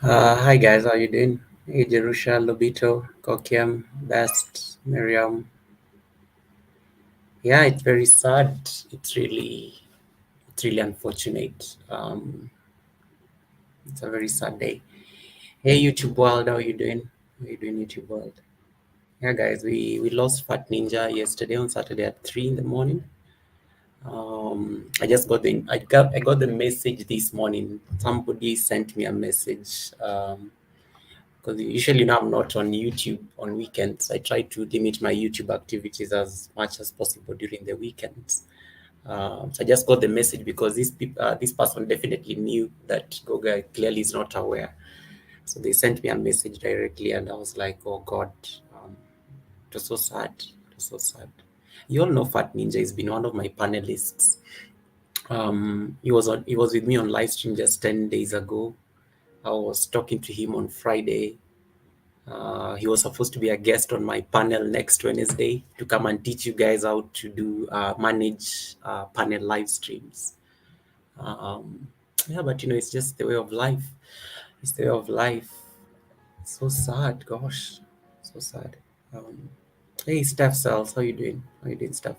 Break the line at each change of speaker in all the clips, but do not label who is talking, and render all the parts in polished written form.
Hi guys, how you doing? Hey Jerusha, Lobito, Kokiam, Best, Miriam. Yeah, it's very sad. It's really unfortunate. It's a very sad day. Hey YouTube world, how you doing? How you doing, YouTube world? Yeah, guys, we lost Fat Ninja yesterday on Saturday at 3 in the morning. I got the message this morning. Somebody sent me a message. Because usually now I'm not on YouTube on weekends. I try to limit my YouTube activities as much as possible during the weekends. So I just got the message because this person definitely knew that Goga clearly is not aware. So they sent me a message directly, and I was like, "Oh God, um, it was so sad. It was so sad." You all know Fat Ninja has been one of my panelists. He was with me on live stream just 10 days ago. I was talking to him on Friday. He was supposed to be a guest on my panel next Wednesday to come and teach you guys how to do manage panel live streams. Um, yeah, but it's just the way of life. It's the way of life. So sad, gosh, so sad. Um, hey, Steph Cells, how you doing? How you doing, Steph?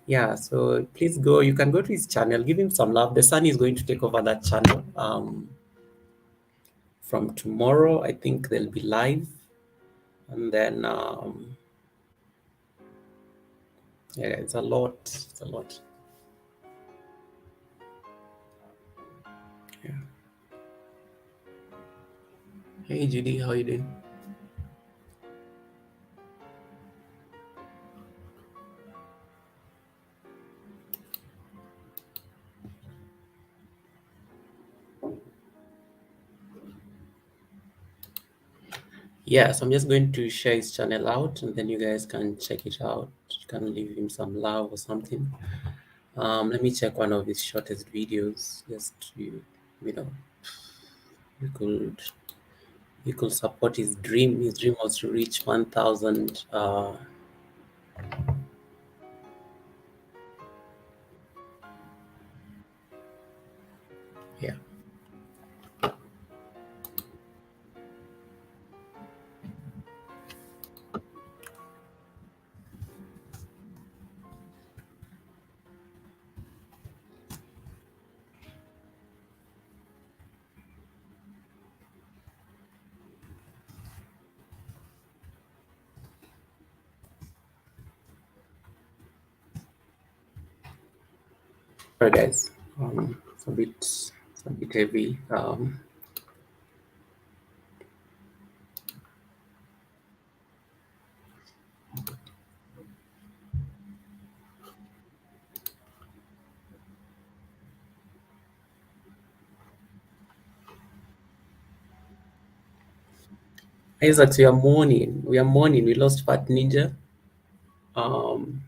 Yeah, so please go. You can go to his channel, give him some love. The sun is going to take over that channel. From tomorrow, I think they'll be live, and then yeah, it's a lot. It's a lot. Yeah. Hey Judy, how you doing? Yeah, so I'm just going to share his channel out, and then you guys can check it out. You can leave him some love or something. Let me check one of his shortest videos. You know, you could you could support his dream. His dream was to reach 1,000. Yeah. Alright, guys. It's a bit heavy. Isaac, we are mourning. We are mourning. We lost Fat Ninja. Um,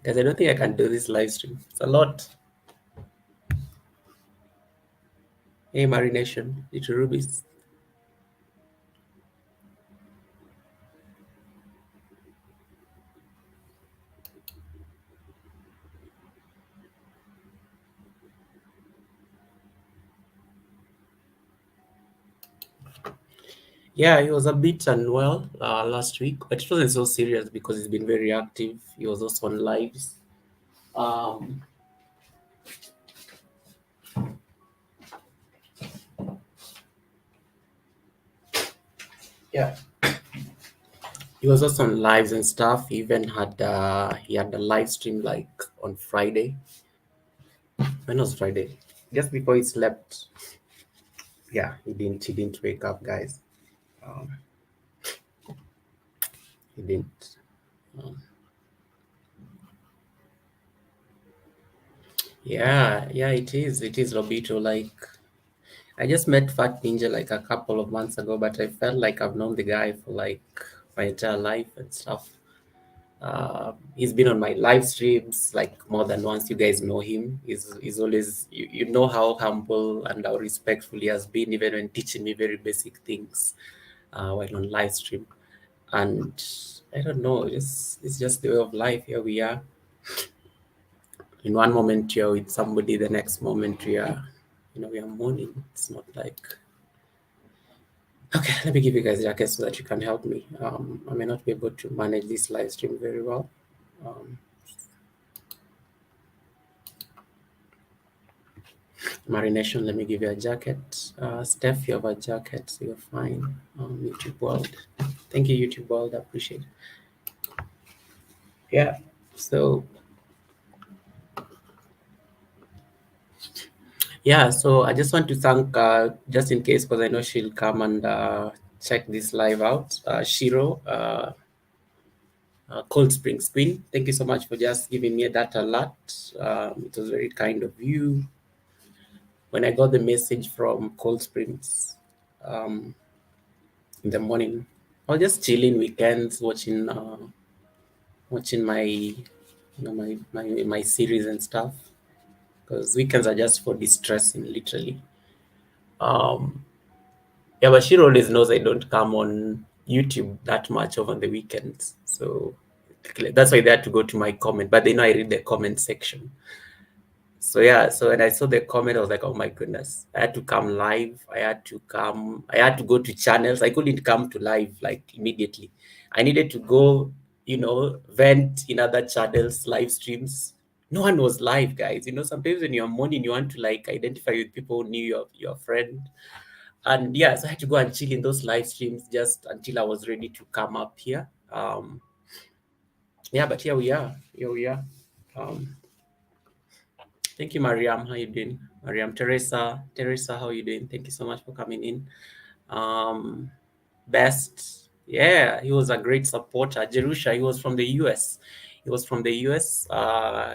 Guys, I don't think I can do this live stream. It's a lot. Hey, Marination, little rubies. Yeah, he was a bit unwell last week, but it wasn't so serious because he's been very active. He was also on lives. Um, yeah, he was also on lives and stuff. He had a live stream like on Friday. When was Friday? Just before he slept. Yeah, he didn't wake up, guys. Um, he didn't. Um, yeah, it is. It is Lobito. Like I just met Fat Ninja like a couple of months ago, but I felt like I've known the guy for like my entire life and stuff. He's been on my live streams like more than once. You guys know him. He's always you know how humble and how respectful he has been, even when teaching me very basic things while on live stream. And I don't know, it's just the way of life. Here we are. In one moment you're with somebody, the next moment We are morning. It's not like. Okay, let me give you guys jackets so that you can help me. I may not be able to manage this live stream very well. Um, Marination, let me give you a jacket. Steph, you have a jacket, so you're fine. YouTube World. Thank you, YouTube World. I appreciate it. Yeah. So, yeah. So I just want to thank, just in case, because I know she'll come and check this live out. Shiro, Cold Springs Queen, thank you so much for just giving me that alert. It was very kind of you. When I got the message from Cold Springs in the morning, I was just chilling weekends, watching my series and stuff, because weekends are just for distressing, literally. Um, yeah, but she always knows I don't come on YouTube that much over the weekends, so that's why they had to go to my comment. But they know I read the comment section. So yeah, so when I saw the comment, I was like, oh my goodness, I had to come live. I had to go to channels. I couldn't come to live like immediately. I needed to go, vent in other channels, live streams. No one was live, guys. Sometimes when you're mourning, you want to like identify with people who knew your friend. And yeah, so I had to go and chill in those live streams just until I was ready to come up here. Yeah, but here we are. Here we are. Um, Thank you, Mariam. How you doing? Mariam, Teresa, how you doing? Thank you so much for coming in. Best, yeah, he was a great supporter. Jerusha, he was from the US. He was from the US.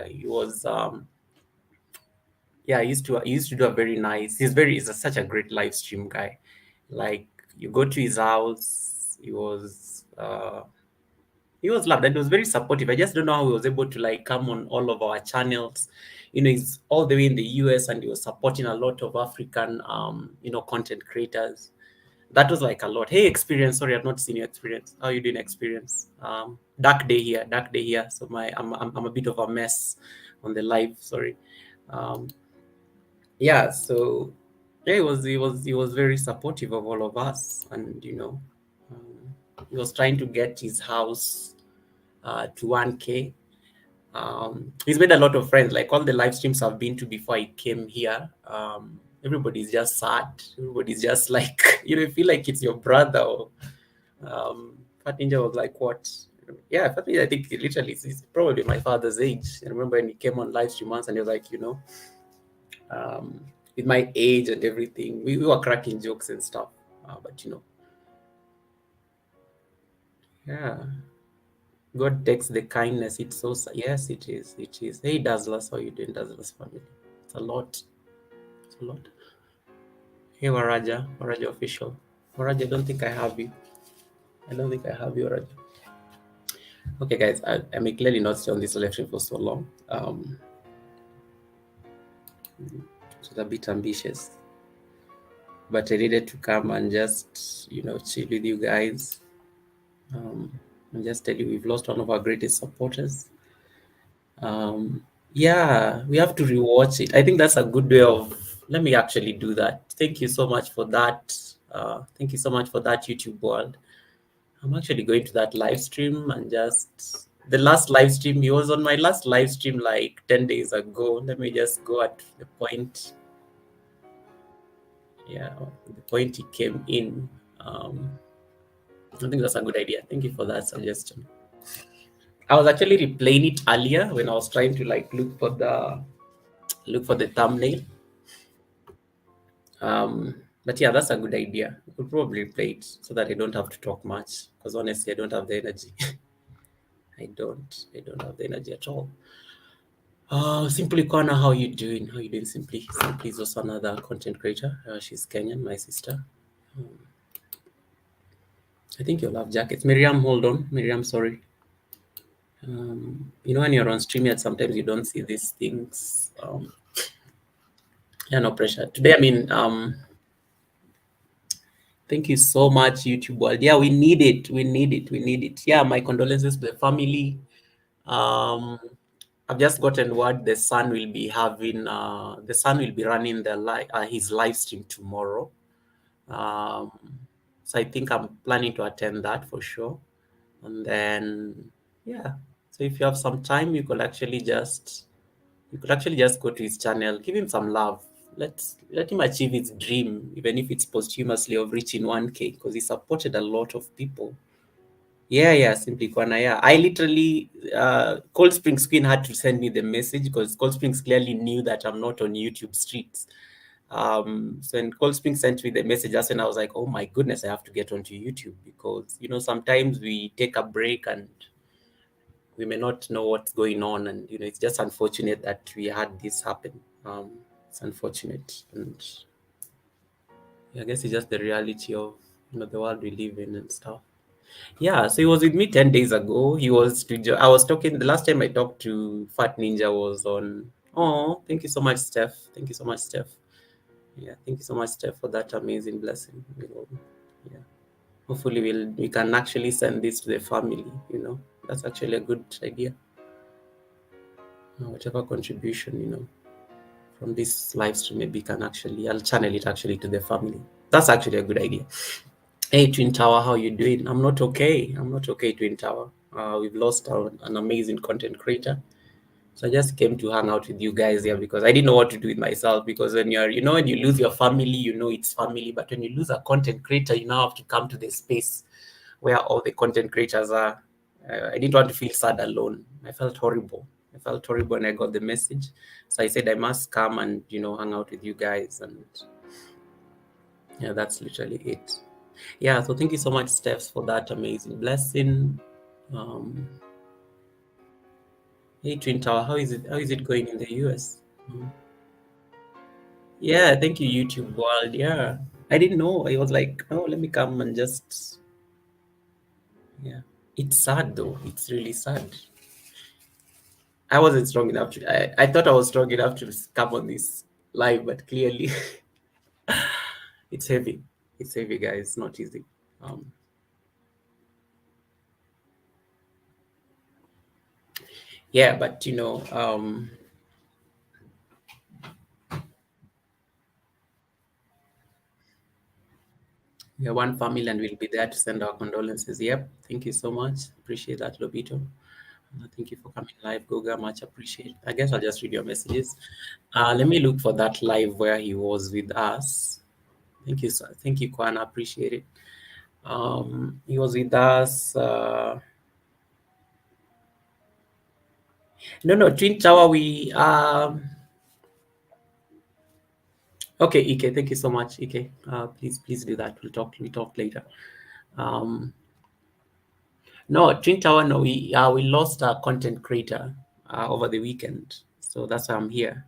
He was, yeah, he used to do a very nice. He's such a great live stream guy. Like you go to his house, he was loved and he was very supportive. I just don't know how he was able to like come on all of our channels. He's all the way in the US and he was supporting a lot of African, content creators. That was like a lot. Hey, Experience. Sorry, I've not seen your Experience. How you doing, Experience? Dark day here. So I'm a bit of a mess on the live. Sorry. Um, yeah. So yeah, he was very supportive of all of us, and he was trying to get his house to 1K. He's made a lot of friends. Like all the live streams I've been to before I came here, everybody's just sad. Everybody's just like, you feel like it's your brother. Or Fat Ninja was like, what? Yeah, Fat Ninja, I think literally is probably my father's age. I remember when he came on live stream once and he was like, um, with my age and everything, we were cracking jokes and stuff. But yeah. God takes the kindness. It's so yes, it is. It is. Hey, Dazzlers, how you doing, Dazzlers family? It's a lot. It's a lot. Hey, Waraja official. Waraja, I don't think I have you. I don't think I have you, Waraja. Okay, guys, I may clearly not stay on this election for so long. It was a bit ambitious, but I needed to come and just chill with you guys. And just tell you we've lost one of our greatest supporters. Yeah, we have to rewatch it. I think that's a good way of. Let me actually do that. Thank you so much for that. Thank you so much for that, YouTube world. I'm actually going to that live stream and just the last live stream. He was on my last live stream like 10 days ago. Let me just go at the point. Yeah, the point he came in. I think that's a good idea. Thank you for that suggestion. I was actually replaying it earlier when I was trying to like look for the thumbnail. But yeah, that's a good idea. We'll probably play it so that I don't have to talk much. Because honestly, I don't have the energy. I don't have the energy at all. Simply Kwana, how you doing? How you doing, Simply? Simply is also another content creator. She's Kenyan, my sister. I think you'll have jackets. Miriam, hold on. Miriam, sorry. When you're on StreamYard, sometimes you don't see these things. Yeah, no pressure. Today, thank you so much, YouTube world. Yeah, we need it. We need it. We need it. Yeah, my condolences to the family. Um, I've just gotten word the son will be running his live stream tomorrow. Um, so I think I'm planning to attend that for sure. And then, yeah. So if you have some time, you could actually just go to his channel, give him some love. Let him achieve his dream, even if it's posthumously of reaching 1K, because he supported a lot of people. Yeah, yeah, simply Kwana. Yeah, I literally, Cold Springs Queen had to send me the message because Cold Springs clearly knew that I'm not on YouTube streets. So when Cold Springs sent me the message, that's when I was like, oh my goodness, I have to get onto YouTube because, sometimes we take a break and we may not know what's going on. And, it's just unfortunate that we had this happen. It's unfortunate. And I guess it's just the reality of, the world we live in and stuff. Yeah, so he was with me 10 days ago. I was talking, the last time I talked to Fat Ninja was on, oh, thank you so much, Steph. Thank you so much, Steph. Yeah, thank you so much, Steph, for that amazing blessing. Yeah. Hopefully we can actually send this to the family, That's actually a good idea. Whatever contribution, from this live stream, maybe I'll channel it actually to the family. That's actually a good idea. Hey, Twin Tower, how you doing? I'm not okay. Twin Tower. We've lost an amazing content creator. So I just came to hang out with you guys here because I didn't know what to do with myself. Because when when you lose your family, it's family. But when you lose a content creator, you now have to come to the space where all the content creators are. I didn't want to feel sad alone. I felt horrible. When I got the message. So I said I must come and hang out with you guys, and yeah, that's literally it. Yeah, so thank you so much, Stephs, for that amazing blessing. Hey, Twin Tower, how is it going in the US? Yeah, thank you, YouTube world. Yeah, I didn't know. I was like, oh, let me come and just. Yeah, it's sad though. It's really sad. I wasn't strong enough I thought I was strong enough to come on this live, but clearly it's heavy. It's heavy, guys. It's not easy. Yeah, but we are one family and we'll be there to send our condolences. Yep. Thank you so much. Appreciate that, Lobito. Thank you for coming live, Goga. Much appreciate. I guess I'll just read your messages. Let me look for that live where he was with us. Thank you, sir. Thank you, Kwana. Appreciate it. He was with us. No, Twin Tower. Okay, Ike. Thank you so much, Ike. Please do that. We talk later. No, Twin Tower. No, we lost a content creator over the weekend, so that's why I'm here.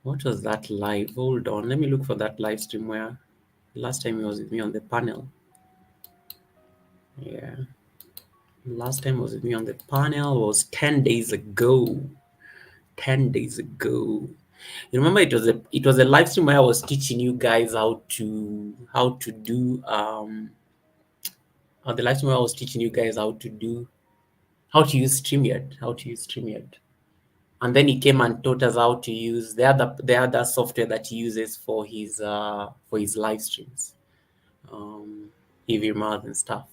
What was that live? Hold on, let me look for that live stream where last time he was with me on the panel. Yeah, last time he was with me on the panel was 10 days ago. 10 days ago. You remember it was a live stream where I was teaching you guys how to do the live stream where I was teaching you guys how to use StreamYard. And then he came and taught us how to use the other software that he uses for his live streams, EV Math and stuff.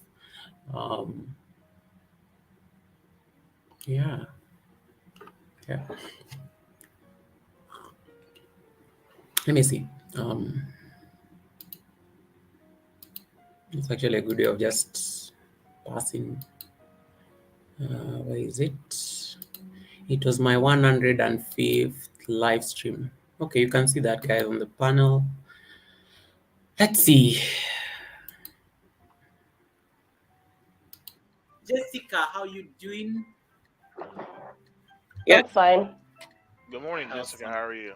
Yeah. Let me see. It's actually a good way of just passing. Where is it? It was my 105th live stream. Okay, you can see that, guys, on the panel. Let's see. Jessica, how you doing?
Yeah. I'm fine.
Good morning, Jessica. How are you?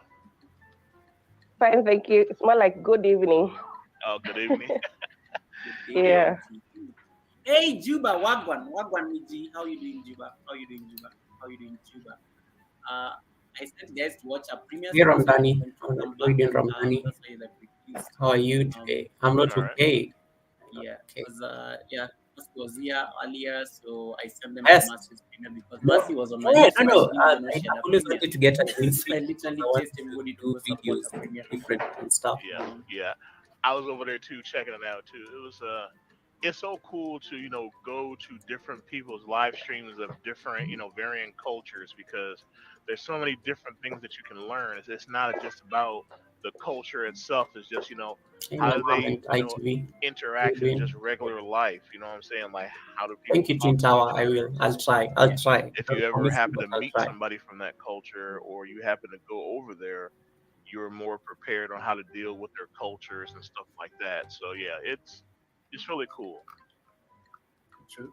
Fine, thank you. It's more like good evening.
Oh, good evening.
Yeah.
Hey, Juba, Wagwan, Miji. How you doing, Juba? Juba? I sent guys to watch a premiere. Hey, Ramdani. How you doing, Ramdani? How are you today? I'm not okay. Yeah, because
Mercy was here earlier, so I sent them
Yes.
to Mercy's premiere because Mercy was on my
Yeah,
list,
no,
but
no.
she didn't even know
I
she
have
had a
always
premiere.
wanted to get a green
So I
screen because
literally
I want
chased
to
everybody to
do
go support
videos
her premiere.
different and stuff.
Yeah, yeah. I was over there too, checking it out too. It was it's so cool to go to different people's live streams of different varying cultures because there's so many different things that you can learn. It's not just about the culture itself. It's just
Hey,
how
my
do
mom
they
and ITV. How you
interact in just
doing?
regular life. You know what I'm saying? Like how do
Thank
people
you,
talk
Twin
to
Tower.
each
I
other?
will. I'll try. I'll try.
If
Don't
you ever
promise you,
happen
but
to
I'll
meet
try.
somebody from that culture or you happen to go over there, you're more prepared on how to deal with their cultures and stuff like that. So yeah, it's really cool.
True.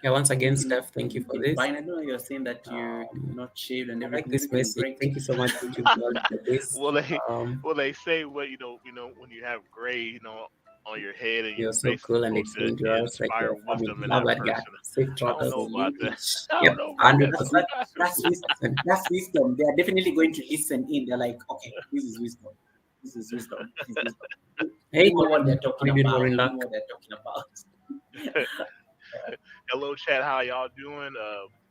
Yeah, once again,
Thank you.
Steph, thank you for
It's
this.
fine. I know you're saying that you're not shaved and
I like
everything.
this
Everything is
message.
great.
Thank you so much, YouTube world, for this.
well they
Um,
well they say what when you have gray on your head and your
you're so
face, it's
cool and
supposed to
explain to us like
inspire
you're a family.
wisdom in
Love
that
that guy.
person.
Safe
I don't
travels.
know about that.
Absolutely.
I
Yep,
don't know about
hundred
that.
That's
percent.
that, that's wisdom. That's wisdom. They are definitely going to listen in. They're like, okay, this is wisdom. This is wisdom. This is wisdom.
Hey,
They know what
Maureen,
they're
how
talking
you doing,
about.
Maureen
They know
Luck?
what they're talking about.
Hello, chat. How y'all doing?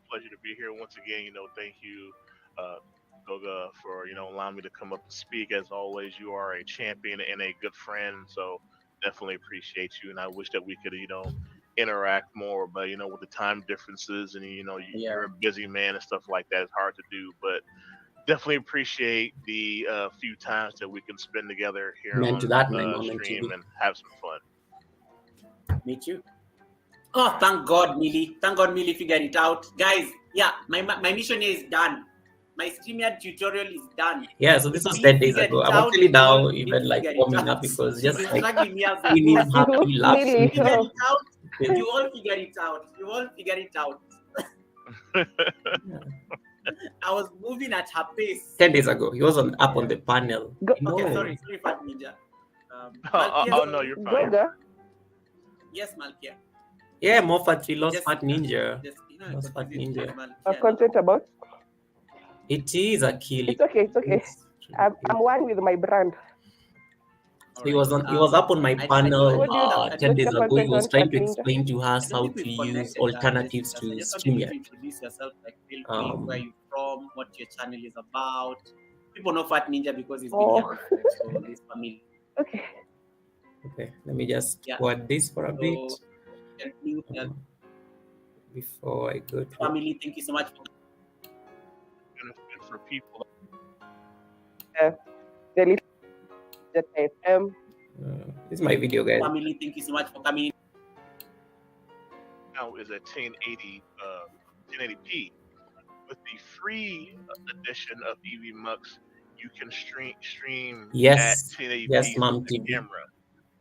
Pleasure to be here once again. Thank you, uh, Goga, for allowing me to come up and speak. As always, you are a champion and a good friend. So definitely appreciate you. And I wish that we could interact more. But with the time differences and
Yeah.
you're a busy man and stuff like that, it's hard to do. But definitely appreciate the few times that we can spend together here
Amen to
on
that, my mom and
stream
TV.
and have some fun.
Me too. Oh, thank God, Millie. Thank God, Millie figured it out. Guys, yeah, my mission here is done. My StreamYard tutorial is done.
Yeah, so this was
Millie
10 days
figured
ago.
it
I'm
out.
actually
You all
now
need
even
to
like
figure it
warming
out.
up because
She's
just
been
like
struggling me out.
screaming,
Mercy, who?
happy,
Millie,
laughing.
Figured
oh.
it out.
Yes.
You all figured it out. You all figured it out. I was moving at her pace.
10 days ago, he was up on the panel.
Go,
No.
Okay, sorry, Fat Ninja.
Oh,
Malkia,
oh, no, you're fine.
Goga.
yes, Malkia.
Yeah, Moffat, we lost Fat
Jessica.
Ninja.
Just,
Lost Fat Ninja.
Content about.
It is a kill.
It's okay. It's okay. I'm one with my brand.
So he was up on my
I
panel
What do you
10
what's
days
your
ago. He
content
was
on
trying
Fat
to
Ninja?
explain to
I
us
don't
how
think
to
we've
use
connected,
alternatives
Jessica.
to
So I just want you to
StreamYard.
introduce yourself, like real quick, where you're from, what your channel is about. People know Fat Ninja because he's been here
Oh.
before, so he's familiar.
Okay.
Okay, let me just
Yeah.
quad this for a bit
Can you
before I go to
family, thank you so much for
Benefit for people.
Delete the FM.
this is my video, guys.
family. Thank you so much for coming.
Now is at 1080p. With the free edition of EV Mux, you can stream
Yes.
at 1080p
Yes, Mom
from the
TV.
camera.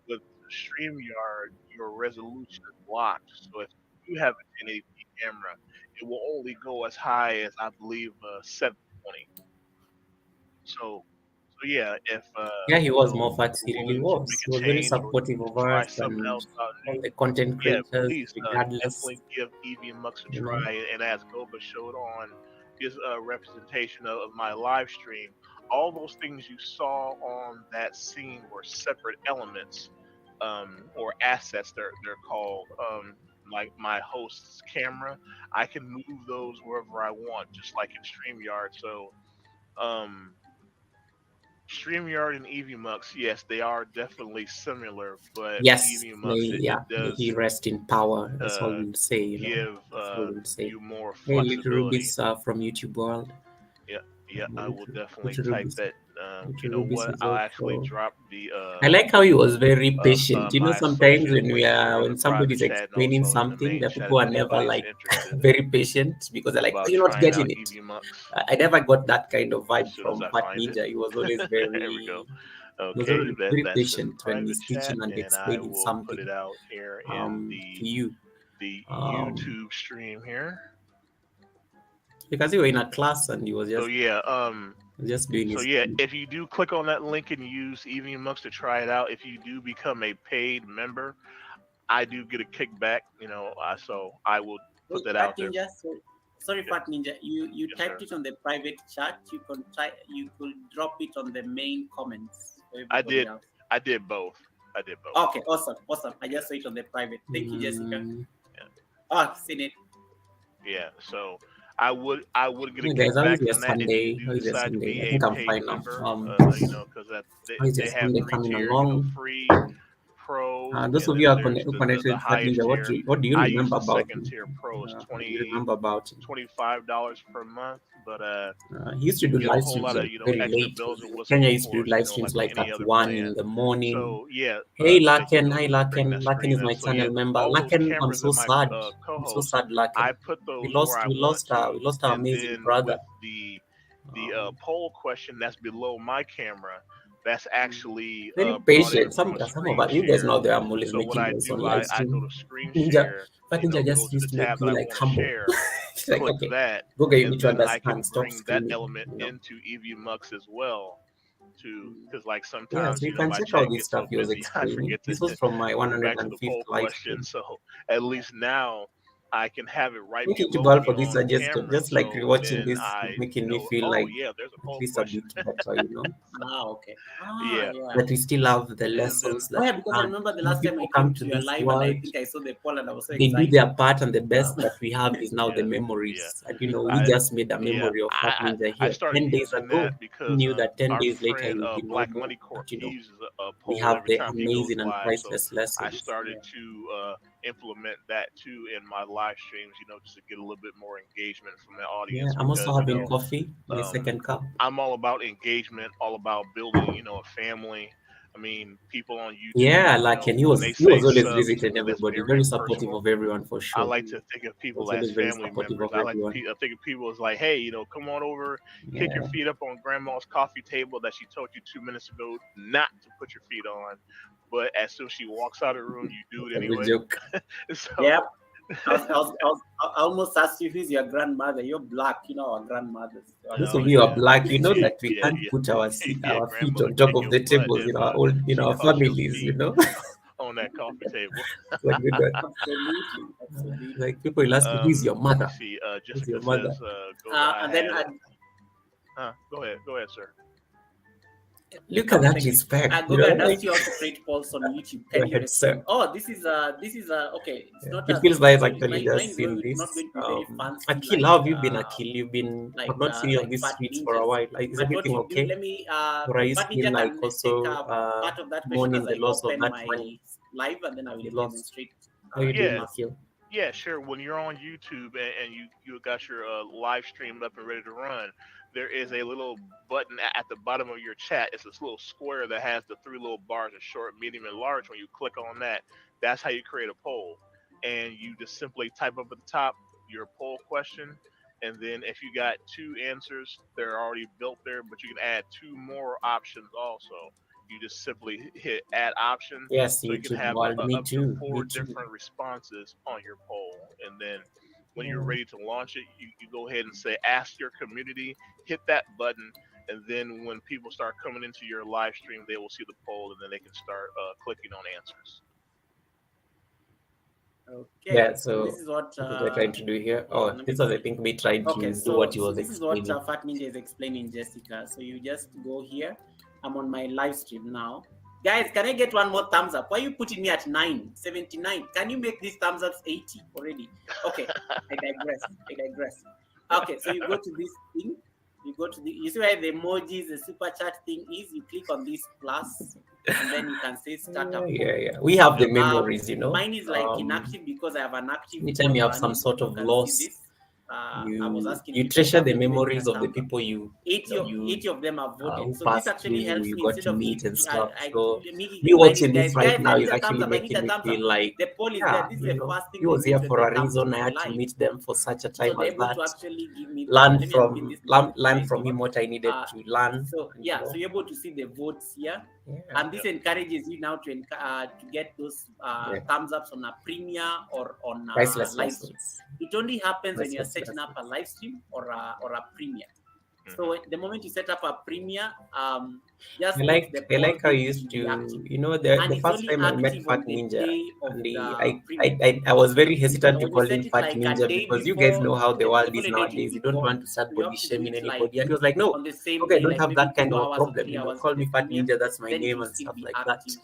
With StreamYard, your resolution is locked. So if you have a 1080p camera, it will only go as high as I believe 720. So yeah, if
Yeah, he was Moffat. He
you're
really
willing to
was.
make
He
a
was very
change or
supportive of
try
us
something
and
else out
all
new,
the content
yeah,
creators,
please
regardless.
definitely give EV Mux a
You know.
try. And as Goga showed on his representation of my live stream, all those things you saw on that scene were separate elements or assets. They're called. Like my host's camera, I can move those wherever I want, just like in StreamYard. So, um, StreamYard and EVMux, yes, they are definitely similar, but
Yes,
EVMux it
may he
does
rest in power. That's all
uh,
we'll say, you know.
give
That's all we'll say.
you more
Hey, Little
flexibility.
Ruby's from YouTube World.
Yeah, yeah, I will definitely
Little
type
Ruby's,
that. You
Little
know
Ruby's
what?
is
I'll actually
also.
drop the
I like how he was very patient. You know,
my
sometimes
social
when
link here in the
when somebody's
private chat and
explaining
also in the
something,
main
the
chat
people
if
are never
anybody's
like
interested
very patient because they're like, "Oh,
about
you're not
trying
getting
out
it."
EVMux.
I never got that kind of
As
vibe
soon as
from
I
Fat
find it,
Ninja. He was always
there we go.
always
Okay,
very
that's in the
patient when
private
he's
chat,
teaching and
and I
explaining
will put it
something
out here in
to you.
the
Um,
YouTube stream here.
because you were in a class and he was
So
just
yeah,
doing
so
his
yeah,
thing.
if you do click on that link and use EVMux to try it out, if you do become a paid member, I do get a kickback. So I will put that out
Fat
there.
Ninja, sorry,
Yeah.
Fat Ninja. You
Yes,
typed
sir.
it on the private chat. You could drop it on the main comments for
I
everybody
did.
else.
I did both. I did both.
Okay, awesome. I just saw it on the private. Thank you, Jessica.
Mm,
Oh, I've seen it.
Yeah, so I would get a
hey guys, how is
kickback
your
on that if you
Sunday?
do
How is your
decide to
Sunday?
be
I
a
think I'm
paid
fine now.
member. Because that
How is your
they have
Sunday
three
coming
tiers.
along?
Free, pro,
Those
and
of you
then
who
there's
are
the
connected
the
with Fat
highest
Ninja,
tier.
what do you
I use
remember
the
about
second
him?
tier pro. It's
What do you remember about him?
$25 per month, but
He used to
you
do
get a
live
whole
streams
lot of
like very
extra
late.
bells and whistles,
Kenya
of
used to do
course,
live streams
like
like
any
at
other
1
plan.
in the morning.
So yeah,
Hey
thank you,
Laken,
Ghost,
hi
for bringing that
Laken
screen
is
up.
my
So yeah,
channel member.
all those
Laken, I'm
cameras
so
in my
sad. I'm so
co-host,
sad,
I
Laken.
put
We
those
lost
where I
we
want
lost
to,
we lost our
and
amazing
then
brother.
with the
Um,
poll question that's below my camera, that's actually
very
brought in
patient.
from a
Some of
screen
us, you guys
share.
know that I'm always
So what
making
I
noise on
do,
live
I go
stream.
to screen
Ninja,
share,
Fat Ninja
go
just
to the
used to make
tab that
me
I
like
want to
humble.
share,
It's like,
click
okay,
that,
Goga, you
and
need to
then I
understand.
can
Stop
bring that
screaming.
element into EV as well. Because like
Yeah,
sometimes
so you can
my
check out
chat
this
gets
stuff
so
he was
busy I
explaining.
forget to
This was from my
go back to the
105th
poll
live
question.
stream.
So at least now I can have it right
Thank you to
below
God
me
for this
on
suggestion.
camera.
Just like
So
rewatching
then
this is
I
making me
know,
feel
oh
like
yeah, there's a
at
poll
least a
question.
bit better.
Okay.
Yeah,
Yeah.
That we still have the
and then
lessons
Oh
that
yeah,
we
because I
learn.
remember the last time I
People
came
come
to
to
your
this
live and I
world,
think I saw the poll and I was so
they do their
excited.
part, and the best that we have is now the
yeah, yeah.
memories. And we
I
just made a
yeah,
memory of Fat Ninja
I
here
started
10 days
using that
ago. Who
because
knew that 10
our
days later he
friend
would be no
Black
more?
Money Corp,
But
he uses a
we
poll
have
every
the
time he goes
amazing and
live. So
priceless
I
lessons.
started to implement that too in my live streams, just to get a little bit more engagement from the
Yeah,
audience
I'm also
because
having coffee, my
um,
second cup.
I'm all about engagement, all about building, a family. I mean, people on YouTube,
Yeah, like, and he
when
was
they
he
say
was always
subs,
visiting
that's
everybody,
very
very supportive
impersonal.
of everyone for
I
sure.
like to think of
He
people
was
as
always very
family
supportive
members.
of
I like to
everyone.
think of people as like, hey, come on over, kick your
Yeah,
feet up on grandma's coffee table that she told you 2 minutes ago not to put your feet on. But as soon as she walks out of the room, you do it
that's a good
anyway.
joke.
Yeah.
So,
I almost asked you who's your grandmother. You're black, our grandmothers. So I
Those
was
oh
of you
thinking,
are
yeah,
black, you know
yeah,
that we
yeah,
can't
yeah,
put our
yeah.
our feet
Grandmother
on top
kick
of
your
the
butt
tables
if
in our old
she
our
caught your
families.
feet on that coffee table.
It's a good one.
absolutely.
Like people will ask you, who is your
Let me
mother?
see.
Who's
Jessica
your mother?
says, "Goga, I
And then
had." Go ahead, sir.
Look at
okay,
that
thank you.
respect.
Goga,
Like,
does you also create polls on YouTube?
go
Can you
ahead,
explain?
sir.
Oh, this is okay. It's
Yeah.
not
It
as
feels nice
so
actually
mine
just
is
seeing
not
this.
going to be very fancy
Akil, how have you been,
uh,
Akil? I've
like
not seen you on
like
these
fat
streets for a
ninjas.
while. Like, is
But what
everything
you do,
okay?
let me
Or are you
Fat
still
Ninja
like
can take
also
part of that question
mourning
as
the
I
loss of
open
that money
my live, and then I will
you lost?
demonstrate
How are you doing,
Yeah,
fast.
Akil?
yeah, sure. When you're on YouTube and you got your live stream up and ready to run, there is a little button at the bottom of your chat. It's this little square that has the three little bars of short, medium, and large. When you click on that, that's how you create a poll, and you just simply type up at the top your poll question. And then if you got two answers, they're already built there, but you can add two more options also. You just simply hit add option,
Yes,
so you can
YouTube
have
world. Me
up to
too.
four
Me too.
different responses on your poll. And then when you're
Yeah.
ready to launch it, you go ahead and say ask your community, hit that button, and then when people start coming into your live stream, they will see the poll, and then they can start clicking on answers.
Okay,
Yeah,
so this
so
is what
what was I trying to do here?
hold on,
Oh,
let me
this was, I
see.
think, me trying
Okay,
to do what he
so
was
this is what
explaining.
Fat Ninja is explaining, Jessica. So you just go here. I'm on my live stream now. Guys, can I get one more thumbs up? Why are you putting me at 79? Can you make these thumbs ups 80 already? Okay, I digress. Okay, so you go to this thing. You see where the emojis, the super chat thing is. You click on this plus, and then you can say start a poll.
Yeah. We have the
Yep.
memories.
Mine is like inactive because I have an active
Anytime
poll
you have some
running.
sort
You
of
can see
loss,
this. I was
you
asking
you
people if
treasure
have
the
they given me a
memories of the
thumbs up.
people you
80 of them have voted.
who
So this
passed
actually
through,
helps
you
me
got
instead
to
of
meet and stuff.
I
So
me
me
reminding
watching
you
this
guys,
right
I
now
need
is
a thumbs
actually
up, I need
making
a
me
thumbs up.
feel like,
The poll is there.
yeah,
This is the first
he
thing they
was here
mentioned
for
they
a
come to
reason. I
my
had to
live.
meet them for such a
So
time
they're
as
able to
that.
actually give me that. Let me unpin this before you
Learn
guys
from
go
him
on.
what I needed to learn,
So
and
yeah, so you're able to see the votes here,
yeah,
and this
Yep.
encourages you now to get those
yeah,
thumbs ups on a premiere or on a
priceless
live stream.
lessons,
It only happens when you're
priceless
setting up a
lessons.
live stream or a premiere. So the moment you set up a premiere, just
I
put
like
the
I
poll,
like how you
it
used
will be active.
to,
And
the
it's
first
only
time I met
active
Fat
on the
Ninja,
day of
and
the
I,
premiere.
I was very hesitant
So
to
when you
call him
set it
Fat
like a
Ninja
day
because you guys
before,
know how the world
the
is
following day
nowadays.
will
You
be
don't
gone.
want to start
You
body
have to do
shaming
it like
anybody. And he was like, no,
on the same
okay, I
day,
don't
like
have
maybe
that kind
two
of a
hours or
problem.
3 hours
Call
of the
me Fat
premiere.
Ninja, that's my
Then it
name
will
and
still
stuff
be
like that.
active.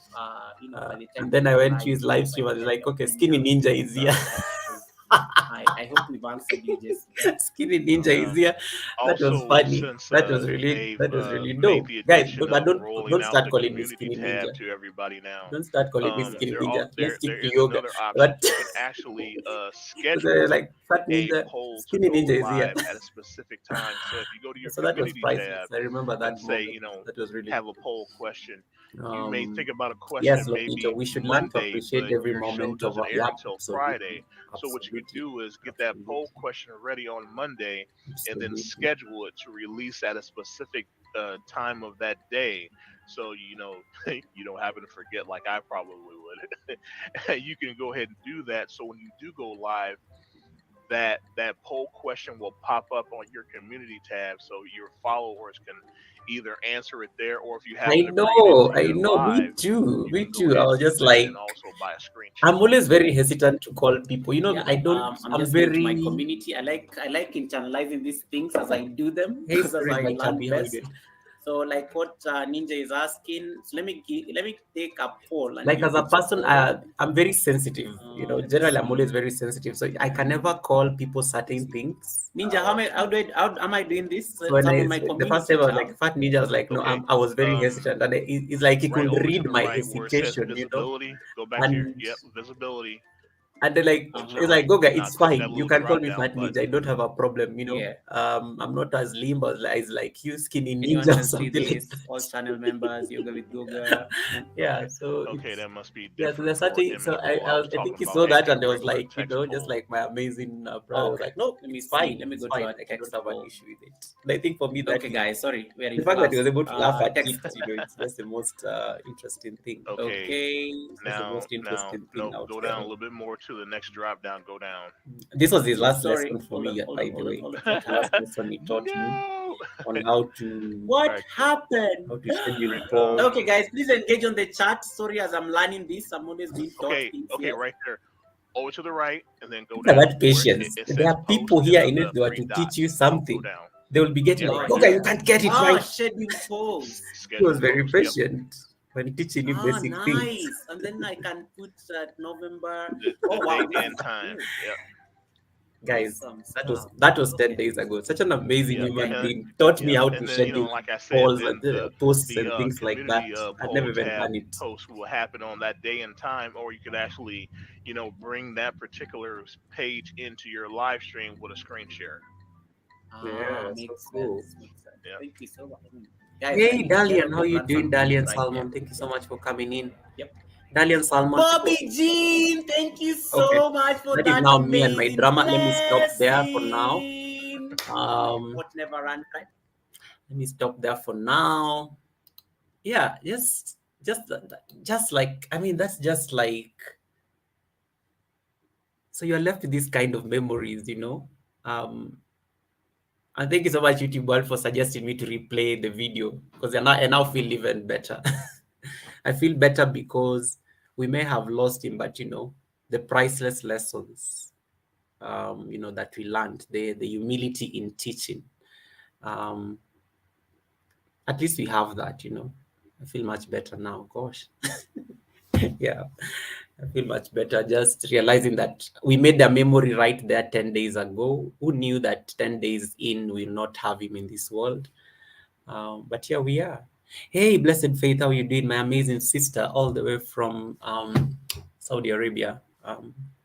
By the time
And
we
then I
go
went to
live,
his live
by
stream. I
the
was
end
like,
of
okay,
the year.
Skinny Ninja is here.
So I hope we've answered you, Jessica.
Skinny Ninja is
Yeah.
here. That was
Also,
funny.
since they've
That was really
made
dope.
the
Guys,
addition
but
of
don't
rolling out
start
the
calling me
community
Skinny
tab
Ninja.
to everybody now,
Don't start calling me Skinny Ninja. Let's
there
stick to
is
yoga.
another option.
But
You can actually
so they're
schedule
like Fat
a
Ninja,
poll to
Skinny
go
Ninja is here.
live at a specific time. So if you go to your
So that was
community
priceless.
tab
I remember
and
that
say,
moment. That was really
have a poll question, you may
um
think about a
yes,
question
Lopito.
maybe
We should learn to
Monday,
appreciate
but
every
your show
moment of
doesn't
our,
air
yeah,
until
absolutely.
Friday. So what you could
Absolutely.
do is get that poll
Absolutely.
question ready on Monday and then
Absolutely.
schedule it to release at a specific time of that day. So you don't happen to forget like I probably would. You can go ahead and do that. So when you do go live, that poll question will pop up on your community tab so your followers can either answer it there, or if you happen to bring it into
I
your
know, me
live,
too,
you
me
can go
too. I
ahead
was
and do
just
that and
like,
also buy a screen
I'm
share.
always very hesitant to call people.
Yeah,
I don't,
I'm
I'm
just new to my
very,
community. I like internalizing these things as I do them
hey,
because as
Spirit
I
by
learn
Chubby, how you
best.
doing?
So like what Ninja is asking. So let me take a poll and
Like
you
as a
put your
person,
poll.
I'm very sensitive.
Let me
Generally, I'm always
see.
very sensitive. So I can never call people
Let me
certain
see.
things.
Ninja, how am I doing this?
So when
Some of my
the first
community
time I was
tab.
like Fat Ninja, I was like, no,
Okay.
I was very
Um,
hesitant, and it's like he
right
could
over to
read
the
my
right where it says
hesitation.
visibility, go back to your
And
visibility.
then like
Go to the
it's
Uh-huh.
like,
right.
Goga,
Now
it's
click that
fine. You
little
can call
drop
me
down
Fat Ninja. I
button.
don't have a problem.
Yeah.
I'm not as limb as like you, Skinny
Anyone
Ninja or
can see
something like
this. All channel members, Yoga with Goga.
that. Yeah. So
Okay,
it's
that must be
yeah. So
different
there's
for
such a so
Emmy poll. I was
I think
talking
he
about
saw that
a
and there was
regular
like
text
just
poll.
like my amazing brother was
Okay.
like, no,
Let me
it's
see.
fine.
Let me
It's
go to
fine.
a
Like I don't
text
have an
poll.
issue with it. And I think for me that
Okay,
is
guys. Sorry, we are
the
in
fact that he was
class.
able to laugh at
Text.
it. It's just the most interesting thing.
Okay,
Okay.
It's just the most interesting thing
no,
out
go down a
there.
little bit more to the next drop down. Go down.
This was his last
Sorry.
lesson for
Hold
me,
on. Hold on.
by the
Hold on.
way.
Hold on.
This was
What
the last
happened?
lesson he taught me
No.
on
All
What
right.
happened?
how to schedule
Right,
calls.
Okay, guys. Please engage on the chat. Sorry, as I'm learning this, I'm always being taught things
okay,
here.
right there. Over to the right, and then go
Look at
down
that
where
patience.
it
There
says
are people
post, and
here
then
in it
the
they were
three
to teach you
dots. Go
something.
down.
They will be getting
Yeah,
like,
Oh,
right
okay,
there.
you
here.
can't get it
Ah,
right.
schedule polls.
He
Schedule
was very
post. Yep.
patient when teaching you
Ah,
basic things.
nice. And then I can put November.
The
Oh, wow.
date
This
and
is
time.
cool.
Yep.
Guys,
Awesome stuff.
that was 10
Okay.
days ago. Such an amazing
Yep.
human
Okay.
being. Taught me
Yep.
how to
And then
schedule
like I said,
calls
then
and posts
the
and things like that.
community
I'd never
poll
even
tab
done it.
post will happen on that day and time, or you could actually bring that particular page into your live stream with a screen share.
Ah,
Yeah, so
makes
cool.
sense. Makes sense.
Yeah.
Thank you so much. Guys, I
Hey,
need to get
Dalian,
on
how
the
you doing,
platform to
Dalian
write
Salmon?
them.
Thank you so
Yep.
much for coming in.
Yep.
Dalian Salmon.
Bobby Jean, thank you
Okay,
so much for
that is
that
now me and my
amazing
drama. Let me stop there for now.
blessing.
Um,
What never ran right?
Let me stop there for now. Yeah, just just like that's just like so you're left with this kind of memories. Um, and thank you so much, YouTube world, for suggesting me to replay the video because I now feel even better. I feel better because we may have lost him, but the priceless lessons that we learned, the humility in teaching. Um, at least we have that. I feel much better now. Gosh. Yeah, I feel much better just realizing that we made the memory right there 10 days ago. Who knew that 10 days in we'll not have him in this world? But here we are. Hey, Blessed Faith, how you doing? My amazing sister, all the way from Saudi Arabia.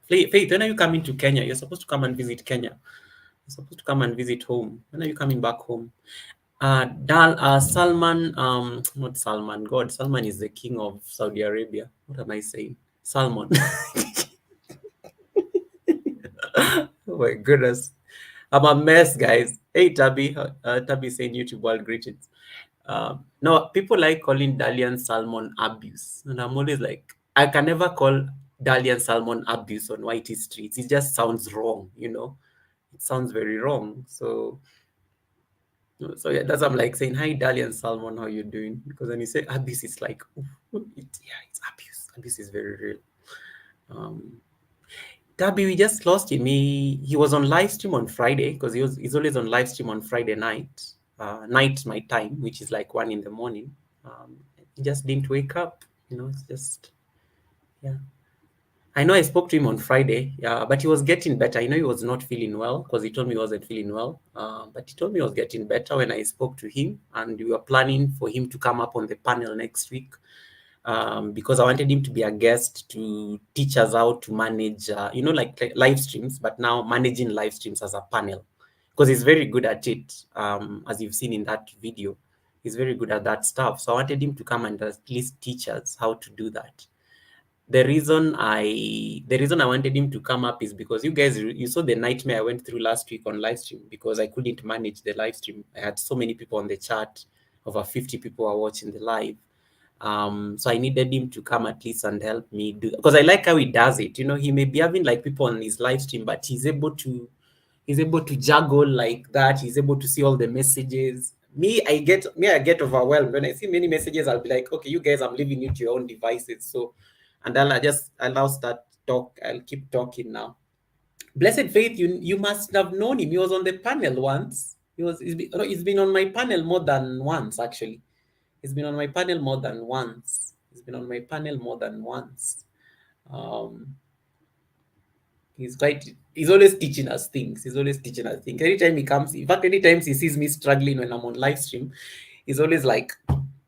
Faith, when are you coming to Kenya? You're supposed to come and visit Kenya. You're supposed to come and visit home. When are you coming back home? Salman, not Salman. God, Salman is the king of Saudi Arabia. What am I saying? Salmon. Oh my goodness. I'm a mess, guys. Hey, Tabby. Tabby saying YouTube world greetings. No, people like calling Dalian Salmon abuse. And I'm always like, I can never call Dalian Salmon abuse on Whitey streets. It just sounds wrong. It sounds very wrong. So So yeah, that's I'm like saying hi, Dali and Salmon, how you doing? Because when you say abuse, it's like yeah, it's abuse. Abuse is very real. Um, Darby, we just lost him. He was on live stream on Friday because he's always on live stream on Friday night my time, which is like 1 in the morning. He just didn't wake up. It's just yeah. I know I spoke to him on Friday, yeah, but he was getting better. He was not feeling well because he told me he wasn't feeling well. But he told me he was getting better when I spoke to him, and we were planning for him to come up on the panel next week because I wanted him to be a guest to teach us how to manage, like live streams, but now managing live streams as a panel because he's very good at it, as you've seen in that video. He's very good at that stuff. So I wanted him to come and at least teach us how to do that. The reason I wanted him to come up is because you saw the nightmare I went through last week on live stream because I couldn't manage the live stream. I had so many people on the chat, over 50 people are watching the live. So I needed him to come at least and help me do, because I like how he does it. He may be having like people on his live stream, but he's able to juggle like that. He's able to see all the messages. I get overwhelmed when I see many messages. I'll be like, okay, you guys, I'm leaving you to your own devices. So, and I'll start talk. I'll keep talking now. Blessed Faith, you must have known him. He was on the panel once. He's been on my panel more than once actually. He's been on my panel more than once. Um, he's always teaching us things. Anytime he comes, in fact, anytime he sees me struggling when I'm on live stream, he's always like,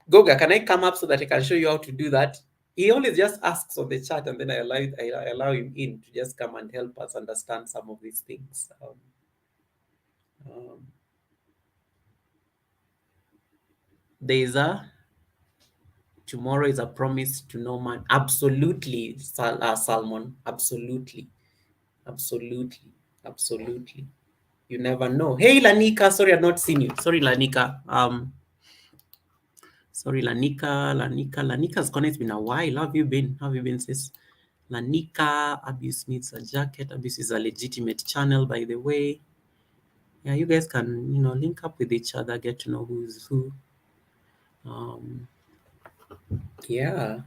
Goga, can I come up so that I can show you how to do that? He always just asks on the chat, and then I allow him in to just come and help us understand some of these things. There's tomorrow is a promise to no man. Absolutely, Salmon. Absolutely. You never know. Hey, Lanika. Sorry, I've not seen you. Sorry, Lanika. Lanika's connect. It's been a while. How have you been, sis? Lanika, abuse needs a jacket. Abuse is a legitimate channel, by the way. Yeah, you guys can, link up with each other, get to know who's who. Yeah.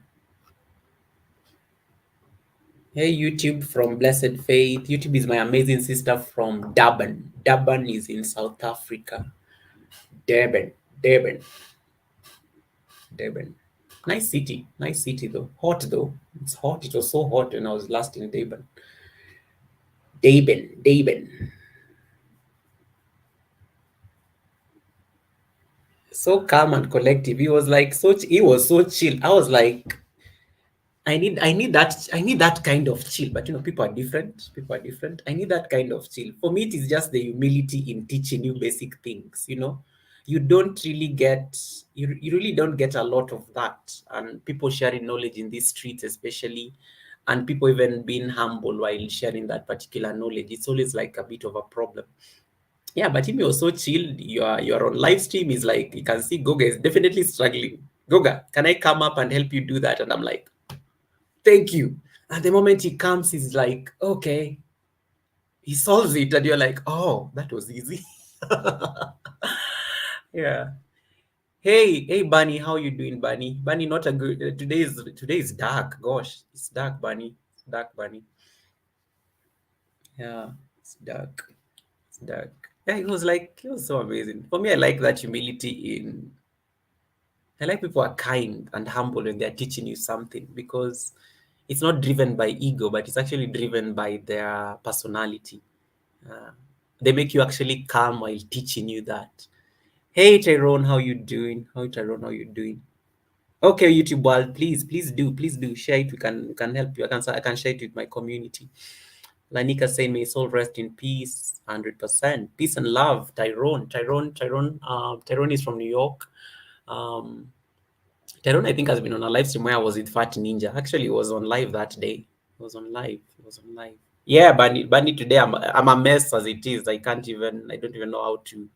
Hey, YouTube from Blessed Faith. YouTube is my amazing sister from Durban. Durban is in South Africa. Durban. Nice city though. Hot though. It's hot. It was so hot when I was last in Durban. So calm and collective. He was so chill. I was like, I need that kind of chill. But people are different. I need that kind of chill. For me, it is just the humility in teaching you basic things. You don't really get you really don't get a lot of that, and people sharing knowledge in these streets especially, and people even being humble while sharing that particular knowledge. It's always like a bit of a problem. Yeah, but him, you're so chilled. You're on live stream. Is like you can see Goga is definitely struggling. Goga, can I come up and help you do that? And I'm like, thank you. And the moment he comes, he's like, okay. He solves it, and you're like, oh, that was easy. Yeah. Hey, Bunny, how you doing, Bunny? Bunny, not a good. Today is dark. Gosh, it's dark, Bunny. It's dark, Bunny. Yeah, it's dark. Yeah, it was so amazing. For me, I like that humility in. I like people are kind and humble when they're teaching you something because it's not driven by ego, but it's actually driven by their personality. They make you actually calm while teaching you that. Hey Tyrone, how you doing? How you doing? Okay, YouTube world, please do share it. We can help you. I can share it with my community. Lanika saying, may soul rest in peace, 100%. Peace and love, Tyrone. Tyrone is from New York. Tyrone, I think, has been on a live stream where I was with Fat Ninja. Actually, it was on live that day. It was on live. Yeah, Bunny, today I'm a mess as it is. I don't even know how to.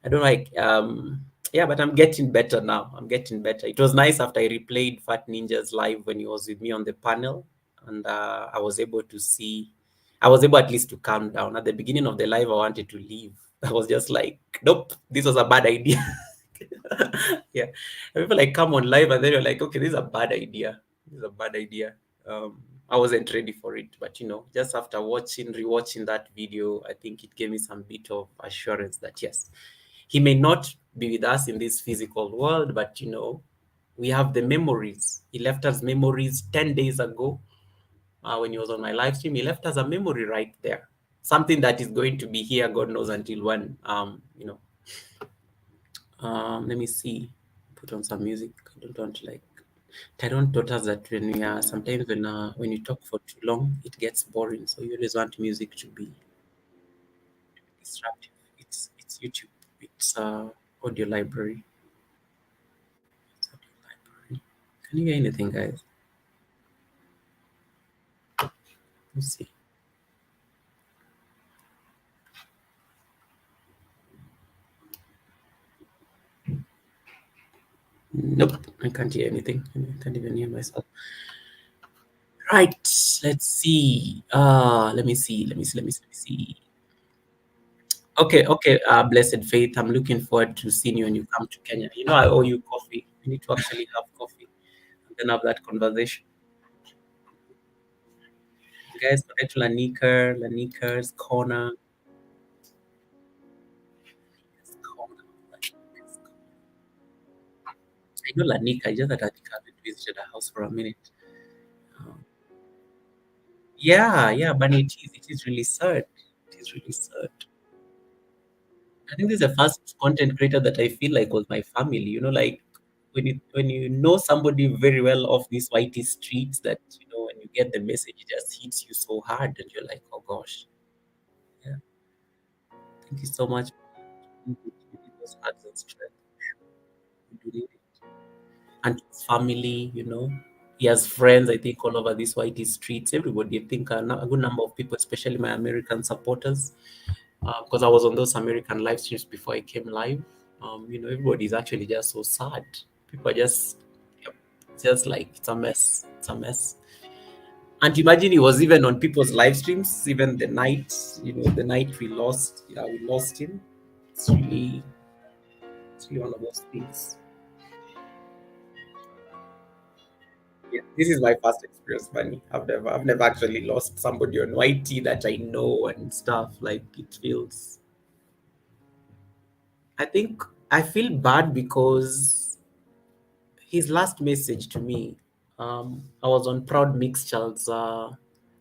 I don't like. Yeah, but I'm getting better now. It was nice after I replayed Fat Ninja's live when he was with me on the panel, and I was able at least to calm down. At the beginning of the live, I wanted to leave. I was just like, nope, this was a bad idea. Yeah. And people like come on live and then you're like, okay, this is a bad idea. This is a bad idea. I wasn't ready for it, but just after rewatching that video, I think it gave me some bit of assurance that yes, he may not be with us in this physical world, but we have the memories. He left us memories 10 days ago when he was on my live stream. He left us a memory right there. Something that is going to be here, God knows until when. Let me see. Put on some music. I don't want to Tyrone taught us that when we are sometimes when you talk for too long, it gets boring. So you always want music to be disruptive. It's YouTube. It's audio library. It's audio library. Can you hear anything, guys? Let's see. Nope, I can't hear anything. I can't even hear myself. Right, let's see. Let me see. Okay. Blessed Faith, I'm looking forward to seeing you when you come to Kenya. I owe you coffee. We need to actually have coffee and then have that conversation. Guys, connect to Lanika's corner. I know Lanika, just that Lanika haven't visited her house for a minute. Um, yeah, but it is really sad. It is really sad. I think this is the first content creator that I feel like was my family. Like when you know somebody very well off these whitey streets, that when you get the message, it just hits you so hard, and you're like, oh gosh, yeah. Thank you so much. We need those hugs and strength. We do need it. And his family, he has friends. I think all over these whitey streets, everybody. I think a good number of people, especially my American supporters, because I was on those American live streams before I came live. Everybody's actually just so sad. People are yep, just like it's a mess. It's a mess. And imagine he was even on people's live streams, even the night we lost. Yeah, we lost him. It's really one of those things. Yeah, this is my first experience, Bunny. I've never actually lost somebody on YT that I know and stuff. Like it feels. I think I feel bad because his last message to me, I was on Proud Mix Child's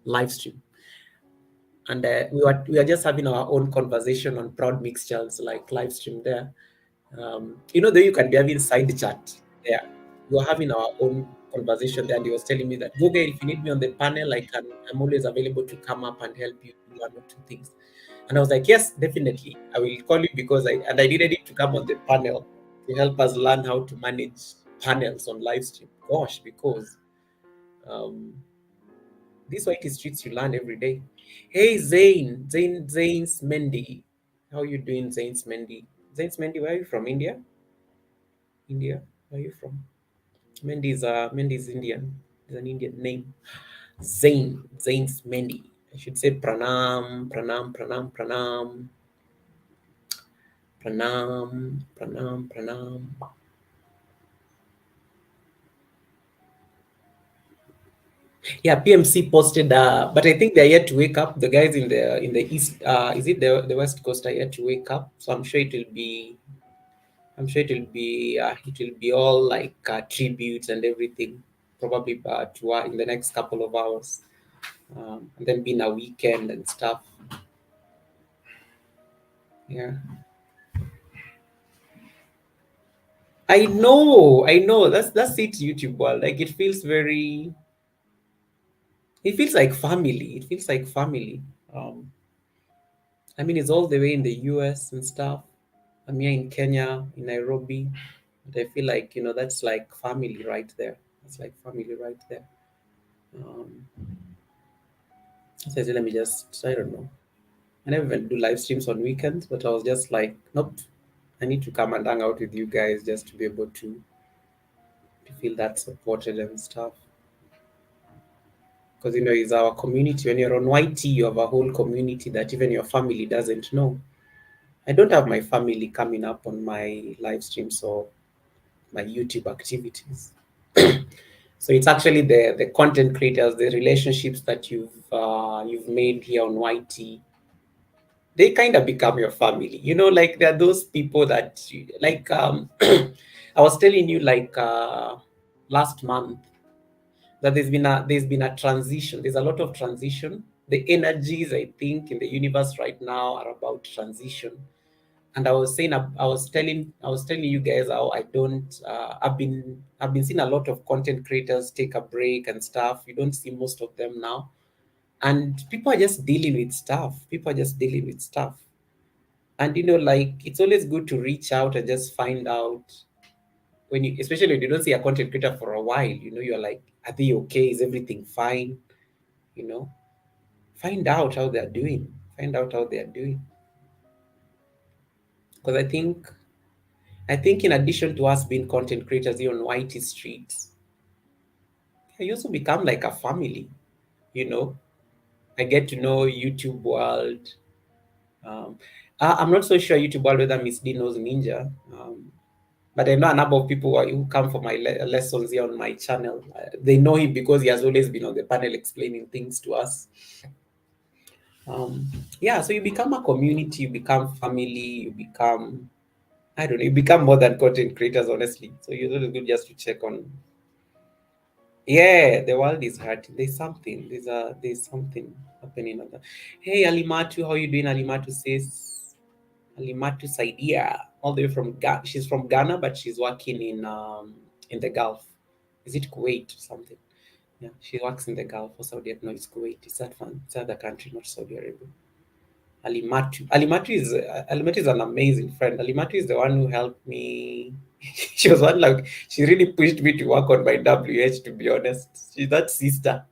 live stream, and we were just having our own conversation on Proud Mix Child's live stream there. Though you can be having side chat there, we were having our own conversation there, and he was telling me that, Goge, if you need me on the panel, I'm always available to come up and help you do one or two things. And I was like, yes, definitely. I will call you because I needed him to come on the panel to help us learn how to manage panels on live stream. Gosh, because um, these white streets you learn every day. Hey, Zane's Mendy. How are you doing, Zane's Mendy? Zane's Mendy, where are you from? India? India? Where are you from? Mendy's Indian. It's an Indian name. Zane's Mendy. I should say pranam. Yeah, PMC posted, but I think they're yet to wake up. The guys in the east, is it the west coast, are yet to wake up. So I'm sure it will be all like tributes and everything, probably in the next couple of hours, and then being a weekend and stuff. Yeah, I know. That's it. YouTube world, like it feels like family. It feels like family. I mean, it's all the way in the US and stuff. I'm here in Kenya, in Nairobi. And I feel like, that's like family right there. That's like family right there. Um, so let me I don't know. I never even do live streams on weekends, but I was just like, nope, I need to come and hang out with you guys just to be able to feel that supported and stuff. Because, it's our community. When you're on YT, you have a whole community that even your family doesn't know. I don't have my family coming up on my live streams or my YouTube activities. So it's actually the content creators, the relationships that you've made here on YT. They kind of become your family. Like there are those people that like I was telling you like last month that there's been a transition. There's a lot of transition. The energies I think in the universe right now are about transition. And I was telling you guys how I don't I've been seeing a lot of content creators take a break and stuff. You don't see most of them now, and people are just dealing with stuff. And like it's always good to reach out and just find out when you, especially when you don't see a content creator for a while. You're like, are they okay? Is everything fine? you know find out how they're doing. Because I think in addition to us being content creators here on YT streets, you also become like a family. you know I get to know YouTube world. um, I'm not so sure YouTube world whether Miss D knows Ninja. But I know a number of people who come for my lessons here on my channel. They know him because he has always been on the panel explaining things to us. Yeah, so you become a community, you become family, you become, I don't know, you become more than content creators, honestly. So it's always good just to check on. Yeah, the world is hurting. There's something happening on that. Hey, Alimatu, how you doing? Alimatu says, Alimatu Saidia, all the way from Ghana. She's from Ghana, but she's working in the Gulf. Is it Kuwait or something? Yeah, she works in the Gulf or Saudi Arabia. No, it's Kuwait. It's that one. It's that other country, not Saudi Arabia. Alimatu is an amazing friend. Alimatu is the one who helped me. She was one like she really pushed me to work on my WH. To be honest, she's that sister.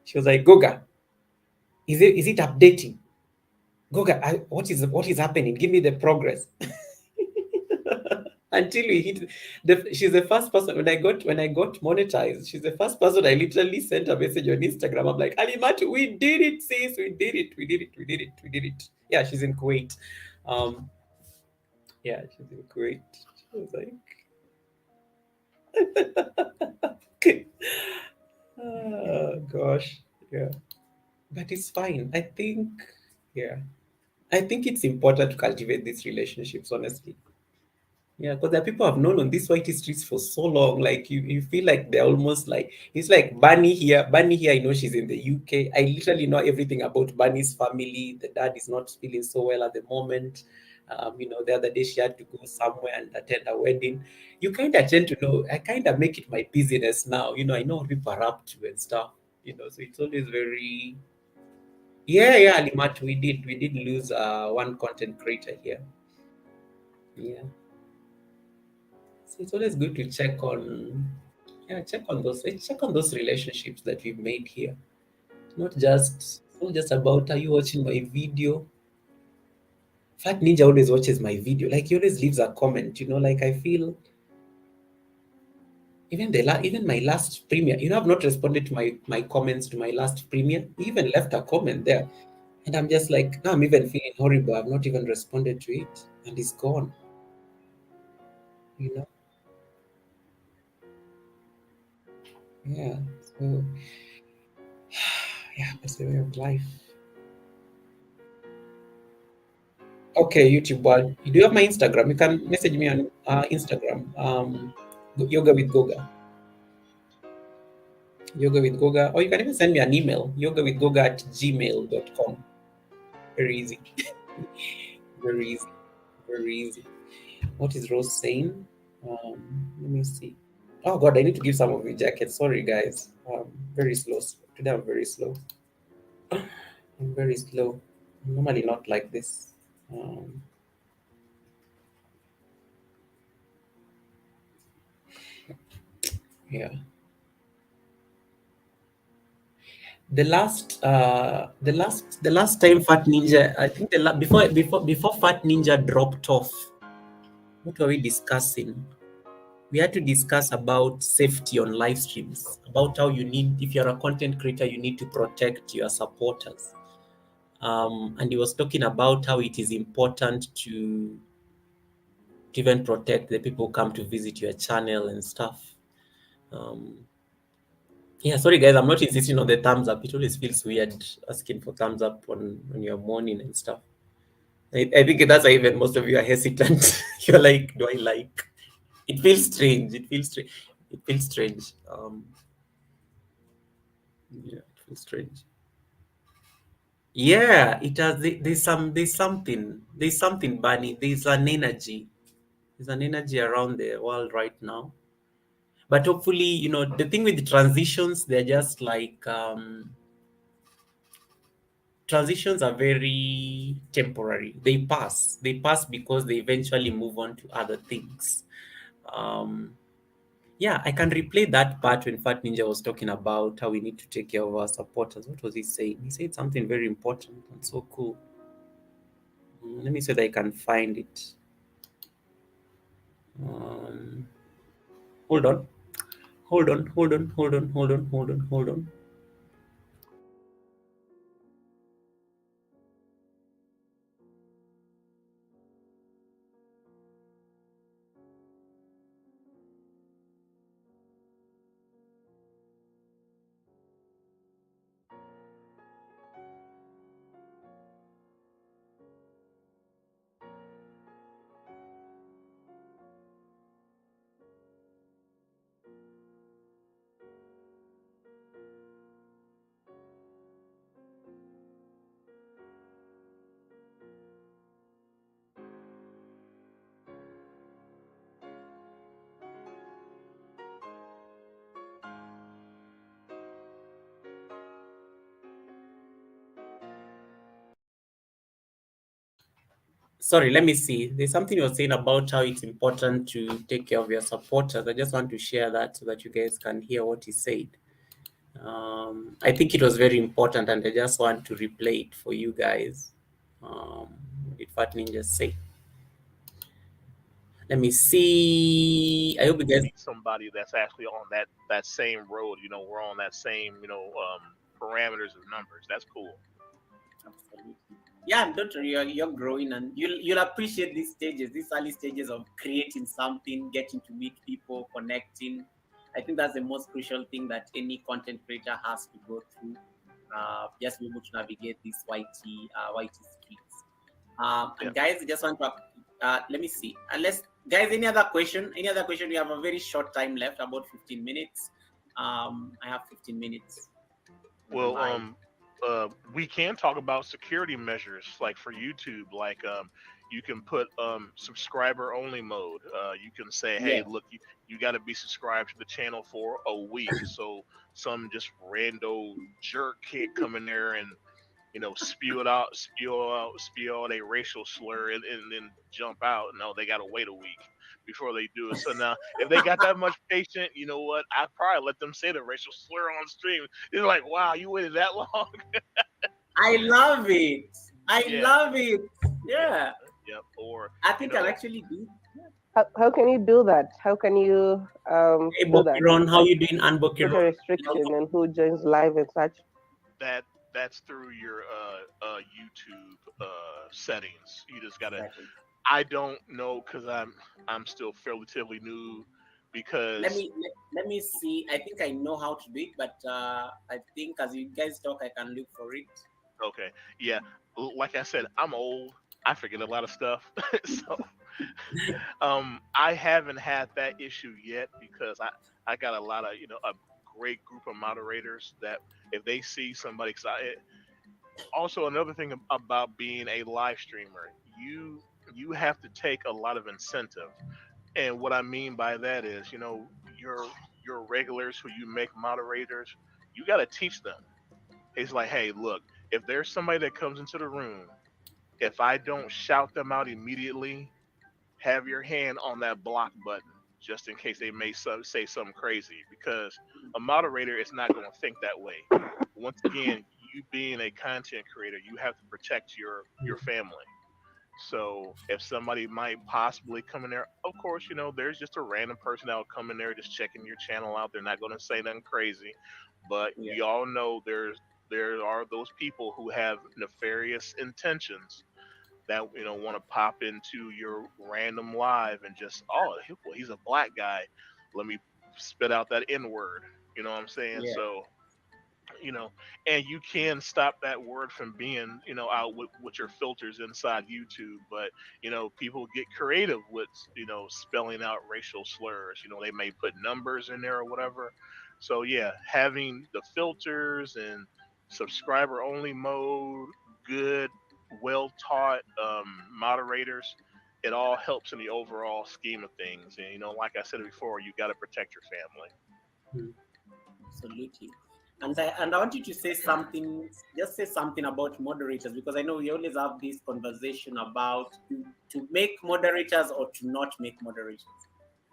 She was like, Goga, is it updating? Goga, what is happening? Give me the progress. Until we hit she's the first person when I got monetized. She's the first person I literally sent a message on Instagram. I'm like, Alimatu, we did it, sis. We did it. Yeah, she's in Kuwait. Um, yeah, she's in Kuwait. She was like, oh gosh, yeah. But it's fine. I think it's important to cultivate these relationships, honestly. Yeah, because there are people I've known on these white streets for so long. Like you feel like they're almost like it's like Bunny here. Bunny here, I know she's in the UK. I literally know everything about Bunny's family. The dad is not feeling so well at the moment. The other day she had to go somewhere and attend a wedding. You kind of tend to know. I kind of make it my business now. I know what people are up to and stuff. So it's always very. Yeah, Alimat, we did lose one content creator here. Yeah. So it's always good to check on those relationships that we've made here. Not just about, are you watching my video? Fat Ninja always watches my video. Like he always leaves a comment. Like I feel even my last premiere. I've not responded to my comments to my last premiere. He even left a comment there, and I'm just like, now I'm even feeling horrible. I've not even responded to it, and it's gone. You know, yeah. So yeah, that's the way of life. Okay, YouTube. Well, do you have my Instagram? You can message me on Instagram. Yoga with Goga. Yoga with Goga. Or you can even send me an email. yogawithgoga@gmail.com. Very easy. Very easy. Very easy. What is Rose saying? Let me see. Oh God, I need to give some of you jackets. Sorry, guys. Very slow. Today I'm very slow. I'm very slow. I'm normally not like this. Yeah. The last time Fat Ninja, I think before Fat Ninja dropped off, what were we discussing? We had to discuss about safety on live streams, about how if you're a content creator, you need to protect your supporters. And he was talking about how it is important to even protect the people who come to visit your channel and stuff. Um, yeah, sorry guys, I'm not insisting on the thumbs up. It always feels weird asking for thumbs up on your morning and stuff. I think that's why even most of you are hesitant. You're like, do I like? It feels strange. It feels strange. It feels strange. Yeah, it feels strange. Yeah, it has. There's something, Bunny. There's an energy. There's an energy around the world right now. But hopefully, the thing with the transitions, they're just like transitions are very temporary. They pass because they eventually move on to other things. um yeah, I can replay that part when Fat Ninja was talking about how we need to take care of our supporters. What was he saying? He said something very important and so cool. Let me see that I can find it. um Hold on, hold on. Sorry, let me see. There's something you're saying about how it's important to take care of your supporters. I just want to share that so that you guys can hear what he said. I think it was very important, and I just want to replay it for you guys. What did Fat Ninja say? Let me see. I hope you guys.
Meet somebody that's actually on that same road. We're on that same parameters of numbers. That's cool.
Absolutely. Yeah, and don't worry, you're growing, and you'll appreciate these stages, these early stages of creating something, getting to meet people, connecting. I think that's the most crucial thing that any content creator has to go through. Just be able to navigate these YT streets.
Yeah.
And guys, I just want to let me see. Unless guys, any other question? Any other question? We have a very short time left, about 15 minutes. I have 15 minutes on
Well,
my.
we can talk about security measures, like for YouTube. Like, you can put subscriber only mode. You can say, hey,
Yeah.
look, you got to be subscribed to the channel for a week, so some just rando jerk can't come in there and spew out a racial slur and then jump out. No, they got to wait a week before they do it. So now, if they got that much patience, you know what? I'd probably let them say the racial slur on stream. They're like, wow, you waited that long?
I love it. I
Yeah,
love it.
yeah,
Yeah.
yeah. Or,
I
you
think I'll
know,
actually do.
How can you do that? How can you
Hey,
do that?
Bokiron, how you doing? And
Put a
Bokiron.
restriction on who joins live and such.
that that's through your YouTube settings. You just gotta.
Exactly.
I don't know because I'm still relatively new
Let
because
me let me see. I think I know how to do it, but I think as you guys talk, I can look for it.
okay, yeah, like I said, I'm old. I forget a lot of stuff, so I haven't had that issue yet because I got a lot of a great group of moderators that if they see somebody, also another thing about being a live streamer, you have to take a lot of incentive, and what I mean by that is your regulars who you make moderators, you got to teach them. It's like, hey, look, if there's somebody that comes into the room, if I don't shout them out immediately, have your hand on that block button just in case they may say something crazy, because a moderator is not going to think that way. Once again, you being a content creator, you have to protect your family. So if somebody might possibly come in there, of course, there's just a random person that will come in there just checking your channel out. They're not going to say nothing crazy, but
Yeah.
we all know there are those people who have nefarious intentions that want to pop into your random live and just, oh, well, he's a black guy, let me spit out that N word. You know what I'm saying?
Yeah.
So and you can stop that word from being, out with your filters inside YouTube. But, people get creative with, spelling out racial slurs. They may put numbers in there or whatever. So, yeah, having the filters and subscriber only mode, good, well taught moderators, it all helps in the overall scheme of things. And, like I said before, you got to protect your family.
Mm.
Absolutely. And I want you to say something, just say something about moderators, because I know we always have this conversation about to make moderators or to not make moderators.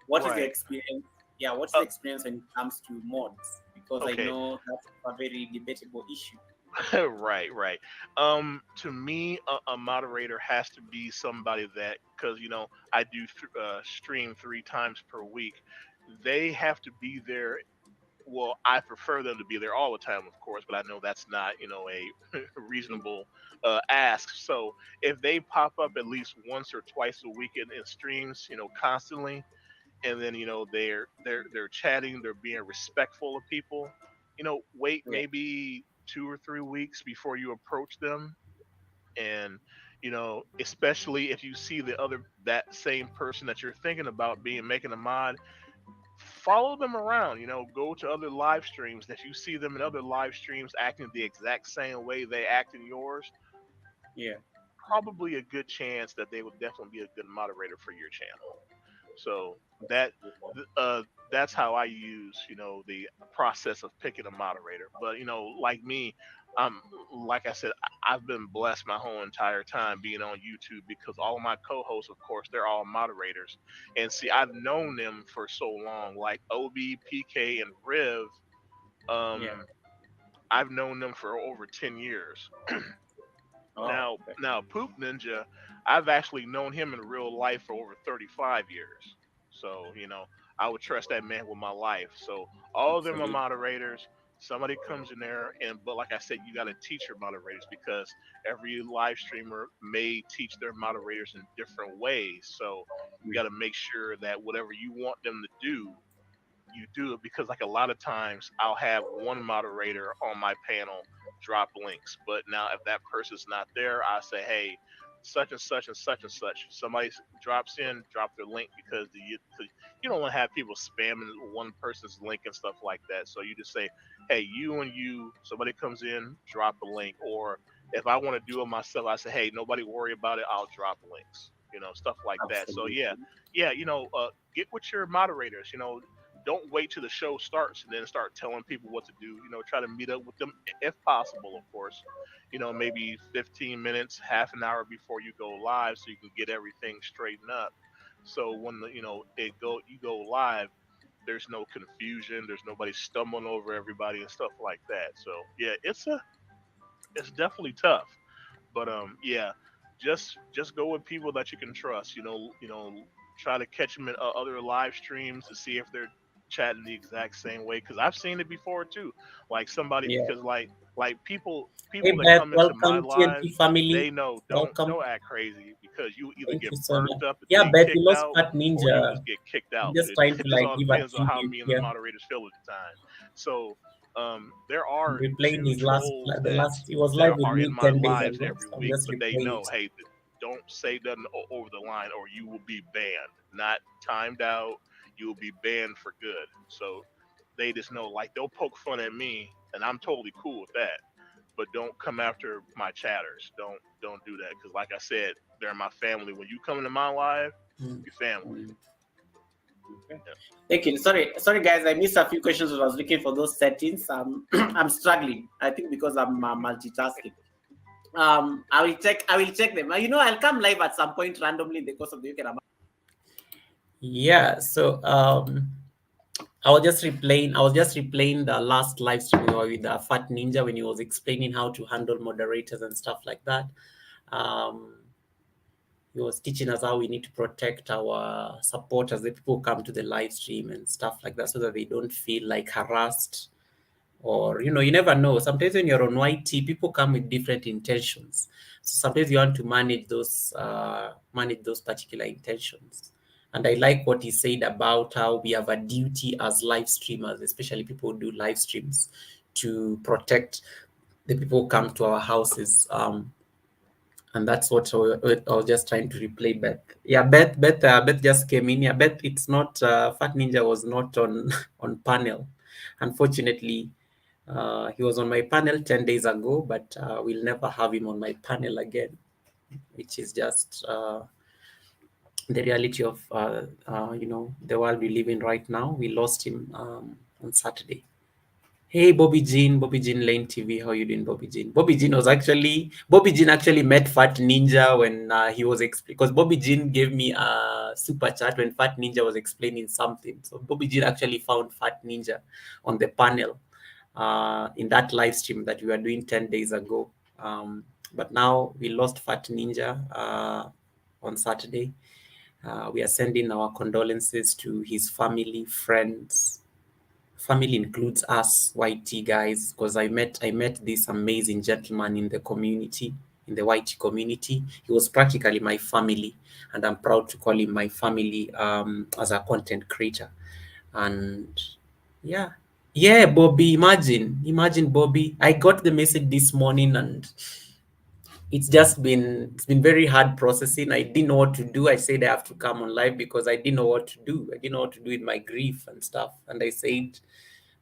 What is your
Right.
experience? Yeah, what's the experience when it comes to mods? Because I
Okay.
know that's a very debatable issue.
Right, right. To me, a moderator has to be somebody that, because I do stream 3 times per week. They have to be there. Well, I prefer them to be there all the time, of course, but I know that's not, a reasonable ask. So if they pop up at least once or twice a week in streams, constantly, and then they're chatting, they're being respectful of people, wait
Yeah,
maybe 2 or 3 weeks before you approach them. And especially if you see the other that same person that you're thinking about being making a mod, follow them around. Go to other live streams. If you see them in other live streams acting the exact same way they act in yours,
yeah.
probably a good chance that they will definitely be a good moderator for your channel. So that that's how I use the process of picking a moderator. But like me, um, like I said, I've been blessed my whole entire time being on YouTube because all of my co-hosts, of course, they're all moderators. And see, I've known them for so long, like OB, PK, and Riv.
Yeah.
Um, I've known them for over 10 years.
Oh, okay.
Now, Poop Ninja, I've actually known him in real life for over 35 years. So, I would trust that man with my life. So, all of them are
Absolutely.
moderators. Somebody comes in there, but like I said, you got to teach your moderators because every live streamer may teach their moderators in different ways. So, you got to make sure that whatever you want them to do, you do it, because like a lot of times I'll have one moderator on my panel drop links, but now if that person's not there, I say, hey, such and such and such and such. Somebody drops in, drop their link, because you don't want to have people spamming one person's link and stuff like that. So you just say, hey, you and you, somebody comes in, drop a link. Or if I want to do it myself, I say, hey, nobody worry about it, I'll drop links. Stuff like that. So yeah,
Absolutely.
yeah, get with your moderators. Don't wait till the show starts and then start telling people what to do. Try to meet up with them if possible, of course. Maybe 15 minutes, half an hour before you go live, so you can get everything straightened up. So when you go live, there's no confusion. There's nobody stumbling over everybody and stuff like that. So yeah, it's definitely tough. But yeah, just go with people that you can trust. Try to catch them in other live streams to see if they're chatting the exact same way. Because I've seen it before too. Like somebody,
Yeah.
because like
Hey
people that
Beth,
come into my
welcome
live,
TNT family.
they know
Welcome.
don't act crazy, because you either
Thank
get
you so much.
burnt up and
Yeah,
get
Beth, you
kicked
lost
out,
Fat
or you
Ninja.
just get kicked out.
I'm just
It,
trying to
it just
like
all
give
depends on how
tribute
me and the
here.
moderators feel at the time. So there
I'm
are
replaying
two
his
trolls
the last, he was
that
live with
are in
me
my
10 days
lives
ago.
every
So I'm
week,
just
but they
replaying
know,
it.
hey, don't say nothing over the line, or you will be banned. Not timed out. You will be banned for good. So they just know, like, they'll poke fun at me, and I'm totally cool with that. But don't come after my chatters. Don't do that, because, like I said, they're my family. When you come into my live,
Mm.
your family.
Mm.
Okay.
Yeah.
Thank you. Sorry, guys. I missed a few questions when I was looking for those settings. I'm struggling. I think because I'm multitasking. I will check. I will check them. I'll come live at some point randomly in the course of the week.
Yeah, so I was just replaying the last live stream with the Fat Ninja when he was explaining how to handle moderators and stuff like that. Um, he was teaching us how we need to protect our supporters, the people who come to the live stream and stuff like that, so that they don't feel like harassed or you never know. Sometimes when you're on YT, people come with different intentions. So sometimes you want to manage those particular intentions. And I like what he said about how we have a duty as live streamers, especially people who do live streams, to protect the people who come to our houses. And that's what I was just trying to replay Beth. Yeah, Beth just came in. Yeah, Beth, it's not Fat Ninja was not on on panel, unfortunately. He was on my panel 10 days ago, but we'll never have him on my panel again, which is just the reality of the world we live in right now. We lost him on Saturday. Hey, Bobby Jean Lane TV, how you doing, Bobby Jean? Bobby Jean actually met Fat Ninja when he was because Bobby Jean gave me a super chat when Fat Ninja was explaining something. So Bobby Jean actually found Fat Ninja on the panel in that live stream that we were doing 10 days ago. But now we lost Fat Ninja on Saturday. We are sending our condolences to his family, friends. Family includes us YT guys, because I met this amazing gentleman in the community, in the YT community. He was practically my family, and I'm proud to call him my family as a content creator. And yeah, yeah, Bobby, imagine Bobby. I got the message this morning, and it's been very hard processing. I didn't know what to do. I said I have to come on live because I didn't know what to do. I didn't know what to do with my grief and stuff. And I said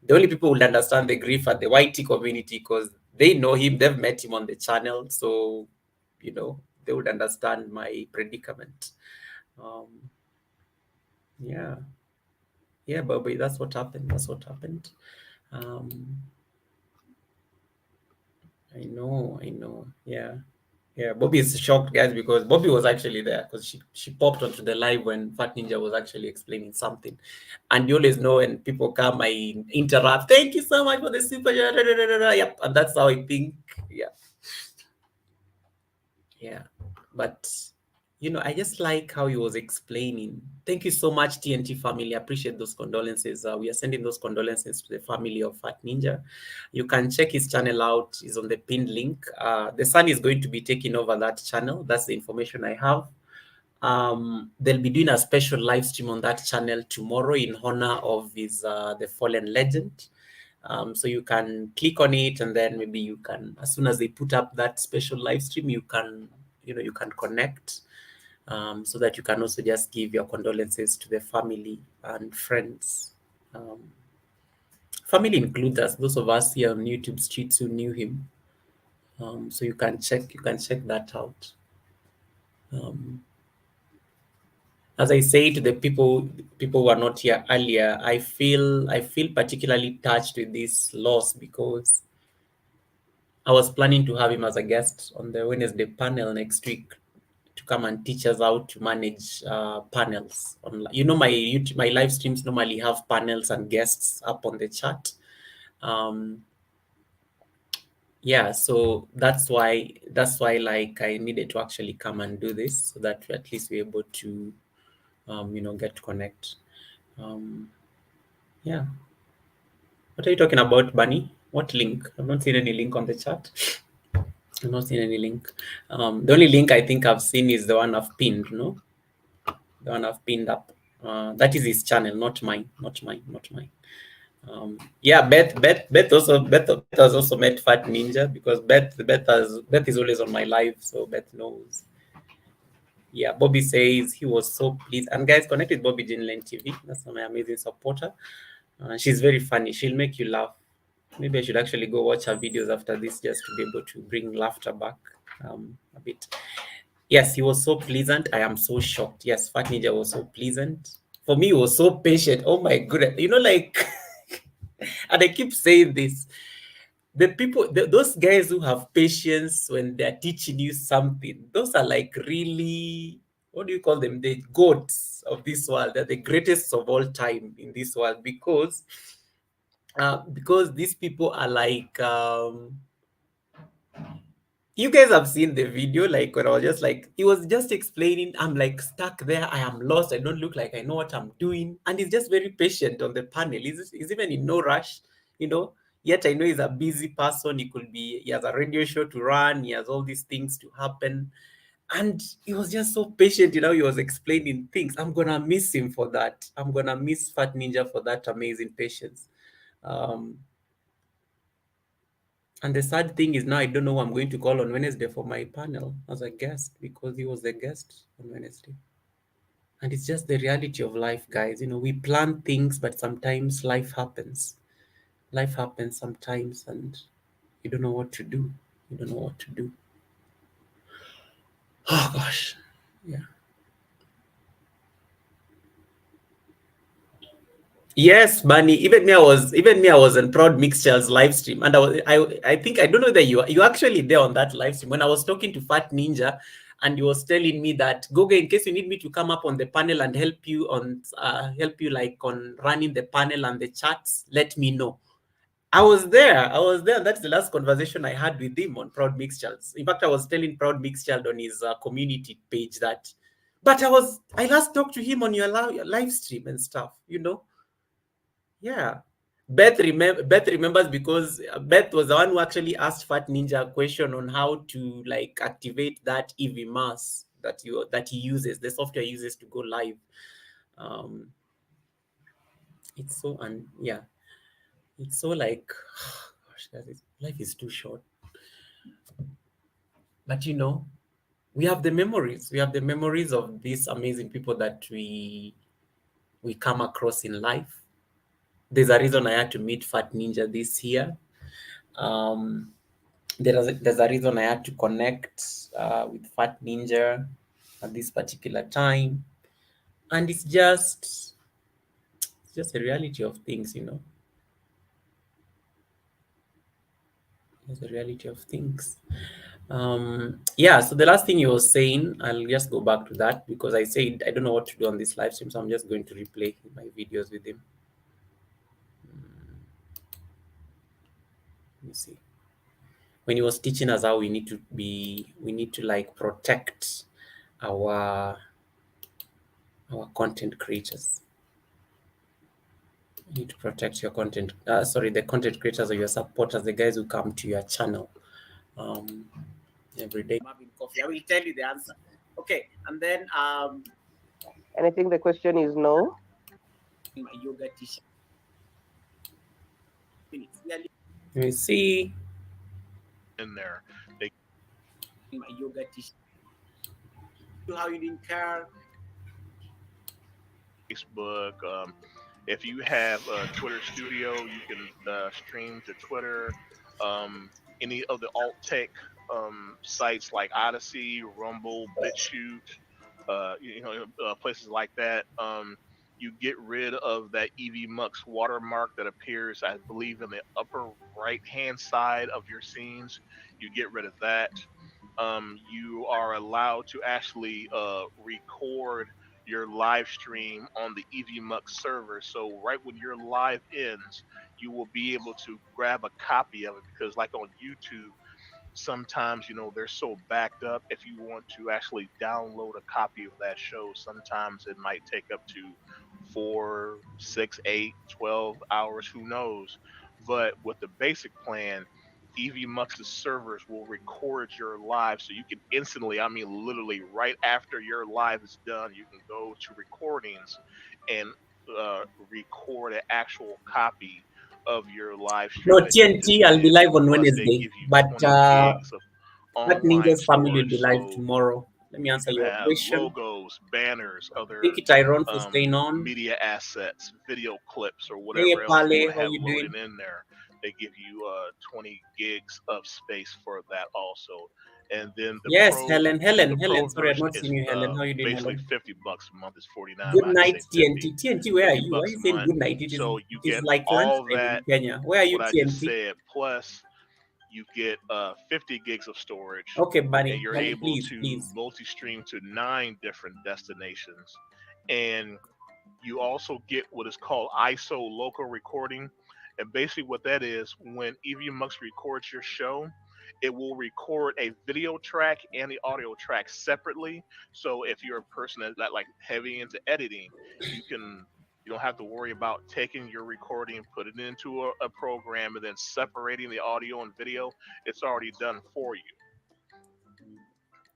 the only people who would understand the grief are the YT community, because they know him, they've met him on the channel, so they would understand my predicament. Um, yeah, yeah, Bobby, that's what happened. That's what happened. Um, I know. Yeah, Bobby is shocked, guys, because Bobby was actually there, because she popped onto the live when Fat Ninja was actually explaining something. And you always know when people come, I interrupt. Thank you so much for the super. Yep, and that's how I think. Yeah. But I just like how he was explaining. Thank you so much, TNT family. I appreciate those condolences. We are sending those condolences to the family of Fat Ninja. You can check his channel out. It's on the pinned link. The son is going to be taking over that channel. That's the information I have. They'll be doing a special live stream on that channel tomorrow in honor of his the fallen legend. So you can click on it, and then maybe you can, as soon as they put up that special live stream, you can connect, so that you can also just give your condolences to the family and friends. Family includes us, those of us here on YouTube streets who knew him. So you can check that out. As I say to the people who were not here earlier, I feel particularly touched with this loss, because I was planning to have him as a guest on the Wednesday panel next week to come and teach us how to manage panels. My live streams normally have panels and guests up on the chat. Yeah, so that's why like I needed to actually come and do this, so that at least we're able to get to connect. Yeah. What are you talking about, Bunny? What link? I've not seen any link on the chat. I've not seen any link. The only link I think I've seen is the one I've pinned, no? The one I've pinned up. That is his channel, not mine. Not mine. Yeah, Beth has also met Fat Ninja, because Beth is always on my live, so Beth knows. Yeah, Bobby says he was so pleased. And guys, connect with Bobby Jean Lane TV. That's my amazing supporter. She's very funny. She'll make you laugh. Maybe I should actually go watch her videos after this, just to be able to bring laughter back a bit. Yes, he was so pleasant. I am so shocked. Yes, Fat Ninja was so pleasant. For me, he was so patient. Oh my goodness. Like, and I keep saying this. The people, those guys who have patience when they're teaching you something, those are like really, what do you call them? The goats of this world. They're the greatest of all time in this world, because these people are like, you guys have seen the video, like when I was just like, he was just explaining, I'm like stuck there, I am lost, I don't look like I know what I'm doing. And he's just very patient on the panel. He's even in no rush, Yet I know he's a busy person. He has a radio show to run, he has all these things to happen. And he was just so patient, he was explaining things. I'm gonna miss him for that. I'm gonna miss Fat Ninja for that amazing patience. Um, and the sad thing is now I don't know who I'm going to call on Wednesday for my panel as a guest because he was the guest on Wednesday. And it's just the reality of life, guys. We plan things, but sometimes life happens. Life happens sometimes, and you don't know what to do. You don't know what to do. Oh gosh. Yeah. Yes, Bunny. Even me, I was on Proud Mixture's live stream, and I think I don't know that you actually there on that live stream when I was talking to Fat Ninja, and he was telling me that Goga, in case you need me to come up on the panel and help you like on running the panel and the chats, let me know. I was there. I was there. That's the last conversation I had with him on Proud Mixchild. In fact, I was telling Proud Mixchild on his community page that, but I last talked to him on your live stream and stuff. Yeah. Beth remembers because Beth was the one who actually asked Fat Ninja a question on how to like activate that EV mass that he uses, the software he uses to go live. Um, it's so yeah, it's so like, gosh, life is too short. But we have the memories. We have the memories of these amazing people that we come across in life. There's a reason I had to meet Fat Ninja this year. There's a reason I had to connect with Fat Ninja at this particular time, and it's just a reality of things. It's a reality of things. Yeah, so the last thing you were saying, I'll just go back to that because I said I don't know what to do on this live stream, so I'm just going to replay my videos with him. Let me see. When he was teaching us how we need to like protect our content creators. You need to protect your content. The content creators or your supporters, the guys who come to your channel every day.
I'm having coffee. I will tell you the answer. Okay, and then
And I think the question is no.
my yoga t-shirt.
Let me see.
In there, they
My yoga t-shirt. How you didn't care.
Facebook. If you have a Twitter Studio, you can stream to Twitter. Any of the alt tech sites like Odyssey, Rumble, BitChute, places like that. You get rid of that EV Mux watermark that appears, I believe, in the upper right hand side of your scenes. You get rid of that. You are allowed to actually record your live stream on the EVMux server. So right when your live ends, you will be able to grab a copy of it because, like on YouTube, sometimes they're so backed up. If you want to actually download a copy of that show, sometimes it might take up to 4, 6, 8, 12 hours, who knows. But with the basic plan, EVMux's servers will record your live, so you can instantly, I mean literally right after your live is done, you can go to recordings and record an actual copy of your live
No,
stream that you just
TNT, I'll be
did.
live on
Plus, they
Wednesday,
give you
but
20 gigs of
Fat
online
Ninja's family will be
storage.
live
So
tomorrow. Let me
you
answer
can
your
have
question.
logos, banners,
Thank
other
you, Tyrone, for staying on.
media assets, video clips, or
Hey,
whatever else you
Pale,
want to
how
have
you
loaded
doing?
in there. They give you 20 gigs of space for that also. And then
Yes, Helen.
the
Helen.
pro
Sorry, I've
version
not
is
seen you, Helen. How you doing,
basically
Helen?
$50 a month. It's 49,
Good
but I just
night,
say 50.
TNT. TNT, where are
50
you? Why are
bucks
you
a
saying
month.
good night? It is
So you
it is
get
like
all
lunchtime in
that,
Kenya. Where are you,
what I just
TNT?
said, plus you get 50 gigs of storage,
Okay,
and
Bunny.
you're
Bunny,
able
please,
to
please.
multi-stream to 9 different destinations. And you also get what is called ISO local recording. And basically what that is, when EVMux records your show, it will record a video track and the audio track separately. So if you're a person that like heavy into editing, you can You don't have to worry about taking your recording, putting it into a program, and then separating the audio and video. It's already done for you.
Wow.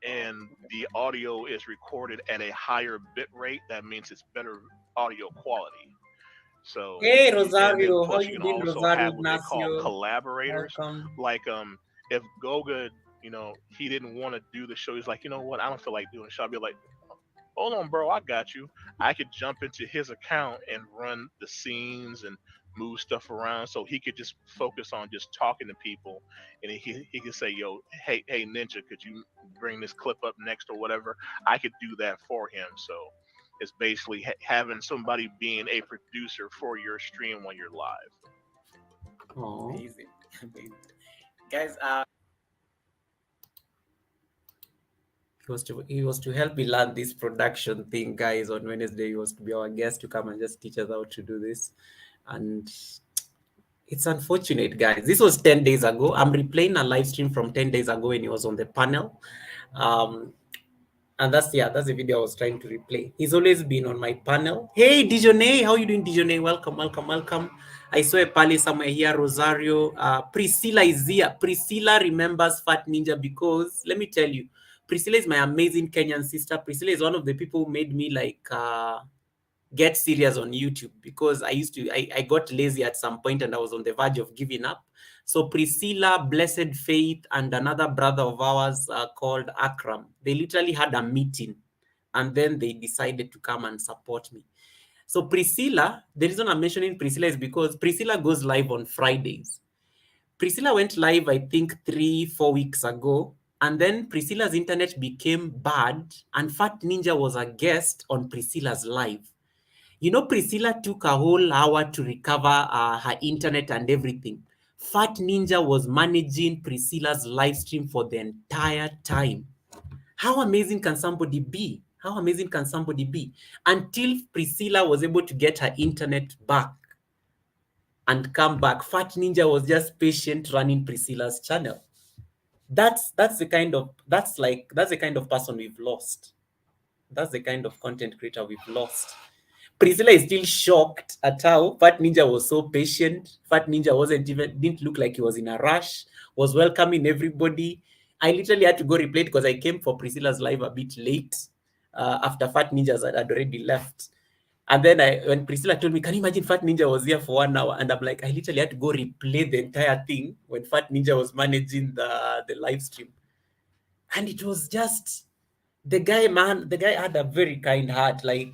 And the audio is recorded at a higher bit rate. That means it's better audio quality. So
Hey
and then
Rosario, how
plus you
you
can
doing,
also
Rosario
have what they call
Ignacio?
collaborators.
Welcome.
Like if Goga, he didn't want to do the show, he's like, you know what, I don't feel like doing the show. I'd be like, hold on, bro, I got you. I could jump into his account and run the scenes and move stuff around, so he could just focus on just talking to people, and he could say, yo, hey Ninja, could you bring this clip up next or whatever. I could do that for him. So it's basically having somebody being a producer for your stream when you're live.
Oh,
Amazing. Amazing. Guys,
he was to help me learn this production thing, guys. On Wednesday, he was to be our guest to come and just teach us how to do this, and it's unfortunate, guys. This was 10 days ago. I'm replaying a live stream from 10 days ago when he was on the panel. Um, and that's the video I was trying to replay. He's always been on my panel. Hey, Dijonay, how you doing, Dijonay? Welcome, welcome, welcome. I saw a pally somewhere here, Rosario. Priscilla is here. Priscilla remembers Fat Ninja because, let me tell you, Priscilla is my amazing Kenyan sister. Priscilla is one of the people who made me get serious on YouTube, because I got lazy at some point and I was on the verge of giving up. So Priscilla, Blessed Faith, and another brother of ours called Akram, they literally had a meeting and then they decided to come and support me. So Priscilla, the reason I'm mentioning Priscilla is because Priscilla goes live on Fridays. Priscilla went live, I think 3-4 weeks ago, and then Priscilla's internet became bad and Fat Ninja was a guest on Priscilla's live. Priscilla took a whole hour to recover her internet and everything. Fat Ninja was managing Priscilla's live stream for the entire time. How amazing can somebody be? How amazing can somebody be? Until Priscilla was able to get her internet back and come back, Fat Ninja was just patient running Priscilla's channel. That's the kind of person we've lost. That's the kind of content creator we've lost. Priscilla is still shocked at how Fat Ninja was so patient. Fat Ninja didn't look like he was in a rush, was welcoming everybody. I literally had to go replay it because I came for Priscilla's live a bit late after Fat Ninjas had already left. And then when Priscilla told me, can you imagine Fat Ninja was here for 1 hour? And I'm like, I literally had to go replay the entire thing when Fat Ninja was managing the live stream. And it was just, the guy had a very kind heart. Like,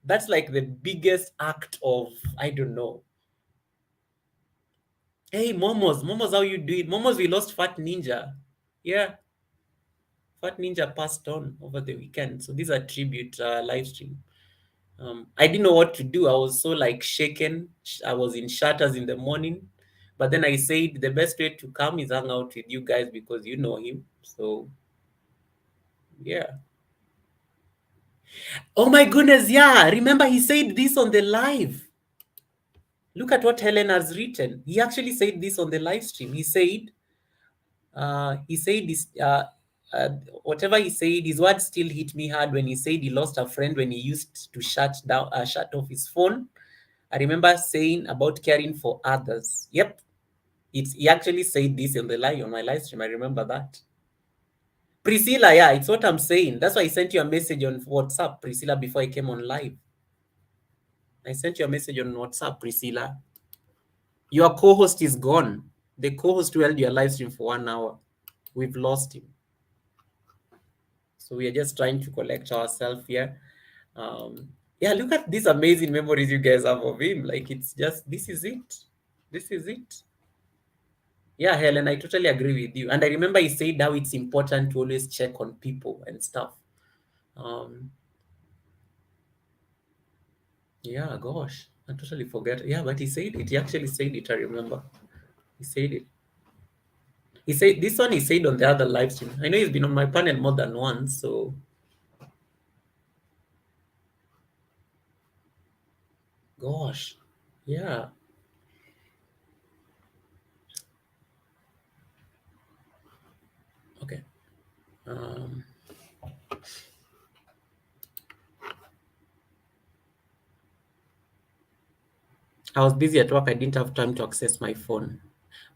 that's like the biggest act of, I don't know. Hey, Momos, how you doing? Momos, we lost Fat Ninja. Yeah, Fat Ninja passed on over the weekend. So these are tribute live stream. I didn't know what to do. I was so shaken. I was in shutters in the morning. But then I said the best way to come is hang out with you guys because you know him. So, yeah. Oh my goodness, yeah. Remember he said this on the live. Look at what Helen has written. He actually said this on the live stream. He said this, whatever he said, his words still hit me hard when he said he lost a friend when he used to shut off his phone. I remember saying about caring for others. Yep. He actually said this on my live stream. I remember that. Priscilla, yeah, it's what I'm saying. That's why I sent you a message on WhatsApp, Priscilla, before I came on live. I sent you a message on WhatsApp, Priscilla. Your co-host is gone. The co-host who held your live stream for 1 hour. We've lost him. So we are just trying to collect ourselves here. Yeah, look at these amazing memories you guys have of him. Like, it's just, this is it. This is it. Yeah, Helen, I totally agree with you. And I remember he said how it's important to always check on people and stuff. Yeah, gosh, I totally forget. Yeah, but he said it. He actually said it. I remember. He said it. He said this one. He said on the other live stream. I know he's been on my panel more than once. So, gosh, yeah. Okay. I was busy at work. I didn't have time to access my phone.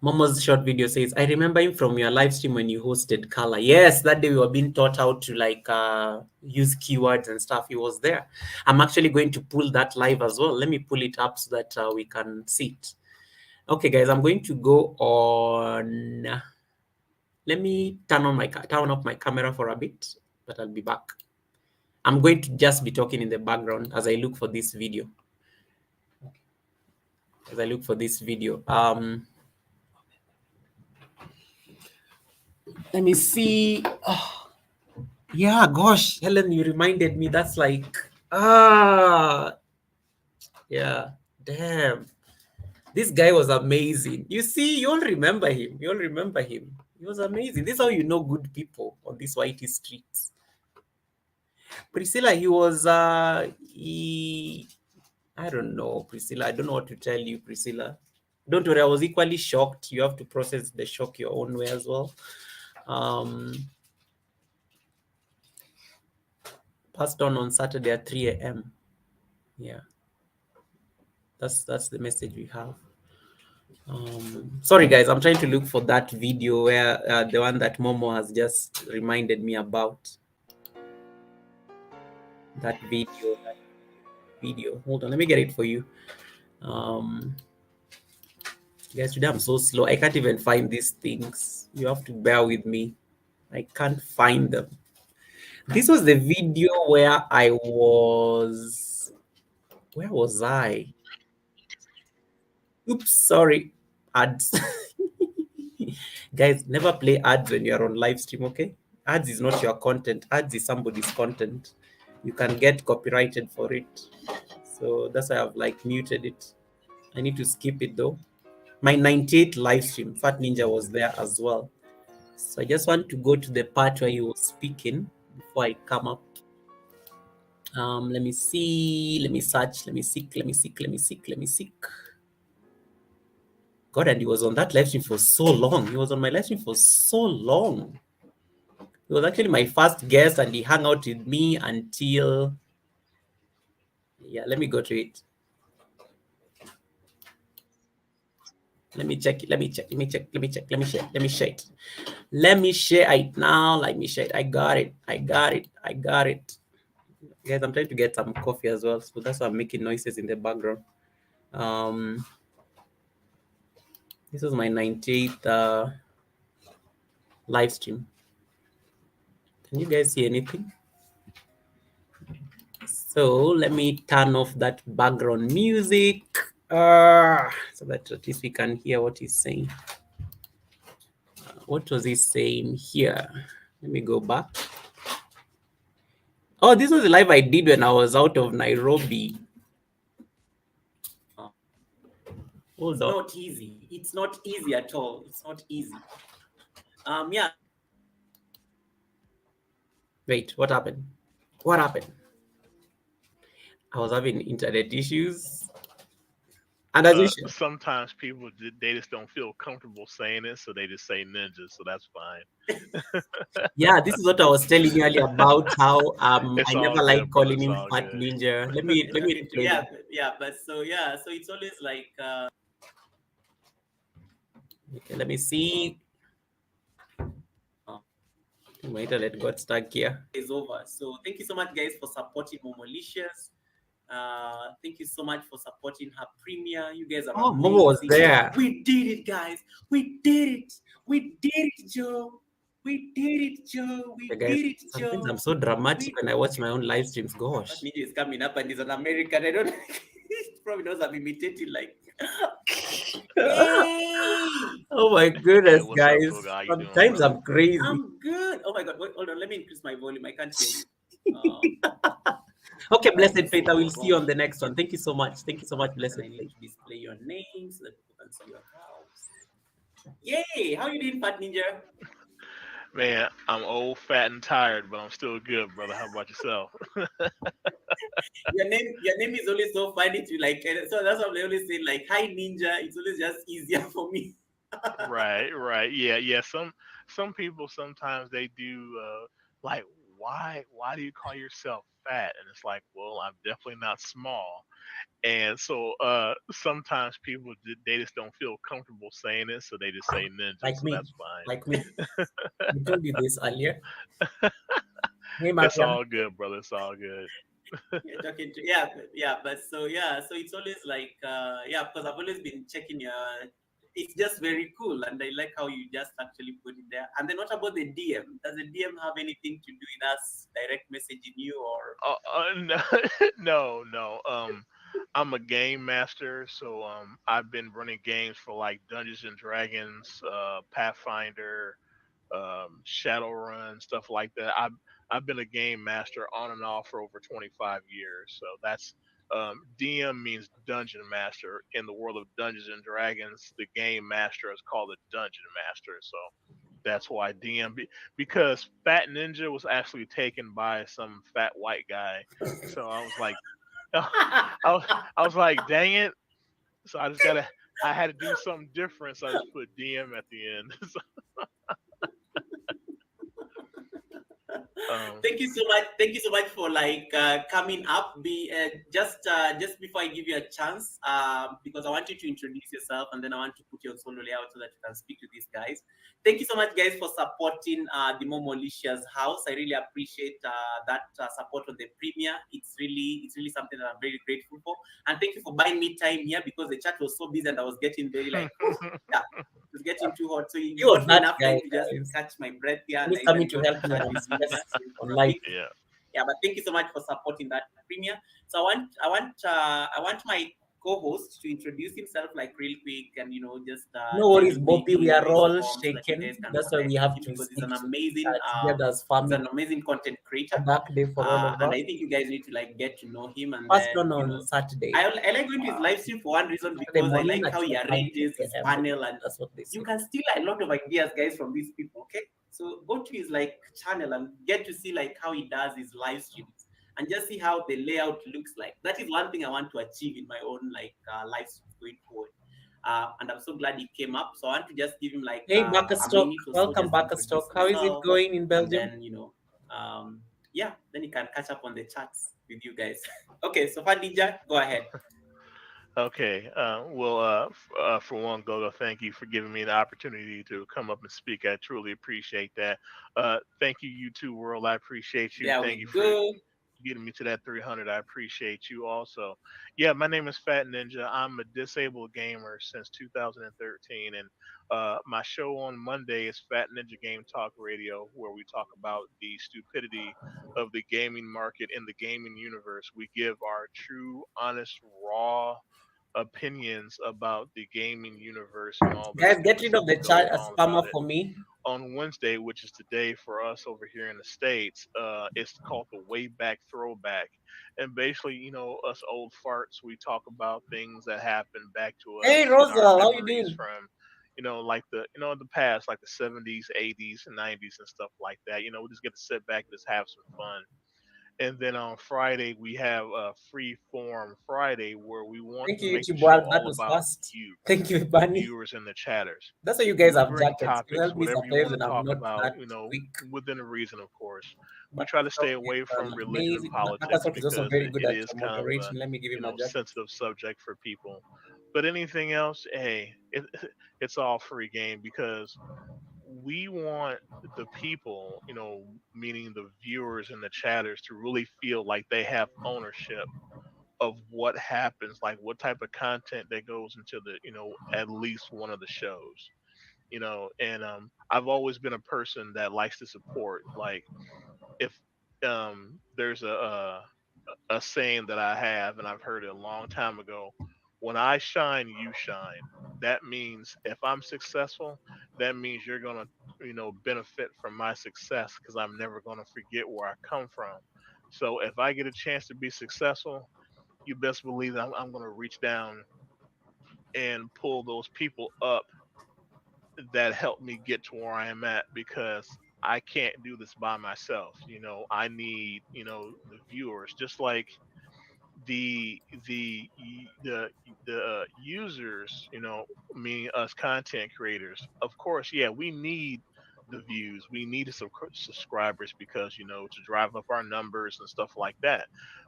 Momo's short video says, I remember him from your live stream when you hosted Color. Yes, that day we were being taught how to use keywords and stuff. He was there. I'm actually going to pull that live as well. Let me pull it up so that we can see it. Okay, guys, I'm going to go on. Let me turn off my camera for a bit, but I'll be back. I'm going to just be talking in the background as I look for this video. Let me see. Oh, yeah, gosh, Helen, you reminded me. That's like, yeah, damn. This guy was amazing. You see, you all remember him. He was amazing. This is how you know good people on these whitey streets. Priscilla, I don't know, Priscilla. I don't know what to tell you, Priscilla. Don't worry, I was equally shocked. You have to process the shock your own way as well. Passed on Saturday at 3 a.m. Yeah, that's the message we have. Sorry guys, I'm trying to look for that video where the one that Momo has just reminded me about. That video. Hold on, let me get it for you. Guys, today I'm so slow. I can't even find these things. You have to bear with me. I can't find them. This was the video where I was. Where was I? Oops, sorry. Ads. Guys, never play ads when you're on live stream, okay? Ads is not your content. Ads is somebody's content. You can get copyrighted for it. So that's why I've muted it. I need to skip it though. My 98th live stream, Fat Ninja was there as well. So I just want to go to the part where he was speaking before I come up. Let me see. Let me search. Let me seek. God, and he was on that live stream for so long. He was on my live stream for so long. He was actually my first guest, and he hung out with me until. Yeah, let me go to it. Let me check it. Let me share it now. Let me share it. I got it. Guys, I'm trying to get some coffee as well, so that's why I'm making noises in the background. This was my 98th live stream. Can you guys see anything? So let me turn off that background music so that at least we can hear what he's saying. What was he saying here? Let me go back. Oh, this was the live I did when I was out of Nairobi. Hold on.
Not easy. It's not easy at all. It's not easy. Yeah.
Wait, what happened? I was having internet issues. And as usual,
sometimes people they just don't feel comfortable saying it, so they just say ninja. So that's fine.
Yeah, this is what I was telling you earlier about how I never like calling him Fat
good.
Ninja. Let me replay that.
So it's always like
Okay, let me see. My internet got stuck here.
Is over. So thank you so much, guys, for supporting Momolicious. Thank you so much for supporting her premiere. You guys are amazing.
Momo was there.
We did it, guys. We did it, Joe. We did it, Joe.
Sometimes I'm so dramatic when I watch my own live streams. Gosh.
That media is coming up and he's an American. I don't probably knows I'm imitating like.
Oh my goodness, guys.
Up,
Sometimes I'm crazy.
I'm good. Oh my god. Wait, hold on. Let me increase my volume. I can't hear you.
Okay, Blessed Faith. I will see you on the next one. Thank you so much. Blessed Faith.
Display your name so that people can see your house. Yay! How you doing, Fat Ninja?
Man, I'm old, fat, and tired, but I'm still good, brother. How about yourself?
Your name is always so funny to like, so that's why I always say like, "Hi Ninja." It's always just easier for me.
Right. Yeah. Some people sometimes they do like why do you call yourself fat? And it's like, well, I'm definitely not small. And so sometimes people they just don't feel comfortable saying it, so they just say ninja.
Like
So
me,
that's fine.
like me. I told you this earlier. Hey,
It's
Mariam.
all good, brother. It's all good.
You're talking to yeah, but so yeah, so it's always like yeah, because I've always been checking your. It's just very cool, and I like how you just actually put it there. And then what about the DM? Does the DM have anything to do with us direct messaging you or?
No, no, no. I'm a game master, so I've been running games for like Dungeons and Dragons, Pathfinder, Shadowrun, stuff like that. I've been a game master on and off for over 25 years. So that's DM means dungeon master. In the world of Dungeons and Dragons, the game master is called a dungeon master. So that's why because Fat Ninja was actually taken by some fat white guy. So I was like, I was like, dang it. So I had to do something different. So I just put DM at the end. So, um,
Thank you so much. Thank you so much for like coming up. Be just before I give you a chance, because I want you to introduce yourself, and then I want to put your solo layout so that you can speak to these guys. Thank you so much, guys, for supporting the Momolicious house. I really appreciate that support on the premiere. It's really something that I'm very grateful for. And thank you for buying me time here because the chat was so busy and I was getting very like, yeah, it was getting too hot. So
He
you
was
got me
that
enough
guy,
time to just
guys.
catch my breath here,
And
and
he's
I
coming
even
to
got to
help me
chat
on
with you here
CS
for
on
a
live.
bit.
yeah.
Yeah, but thank you so much for supporting that premiere. So I want my co-host to introduce himself like real quick and just
No
tell
worries,
you who
Bobby.
he
We
is,
are
where he's
all
from, so that you
shaken.
guys can
That's why we
connect with
have
him
to
because
stick together as
he's
family.
an amazing content
A
creator.
dark day for all of
And
us.
I think you guys need to like get to know him, and
First
then
one on Saturday.
I like going to his live stream for one reason
Saturday
because I
morning
like
at
how he
9
arranges his
a.m.
panel, and
That's what they
you
say.
can steal a lot of ideas, guys, from these people. Okay, so go to his like channel and get to see like how he does his live streams and just see how the layout looks like. That is one thing I want to achieve in my own like live streams going forward. And I'm so glad he came up. So I want to just give him like
Hey,
a
Stock.
minute or so
Welcome,
just to introduce
Stock. How is it
himself,
going in
and
Belgium?
then yeah, then he can catch up on the chats with you guys. Okay, so Fadija, go ahead.
Okay. Well, for one, Gogo, thank you for giving me the opportunity to come up and speak. I truly appreciate that. Thank you, YouTube world. I appreciate you.
There
Thank
we
you for
go.
getting me to that 300. I appreciate you also. Yeah, my name is Fat Ninja. I'm a disabled gamer since 2013, and my show on Monday is Fat Ninja Game Talk Radio, where we talk about the stupidity of the gaming market in the gaming universe. We give our true, honest, raw opinions about the gaming universe and all the
Guys, get
stupid
rid of
stuff
the
that goes
chat
on
spammer
about it.
for me.
On Wednesday, which is today for us over here in the States, it's called the Way Back Throwback. And basically, us old farts, we talk about things that happened back to
Hey,
us in our
Rosal, how you
memories
doing?
from, like the past, like the 70s, 80s, and 90s and stuff like that. We just get to sit back and just have some fun. And then on Friday, we have a free form Friday where we want
Thank
to
you,
make the
YouTube
show
world. That
all
was
about
fast.
you,
Thank you,
the
Bunny.
viewers and the chatters.
That's why you guys
We
have
bring
jackets. You
topics,
help me
whatever you
survive
want
when
to
I'm
talk
not
about,
that quick.
within reason, of course. We try to stay
Stock is
away from religion and
amazing.
politics
Stock is also
because
very
it,
good
it
at
is kind of a,
moderating. Let me give you my jacket.
sensitive subject for people. But anything else, hey, it's all free game because we want the people, meaning the viewers and the chatters, to really feel like they have ownership of what happens, like what type of content that goes into the, at least one of the shows, and I've always been a person that likes to support. Like if there's a saying that I have, and I've heard it a long time ago. When I shine, you shine. That means if I'm successful, that means you're gonna, benefit from my success because I'm never gonna forget where I come from. So if I get a chance to be successful, you best believe that I'm gonna reach down and pull those people up that helped me get to where I am at because I can't do this by myself. I need, the viewers, just like the the the users, meaning us content creators. Of course, yeah, we need the views. We needed some subscribers because to drive up our numbers and stuff like that.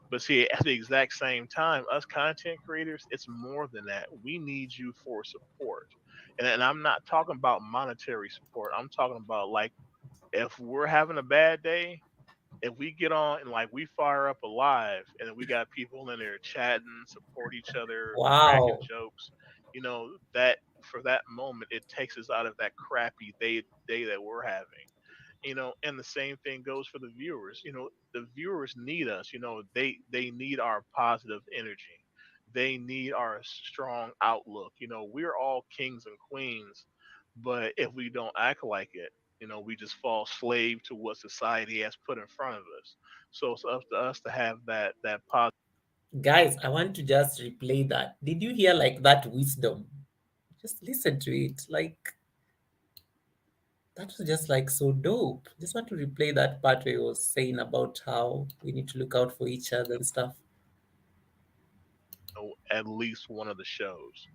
But see, at the exact same time, us content creators, it's more than that. We need you for support, and I'm not talking about monetary support. I'm talking about like if we're having a bad day, if we get on and like we fire up a live and we got people in there chatting, support each other, cracking
Wow.
jokes, that for that moment it takes us out of that crappy day that we're having. And the same thing goes for the viewers. The viewers need us. They need our positive energy. They need our strong outlook. We're all kings and queens, but if we don't act like it, we just fall slave to what society has put in front of us. So it's up to us to have that positive.
Guys, I want to just replay that. Did you hear like that wisdom? Just listen to it. Like that was just like so dope. Just want to replay that part where he was saying about how we need to look out for each other and stuff.
At least one of the shows.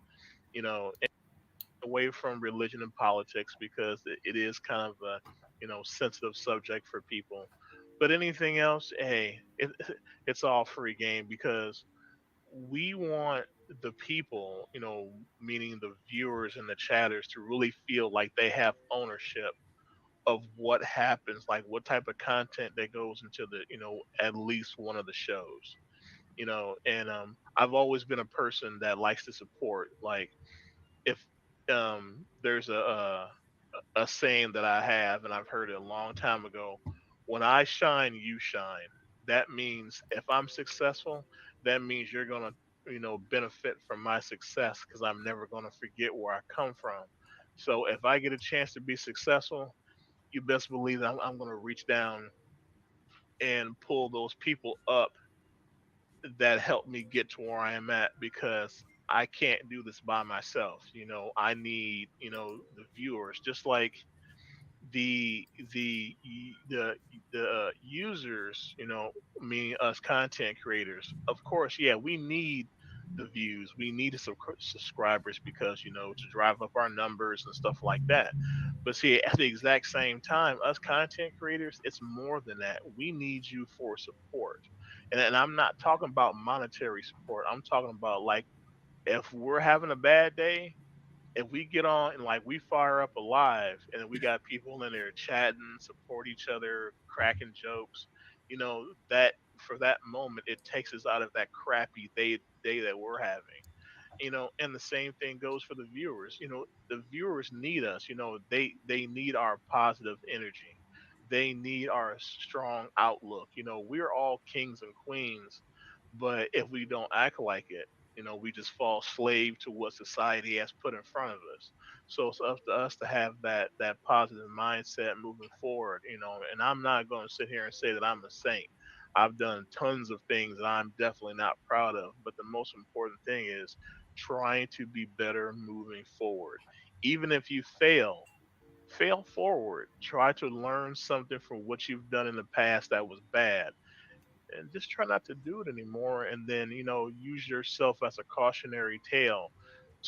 Away from religion and politics because it is kind of a sensitive subject for people. But anything else, hey, it's all free game because we want the people, meaning the viewers and the chatters, to really feel like they have ownership of what happens, like what type of content that goes into the, at least one of the shows. And I've always been a person that likes to support. Like if there's a saying that I have, and I've heard it a long time ago. When I shine, you shine. That means if I'm successful, that means you're gonna, benefit from my success because I'm never gonna forget where I come from. So if I get a chance to be successful, you best believe that I'm gonna reach down and pull those people up that helped me get to where I am at because I can't do this by myself. I need, the viewers, just like the the the the users, meaning us content creators. Of course, yeah, we need the views, we need the subscribers because to drive up our numbers and stuff like that. But see, at the exact same time, us content creators, it's more than that. We need you for support, and I'm not talking about monetary support. I'm talking about like if we're having a bad day, if we get on and like we fire up a live and we got people in there chatting, support each other, cracking jokes, that for that moment it takes us out of that crappy day that we're having. And the same thing goes for the viewers. The viewers need us. They need our positive energy. They need our strong outlook. We're all kings and queens, but if we don't act like it, we just fall slave to what society has put in front of us. So it's up to us to have that positive mindset moving forward. And I'm not going to sit here and say that I'm a saint. I've done tons of things that I'm definitely not proud of, but the most important thing is trying to be better moving forward. Even if you fail forward. Try to learn something from what you've done in the past that was bad, and just try not to do it anymore. And then, use yourself as a cautionary tale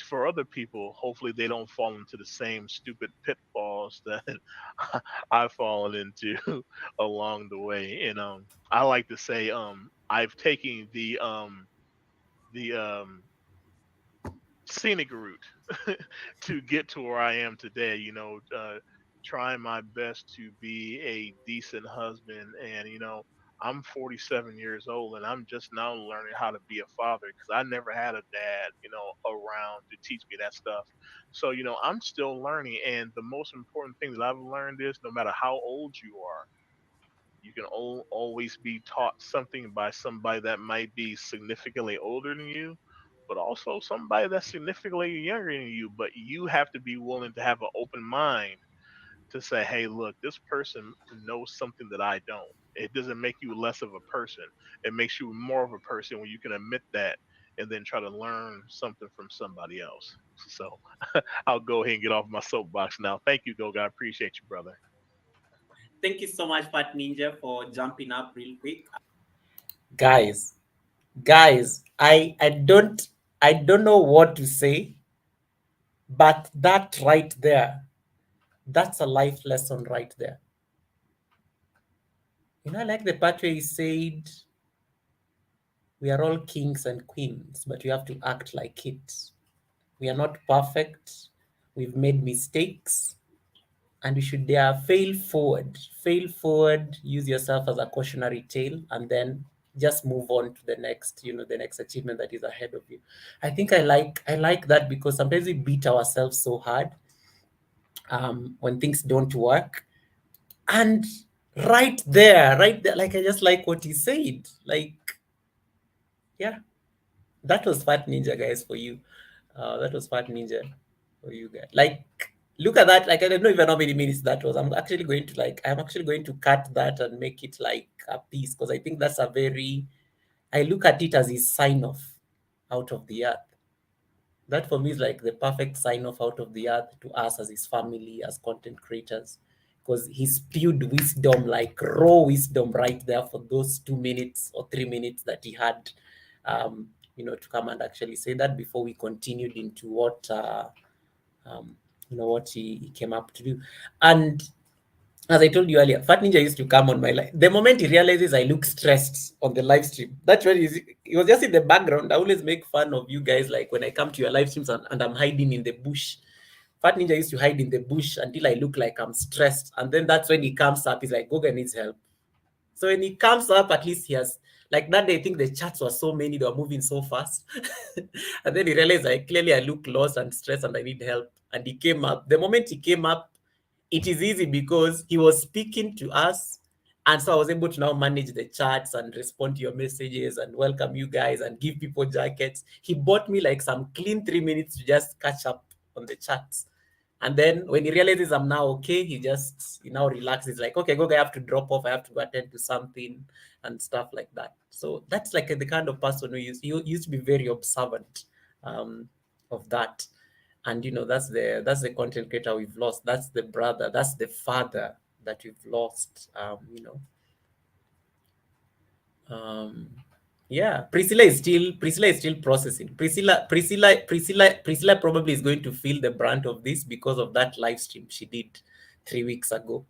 for other people. Hopefully, they don't fall into the same stupid pitfalls that I've fallen into along the way. And I like to say, I've taken the scenic route to get to where I am today. Trying my best to be a decent husband, and I'm 47 years old, and I'm just now learning how to be a father because I never had a dad, around to teach me that stuff. So I'm still learning, and the most important thing that I've learned is no matter how old you are, you can always be taught something by somebody that might be significantly older than you, but also somebody that's significantly younger than you. But you have to be willing to have an open mind to say, hey, look, this person knows something that I don't. It doesn't make you less of a person. It makes you more of a person when you can admit that and then try to learn something from somebody else. So I'll go ahead and get off my soapbox now. Thank you, Goga. I appreciate you, brother.
Thank you so much, Fat Ninja, for jumping up real quick.
Guys, guys, I don't know what to say, but that right there, That's a life lesson right there. I like the part where he said, we are all kings and queens, but we have to act like it. We are not perfect. We've made mistakes, and we should dare fail forward. Fail forward, use yourself as a cautionary tale, and then just move on to the next, the next achievement that is ahead of you. I think I like that because sometimes we beat ourselves so hard when things don't work. And right there, like I just like what he said. Like, yeah, that was Fat Ninja, guys, for you. That was Fat Ninja for you guys. Like, look at that. Like, I don't know even how many minutes that was. I'm actually going to cut that and make it like a piece because I think that's a very, I look at it as his sign off out of the earth. That for me is like the perfect sign off out of the earth to us as his family, as content creators, because he spewed wisdom, like raw wisdom, right there for those 2 minutes or 3 minutes that he had, to come and actually say that before we continued into um, what he came up to do. And as I told you earlier, Fat Ninja used to come on my live. The moment he realizes I look stressed on the live stream, that's when he was just in the background. I always make fun of you guys, like when I come to your live streams and I'm hiding in the bush. Fat Ninja used to hide in the bush until I look like I'm stressed. And then that's when he comes up. He's like, Goga needs help. So when he comes up, at least he has, like that day, I think the chats were so many, they were moving so fast. And then he realized clearly I look lost and stressed and I need help. And he came up. The moment he came up, it is easy because he was speaking to us. And so I was able to now manage the chats and respond to your messages and welcome you guys and give people jackets. He bought me like some clean 3 minutes to just catch up on the chats. And then when he realizes I'm now okay, he now relaxes. Like, okay, go, I have to drop off. I have to go attend to something and stuff like that. So that's like the kind of person he used to be very observant of that. And that's the content creator we've lost. That's the brother. That's the father that we've lost. Yeah, Priscilla is still processing. Priscilla probably is going to feel the brunt of this because of that live stream she did 3 weeks ago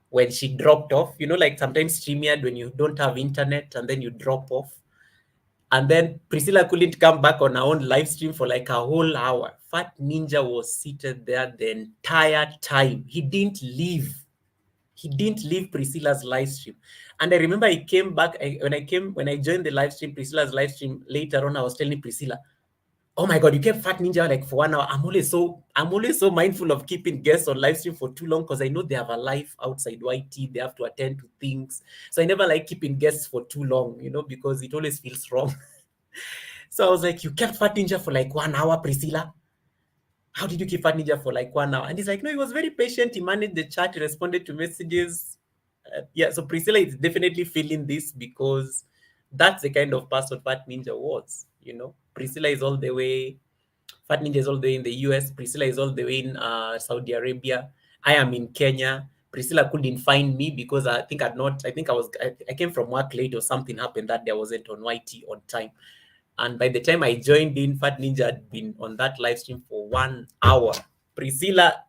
when she dropped off. Like sometimes StreamYard, when you don't have internet and then you drop off, and then Priscilla couldn't come back on her own live stream for like a whole hour. Fat Ninja was seated there the entire time. He didn't leave. He didn't leave Priscilla's live stream. And I remember I came back when I joined the live stream, Priscilla's live stream later on. I was telling Priscilla, "Oh my God, you kept Fat Ninja like for 1 hour." I'm always so mindful of keeping guests on live stream for too long because I know they have a life outside YT. They have to attend to things. So I never like keeping guests for too long, because it always feels wrong. So I was like, "You kept Fat Ninja for like 1 hour, Priscilla? How did you keep Fat Ninja for like 1 hour?" And he's like, "No, he was very patient. He managed the chat. He responded to messages." Yeah, so Priscilla is definitely feeling this because that's the kind of person Fat Ninja was. Priscilla is all the way. Fat Ninja is all the way in the US. Priscilla is all the way in Saudi Arabia. I am in Kenya. Priscilla couldn't find me because I think I came from work late or something happened that day. I wasn't on YT on time. And by the time I joined in, Fat Ninja had been on that live stream for 1 hour. Priscilla,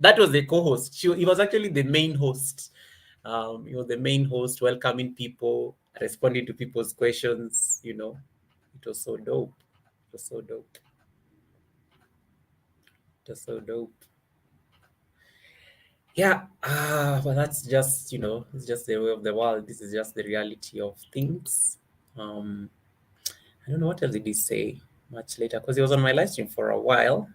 that was the co-host. He was actually the main host. He was the main host, welcoming people, responding to people's questions. It was so dope. It was so dope. It was so dope. Yeah, but that's just, it's just the way of the world. This is just the reality of things. I don't know what else did he say much later because he was on my live stream for a while.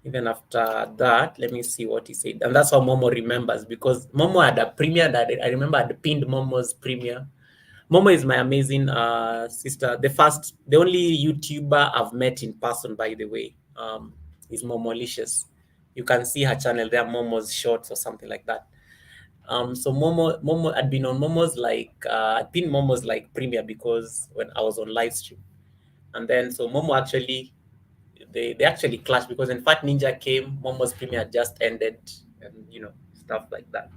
Even after that, let me see what he said. And that's how Momo remembers because Momo had a premiere that I remember I had pinned Momo's premiere. Momo is my amazing sister. The only YouTuber I've met in person, by the way, is Momolicious. You can see her channel there, Momo's Shorts or something like that. So Momo had been on Momo's I'd been Momo's premiere because when I was on live stream, and then so Momo actually they actually clashed because when Fat Ninja came, Momo's premiere just ended, and stuff like that.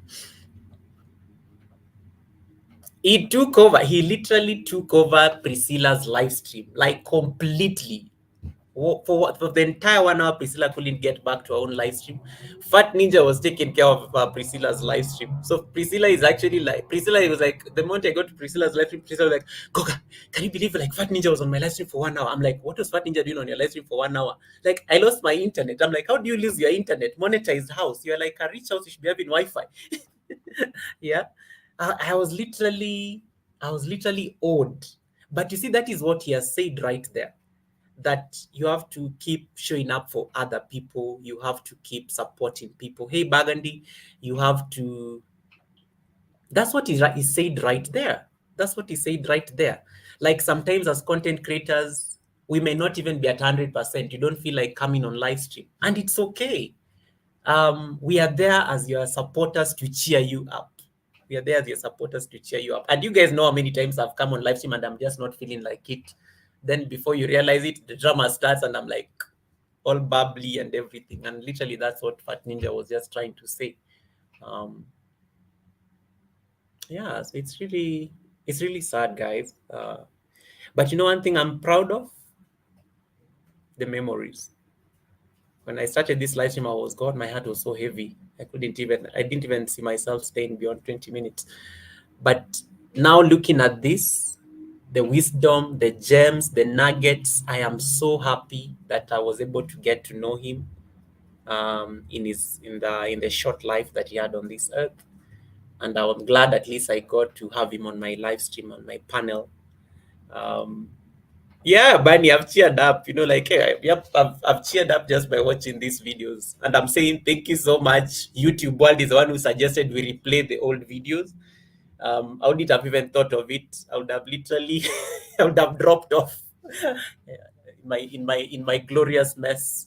He literally took over Priscilla's live stream, like completely. For the entire 1 hour, Priscilla couldn't get back to her own live stream. Fat Ninja was taking care of Priscilla's live stream. So Priscilla is actually like, Priscilla was like, the moment I got to Priscilla's live stream, Priscilla was like, Goga, can you believe like Fat Ninja was on my live stream for 1 hour? I'm like, what was Fat Ninja doing on your live stream for 1 hour? Like, I lost my internet. I'm like, how do you lose your internet? Monetized house. You're like a rich house, you should be having Wi-Fi. Yeah. I was literally awed. But you see, that is what he has said right there, that you have to keep showing up for other people. You have to keep supporting people. Hey, Burgundy, you have to. That's what he said right there. That's what he said right there. Like sometimes as content creators, we may not even be at 100%. You don't feel like coming on live stream, and it's okay. We are there as your supporters to cheer you up. We are there as your supporters to cheer you up. And you guys know how many times I've come on live stream and I'm just not feeling like it. Then before you realize it, the drama starts and I'm like all bubbly and everything. And literally that's what Fat Ninja was just trying to say. Um, yeah, so it's really sad, guys. But you know one thing I'm proud of? The memories. When I started this live stream, I was, God, my heart was so heavy. I didn't even see myself staying beyond 20 minutes. But now looking at this, the wisdom, the gems, the nuggets, I am so happy that I was able to get to know him in the short life that he had on this earth. And I'm glad at least I got to have him on my live stream, on my panel. Um, yeah, Bunny, I've cheered up. You know, like, hey, yep, I've cheered up just by watching these videos. And I'm saying thank you so much. YouTube World is the one who suggested we replay the old videos. I wouldn't have even thought of it. I would have literally, I would have dropped off yeah, in my glorious mess.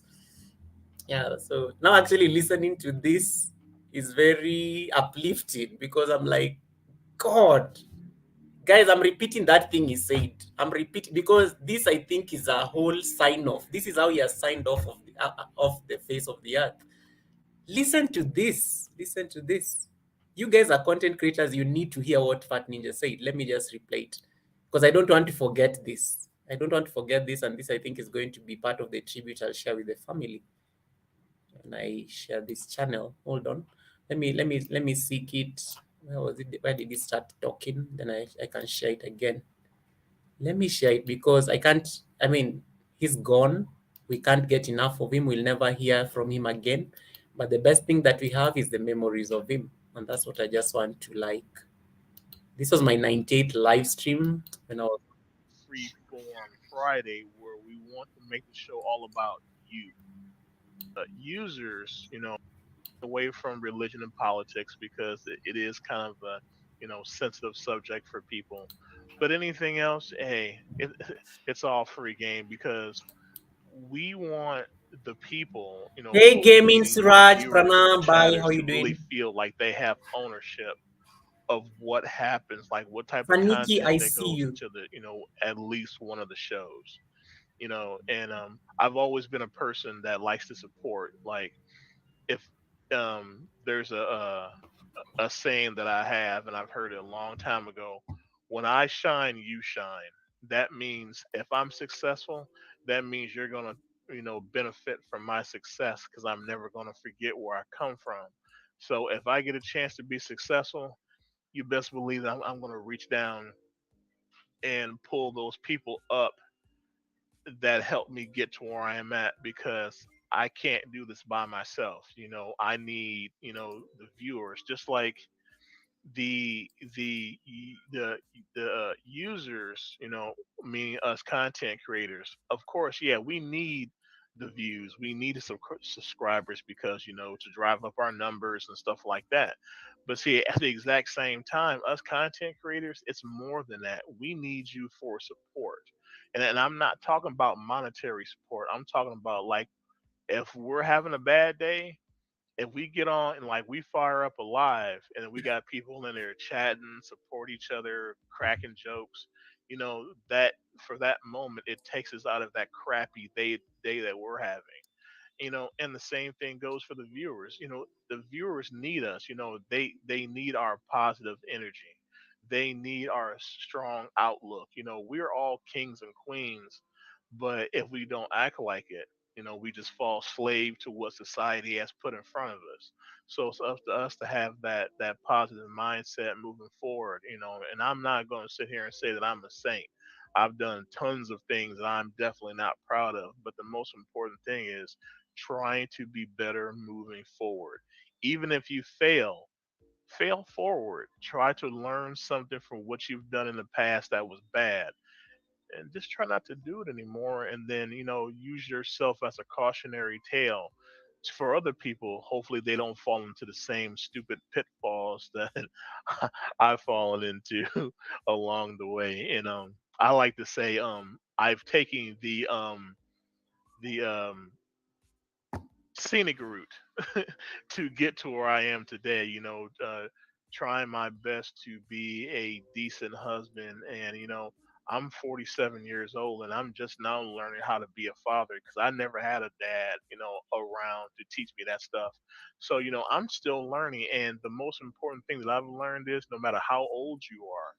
Yeah. So now actually listening to this is very uplifting because I'm like, God, guys, I'm repeating that thing he said. I'm repeating because this, I think, is a whole sign off. This is how he has signed off the face of the earth. Listen to this. Listen to this. You guys are content creators. You need to hear what Fat Ninja said. Let me just replay it because I don't want to forget this. I don't want to forget this, and this I think is going to be part of the tribute I'll share with the family when I share this channel. Hold on. Let me seek it. Where was it? Where did it start talking? Then I can share it again. Let me share it because I can't. I mean, he's gone. We can't get enough of him. We'll never hear from him again. But the best thing that we have is the memories of him. And that's what I just want to like. This was my 98th live stream when I was.
Free Form Friday, where we want to make the show all about you, users. Away from religion and politics because it is kind of a sensitive subject for people. But anything else, hey, it's all free game because we want the people,
Hey, Gaming
using the
Suraj,
viewers and the
Pranam, bye. How
chatters
you
to really
doing?
feel like they have ownership of what happens, like what type of
Faniki,
content
I
that
see
goes
you.
into the, at least one of the shows. And I've always been a person that likes to support. Like if there's a saying that I have, and I've heard it a long time ago. When I shine, you shine. That means if I'm successful, that means you're gonna, benefit from my success because I'm never gonna forget where I come from. So if I get a chance to be successful, you best believe that I'm gonna reach down and pull those people up that helped me get to where I am at because I can't do this by myself. I need, the viewers, just like the the the the users, meaning us content creators. Of course, yeah, we need the views, we need the subscribers because to drive up our numbers and stuff like that. But see, at the exact same time, us content creators, it's more than that. We need you for support, and I'm not talking about monetary support. I'm talking about like if we're having a bad day, if we get on and like we fire up a live and then we got people in there chatting, support each other, cracking jokes, that for that moment it takes us out of that crappy day that we're having. And the same thing goes for the viewers. The viewers need us. They need our positive energy. They need our strong outlook. We're all kings and queens But if we don't act like it, we just fall slave to what society has put in front of us. So it's up to us to have that positive mindset moving forward. And I'm not going to sit here and say that I'm a saint. I've done tons of things that I'm definitely not proud of. But the most important thing is trying to be better moving forward. Even if you fail forward. Try to learn something from what you've done in the past that was bad, and just try not to do it anymore. And then, use yourself as a cautionary tale for other people. Hopefully, they don't fall into the same stupid pitfalls that I've fallen into along the way. And I like to say, I've taken the scenic route to get to where I am today. Trying my best to be a decent husband, and I'm 47 years old, and I'm just now learning how to be a father because I never had a dad, around to teach me that stuff. So I'm still learning, and the most important thing that I've learned is no matter how old you are,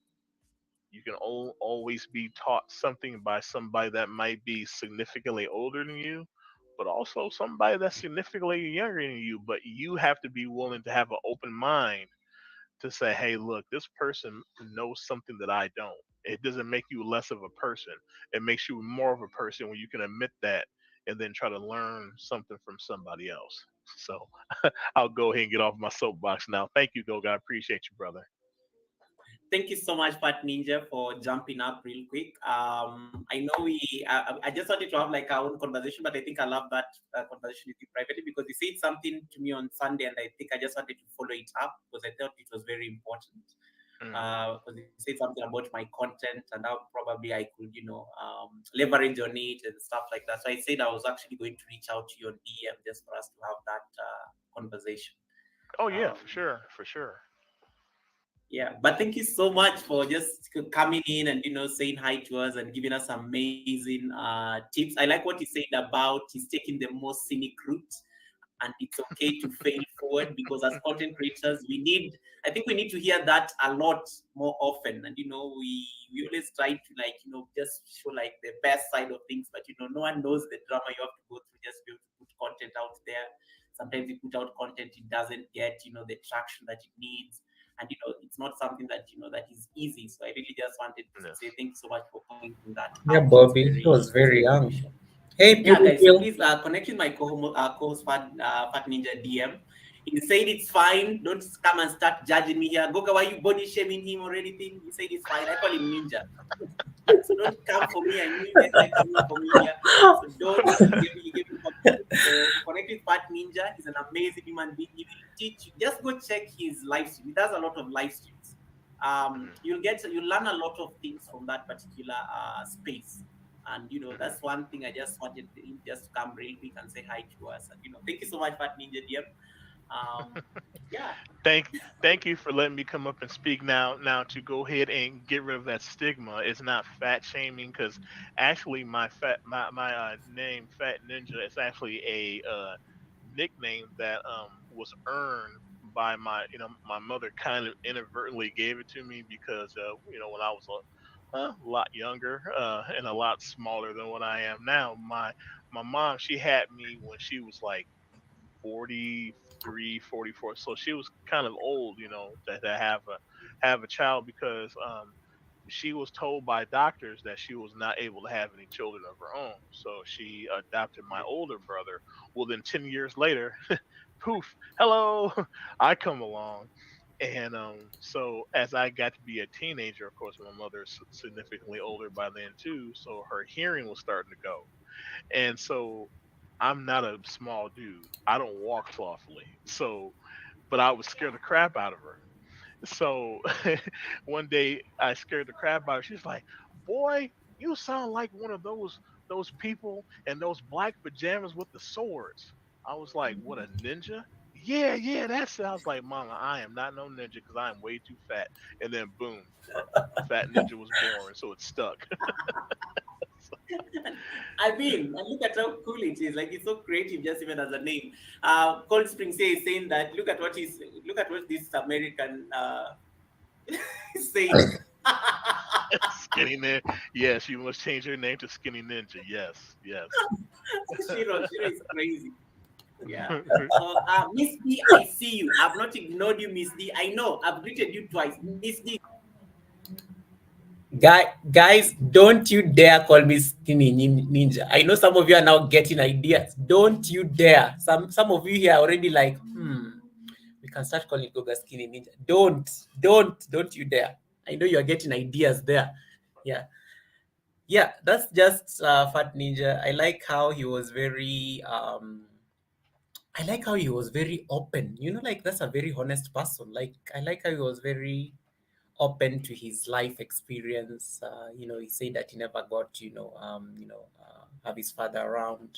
you can always be taught something by somebody that might be significantly older than you, but also somebody that's significantly younger than you. But you have to be willing to have an open mind to say, hey, look, this person knows something that I don't. It doesn't make you less of a person. It makes you more of a person when you can admit that and then try to learn something from somebody else. So I'll go ahead and get off my soapbox now. Thank you, Goga. I appreciate you, brother.
Thank you so much, Pat Ninja, for jumping up real quick. I know I just wanted to have like our own conversation, but I think I love that conversation with you privately because you said something to me on Sunday, and I think I just wanted to follow it up because I thought it was very important.
Mm.
Because you said something about my content and how probably I could, leverage on it and stuff like that. So I said I was actually going to reach out to your DM just for us to have that conversation.
Oh, yeah,
Um,
for sure. For sure.
yeah, but thank you so much for just coming in and saying hi to us and giving us amazing tips. I like what you said about he's taking the most scenic route, and it's okay to fail forward because as content creators, I think we need to hear that a lot more often. And we always try to just show like the best side of things, but no one knows the drama you have to go through just to be able to put content out there. Sometimes you put out content, it doesn't get the traction that it needs, and it's not something that that is easy. So I really just wanted to
Yes.
say thank you so much for pointing that
Yeah,
out.
Bobby, he was
It's
very
very
young.
crucial.
Hey,
Yeah, guys. So
beautiful.
please connect with my co-host Fat Ninja DM. He said it's fine. Don't come and start judging me here. Goga, why you body shaming him or anything? He said it's fine. I call him Ninja. So don't come for me. I know you guys like coming for me here. So don't. You give me compliment. So connect with Fat Ninja. He's an amazing human being. He will teach you. Just go check his live stream. He does a lot of live streams.
Mhm,
You'll learn a lot of things from that particular space. And
mhm.
that's one thing I just wanted him just to come real quick and say hi to us. And thank you so much, Fat Ninja DM. Yeah,
Thank thank you for letting me come up and speak now to go ahead and get rid of that stigma. It's not fat shaming because actually my name Fat Ninja is actually a nickname that was earned by my mother kind of inadvertently gave it to me because when I was a lot younger and a lot smaller than what I am now. My mom, she had me when she was like 43, 44. So she was kind of old, to have a child because she was told by doctors that she was not able to have any children of her own. So she adopted my older brother. Well, then 10 years later, poof, hello, I come along. And so as I got to be a teenager, of course, my mother's significantly older by then too. So her hearing was starting to go. And so I'm not a small dude. I don't walk slothfully. So, but I would scare the crap out of her. So one day I scared the crap out of her. She's like, "Boy, you sound like one of those people in those black pajamas with the swords." I was like, "What, a ninja?" Yeah, yeah, that's it. I was like, "Mama, I am not no ninja because I am way too fat." And then boom, Fat Ninja was born, so it stuck.
I mean, and look at how cool it is. Like it's so creative, just even as a name. Cold Spring is saying that look at what this American is saying.
Skinny Ninja. Yes, you must change your name to Skinny Ninja. Yes, yes.
Shiro is crazy. Yeah. So, Miss D, I see you. I've not ignored you, Miss D. I know I've greeted you twice. Miss D,
Guys, don't you dare call me skinny ninja. I know some of you are now getting ideas. Don't you dare. Some of you here are already like, we can start calling Goga skinny ninja. Don't you dare. I know you are getting ideas there. Yeah. Yeah, that's just Fat Ninja. I like how he was very open. Like that's a very honest person. Like I like how he was very open to his life experience. He said that he never got, have his father around.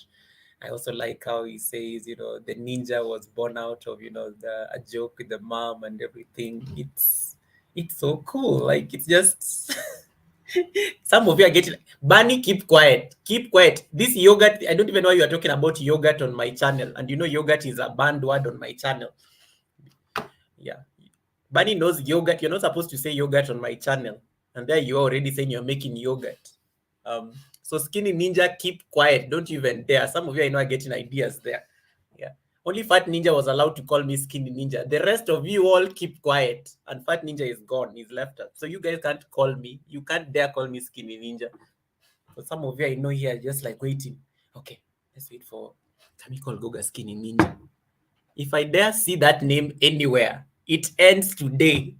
I also like how he says, the ninja was born out of, a joke with the mom and everything. It's so cool. Like it's just some of you are getting Bunny, keep quiet. Keep quiet. This yogurt, I don't even know why you are talking about yogurt on my channel. And yogurt is a banned word on my channel. Yeah. Bunny knows yogurt. You're not supposed to say yogurt on my channel. And there you're already saying you're making yogurt. So Skinny Ninja, keep quiet. Don't even dare. Some of you I know are getting ideas there. Yeah. Only Fat Ninja was allowed to call me Skinny Ninja. The rest of you all keep quiet. And Fat Ninja is gone. He's left us. So you guys can't call me. You can't dare call me Skinny Ninja. So some of you I know here are just like waiting. Okay, let's wait for, can we call Goga Skinny Ninja? If I dare see that name anywhere, it ends today.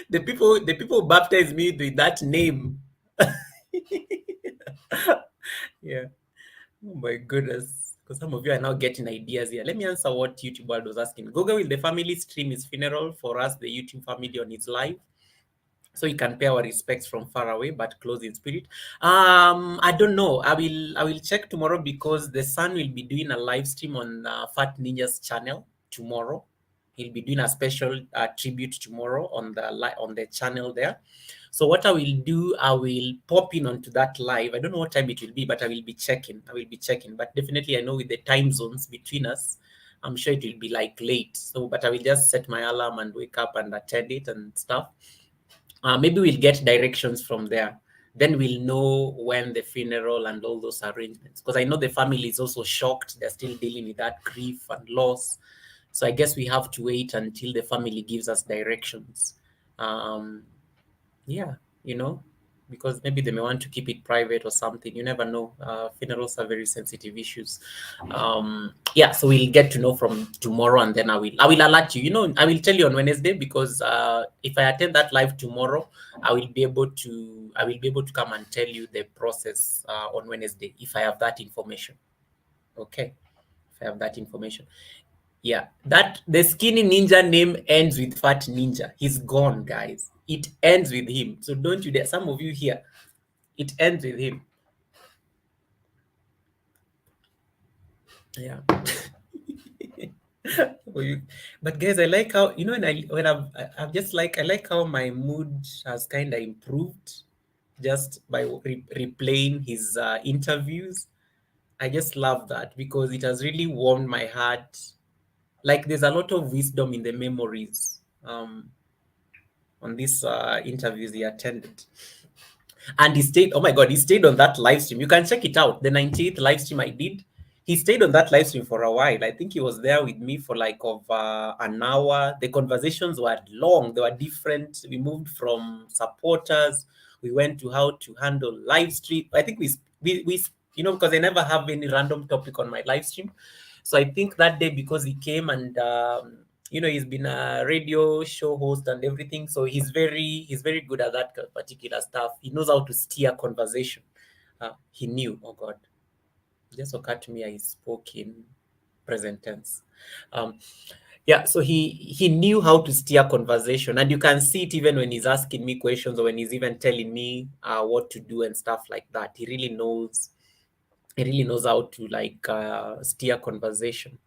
The people baptize me with that name. Yeah. Oh my goodness. Because some of you are now getting ideas here. Let me answer what YouTube world was asking. Goga, will the family stream his funeral for us, the YouTube family, on his live? So you can pay our respects from far away, but close in spirit. I don't know. I will check tomorrow because the son will be doing a live stream on Fat Ninja's channel tomorrow. He'll be doing a special tribute tomorrow on the channel there. So what I will do, I will pop in onto that live. I don't know what time it will be, but I will be checking. But definitely I know with the time zones between us, I'm sure it will be like late. So, but I will just set my alarm and wake up and attend it and stuff. Maybe we'll get directions from there. Then we'll know when the funeral and all those arrangements. Because I know the family is also shocked. They're still dealing with that grief and loss. So I guess we have to wait until the family gives us directions. Yeah, because maybe they may want to keep it private or something. You never know. Funerals are very sensitive issues. Yeah, so we'll get to know from tomorrow, and then I will alert you. I will tell you on Wednesday because if I attend that live tomorrow, I will be able to come and tell you the process on Wednesday if I have that information. Okay, if I have that information. Yeah, that the Skinny Ninja name ends with Fat Ninja. He's gone, guys. It ends with him. So don't you dare. Some of you here, it ends with him. Yeah. But guys, I like how when I've just like I like how my mood has kind of improved just by replaying his interviews. I just love that because it has really warmed my heart. Like there's a lot of wisdom in the memories on these interviews he attended. And he stayed, oh my God, he stayed on that live stream. You can check it out. The 98th live stream I did. He stayed on that live stream for a while. I think he was there with me for like over an hour. The conversations were long, they were different. We moved from supporters, we went to how to handle live stream. I think we because I never have any random topic on my live stream. So I think that day because he came and he's been a radio show host and everything, so he's very good at that particular stuff. He knows how to steer conversation. He knew, oh God, just occurred to me I spoke in present tense. Yeah, so he knew how to steer conversation, and you can see it even when he's asking me questions or when he's even telling me what to do and stuff like that. He really knows how to like steer conversation.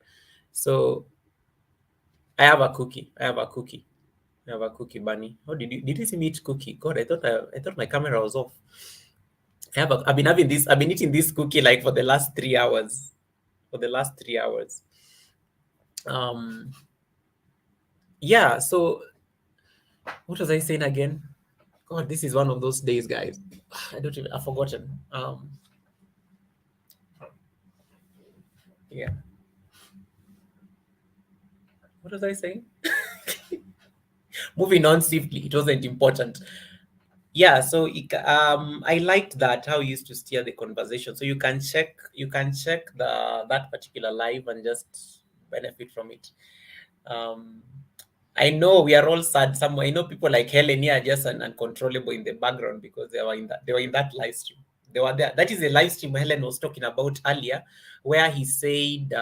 So I have a cookie. Bunny. Oh, did you see me eat cookie? God, I thought my camera was off. I've been eating this cookie like for the last 3 hours. Yeah, so what was I saying again? God, this is one of those days, guys. I don't even, I've forgotten. Yeah. What was I saying? Moving on swiftly. It wasn't important. Yeah. So I liked that how you used to steer the conversation. So you can check that particular live and just benefit from it. Um, I know we are all sad somewhere. I know people like Helen here are just uncontrollable in the background because they were in that live stream. They were there. That is a live stream Helen was talking about earlier, where he said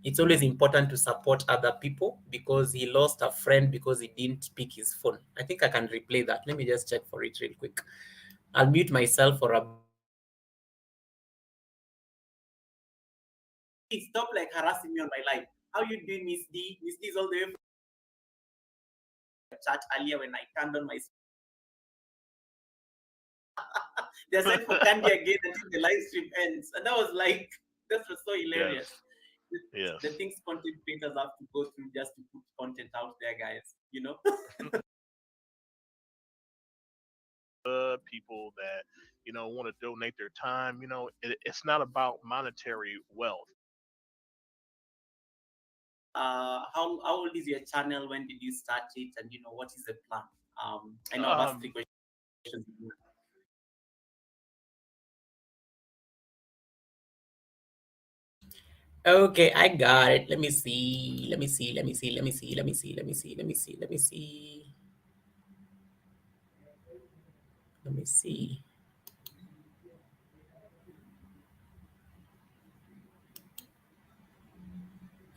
it's always important to support other people because he lost a friend because he didn't pick his phone. I think I can replay that. Let me just check for it real quick. I'll mute myself for a bit.
Please stop like harassing me on my live. How you doing, Miss D? Miss D is all the way from chat earlier when I turned on my. They said for Candy again until the live stream ends, and that was like that was so hilarious.
Yes,
The,
yes.
the things content creators have to go through just to put content out there, guys. You know.
People that want to donate their time. It's not about monetary wealth.
How old is your channel? When did you start it? And what is the plan? I know I've asked three
Um,
questions.
Okay, I got it. Let me see. Let me see. Let me see. Let me see. Let me see. Let me see. Let me see. Let me see. Let me see.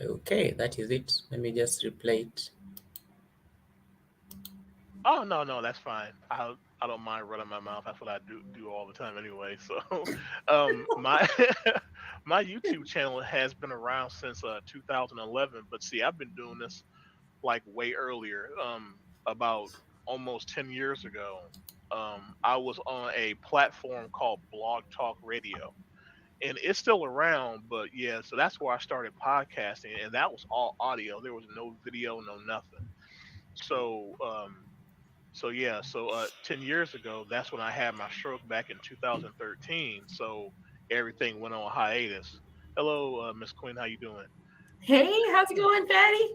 Okay, that is it. Let me just replay it.
oh no, no, that's fine. I don't mind running my mouth. That's what I do all the time anyway. So, my my YouTube channel has been around since 2011. But see, I've been doing this like way earlier. About almost 10 years ago. I was on a platform called Blog Talk Radio, and it's still around. But yeah, so that's where I started podcasting, and that was all audio. There was no video, no nothing. So yeah, so 10 years ago, that's when I had my stroke back in 2013. So everything went on hiatus. Hello, Miss Quinn, how you doing?
Hey, how's it going, Patty?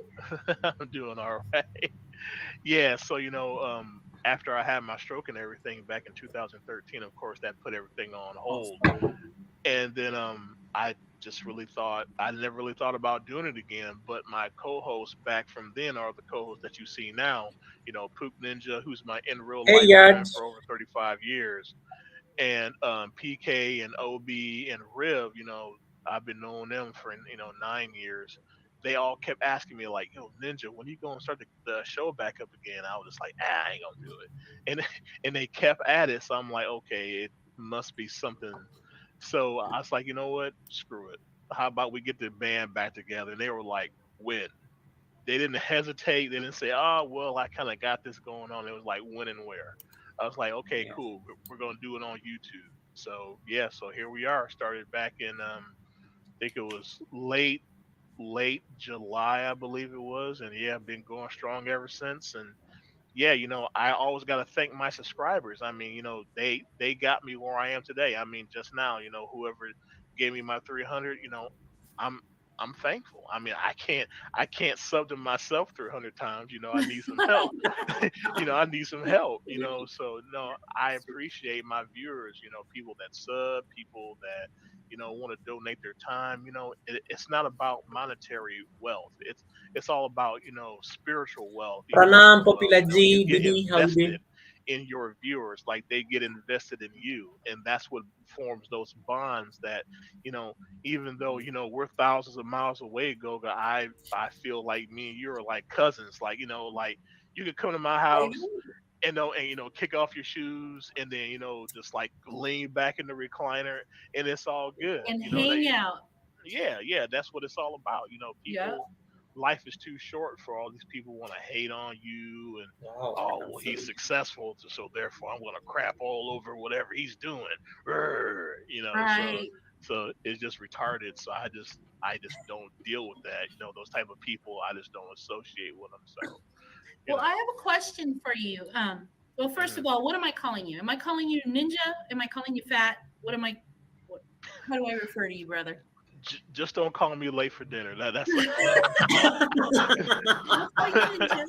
I'm doing all right. Yeah, so after I had my stroke and everything back in 2013, of course that put everything on hold. And then I just really thought I never really thought about doing it again. But my co-hosts back from then are the co-hosts that you see now. Poop Ninja, who's my in real
Hey,
life friend
Yaj.
for over 35 years, and PK and OB and Riv. I've been knowing them for 9 years. They all kept asking me like, "Yo, Ninja, when you going to start the show back up again?" I was just like, "Ah, I ain't gonna do it." And and they kept at it, so I'm like, "Okay, it must be something." So I was like, "You know what? Screw it. How about we get the band back together?" And they were like, "When?" They didn't hesitate. They didn't say, "Oh, well, I kind of got this going on." It was like, "When and where?" I was like, "Okay,
Yes.
cool. We're gonna do it on YouTube." So yeah, so here we are. Started back in I think it was late July, I believe it was, and yeah, been going strong ever since. And yeah, I always got to thank my subscribers. I mean, they got me where I am today. I mean, just now, whoever gave me my 300, I'm I'm thankful. I mean, I can't sub to myself 300 times. I need some help. I need some help.
Absolutely.
So no, I appreciate my viewers. People that sub, people that want to donate their time. It's not about monetary wealth. It's all about spiritual wealth,
Pranam,
emotional wealth.
Popular
You
G,
get
Didi, how you
invested
doing?
in your viewers, like they get invested in you, and that's what forms those bonds that you know even though we're thousands of miles away, Goga. I feel like me and you are like cousins. Like like you could come to my
I
house
know.
and kick off your shoes and then just like lean back in the recliner and it's all good.
And
That
hang out.
yeah, yeah, that's what it's all about.
Yep.
People, life is too short for all these people want to hate on you and
Wow.
oh well he's
Absolutely.
successful so therefore I'm gonna crap all over whatever he's doing. Rrr,
Right.
so it's just retarded. So I just don't deal with that. Those type of people I just don't associate with them. So You
Well, I
know,
have a question for you. Well, first of
Mhm.
all, what am I calling you? Am I calling you ninja? Am I calling you fat? What am I? What, how do I refer to you, brother?
Just don't call me late for dinner. That's
I'll call you ninja.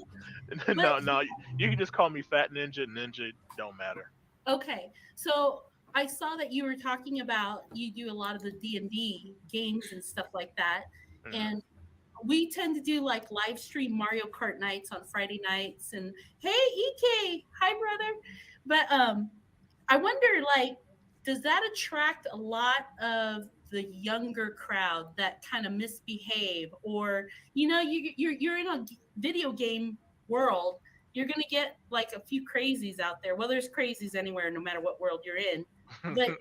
But
no, no. You can just call me Fat Ninja. Ninja don't matter.
okay, so I saw that you were talking about you do a lot of the D&D games and stuff like that,
Mhm.
and we tend to do like live stream Mario Kart nights on Friday nights. And hey, EK, hi brother. But I wonder, like, does that attract a lot of the younger crowd that kind of misbehave, or you're in a video game world, you're gonna get like a few crazies out there. Well, there's crazies anywhere, no matter what world you're in. But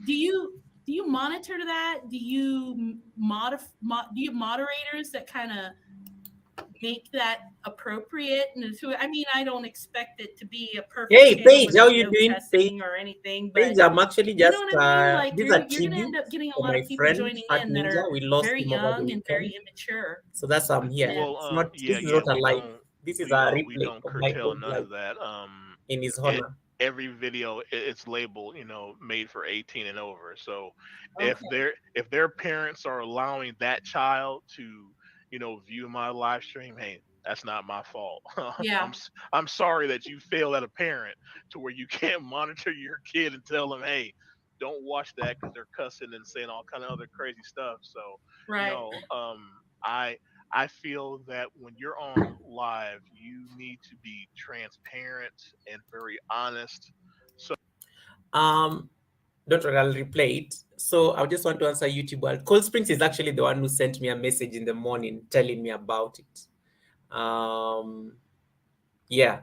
do you monitor that? Do you do you have moderators that kind of make that appropriate? And I mean, I don't expect it to be a perfect
Hey,
channel
Paige,
where
how
there's
you
no
doing? Paige,
cussing or anything,
Paige,
but
I'm actually
you know
just,
what I mean? Like
these are
you're gonna
tribute
end up getting a
for
lot
my
of people
friend,
joining
Fat
in that
Ninja.
are
We lost
very
him over the
young and
weekend.
very immature.
So that's why I'm here.
And
Well,
It's not,
yeah,
this is
yeah.
not a live. This is a
We
replay
don't
of my
curtail
old
none
life
of that.
in his
It,
honor.
every video it's labeled, made for 18 and over. So
okay,
if their parents are allowing that child to, view my live stream, hey, that's not my fault.
yeah,
I'm sorry that you failed at a parent to where you can't monitor your kid and tell them, hey, don't watch that because they're cussing and saying all kind of other crazy stuff. So
right.
no, I I feel that when you're on live, you need to be transparent and very honest. So
Um, don't worry, I'll replay it. So I just want to answer YouTube. Well, Cold Springs is actually the one who sent me a message in the morning telling me about it. Um, yeah,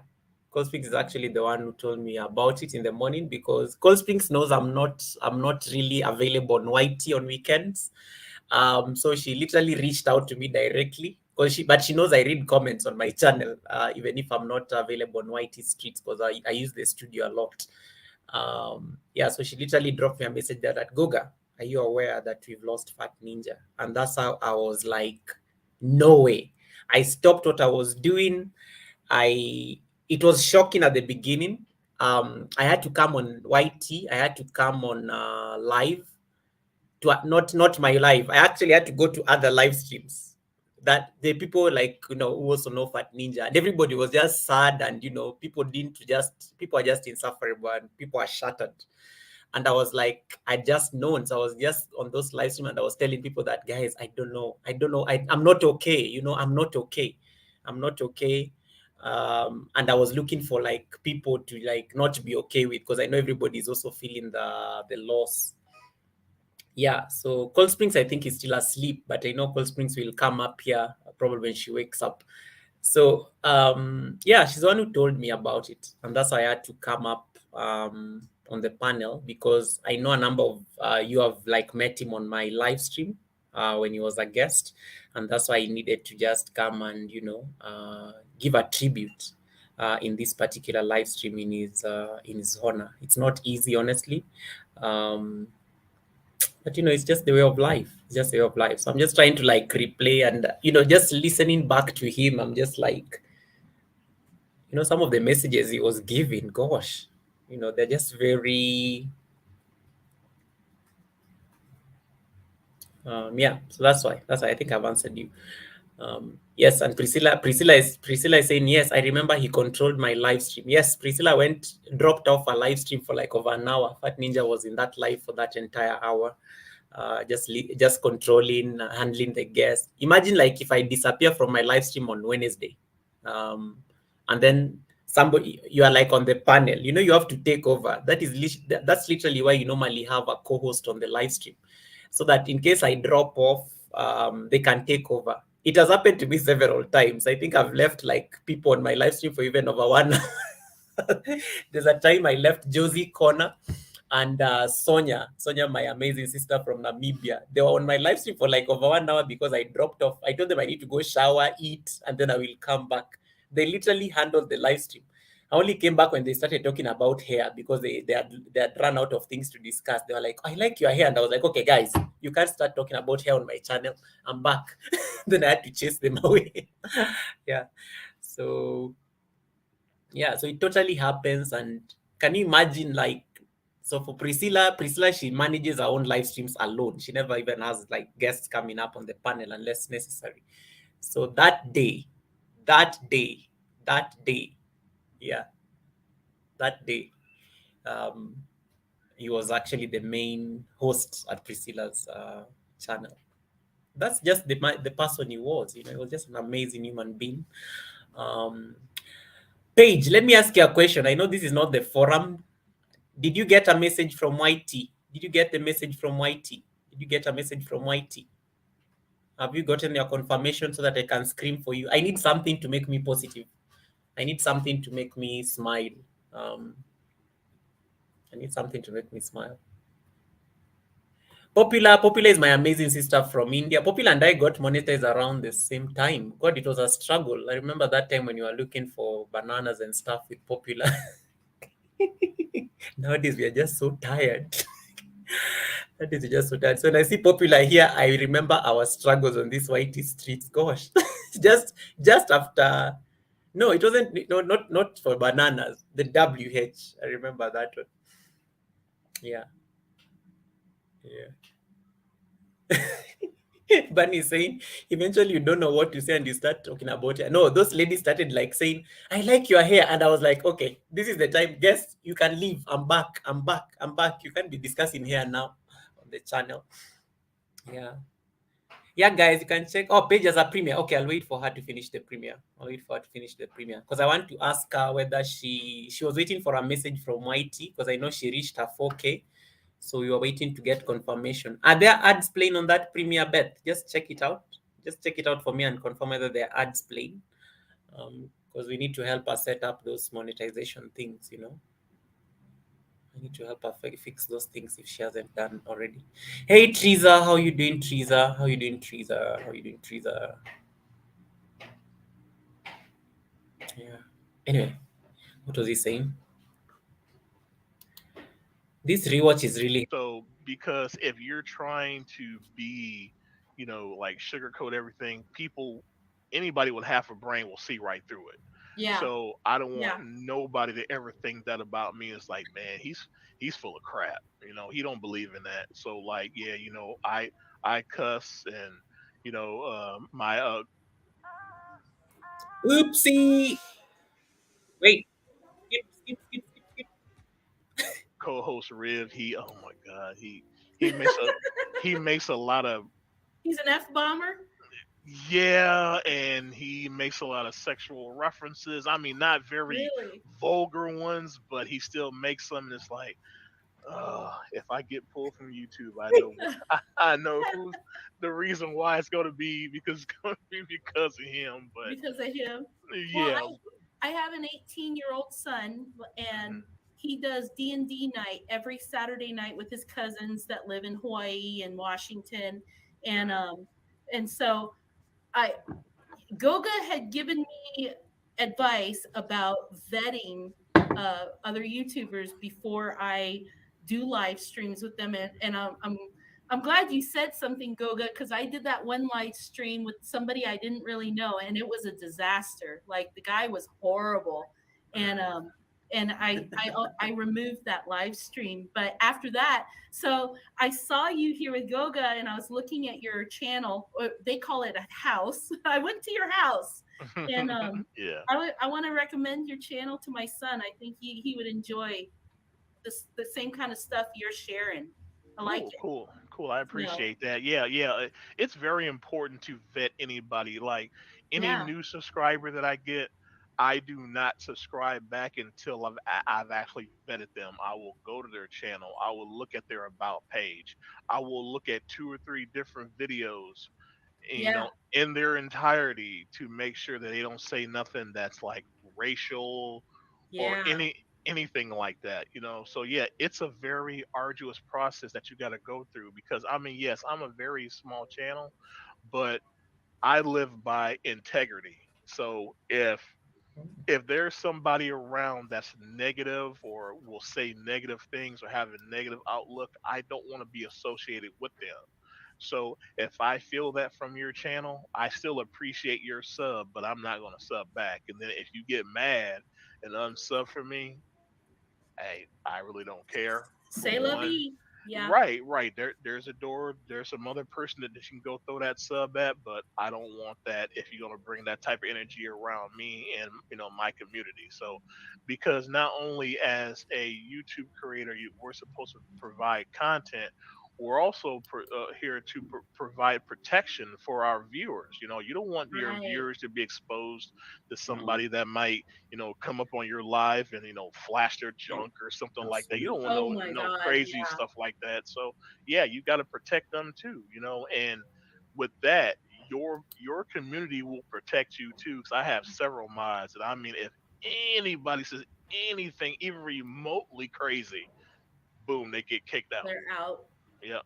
Cold Springs is actually the one who told me about it in the morning because Cold Springs knows I'm not really available on YT on weekends. So she literally reached out to me directly because she knows I read comments on my channel, even if I'm not available on YT streets because I use the studio a lot. Yeah, so she literally dropped me a message there that Goga, are you aware that we've lost Fat Ninja? And that's how I was like, no way. I stopped what I was doing. I It was shocking at the beginning. I had to come on YT. I had to come on live to not my live. I actually had to go to other live streams that the people like who also know Fat Ninja, and everybody was just sad, and people are just insufferable and people are shattered. And I was like, I just known. So I was just on those live stream and I was telling people that, guys, I don't know. I'm not okay. I'm not okay. I'm not okay. And I was looking for like people to like not be okay with because I know everybody is also feeling the loss. Yeah, so Cold Springs, I think, is still asleep, but I know Cold Springs will come up here probably when she wakes up. So, yeah, she's the one who told me about it, and that's why I had to come up on the panel because I know a number of you have like met him on my live stream when he was a guest, and that's why I needed to just come and give a tribute in this particular live stream in his honor. It's not easy, honestly. Um, but it's just the way of life. It's just the way of life. So I'm just trying to like replay and just listening back to him. I'm just like, some of the messages he was giving, gosh, they're just very yeah. So that's why I think I've answered you. Yes, and Priscilla is saying yes. I remember he controlled my live stream. Yes, Priscilla dropped off a live stream for like over an hour. Fat Ninja was in that live for that entire hour, just controlling, handling the guests. Imagine like if I disappear from my live stream on Wednesday, um, and then somebody you are like on the panel, you have to take over. That's literally why you normally have a co-host on the live stream, so that in case I drop off, they can take over. It has happened to me several times. I think I've left like people on my live stream for even over one. There's a time I left Josie Corner and Sonia, my amazing sister from Namibia. They were on my live stream for like over 1 hour because I dropped off. I told them I need to go shower, eat, and then I will come back. They literally handled the live stream. I only came back when they started talking about hair because they had run out of things to discuss. They were like, I like your hair. And I was like, okay, guys, you can't start talking about hair on my channel. I'm back. Then I had to chase them away. Yeah. So Yeah, so it totally happens. And can you imagine, like, so for Priscilla, she manages her own live streams alone. She never even has like guests coming up on the panel unless necessary. So that day, that day, yeah, that day, um, he was actually the main host at Priscilla's channel. That's just the person he was. He was just an amazing human being. Um, Paige, let me ask you a question. I know this is not the forum. Did you get a message from YT? Did you get the message from YT? Did you get a message from YT? Have you gotten your confirmation so that I can scream for you? I need something to make me positive. I need something to make me smile. Um, I need something to make me smile. Popular is my amazing sister from India. Popular and I got monetized around the same time. God, it was a struggle. I remember that time when you were looking for bananas and stuff with Popular. Nowadays, we are just so tired. Nowadays, we're just so tired. So when I see Popular here, I remember our struggles on these whitey streets. Gosh, just after. No, it wasn't. No, not for bananas. The WH. I remember that one. Yeah, yeah. Bunny is saying, eventually you don't know what to say and you start talking about it. No, those ladies started like saying, I like your hair. And I was like, okay, this is the time. Guess you can leave. I'm back. I'm back. I'm back. You can't be discussing hair now on the channel. Yeah. Yeah, guys, you can check. Oh, Paige has a premiere. Okay, I'll wait for her to finish the premiere. I'll wait for her to finish the premiere because I want to ask her whether she was waiting for a message from YT because I know she reached her 4K. So we were waiting to get confirmation. Are there ads playing on that premiere, Beth? Just check it out. Just check it out for me and confirm whether there are ads playing. Because we need to help her set up those monetization things. I need to help her fix those things if she hasn't done already. Hey, Teresa, how you doing, Teresa? How you doing, Teresa? How you doing, Teresa? Yeah. Anyway, what was he saying? This rewatch is really.
So because if you're trying to be, like sugarcoat everything, anybody with half a brain will see right through it.
Yeah.
So I don't want
Yeah.
nobody to ever think that about me. It's like, man, he's full of crap. He don't believe in that. So like, yeah, I cuss and my
Oopsie! Wait. Skip.
co-host Riv, oh my god, he makes a he makes a lot of
He's an F bomber.
yeah, and he makes a lot of sexual references. I mean, not very
Really?
vulgar ones, but he still makes them. And it's like, if I get pulled from YouTube, I know I know who's the reason why it's going to be because it's going to be because of him. But
Because of him. Well,
yeah,
I have an 18-year-old son, and
mhm,
he does D&D night every Saturday night with his cousins that live in Hawaii and Washington, and
mhm,
um, and so I Goga had given me advice about vetting other YouTubers before I do live streams with them, and I'm glad you said something, Goga, because I did that one live stream with somebody I didn't really know, and it was a disaster. Like the guy was horrible, and
mhm.
um and I removed that live stream. But after that, so I saw you here with Goga, and I was looking at your channel. They call it a house. I went to your house, and
Yeah.
I want to recommend your channel to my son. I think he would enjoy the same kind of stuff you're sharing. I like
Cool,
it.
cool, cool. I
So
appreciate that. Yeah, yeah. It's very important to vet anybody. Like any
yeah,
new subscriber that I get, I do not subscribe back until I've actually vetted them. I will go to their channel. I will look at their about page. I will look at two or three different videos,
yeah,
in their entirety to make sure that they don't say nothing that's like racial or
yeah,
anything like that. So yeah, it's a very arduous process that you got to go through because I mean, yes, I'm a very small channel, but I live by integrity. So if there's somebody around that's negative or will say negative things or have a negative outlook, I don't want to be associated with them. So if I feel that from your channel, I still appreciate your sub, but I'm not going to sub back. And then if you get mad and unsub for me, hey, I really don't care. For
Say la
one,
vie. Yeah.
right. There's a door. There's some other person that you can go throw that sub at, but I don't want that if you're gonna bring that type of energy around me and my community. So, because not only as a YouTube creator, we're supposed to provide content. We're also here to provide protection for our viewers. You don't want your
Right.
viewers to be exposed to
Mm,
somebody that might come up on your live and flash their junk or something like that. You don't want
absolutely.
Oh
no
my
no
God.
crazy
Yeah.
stuff like that. So yeah, you got to protect them too. And with that, your community will protect you too. Because I have several mods, and I mean, if anybody says anything even remotely crazy, boom, they get kicked out.
They're out.
Yeah,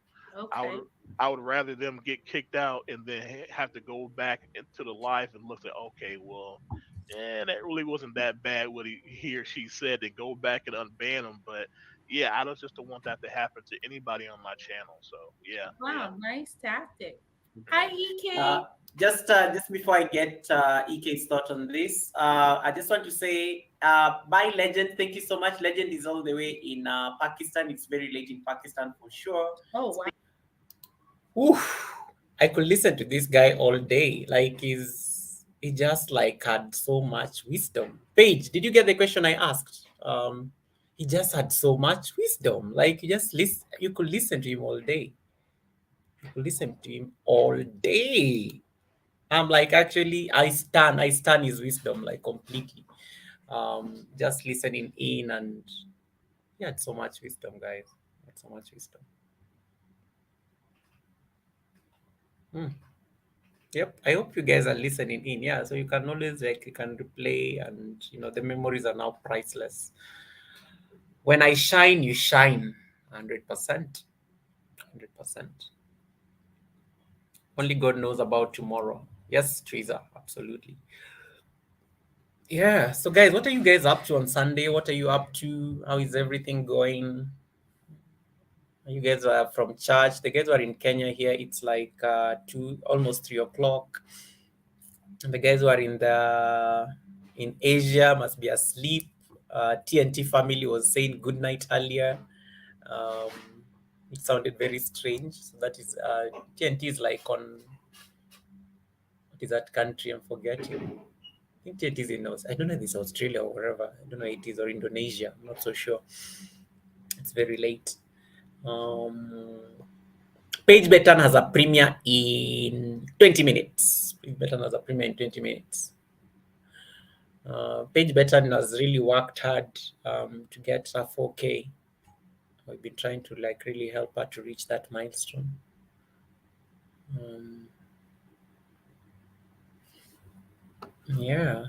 I would
Okay.
I would rather them get kicked out and then have to go back into the live and look at, okay, well, that really wasn't that bad what he or she said, and go back and unban them. But yeah, I don't want that to happen to anybody on my channel. So yeah.
Wow. Nice tactic.
Yeah.
Hi,
Uh,
EK.
just before I get EK's thought on this, I just want to say bye, Legend. Thank you so much. Legend is all the way in Pakistan. It's very late in Pakistan for sure.
Oh, wow.
Oof. I could listen to this guy all day. Like he just like had so much wisdom. Paige, did you get the question I asked? He just had so much wisdom. Like you could listen to him all day. You could listen to him all day. I'm like, actually, I stand his wisdom like completely. Just listening in, and he had so much wisdom, guys. He had so much wisdom. Hmm. Yep. I hope you guys are listening in. Yeah. So you can always like you can replay, and the memories are now priceless. When I shine, you shine. 100%. 100%. Only God knows about tomorrow. Yes, Teresa. Absolutely. Yeah. So guys, what are you guys up to on Sunday? What are you up to? How is everything going? You guys are from church. The guys who are in Kenya here. It's like two, almost 3 o'clock. And the guys who are in Asia must be asleep. TNT family was saying good night earlier. Um, it sounded very strange. So that is TNT is like on what is that country? I'm forgetting. I think TNT is in I don't know if it's Australia or wherever. I don't know if it is or Indonesia. I'm not so sure. It's very late. Um, Paige Betan has a premiere in 20 minutes. Paige Betan has a premiere in 20 minutes. Paige Betan has really worked hard to get her 4K. We've been trying to like really help her to reach that milestone. Um, yeah.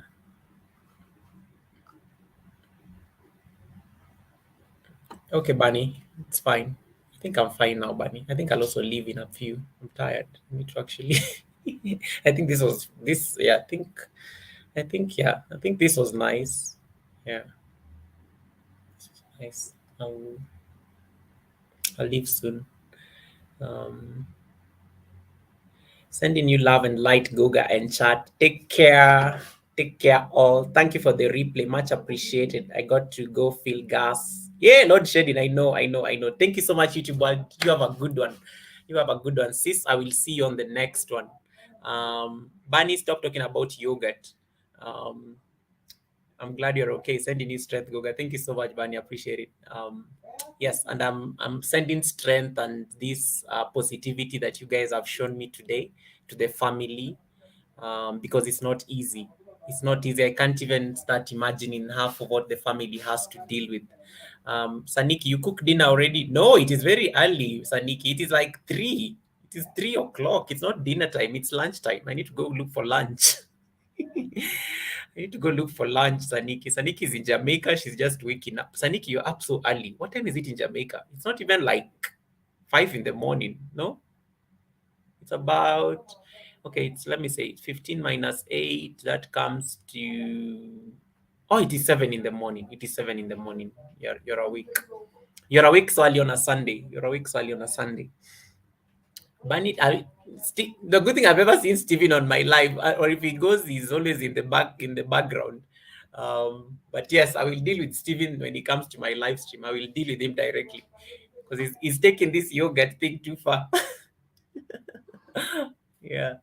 Okay, Bunny, it's fine. I think I'm fine now, Bunny. I think I'll also leave in a few. I'm tired. I need to actually. I think this was this. Yeah, I think yeah. I think this was nice. Yeah, nice. I'll leave soon. Um, Sending you love and light, Goga and chat. Take care. Take care, all. Thank you for the replay. Much appreciated. I got to go fill gas. Yeah, Lord Shedding. I know. Thank you so much, YouTube world. You have a good one. You have a good one, sis. I will see you on the next one. Bunny, stop talking about yogurt. Um, I'm glad you're okay. Sending you strength, Goga. Thank you so much, Bunny. Appreciate it. Yes, and I'm sending strength and this positivity that you guys have shown me today to the family, because it's not easy. It's not easy. I can't even start imagining half of what the family has to deal with. Saniki, you cooked dinner already? No, it is very early, Saniki. It is like 3. It is 3 o'clock. It's not dinner time. It's lunchtime. I need to go look for lunch. I need to go look for lunch, Saniki. Saniki is in Jamaica. She's just waking up. Saniki, you're up so early. What time is it in Jamaica? It's not even like 5 in the morning. No, it's about, okay, it's, let me say, 15 minus 8. That comes to, oh, it is 7 in the morning. It is 7 in the morning. You're awake. You're awake so early on a Sunday. You're awake so early on a Sunday. Bunny, the good thing I've ever seen Steven on my live, or if he goes, he's always in the background. But yes, I will deal with Steven when he comes to my live stream. I will deal with him directly because he's taking this yogurt thing too far. Yeah.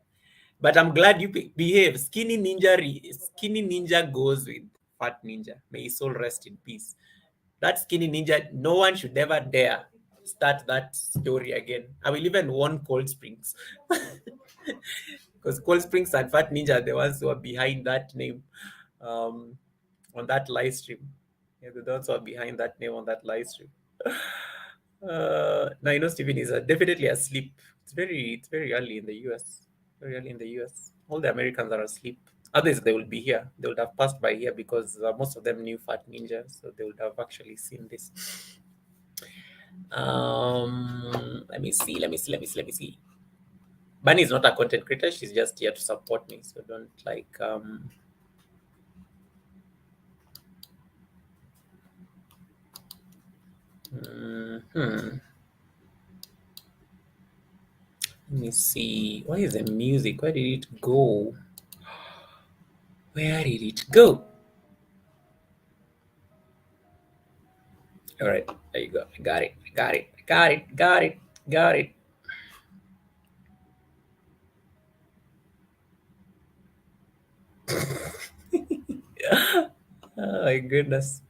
But I'm glad you behave. Skinny Ninja goes with Fat Ninja. May his soul rest in peace. That Skinny Ninja, no one should ever dare start that story again. I will even warn Cold Springs. Because Cold Springs and Fat Ninja are the ones who are behind that name um, on that live stream. Yeah, the ones who are behind that name on that live stream. Now you know Stephen is definitely asleep. It's very early in the US. Very early in the US. All the Americans are asleep. Others they will be here. They would have passed by here because most of them knew Fat Ninja, so they would have actually seen this. Let me see. Bunny is not a content creator. She's just here to support me. So don't like Let me see. Why is the music? Where did it go? Where did it go? All right, there you go. I got it. Got it. Oh my goodness.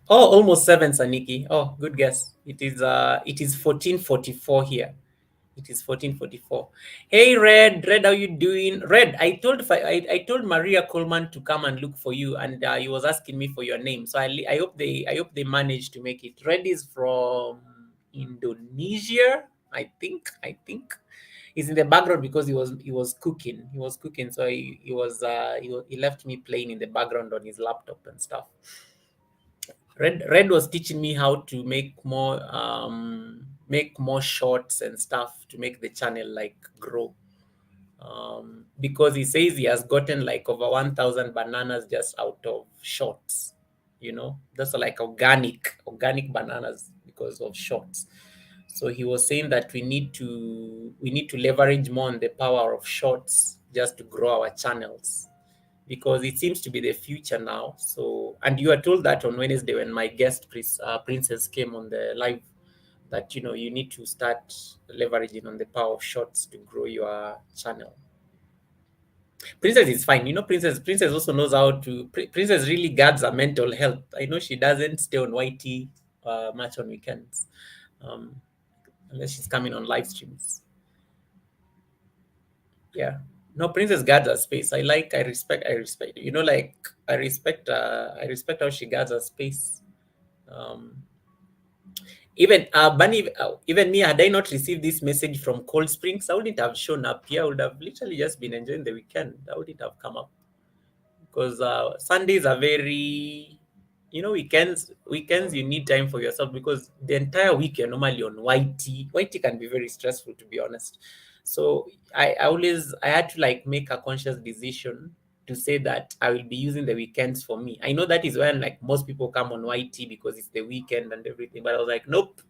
Oh, almost 7, Saniki. Oh, good guess. It is 14:44 here. It is 14:44. Hey, Red, how you doing? Red, I told Maria Coleman to come and look for you, and he was asking me for your name. So I hope they managed to make it. Red is from Indonesia, I think. He's in the background because he was cooking. He was cooking, so he left me playing in the background on his laptop and stuff. Red was teaching me how to make more shorts and stuff to make the channel like grow. Because he says he has gotten like over 1,000 bananas just out of shorts. Those are like organic bananas because of shorts. So he was saying that we need to leverage more on the power of shorts just to grow our channels, because it seems to be the future now. So, and you are told that on Wednesday when my guest Princess came on the live, that you need to start leveraging on the power of shorts to grow your channel. Princess is fine. Princess also knows how to. Princess really guards her mental health. I know she doesn't stay on YT much on weekends, unless she's coming on live streams. Yeah. No, Princess guards her space. I respect. I respect how she guards her space. Even Bunny, even me, had I not received this message from Cold Springs, I wouldn't have shown up here. I would have literally just been enjoying the weekend. I wouldn't have come up, because Sundays are very, weekends you need time for yourself, because the entire week you're normally on YT. YT can be very stressful, to be honest. So I had to like make a conscious decision to say that I will be using the weekends for me. I know that is when like most people come on YT because it's the weekend and everything, but I was like, nope,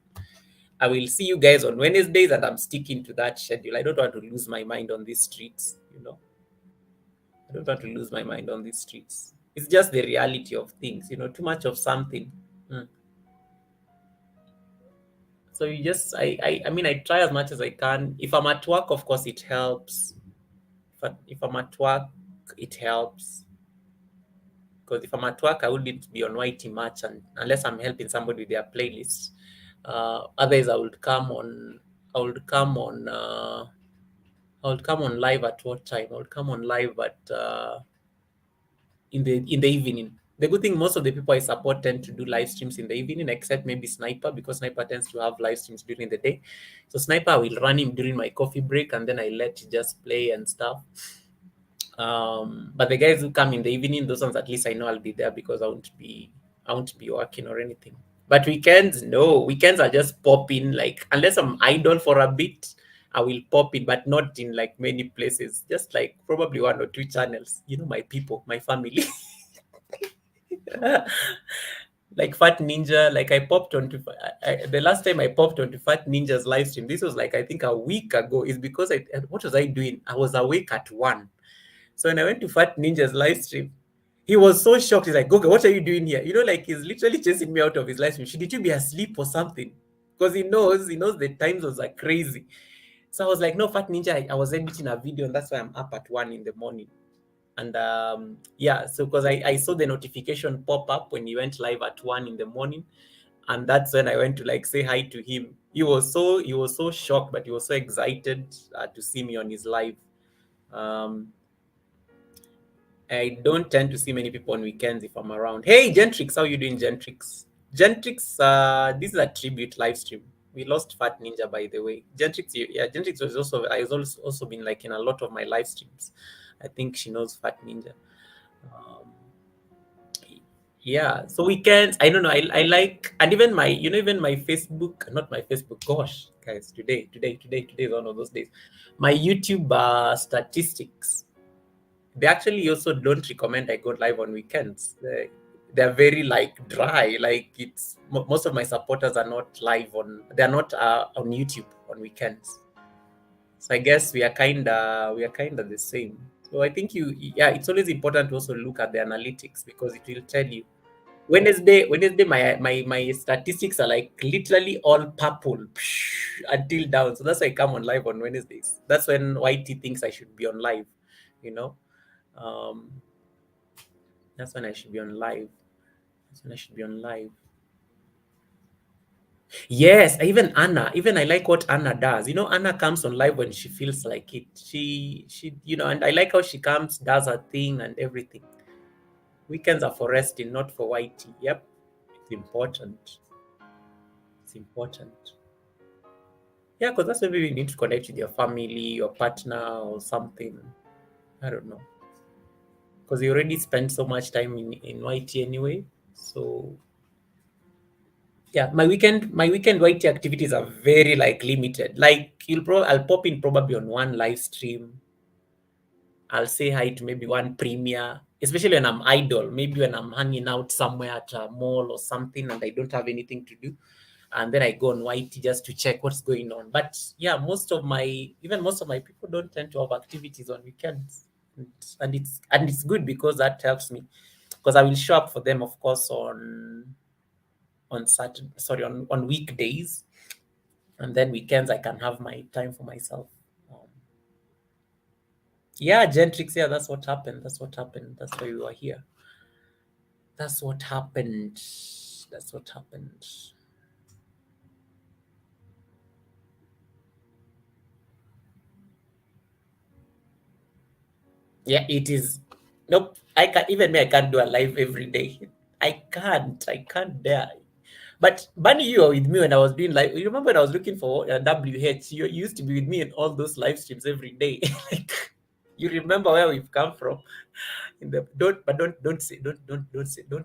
I will see you guys on Wednesdays, and I'm sticking to that schedule. I don't want to lose my mind on these streets. I don't want to lose my mind on these streets. It's just the reality of things, too much of something. So you just, I mean, I try as much as I can. If I'm at work, of course, it helps. If I'm at work, it helps. Because if I'm at work, I wouldn't be on YT much, and unless I'm helping somebody with their playlist. Otherwise, I would come on live at what time? I would come on live at in the evening. The good thing, most of the people I support tend to do live streams in the evening, except maybe Sniper, because Sniper tends to have live streams during the day. So Sniper, I will run him during my coffee break, and then I let it just play and stuff. But the guys who come in the evening, those ones at least I know I'll be there, because I won't be working or anything. But weekends, no. Weekends are just popping, like, unless I'm idle for a bit, I will pop in, but not in like many places. Just like probably 1 or 2 channels. My people, my family. Like Fat Ninja, like I popped onto the last time I popped onto Fat Ninja's live stream. This was like, I think, a week ago. Is because what was I doing? I was awake at 1. So when I went to Fat Ninja's live stream, He was so shocked. He's like, Goga, what are you doing here? Like he's literally chasing me out of his live stream. Did you be asleep or something? Because he knows the time zones are crazy. So I was like, no, Fat Ninja, I was editing a video and that's why I'm up at 1 in the morning. And yeah, so because I saw the notification pop up when he went live at 1 in the morning. And that's when I went to like say hi to him. He was so shocked, but he was so excited to see me on his live. I don't tend to see many people on weekends if I'm around. Hey, Gentrix, how you doing, Gentrix? Gentrix, this is a tribute live stream. We lost Fat Ninja, by the way. Gentrix, yeah, Gentrix has also been like in a lot of my live streams. I think she knows Fat Ninja. Um, yeah, so weekends, I don't know. I like, and even even my Facebook, not my Facebook. Gosh, guys, today is one of those days. My YouTube statistics, they actually also don't recommend I go live on weekends. They're very like dry. Like most of my supporters are not live they're not on YouTube on weekends. So I guess we are kinda the same. So I think it's always important to also look at the analytics because it will tell you. Wednesday, my statistics are like literally all purple until down. So that's why I come on live on Wednesdays. That's when YT thinks I should be on live, you know. Um, that's when I should be on live. That's when I should be on live. Yes, even Anna. Even I like what Anna does. Anna comes on live when she feels like it. And I like how she comes, does her thing and everything. Weekends are for resting, not for YT. Yep, it's important. It's important. Yeah, because that's maybe you need to connect with your family, your partner, or something. I don't know. Because you already spent so much time in YT anyway. So yeah, my weekend YT activities are very like limited. Like I'll pop in probably on one live stream. I'll say hi to maybe one premiere, especially when I'm idle. Maybe when I'm hanging out somewhere at a mall or something and I don't have anything to do. And then I go on YT just to check what's going on. But yeah, most of my people don't tend to have activities on weekends. And it's good because that helps me. Because I will show up for them, of course, on Saturday, sorry, on weekdays. And then weekends I can have my time for myself. Yeah, Gentrix, yeah, that's what happened. That's what happened. That's why we were here. That's what happened. That's what happened. Yeah, it is. Nope. I can't do a live every day. I can't dare. But Bunny, you were with me when I was doing live. You remember when I was looking for WH? You used to be with me in all those live streams every day. Like, you remember where we've come from. Don't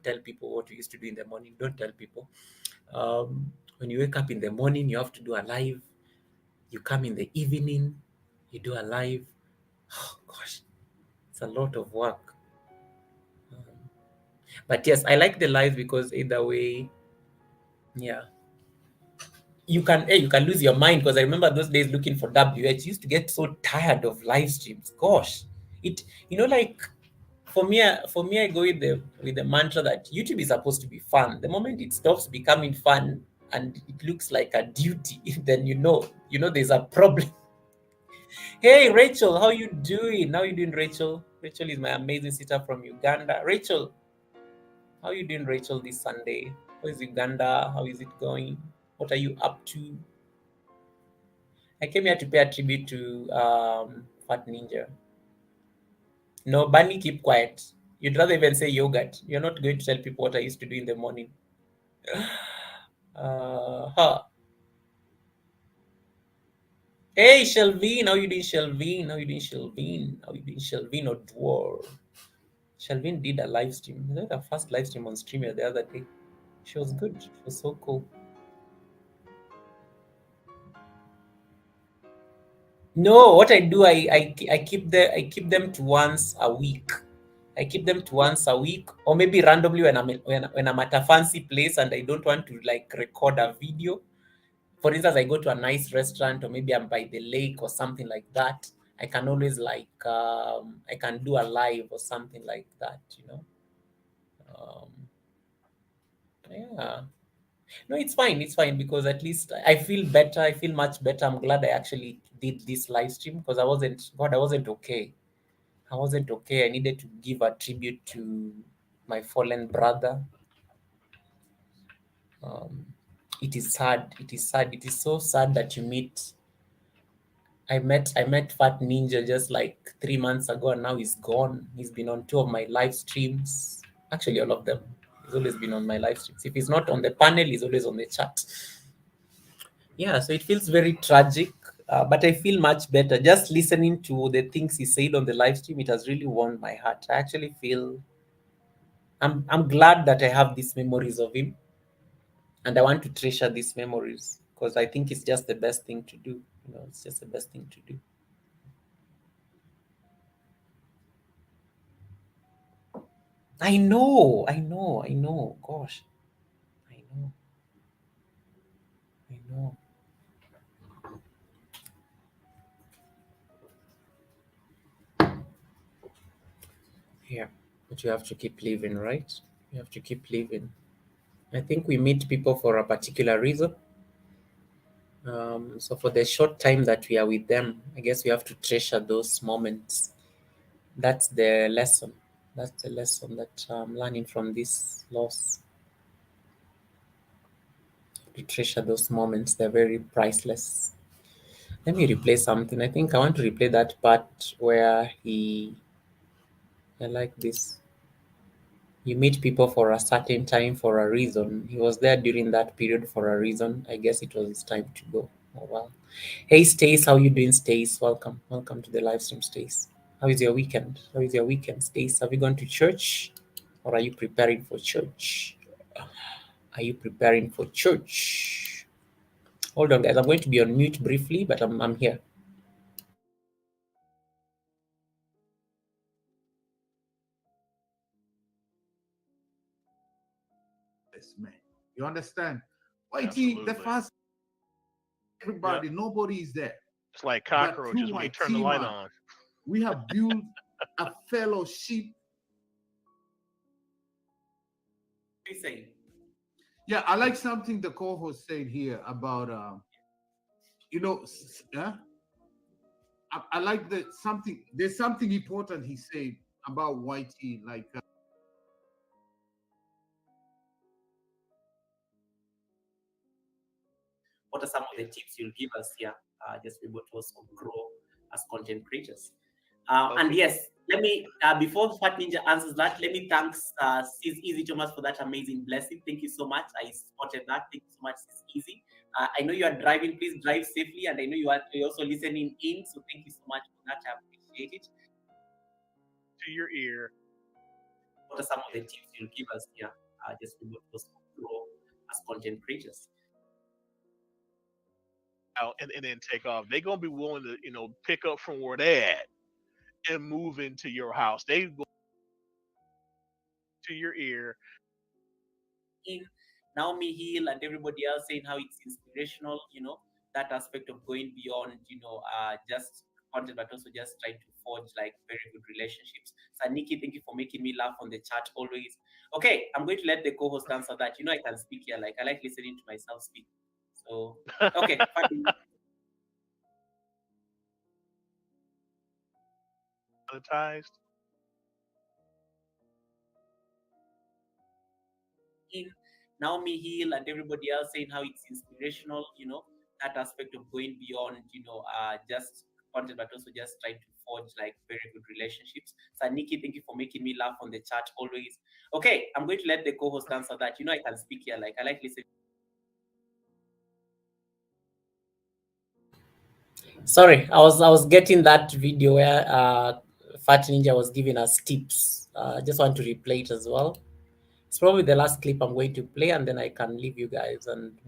tell people what you used to do in the morning. Don't tell people. When you wake up in the morning, you have to do a live. You come in the evening, you do a live. Oh gosh, it's a lot of work. But yes, I like the live because either way, yeah, you can lose your mind because I remember those days looking for WH. Used to get so tired of live streams. Gosh, it like for me, I go with the mantra that YouTube is supposed to be fun. The moment it stops becoming fun and it looks like a duty, then there's a problem. Hey Rachel, how you doing? How you doing, Rachel? Rachel is my amazing sister from Uganda. Rachel, how you doing, Rachel, this Sunday? How is Uganda? How is it going? What are you up to? I came here to pay a tribute to Fat Ninja. No, Bunny, keep quiet. You'd rather even say yogurt. You're not going to tell people what I used to do in the morning. Huh. Hey, Shelvin, how you doing, Shelvin? How you doing, Shelvin? How you doing, Shelvin or Dwarf? Shelvin did a live stream. She did her first live stream on Streamer the other day. She was good. She was so cool. No, what I do, I keep them to once a week. I keep them to once a week, or maybe randomly when I'm at a fancy place and I don't want to like record a video. For instance, I go to a nice restaurant or maybe I'm by the lake or something like that. I can always I can do a live or something like that. Um, yeah. No, it's fine. It's fine because at least I feel better. I feel much better. I'm glad I actually did this live stream because I wasn't okay. I wasn't okay. I needed to give a tribute to my fallen brother. Um, it is sad. It is sad. It is so sad that you meet. I met Fat Ninja just like 3 months ago, and now he's gone. He's been on two of my live streams. Actually, all of them. He's always been on my live streams. If he's not on the panel, he's always on the chat. Yeah, so it feels very tragic, but I feel much better. Just listening to the things he said on the live stream, it has really warmed my heart. I actually feel I'm glad that I have these memories of him, and I want to treasure these memories because I think it's just the best thing to do. It's just the best thing to do. I know, I know, I know. Gosh, I know, I know. Yeah, but you have to keep living, right? You have to keep living. I think we meet people for a particular reason. So for the short time that we are with them, I guess we have to treasure those moments. That's the lesson. That's the lesson that I'm learning from this loss. To treasure those moments, they're very priceless. Let me replay something. I think I want to replay that part where I like this. You meet people for a certain time for a reason. He was there during that period for a reason. I guess it was time to go. Oh well. Hey Stace, how you doing, Stace? Welcome. Welcome to the live stream, Stace. How is your weekend? How is your weekend, Stace? Have you gone to church? Or are you preparing for church? Are you preparing for church? Hold on, guys. I'm going to be on mute briefly, but I'm here.
Man, you understand? Whitey, the
Absolutely.
first everybody, nobody is there.
It's like
But
cockroaches
through
when you turn the light on.
we have built a fellowship.
What are you saying?
Yeah, I like something the co-host said here about yeah. I like that something. There's something important he said about Whitey, like.
What are some of the tips you'll give us here? Just be able to also grow as content creators. And
Okay.
yes, let me before Fat Ninja answers that, let me thank Sis Easy Thomas for that amazing blessing. Thank you so much. I spotted that. Thank you so much, Sis Easy. I know you are driving. Please drive safely, and I know you're also listening in. So thank you so much for that. I appreciate it.
To your ear.
What are some of the tips you'll give us here? Just be able to also grow as content creators.
Out and then take off. They're gonna be willing to, pick up from where they at and move into your house. They go to your ear.
In Naomi Hill and everybody else saying how it's inspirational, that aspect of going beyond, just content, but also just trying to forge like very good relationships. So Nikki, thank you for making me laugh on the chat always. Okay, I'm going to let the co-host answer that. I can speak here. Like I like listening to myself speak. So okay, fine.
Monetized.
In Naomi Hill and everybody else saying how it's inspirational, that aspect of going beyond, just content, but also just trying to forge like very good relationships. So Nikki, thank you for making me laugh on the chat always. Okay, I'm going to let the co-host answer that. I can speak here. Like I like listening.
Sorry, I was getting that video where Fat Ninja was giving us tips. I just want to replay it as well. It's probably the last clip I'm going to play, and then I can leave you guys and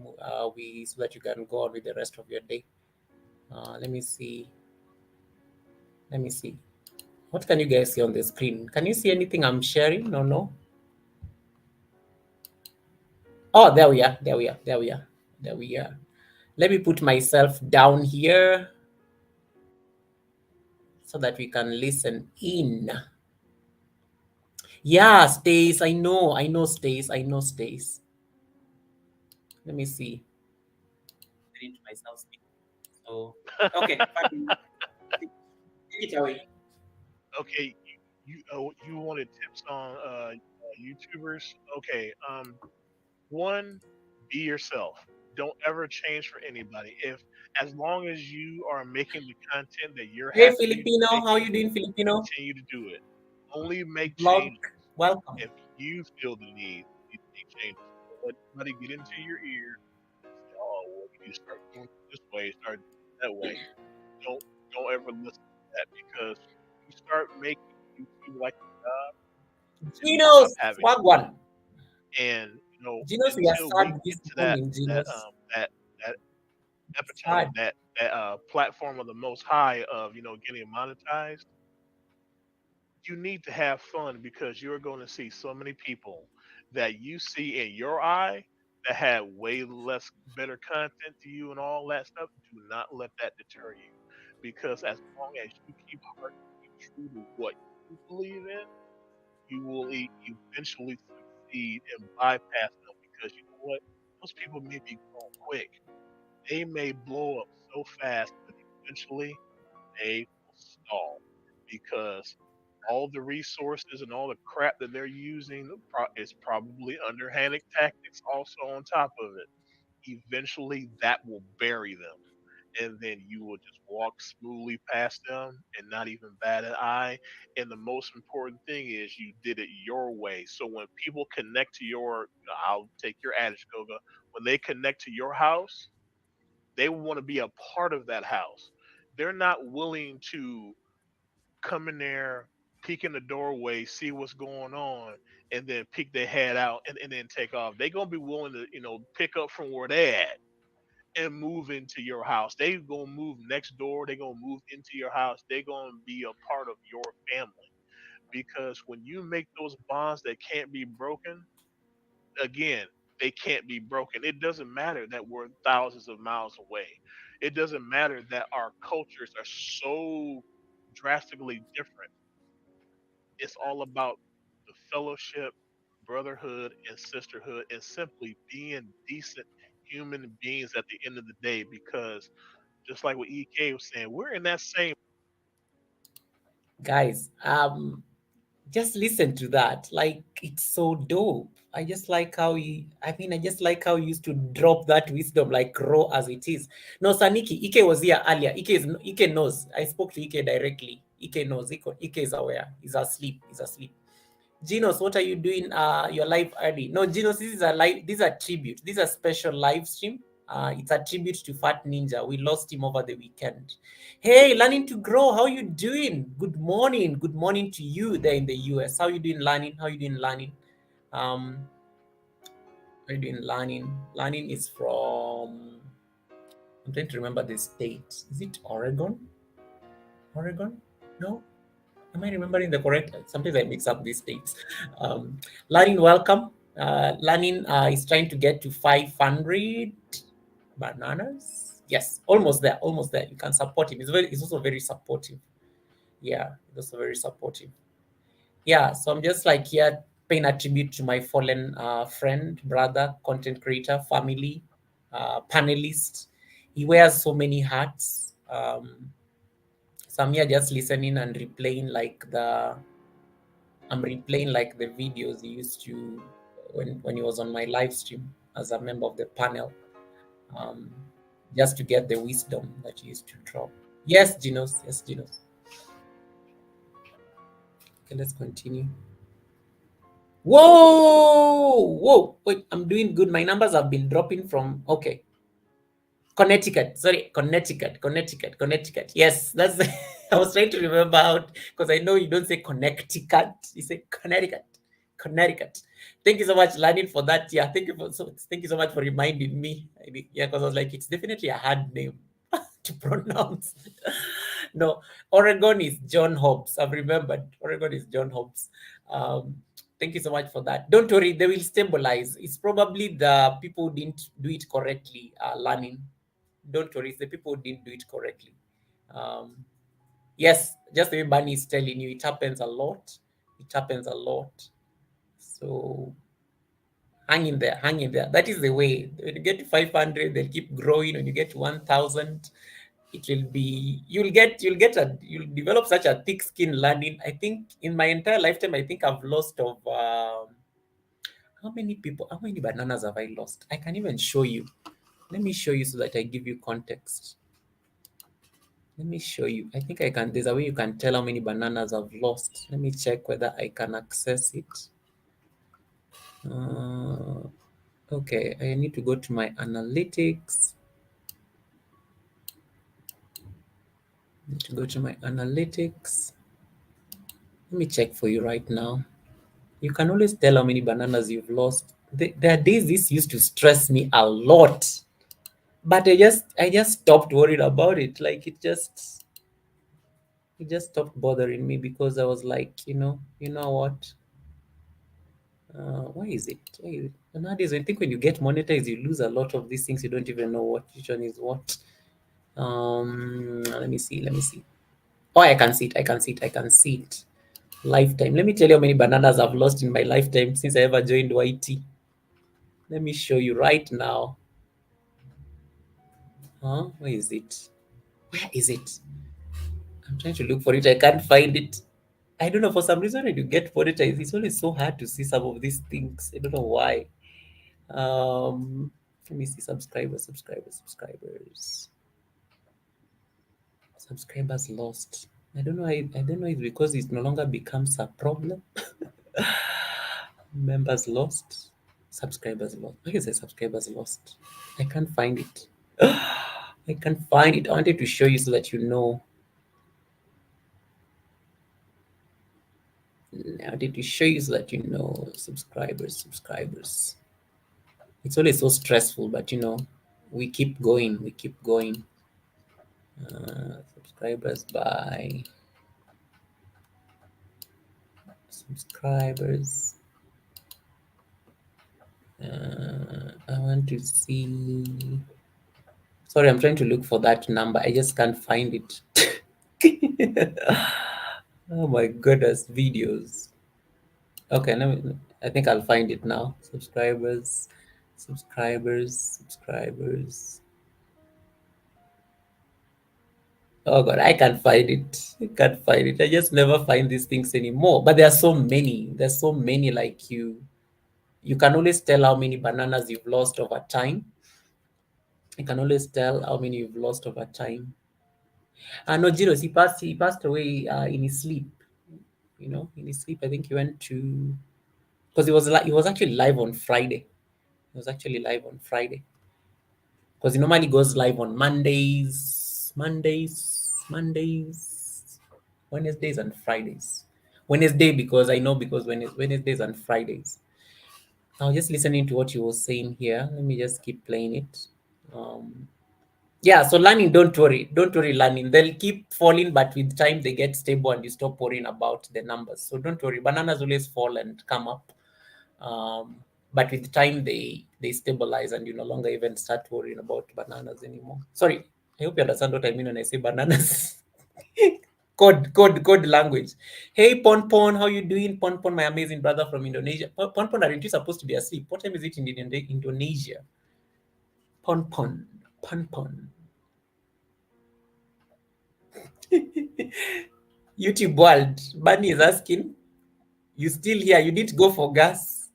we so that you can go on with the rest of your day. Let me see. Let me see. What can you guys see on the screen? Can you see anything I'm sharing? No. Oh, there we are. There we are. There we are. There we are. Let me put myself down here so that we can listen in. Yeah, Stace. I know Stace. I know Stace. Let me see.
Into myself speaking. So okay, fine. Take it away.
Okay, you wanted tips on YouTubers? Okay, one, be yourself. Don't ever change for anybody. If As long as you are making the content that you're
Hey,
happy
Filipino. How
making,
you doing, Filipino?
continue to do it. Only make
Vlog.
changes
Welcome.
if you feel the need to make changes. Don't let somebody get into your ear and say, "Oh, well, you need to start doing it this way, start doing it that way." Don't don't ever listen to that, because you start making YouTube like a job, then you stop
Genos.
having it.
Wagwan.
And
Genos, we are
until we
sad
get
this
to
morning,
that
Genos.
that that epitome,
Sad.
that platform of the most high of getting monetized, you need to have fun, because you're going to see so many people that you see in your eye that have way less better content to you and all that stuff. Do not let that deter you, because as long as you keep hearkening true to what you believe in, you will eventually succeed and bypass them, because you know what? Those people may be growing quick. They may blow up so fast, but eventually they will stall, because all the resources and all the crap that they're using is probably underhanded tactics also on top of it. Eventually, that will bury them, and then you will just walk smoothly past them and not even bat an eye. And the most important thing is you did it your way. So when people connect to I'll take your adage, Goga. When they connect to your house, they want to be a part of that house. They're not willing to come in there, peek in the doorway, see what's going on, and then peek their head out and then take off. They're gonna be willing to, pick up from where they at and move into your house. They gonna move next door. They gonna move into your house. They gonna be a part of your family, because when you make those bonds that can't be broken, again, they can't be broken. It doesn't matter that we're thousands of miles away. It doesn't matter that our cultures are so drastically different. It's all about the fellowship, brotherhood, and sisterhood, and simply being decent human beings at the end of the day. Because just like what EK was saying, we're in that same.
Guys, just listen to that. Like, it's so dope. I just like how I just like how you used to drop that wisdom like raw as it is. No, Saniki, Ike was here earlier. Ike knows. I spoke to Ike directly. Ike knows. Ike is aware. He's asleep. He's asleep. Genos, what are you doing? Your live early. No, Genos, this is a live, this is a tribute. This is a special live stream. It's a tribute to Fat Ninja. We lost him over the weekend. Hey, learning to grow. How you doing? Good morning. Good morning to you there in the US. How you doing, learning? How you doing, learning? How you doing, learning? Learning is from. I'm trying to remember the state. Is it Oregon? Oregon? No. Am I remembering the correct? Sometimes I mix up these dates. Lanin, welcome. Lanin is trying to get to 500 bananas. Yes, almost there, almost there. You can support him. He's also very supportive. Yeah, he's also very supportive. Yeah, so I'm just like here paying a tribute to my fallen friend, brother, content creator, family, panelist. He wears so many hats. So I'm here just listening and replaying like I'm replaying like the videos he used to when he was on my live stream as a member of the panel, um, just to get the wisdom that he used to drop. Yes, Genos. Yes, Genos. Okay, let's continue. Whoa, whoa! Wait, I'm doing good. My numbers have been dropping from okay. Connecticut. Sorry, Connecticut. Yes, that's. I was trying to remember out because I know you don't say Connecticut. You say Connecticut. Thank you so much, Lanin, for that. Yeah, thank you so much for reminding me. Yeah, because I was like, it's definitely a hard name to pronounce. No, Oregon is John Hobbs. I've remembered. Oregon is John Hobbs. Um, Thank you so much for that. Don't worry, they will stabilize. It's probably the people who didn't do it correctly, learning. Don't worry, it's the people who didn't do it correctly. Yes, just the way Bunny is telling you, it happens a lot. It happens a lot. So hang in there, hang in there. That is the way. When you get to 500, they'll keep growing. When you get to 1,000, it will be, you'll develop such a thick skin learning. I think in my entire lifetime, I think I've lost of how many bananas have I lost? I can even show you. Let me show you so that I give you context. Let me show you. I think I can. There's a way you can tell how many bananas I've lost. Let me check whether I can access it. Okay, I need to go to my analytics. Go to my analytics. Let me check for you right now. You can always tell how many bananas you've lost. There are days this used to stress me a lot, but I just stopped worrying about it. Like it just stopped bothering me because I was like, you know what? Why is it? Nowadays, I think when you get monetized, you lose a lot of these things. You don't even know which one is what. Let me see. Let me see. Oh, I can see it. I can see it. I can see it. Lifetime. Let me tell you how many bananas I've lost in my lifetime since I ever joined YT. Let me show you right now. Where is it? Where is it? I'm trying to look for it. I can't find it. I don't know. For some reason, when you get monetized, it's always so hard to see some of these things. I don't know why. Let me see. Subscribers lost. I don't know. I don't know. It's because it no longer becomes a problem. Members lost. Subscribers lost. Why is it subscribers lost? I can't find it. I can't find it. I wanted to show you so that you know. I wanted to show you so that you know. Subscribers. It's always so stressful, but we keep going. We keep going. Subscribers by subscribers. I want to see. Sorry, I'm trying to look for that number. I just can't find it. Oh my goodness, videos. Okay, I think I'll find it now. Subscribers. Oh God, I can't find it. I can't find it. I just never find these things anymore. But there are so many. There's so many. Like you can always tell how many bananas you've lost over time. You can always tell how many you've lost over time. No, Jiros, he passed away in his sleep. In his sleep. I think he went to, because he was actually live on Friday. He was actually live on Friday. Because he normally goes live on Mondays, Wednesdays and Fridays. Wednesday because Wednesdays and Fridays. I was just listening to what you were saying here. Let me just keep playing it. Yeah, so learning, don't worry learning. They'll keep falling, but with time they get stable and you stop worrying about the numbers. So don't worry, bananas always fall and come up. But with time they stabilize and you no longer even start worrying about bananas anymore. Sorry, I hope you understand what I mean when I say bananas. Code language. Hey Pon, how you doing? Pon, my amazing brother from Indonesia. Pon, aren't you supposed to be asleep? What time is it in Indonesia? Pon. YouTube world. Bunny is asking, you still here? You need to go for gas.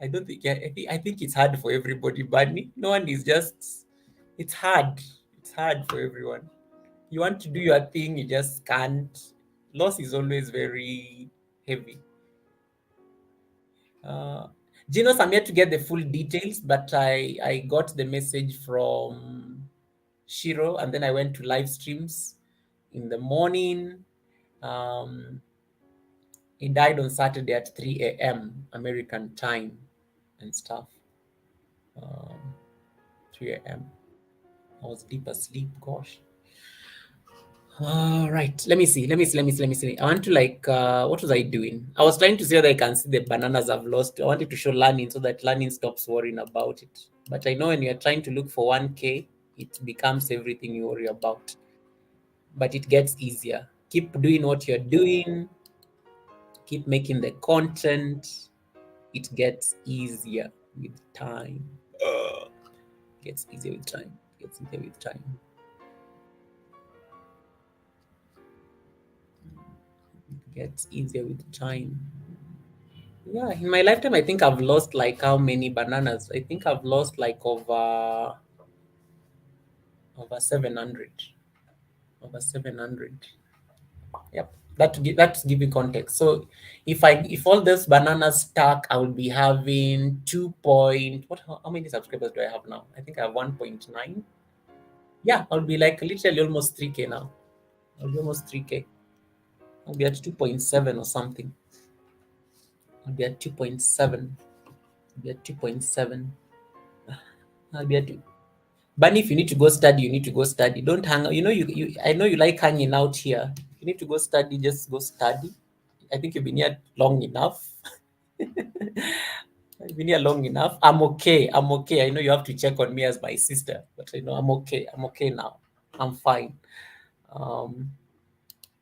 I don't think. I think it's hard for everybody, Bunny. No one is just. It's hard. It's hard for everyone. You want to do your thing, you just can't. Loss is always very heavy. Gino, I'm yet to get the full details, but I got the message from Shiro, and then I went to live streams in the morning. He died on Saturday at 3 a.m. American time and stuff. 3 a.m. I was deep asleep, gosh. All right, let me see. I want to what was I doing? I was trying to see whether I can see the bananas I've lost. I wanted to show learning so that learning stops worrying about it. But I know when you're trying to look for 1K, it becomes everything you worry about. But it gets easier. Keep doing what you're doing. Keep making the content. it gets easier with time. Gets easier with time. Gets easier with time. Gets easier with time. Yeah, in my lifetime, I think I've lost like how many bananas? I think I've lost like over 700. Over 700. Yep. That to give you context. So if all those bananas stack, I would be having 2 point what how many subscribers do I have now? I think I have 1.9. Yeah, I'll be like literally almost 3K now. I'll be almost 3K. I'll be at 2.7 or something. I'll be at 2.7. I'll be at 2.7. I'll be at two. But if you need to go study, you need to go study. Don't hang out. You I know you like hanging out here. If you need to go study, just go study. I think you've been here long enough. I've been here long enough. I'm okay. I'm okay. I know you have to check on me as my sister, but I know I'm okay. I'm okay now. I'm fine. Um,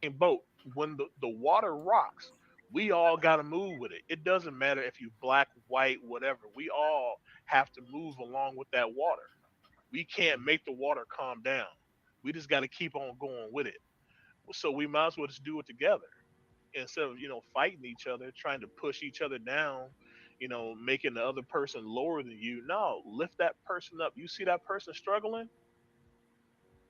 In boat, when the water rocks, we all got to move with it. It doesn't matter if you black, white, whatever. We all have to move along with that water. We can't make the water calm down. We just got to keep on going with it. So we might as well just do it together instead of fighting each other, trying to push each other down, making the other person lower than you. No, lift that person up. You see that person struggling,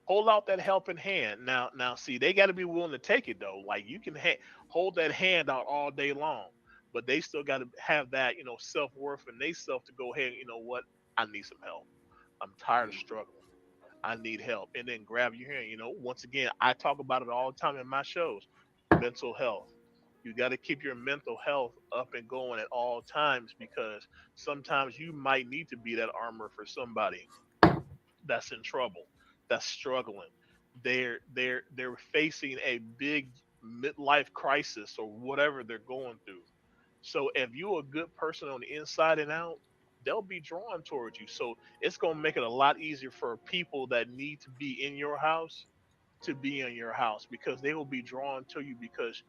hold out that helping hand. Now, see, they got to be willing to take it though. Like you can hold that hand out all day long, but they still got to have that self worth and they self to go ahead. You know what? I need some help. I'm tired of struggling. I need help, and then grab your hand. Once again, I talk about it all the time in my shows. Mental health. You got to keep your mental health up and going at all times because sometimes you might need to be that armor for somebody that's in trouble, that's struggling. They're facing a big midlife crisis or whatever they're going through. So if you're a good person on the inside and out, they'll be drawn towards you. So it's gonna make it a lot easier for people that need to be in your house to be in your house because they will be drawn to you because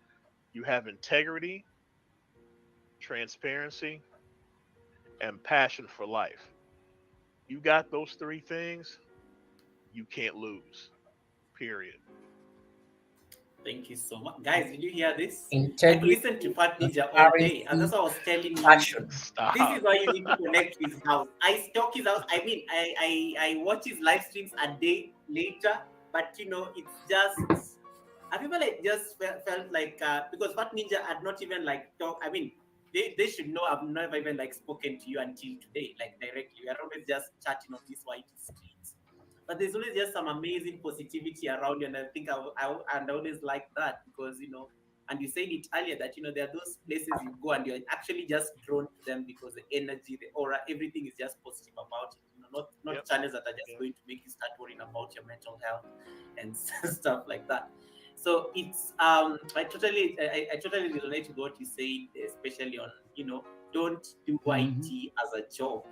you have integrity, transparency, and passion for life. You got those three things, you can't lose. Period.
Thank you so much. Guys, did you hear this? I could
integrity,
listen to Fat Ninja all day. And that's
transparency,
what I was telling you.
passion.
This
Stop.
is why you need to connect to his house. I stalk his house. I mean, I watch his live streams a day later, but it's just have you ever like just felt like because Fat Ninja had not even like talk. I mean, they should know I've never even like spoken to you until today, like directly. We are always just chatting on these white streets. But there's always just some amazing positivity around you, and I think I always like that because and you said it earlier that there are those places you go and you're actually just drawn to them because the energy, the aura, everything is just positive about it. Not
Yep.
channels that are just
Yep.
going to make you start worrying about your mental health and stuff like that. So it's I totally relate to what you said, especially on don't do YT as a job.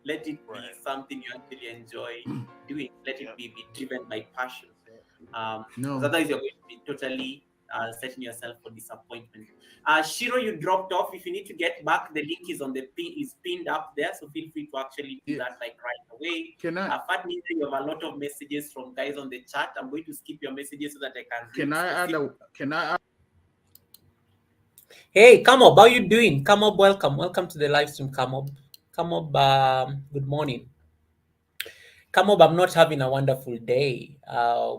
Let it be
Right.
something you actually enjoy doing. Let it
Yep.
be driven by passion.
Yep.
Because
No.
otherwise you're going to be totally setting yourself for disappointment. Shiro, you dropped off. If you need to get back, the link is on the pin is pinned up there. So feel free to actually do
Yeah.
that like right away.
Can I
Fat Ninja, you have a lot of messages from guys on the chat. I'm going to skip your messages so that I can read
can I add
specific.
can I add
Hey, come up. How you doing? Come up. Welcome. Welcome to the live stream. Come up. Come up. Good morning. Come up. I'm not having a wonderful day.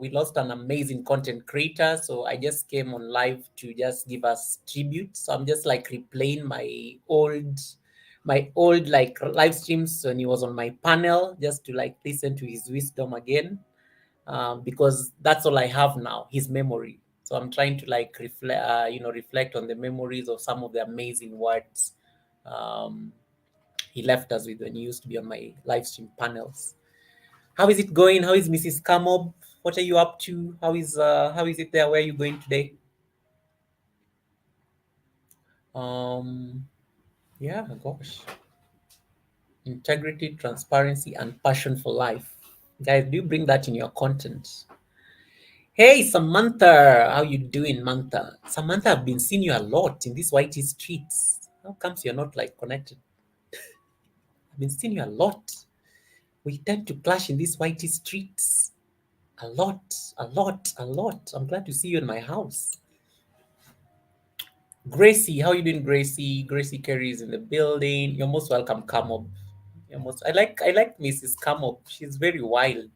We lost an amazing content creator, so I just came on live to just give us tribute. So I'm just like replaying my old like live streams when he was on my panel, just to like listen to his wisdom again. Because that's all I have now, his memory. So I'm trying to like reflect on the memories of some of the amazing words um, he left us with when he used to be on my live stream panels. How is it going? How is Mrs. Kamob? What are you up to? How is it there? Where are you going today? Um, yeah, gosh. Integrity, transparency, and passion for life. Guys, do you bring that in your content? Hey, Samantha, how you doing, Mantha? Samantha, I've been seeing you a lot in these whitey streets. How comes you're not like connected? I've been seeing you a lot. We tend to clash in these whitey streets. A lot, a lot, a lot. I'm glad to see you in my house. Gracie, how you doing, Gracie? Gracie Carey is in the building. You're most welcome. Come up. You're most. I like Mrs. Come up. She's very wild.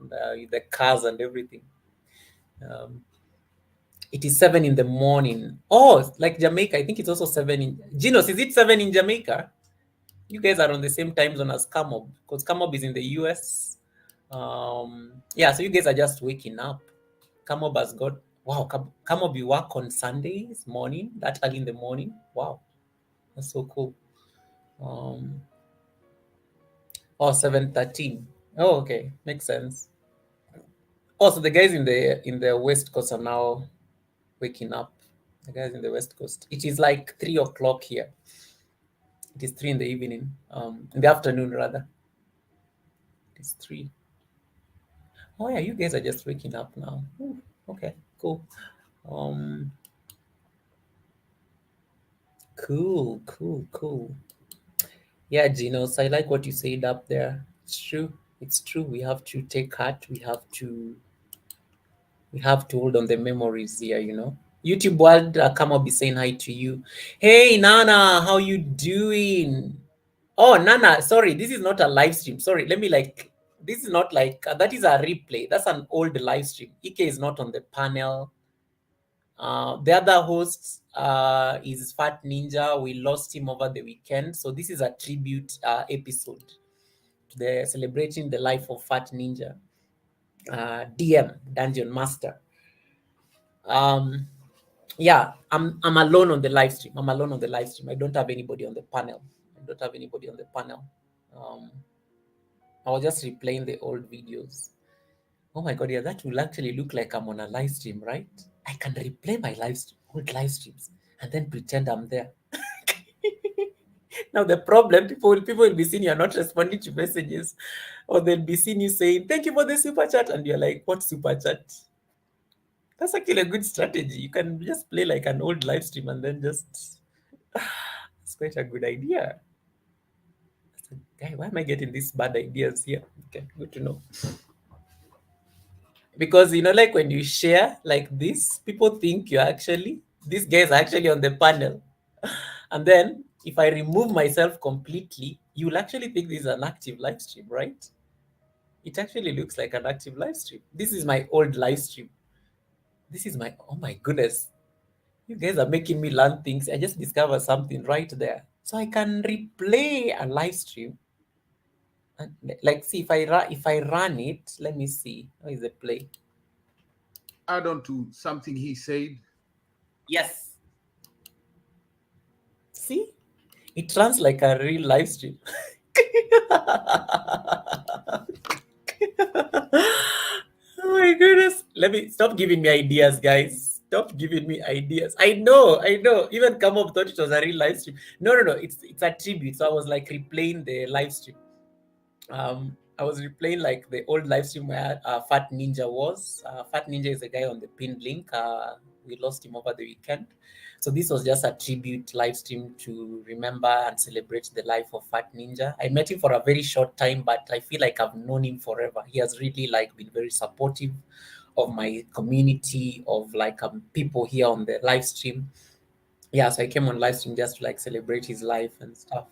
And, with the cars and everything. Um, it is 7 in the morning. Oh, like Jamaica. I think it's also 7 in. Ginos, is it 7 in Jamaica? You guys are on the same time zone as Kamob because Kamob is in the US. Yeah, so you guys are just waking up. Kamob has got wow. Kamob, you work on Sundays morning, that early in the morning. Wow, that's so cool. Oh, 7:13. Oh, okay, makes sense. Oh, so the guys in the West Coast are now waking up. The guys in the West Coast. It is like 3 o'clock here. It is 3 in the evening. In the afternoon rather. It is 3. Oh yeah, you guys are just waking up now. Ooh, okay, cool. Cool. Yeah, Ginos, I like what you said up there. It's true. It's true. We have to take heart. We have to hold on the memories here, you know. YouTube world, come up be saying hi to you. Hey Nana, how you doing? Oh Nana, sorry, this is not a live stream. Sorry, let me like this is not like that is a replay. That's an old live stream. Ike is not on the panel. The other host is Fat Ninja. We lost him over the weekend. So this is a tribute episode to the celebrating the life of Fat Ninja, DM, Dungeon Master. Yeah, I'm alone on the live stream. I don't have anybody on the panel. I was just replaying the old videos. Oh my god, yeah, that will actually look like I'm on a live stream, right? I can replay my old live streams and then pretend I'm there. Now the problem, people will be seeing you're not responding to messages, or they'll be seeing you saying, "Thank you for the super chat," and you're like, "What super chat?" That's actually a good strategy. You can just play like an old live stream and then just it's quite a good idea. Guy, why am I getting these bad ideas here? Okay, good to know. Because you know, like when you share like this, people think these guys are actually on the panel. And then if I remove myself completely, you'll actually think this is an active live stream, right? It actually looks like an active live stream. This is my old live stream. Oh my goodness. You guys are making me learn things. I just discovered something right there. So I can replay a live stream. And like, see if I run it, let me see. How is the play?
Add on to something he said.
Yes.
See? It runs like a real live stream. Oh my goodness. Let me stop giving me ideas, guys. Stop giving me ideas. I know. Even Come Up thought it was a real live stream. No. It's a tribute. So I was like replaying the live stream. I was replaying like the old live stream where Fat Ninja was. Fat Ninja is the guy on the pinned link. We lost him over the weekend. So this was just a tribute live stream to remember and celebrate the life of Fat Ninja. I met him for a very short time, but I feel like I've known him forever. He has really like been very supportive of my community, of like people here on the live stream. Yeah, so I came on live stream just to like celebrate his life and stuff.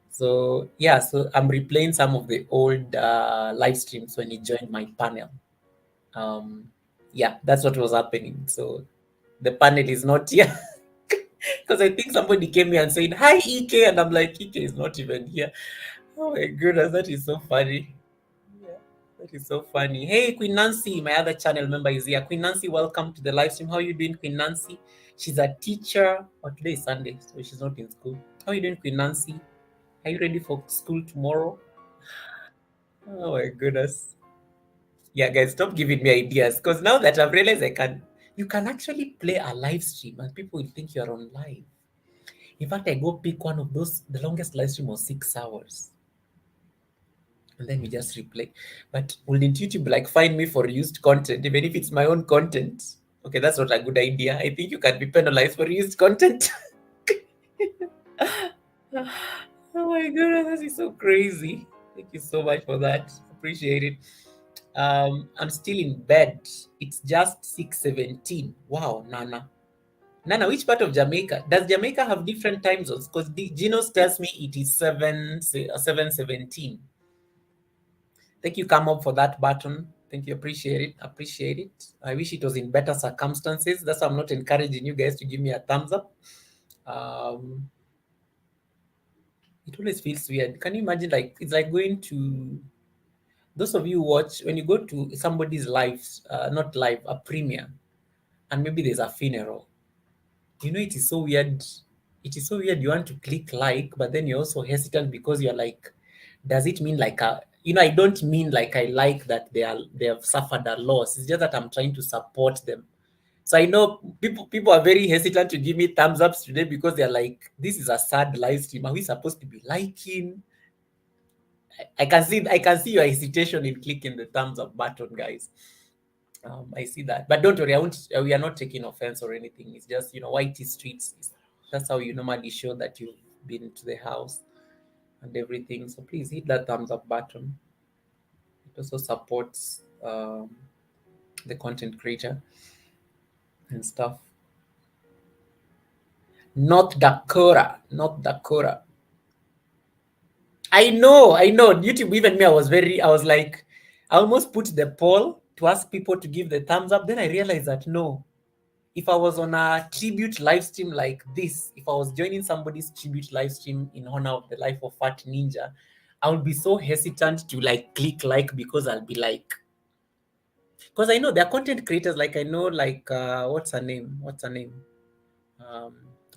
So yeah, so I'm replaying some of the old live streams when he joined my panel. Yeah, that's what was happening. So the panel is not here because I think somebody came here and said, "Hi, Ike," and I'm like, "Ike is not even here." Oh my goodness, that is so funny. Yeah, that is so funny. Hey, Queen Nancy, my other channel member is here. Queen Nancy, welcome to the live stream. How are you doing, Queen Nancy? She's a teacher. But today is Sunday, so she's not in school. How are you doing, Queen Nancy? Are you ready for school tomorrow? Oh my goodness. Yeah, guys, stop giving me ideas because now that I've realized you can actually play a live stream and people will think you're on live. In fact, I go pick one of those, the longest live stream was 6 hours. And then we just replay. But wouldn't YouTube like find me for used content, even if it's my own content? Okay, that's not a good idea. I think you can be penalized for used content. Oh my goodness, that is so crazy. Thank you so much for that. Appreciate it. I'm still in bed. It's just 6:17. Wow, Nana. Nana, which part of Jamaica? Does Jamaica have different time zones? Because Genos tells me it is 7:17. Thank you, come up for that button. Thank you, appreciate it. Appreciate it. I wish it was in better circumstances. That's why I'm not encouraging you guys to give me a thumbs up. It always feels weird. Can you imagine? Like it's like going to those of you who watch when you go to somebody's live, not live, a premiere, and maybe there's a funeral. You know, it is so weird. It is so weird. You want to click like, but then you're also hesitant because you're like, does it mean like a I don't mean like I like that they have suffered a loss. It's just that I'm trying to support them. So I know people are very hesitant to give me thumbs ups today because they're like, this is a sad live stream. Are we supposed to be liking? I can see your hesitation in clicking the thumbs up button, guys. I see that, but don't worry. We are not taking offense or anything. It's just YT Streets. That's how you normally show that you've been to the house and everything. So please hit that thumbs up button. It also supports the content creator and stuff. North Dakota. I know. YouTube, even me, I was like, I almost put the poll to ask people to give the thumbs up. Then I realized that no, if I was on a tribute live stream like this, if I was joining somebody's tribute live stream in honor of the life of Fat Ninja, I would be so hesitant to like click like because I'll be like, because I know there are content creators like I know like what's her name? Was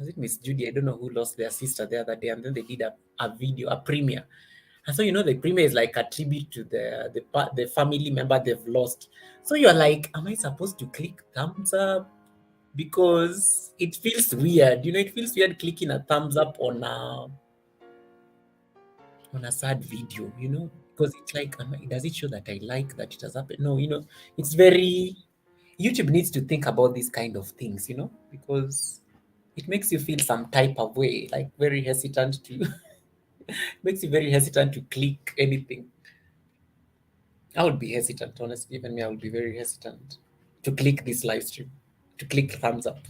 it Miss Judy? I don't know who lost their sister the other day, and then they did a video, a premiere. And so the premiere is like a tribute to the family member they've lost. So you're like, am I supposed to click thumbs up? Because it feels weird. It feels weird clicking a thumbs up on a sad video, because it's like, does it show that I like that it has happened? No, it's very, YouTube needs to think about these kind of things, because it makes you feel some type of way, like very hesitant to, makes you very hesitant to click anything. I would be hesitant, honestly. Even me, I would be very hesitant to click this live stream, to click thumbs up.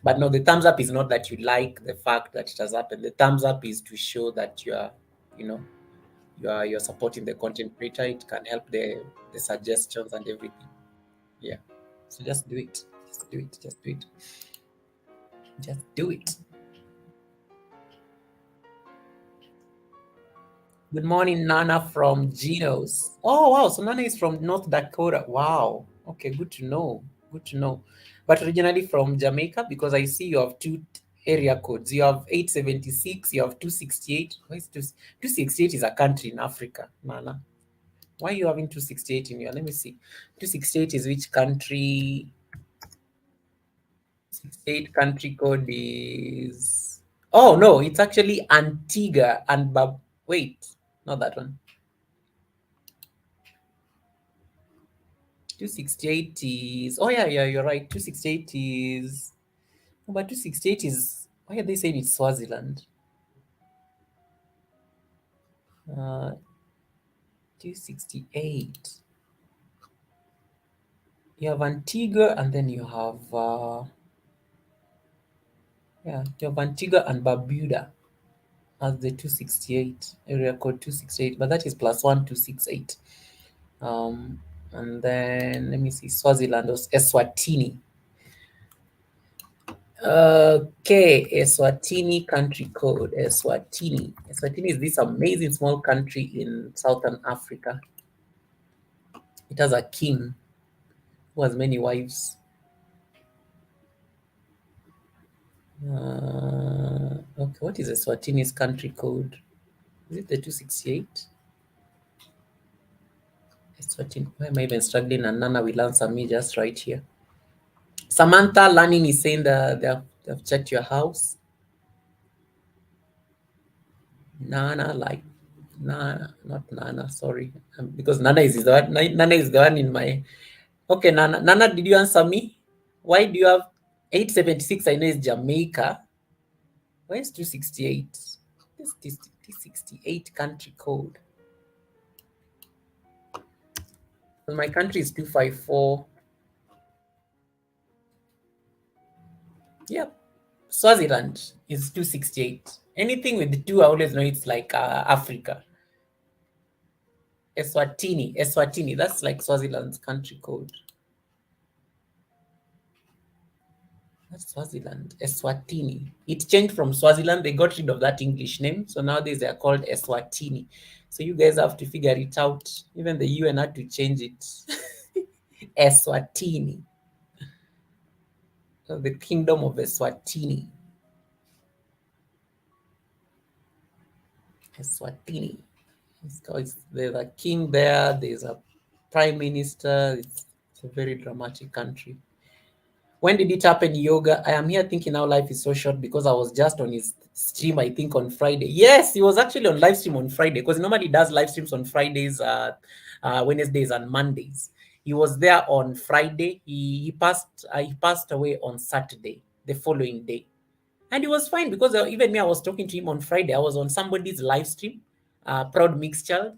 But no, the thumbs up is not that you like the fact that it has happened. The thumbs up is to show that you're supporting the content creator. It can help the suggestions and everything. Yeah. So just do it. Just do it. Just do it. Just do it. Good morning, Nana from Geno's. Oh, wow. So Nana is from North Dakota. Wow. Okay, good to know. Good to know. But originally from Jamaica, because I see you have two area codes. You have 876, you have 268. Why is 268 is a country in Africa, Nana. Why are you having 268 in your? Let me see. 268 is which country? 268 country code is. Oh no, it's actually Antigua and wait, not that one. 268 is. Oh yeah, you're right. 268 is. No, but 268 is. Why are they saying it's Swaziland? 268. You have Antigua and then you have you have Antigua and Barbuda as the 268 area code 268, but that is +1 268. And then let me see, Swaziland was Eswatini. Okay, Eswatini country code. Eswatini is this amazing small country in southern Africa. It has a king who has many wives. Okay, what is Eswatini's country code? Is it the 268? Eswatini. Why am I even struggling? And Nana will answer me just right here. Samantha Learning is saying that they have checked your house. Nana, not Nana, sorry. Because Nana is the one in my. Okay, Nana, did you answer me? Why do you have 876? I know it's Jamaica. Where's 268? This 268 country code. Well, my country is 254. Yep. Swaziland is 268. Anything with the two, I always know it's like Africa. Eswatini. That's like Swaziland's country code. That's Swaziland. Eswatini. It changed from Swaziland. They got rid of that English name. So nowadays they are called Eswatini. So you guys have to figure it out. Even the UN had to change it. Eswatini. So the kingdom of Eswatini. Eswatini. There's a king there. There's a prime minister. It's a very dramatic country. When did it happen, Yoga? I am here thinking how life is so short because I was just on his stream, I think, on Friday. Yes, he was actually on live stream on Friday because normally does live streams on Fridays, Wednesdays, and Mondays. He was there on Friday. He passed away on Saturday, the following day, and it was fine because even me, I was talking to him on Friday. I was on somebody's live stream, Proud Mixed Child.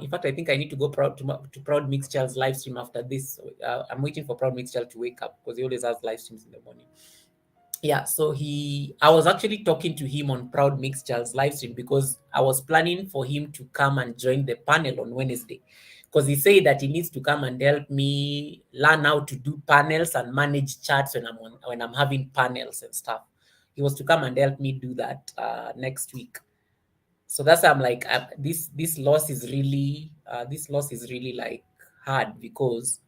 In fact, I think I need to go to Proud Mix Child's live stream after this. So, I'm waiting for Proud Mix Child to wake up because he always has live streams in the morning. Yeah, so I was actually talking to him on Proud Mix Child's live stream because I was planning for him to come and join the panel on Wednesday because he said that he needs to come and help me learn how to do panels and manage charts when I'm having panels and stuff. He was to come and help me do that next week. So that's why I'm like, this loss is really like hard because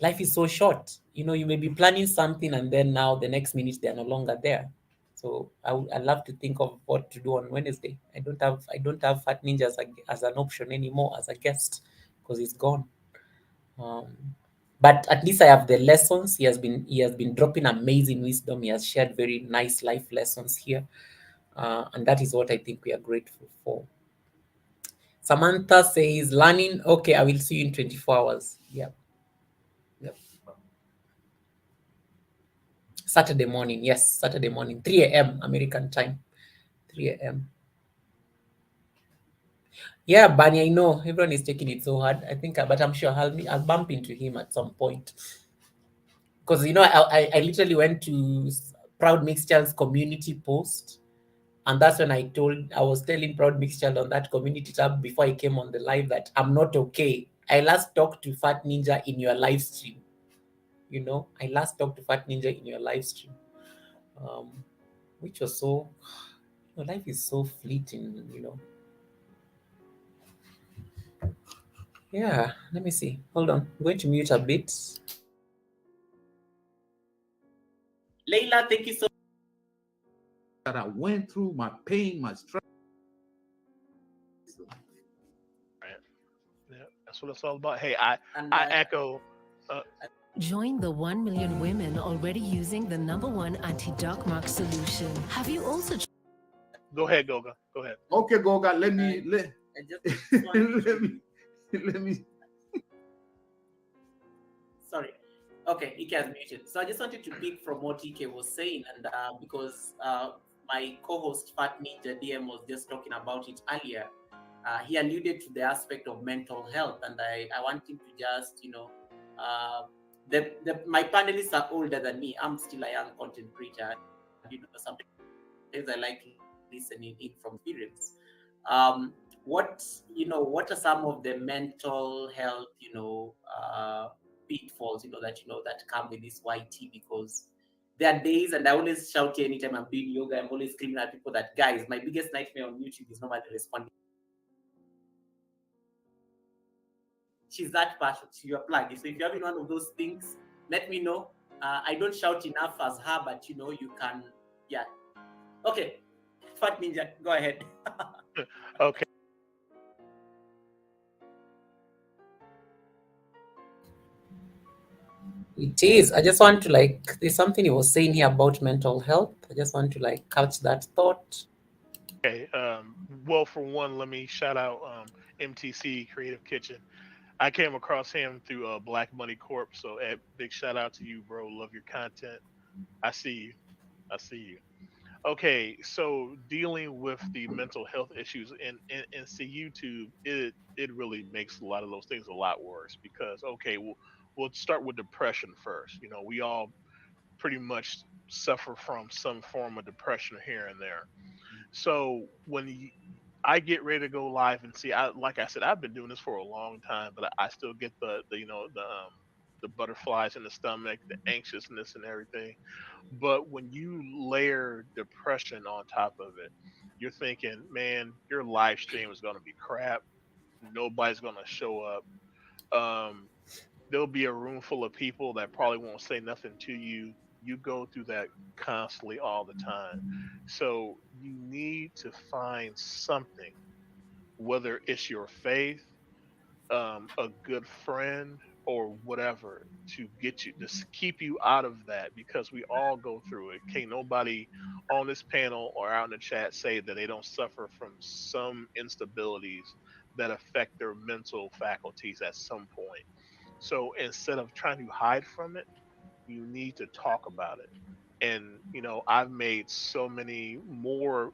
life is so short. You may be planning something and then now the next minute they're no longer there. So I love to think of what to do on Wednesday. I don't have Fat Ninja as an option anymore as a guest because it's gone. Um, but at least I have the lessons. He has been dropping amazing wisdom. He has shared very nice life lessons here. And that is what I think we are grateful for. Samantha says, learning. Okay, I will see you in 24 hours. Yep. Yep. Saturday morning. Yes, Saturday morning. 3 a.m. American time. 3 a.m. Yeah, Bunny, I know everyone is taking it so hard. I think, but I'm sure I'll bump into him at some point. Because, I literally went to Proud Mixture's community post. And that's when I was telling Proud Mixture on that community tab before I came on the live that I'm not okay. I last talked to Fat Ninja in your live stream. I last talked to Fat Ninja in your live stream. Which was so, life is so fleeting. Yeah, let me see. Hold on. I'm going to mute a bit.
Leila, thank you so
that I went through, my pain, my struggle.
Right. Yeah, that's what it's all about. Hey, I
and
I echo.
Join the 1 million women already using the #1 anti-dark mark solution. Have you also
Go ahead, Goga. Go ahead.
Okay, Goga, let
I
me
just want
let me let me.
sorry. Okay, Ike has muted. So I just wanted to pick from what Ike was saying, and because my co-host Fat Ninja DM was just talking about it earlier, he alluded to the aspect of mental health, and I want him to just, my panelists are older than me. I'm still a young content creator. Sometimes I like listening in from experience. What are some of the mental health, pitfalls, that come with this YT? Because there are days, and I always shout here anytime I'm doing yoga, I'm always screaming at people that, guys, my biggest nightmare on YouTube is nobody responding. She's that passionate. You're plugged. So if you're having one of those things, let me know. I don't shout enough as her, but you can, yeah. Okay, Fat Ninja, go ahead.
Okay.
It is. I just want to there's something he was saying here about mental health. I just want to catch that thought.
Okay. Well, for one, let me shout out MTC Creative Kitchen. I came across him through Black Money Corp. So, big shout out to you, bro. Love your content. I see you. I see you. Okay, so dealing with the mental health issues and see YouTube, it really makes a lot of those things a lot worse because okay, we'll start with depression first. You know, we all pretty much suffer from some form of depression here and there. So I get ready to go live and see, I like I said, I've been doing this for a long time, but I still get the the butterflies in the stomach, the anxiousness and everything. But when you layer depression on top of it, you're thinking, man, your live stream is going to be crap. Nobody's going to show up. Um, there'll be a room full of people that probably won't say nothing to you. You go through that constantly all the time. So you need to find something, whether it's your faith, a good friend, or whatever, to get you, to keep you out of that, because we all go through it. Can't nobody on this panel or out in the chat say that they don't suffer from some instabilities that affect their mental faculties at some point. So instead of trying to hide from it, you need to talk about it. And I've made so many more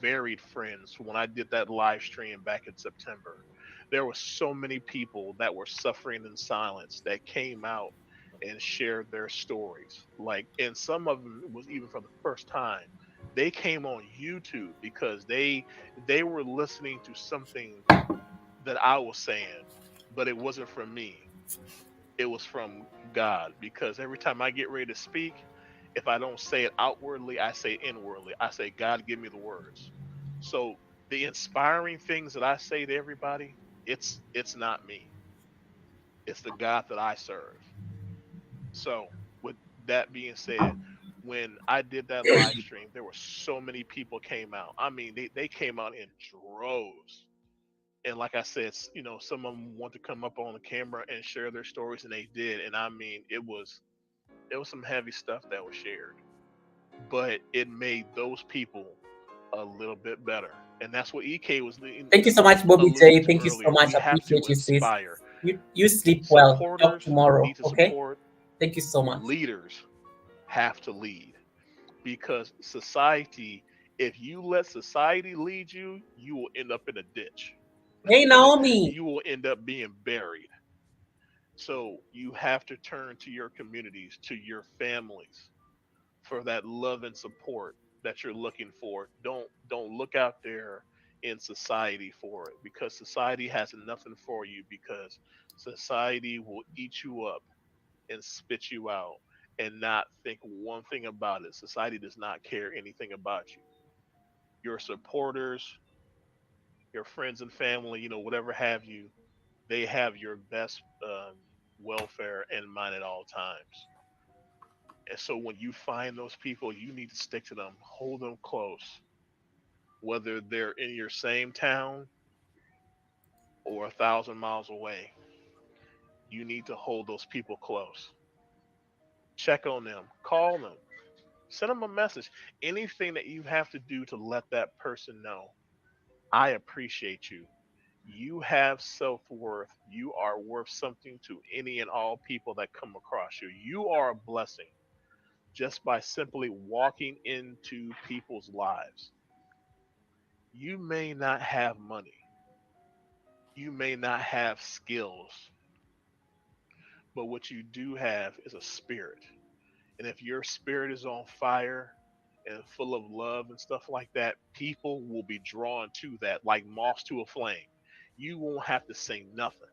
varied friends when I did that live stream back in September. There were so many people that were suffering in silence that came out and shared their stories, like, and some of them was even for the first time. They came on YouTube because they were listening to something that I was saying, but it wasn't from me, it was from God. Because every time I get ready to speak, if I don't say it outwardly, I say inwardly. I say, God, give me the words. So the inspiring things that I say to everybody, it's not me. It's the God that I serve. So with that being said, when I did that live stream, there were so many people came out. I mean, they came out in droves. And like I said, some of them want to come up on the camera and share their stories, and they did. And I mean, it was some heavy stuff that was shared, but it made those people a little bit better. And that's what EK was
Thank you so much, Bobby
alluding
J.
to
Thank you so
earlier.
much.
We have
Appreciate
to
you, sis.
inspire.
You sleep well. Talk
Supporters
tomorrow.
need to
Okay.
support,
Thank you so much.
leaders have to lead, because society, if you let society lead you, you will end up in a ditch.
Hey, Naomi.
You will end up being buried. So you have to turn to your communities, to your families, for that love and support that you're looking for. Don't look out there in society for it, because society has nothing for you, because society will eat you up and spit you out and not think one thing about it. Society does not care anything about you. Your supporters, your friends and family, whatever have you, they have your best welfare in mind at all times. And so when you find those people, you need to stick to them, hold them close, whether they're in your same town or 1,000 miles away. You need to hold those people close. Check on them, call them, send them a message. Anything that you have to do to let that person know, I appreciate you. You have self worth. You are worth something to any and all people that come across you. You are a blessing just by simply walking into people's lives. You may not have money, you may not have skills, but what you do have is a spirit. And if your spirit is on fire and full of love and stuff like that, people will be drawn to that like moths to a flame. You won't have to say nothing.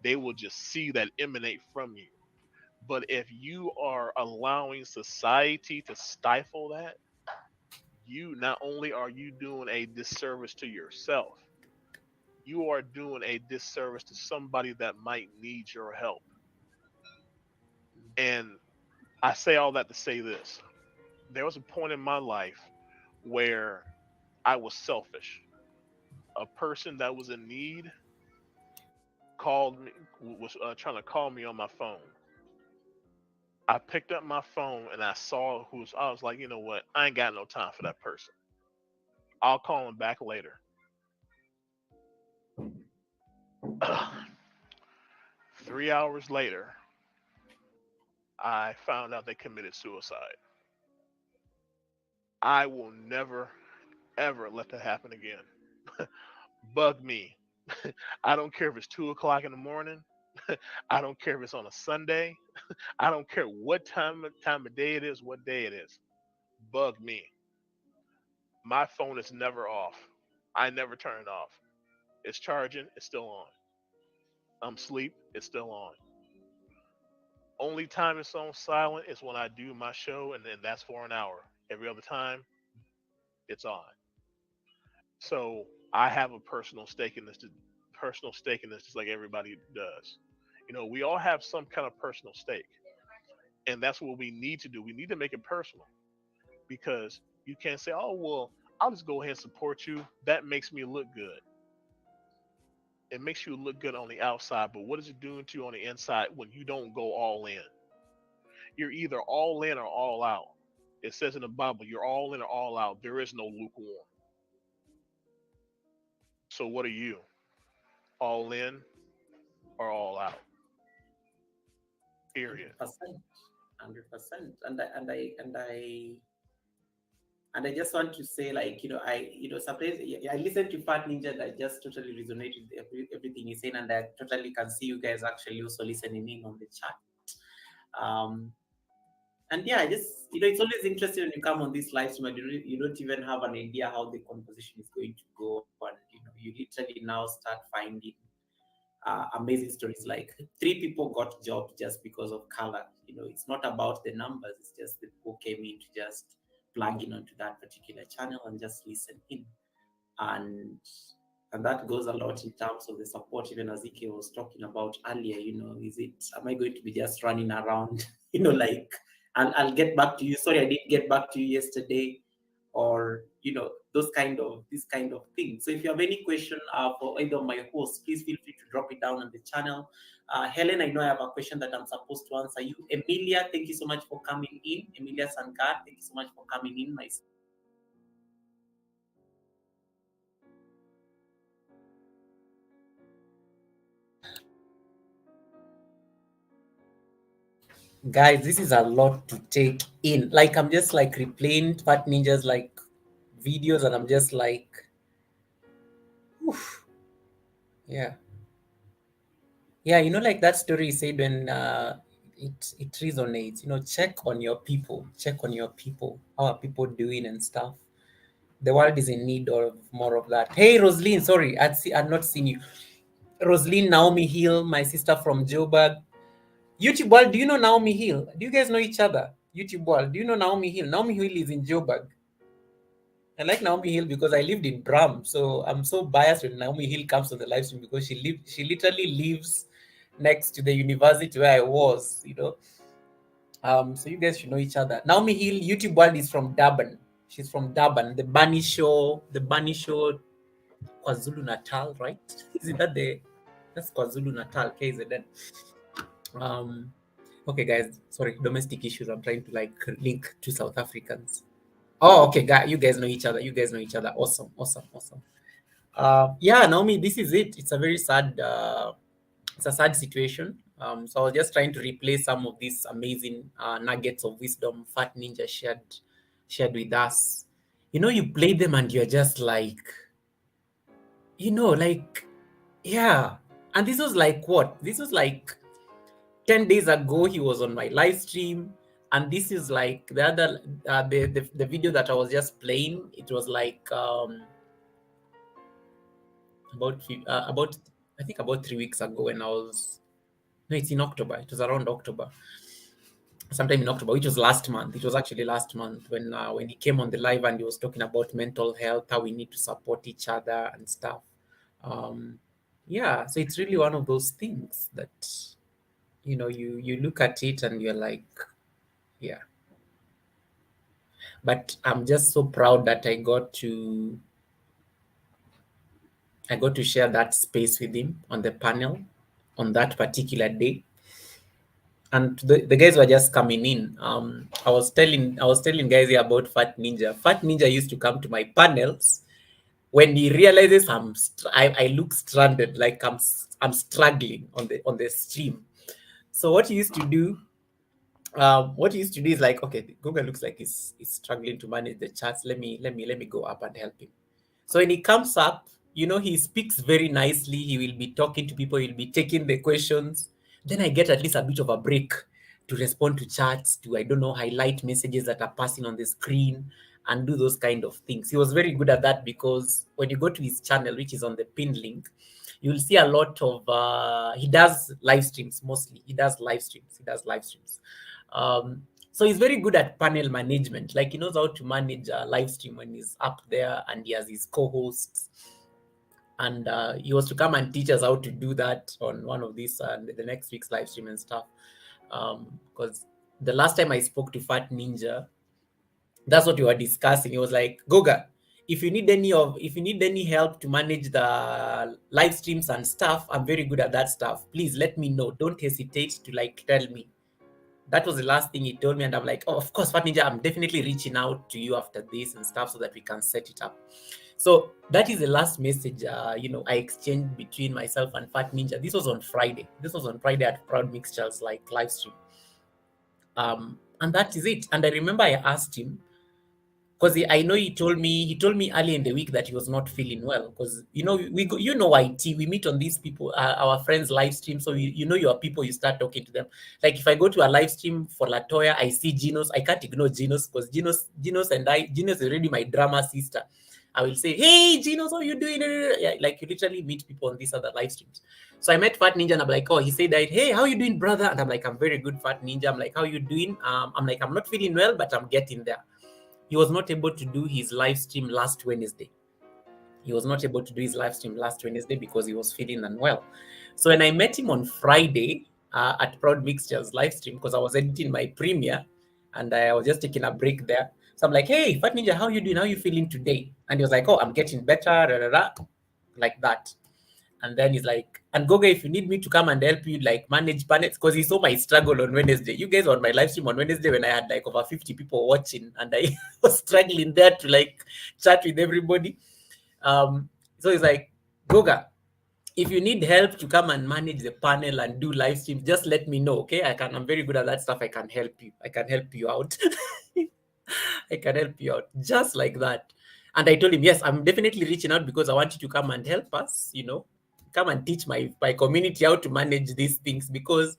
They will just see that emanate from you. But if you are allowing society to stifle that, you not only are you doing a disservice to yourself, you are doing a disservice to somebody that might need your help. And I say all that to say this. There was a point in my life where I was selfish. A person that was in need called me, was trying to call me on my phone. I picked up my phone and I saw who's. I was like, you know what? I ain't got no time for that person. I'll call him back later. 3 hours later, I found out they committed suicide. I will never ever let that happen again. Bug me. I don't care if it's 2 o'clock in the morning. I don't care if it's on a Sunday. I don't care what time of day it is, what day it is. Bug me. My phone is never off. I never turn it off. It's charging. It's still on. I'm asleep. It's still on. Only time it's on silent is when I do my show, and then that's for an hour. Every other time, it's on. So I have a personal stake in this, just like everybody does. We all have some kind of personal stake, and that's what we need to do. We need to make it personal because you can't say, "Oh, well, I'll just go ahead and support you." That makes me look good. It makes you look good on the outside, but what is it doing to you on the inside when you don't go all in? You're either all in or all out. It says in the Bible, you're all in or all out. There is no lukewarm. So what are you? All in or all out? Period.
100%, 100%. And I just want to say, like, sometimes I listen to Fat Ninja and I just totally resonate with everything he's saying, and I totally can see you guys actually also listening in on the chat. And yeah, just it's always interesting when you come on this live stream and you don't even have an idea how the conversation is going to go, and you literally now start finding amazing stories. Like 3 people got jobs just because of color. It's not about the numbers; it's just the people came in to just plug in onto that particular channel and just listen in, and and that goes a lot in terms of the support. Even as Ike was talking about earlier, am I going to be just running around, like, I'll get back to you. Sorry, I didn't get back to you yesterday, or this kind of thing. So if you have any question for either of my hosts, please feel free to drop it down on the channel. Helen, I know I have a question that I'm supposed to answer you. Emilia, thank you so much for coming in. Emilia Sankar, thank you so much for coming in.
Guys, this is a lot to take in. Like, I'm just like replaying Fat Ninja's like videos, and I'm just like, oof. Yeah, like that story you said when it resonates. Check on your people. Check on your people. How are people doing and stuff? The world is in need of more of that. Hey, Rosaline, sorry, I'd not seen you. Rosaline, Naomi Hill, my sister from Joburg. YouTube world, do you know Naomi Hill? Do you guys know each other? YouTube world, do you know Naomi Hill? Naomi Hill is in Joburg. I like Naomi Hill because I lived in Bram, so I'm so biased when Naomi Hill comes on the live stream because she literally lives next to the university where I was, so you guys should know each other. Naomi Hill, YouTube world, is from Durban. She's from Durban. The Bunny Show, KwaZulu Natal, right? Isn't that that's KwaZulu Natal, KZN. Okay, guys, sorry, domestic issues. I'm trying to like link to South Africans. Oh, okay, you guys know each other. Awesome. Yeah, Naomi, this is it. It's a very sad, it's a sad situation. So I was just trying to replay some of these amazing nuggets of wisdom Fat Ninja shared with us. You play them and you're just like, yeah. And this was like what? This was like 10 days ago. He was on my live stream, and this is like the other the video that I was just playing. It was like about I think about 3 weeks ago when it's in October. It was around October, sometime in October, which was last month. It was actually last month when he came on the live and he was talking about mental health, how we need to support each other and stuff. Yeah, so it's really one of those things that you look at it and you're like, yeah. But I'm just so proud that I got to share that space with him on the panel on that particular day. And the guys were just coming in. I was telling guys here about Fat Ninja. Fat Ninja used to come to my panels when he realizes I look stranded, like I'm struggling on the stream. So what he used to do, What he used to do is like, okay, Google looks like he's struggling to manage the charts. Let me go up and help him. So when he comes up, he speaks very nicely. He will be talking to people. He'll be taking the questions. Then I get at least a bit of a break to respond to chats, to, I don't know, highlight messages that are passing on the screen and do those kind of things. He was very good at that because when you go to his channel, which is on the pinned link, you'll see a lot of, he does live streams mostly. He does live streams. So he's very good at panel management. Like he knows how to manage a live stream when he's up there and he has his co-hosts. And he was to come and teach us how to do that on one of these the next week's live stream and stuff. Because the last time I spoke to Fat Ninja, that's what we were discussing. It was like, Goga, if you need any help to manage the live streams and stuff, I'm very good at that stuff. Please let me know. Don't hesitate to like tell me. That was the last thing he told me, and I'm like, oh, of course, Fat Ninja, I'm definitely reaching out to you after this and stuff so that we can set it up. So that is the last message, I exchanged between myself and Fat Ninja. This was on Friday. At Proud Mixtures like live stream. And that is it. And I remember I asked him, because I know he told me early in the week that he was not feeling well, because IT, we meet on these people, our friends live stream, so your people, you start talking to them. Like if I go to a live stream for Latoya, I see Genos, I can't ignore Genos, because Genos is already my drama sister. I will say, hey Genos, how you doing? Yeah, like you literally meet people on these other live streams. So I met Fat Ninja and I'm like, oh, he said that, hey, how you doing, brother? And I'm like, I'm very good, Fat Ninja. I'm like, how you doing? I'm like, I'm not feeling well, but I'm getting there. He was not able to do his live stream last Wednesday. Because he was feeling unwell. So when I met him on Friday at Proud Mixtures live stream, because I was editing my premiere and I was just taking a break there. So I'm like, hey, Fat Ninja, how you doing? How you feeling today? And he was like, oh, I'm getting better, like that. And then he's like, and Goga, if you need me to come and help you like manage panels, because he saw my struggle on Wednesday. You guys on my live stream on Wednesday when I had like over 50 people watching and I was struggling there to like chat with everybody. So he's like, Goga, if you need help to come and manage the panel and do live streams, just let me know, okay? I'm very good at that stuff. I can help you out. I can help you out just like that. And I told him, yes, I'm definitely reaching out because I want you to come and help us, come and teach my community how to manage these things, because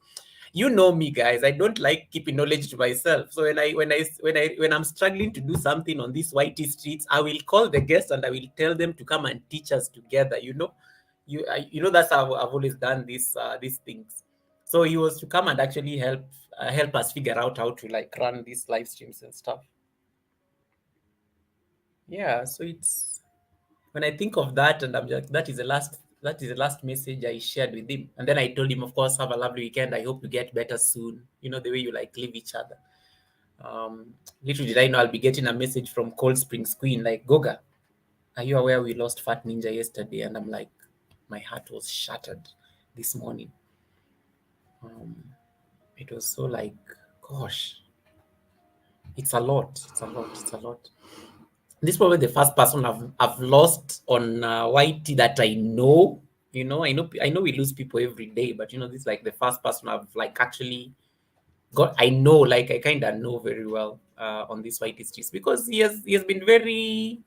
you know me, guys, I don't like keeping knowledge to myself. So when I'm struggling to do something on these whitey streets, I will call the guests and I will tell them to come and teach us together. That's how I've always done these things. So he was to come and actually help us figure out how to like run these live streams and stuff. Yeah, so it's when I think of that, and I'm like, that is the last message I shared with him. And then I told him, of course, have a lovely weekend. I hope you get better soon. The way you like leave each other. Little did I know I'll be getting a message from Cold Springs Queen like, Goga, are you aware we lost Fat Ninja yesterday? And I'm like, my heart was shattered this morning. It was so like, gosh, it's a lot. This is probably the first person I've lost on YT that I know. I know we lose people every day, but this is like the first person I've like actually got. I know, like I kind of know very well on this YT streets, because he has been very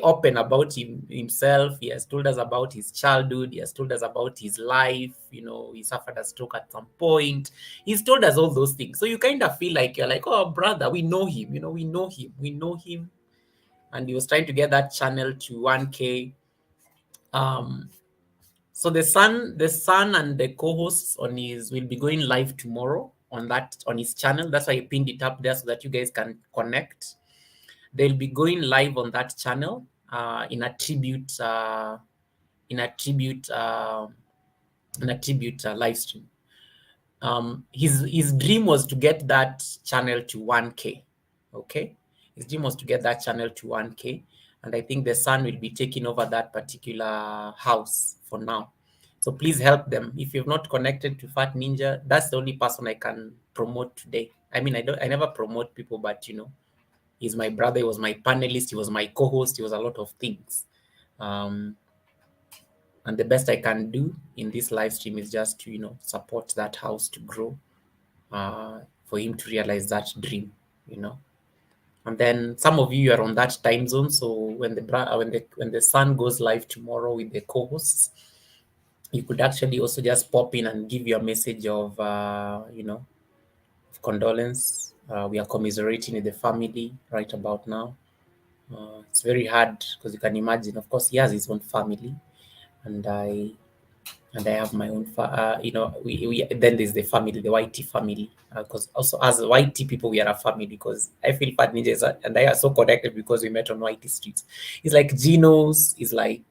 open about himself. He has told us about his childhood. He has told us about his life. He suffered a stroke at some point. He's told us all those things. So you kind of feel like you're like, oh, brother, we know him. We know him. And he was trying to get that channel to 1K. So the son and the co-hosts will be going live tomorrow on his channel. That's why I pinned it up there so that you guys can connect. They'll be going live on that channel in a tribute live stream. His dream was to get that channel to 1K. Okay, his dream was to get that channel to 1K, and I think the son will be taking over that particular house for now. So please help them. If you've not connected to Fat Ninja, that's the only person I can promote today. I mean, I never promote people, but he's my brother. He was my panelist. He was my co-host. He was a lot of things. And the best I can do in this live stream is just to support that house to grow for him to realize that dream, you know. And then some of you are on that time zone, so when the sun goes live tomorrow with the co-hosts, you could actually also just pop in and give your message of of condolence. We are commiserating with the family right about now. It's very hard because you can imagine, of course, he has his own family, and I have my own, we then there's the family, the YT family, because also as YT people, we are a family, because I feel Fat Ninja and I are so connected because we met on YT streets. It's like Geno's, is like,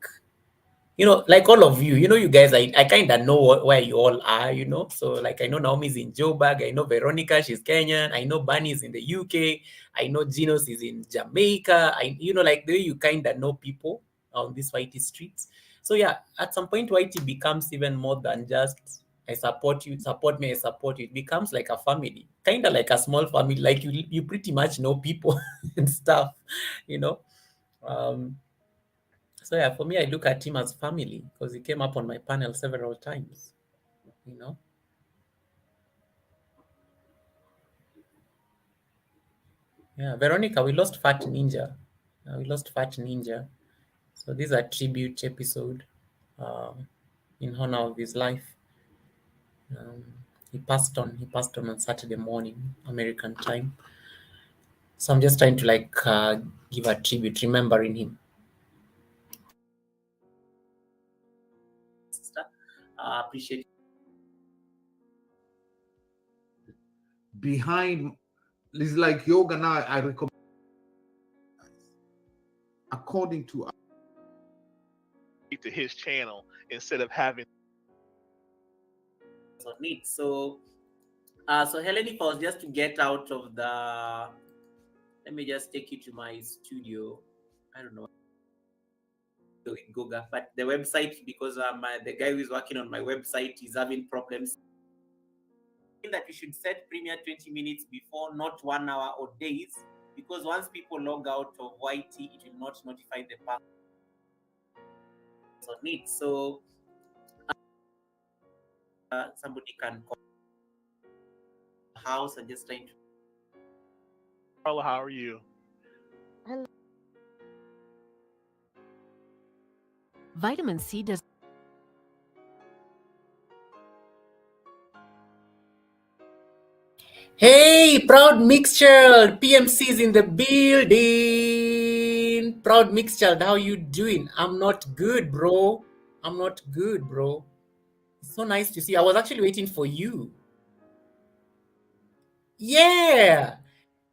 like all of you, you guys, I kind of know where you all are, So like, I know Naomi's in Joburg, I know Veronica, she's Kenyan, I know Bunny's in the UK, I know Genos is in Jamaica, like the way you kind of know people on these YT streets. So yeah, at some point, YT becomes even more than just I support you, support me, I support you. It becomes like a family, kind of like a small family, like you pretty much know people and stuff, you know. Um, so yeah, for me, I look at him as family because he came up on my panel several times, you know. Yeah, Veronica, we lost Fat Ninja. We lost Fat Ninja. So this is a tribute episode in honor of his life. Um, he passed on. He passed on Saturday morning, American time. So I'm just trying to give a tribute, remembering him.
Sister, appreciate.
Behind, it's like yoga now. I recommend, according to
his channel instead of having
So neat. So Helen, if I was just to get out of the, let me just take you to my studio. I don't know in Google, but the website, because the guy who is working on my website is having problems. That you should set Premiere 20 minutes before, not 1 hour or days, because once people log out of YT, it will not notify the person on it. So somebody can call the house and just trying to.
Carla, how are you?
Hello.
Vitamin C does.
Hey, Proud Mixchild, PMC is in the building. Proud Mixchild, how you doing? I'm not good, bro. I'm not good, bro. It's so nice to see. I was actually waiting for you. Yeah.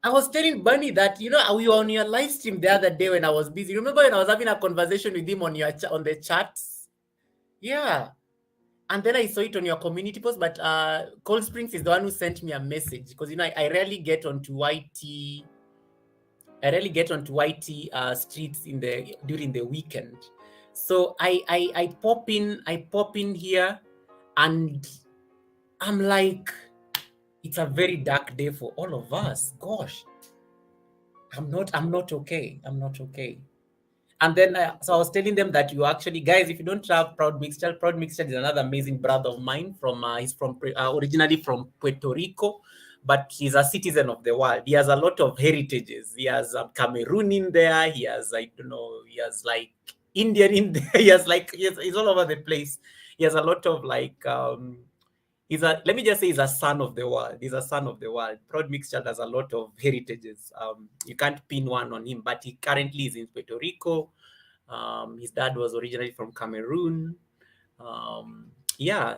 I was telling Bunny that, we were on your live stream the other day when I was busy. Remember when I was having a conversation with him on the chats? Yeah. And then I saw it on your community post, but Cold Springs is the one who sent me a message because I rarely get onto YT. I rarely get onto YT streets during the weekend. So I pop in here, and I'm like, it's a very dark day for all of us. Gosh, I'm not okay. I'm not okay. And then, so I was telling them that you actually, guys, if you don't have Proud Mixture is another amazing brother of mine he's from originally from Puerto Rico, but he's a citizen of the world. He has a lot of heritages. He has Cameroon in there. He has, I don't know, he has like Indian in there. He has he's all over the place. He has a lot of let me just say he's a son of the world. He's a son of the world. Proud Mixture has a lot of heritages. You can't pin one on him, but he currently is in Puerto Rico. His dad was originally from Cameroon. Yeah.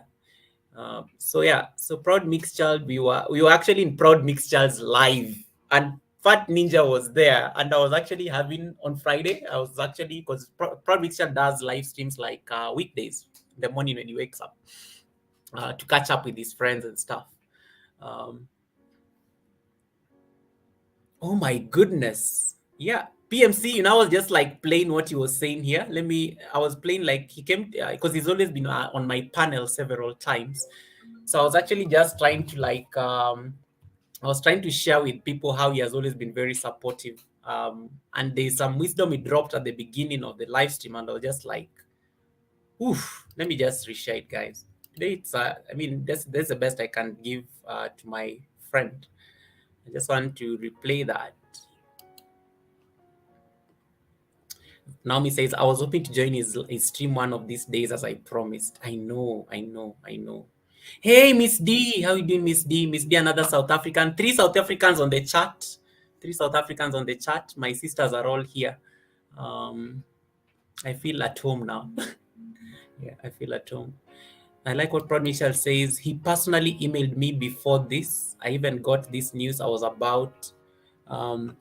So Proud Mixchild, we were actually in Proud Mixchild's live, and Fat Ninja was there, and I was actually having on Friday. I was actually, because Proud Mixchild does live streams like weekdays in the morning when he wakes up to catch up with his friends and stuff. Oh my goodness. Yeah. PMC, I was just like playing what he was saying here. I was playing like he came, because he's always been on my panel several times. So I was actually just trying to I was trying to share with people how he has always been very supportive. And there's some wisdom he dropped at the beginning of the live stream, and I was just like, oof, let me just reshare it, guys. Today it's I mean that's the best I can give to my friend. I just want to replay that. Naomi says, I was hoping to join his stream one of these days as I promised. I know. Hey, Miss D. How you doing, Miss D? Miss D, another South African. Three South Africans on the chat. Three South Africans on the chat. My sisters are all here. Um, I feel at home now. Yeah, I feel at home. I like what Prod Michel says. He personally emailed me before this. I even got this news I was about. Um,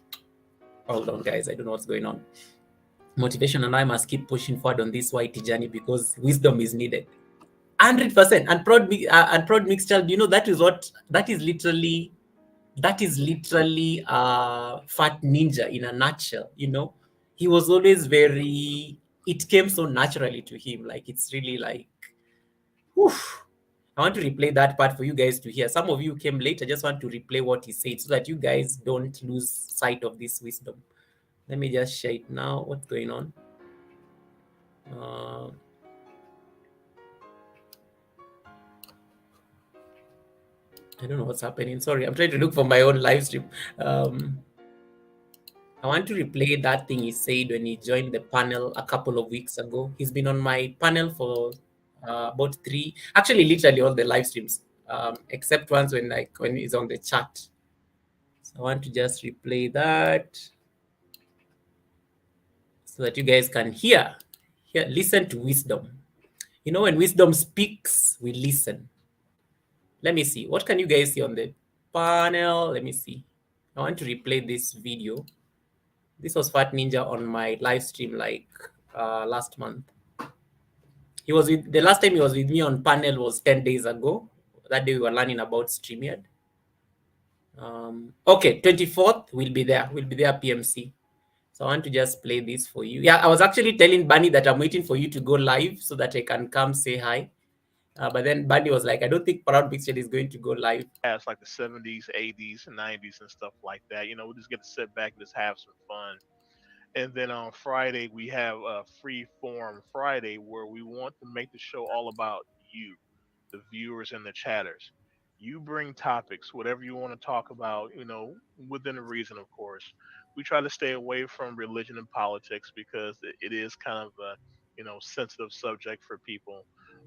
hold on, guys. I don't know what's going on. Motivation and I must keep pushing forward on this white journey because wisdom is needed. 100%. And Prod Mixture, that is literally Fat Ninja in a nutshell. He was always very, it came so naturally to him. Like, it's really like, whew. I want to replay that part for you guys to hear. Some of you came late. I just want to replay what he said so that you guys don't lose sight of this wisdom. Let me just share it now. What's going on? Uh, I don't know what's happening. Sorry, I'm trying to look for my own live stream. I want to replay that thing he said when he joined the panel a couple of weeks ago. He's been on my panel for about actually literally all the live streams, except ones when he's on the chat. So I want to just replay that so that you guys can listen to wisdom. When wisdom speaks, we listen. Let me see. What can you guys see on the panel? Let me see. I want to replay this video. This was Fat Ninja on my live stream like last month. The last time he was with me on panel was 10 days ago. That day we were learning about StreamYard. Okay, 24th, we'll be there. We'll be there PMC. So I want to just play this for you. Yeah, I was actually telling Bunny that I'm waiting for you to go live so that I can come say hi. But then Bunny was like, I don't think Proud Picture is going to go live.
As like the 70s, 80s, and 90s and stuff like that. We just get to sit back and just have some fun. And then on Friday, we have a free form Friday where we want to make the show all about you, the viewers and the chatters. You bring topics, whatever you want to talk about, within a reason, of course. We try to stay away from religion and politics because it is kind of a, sensitive subject for people.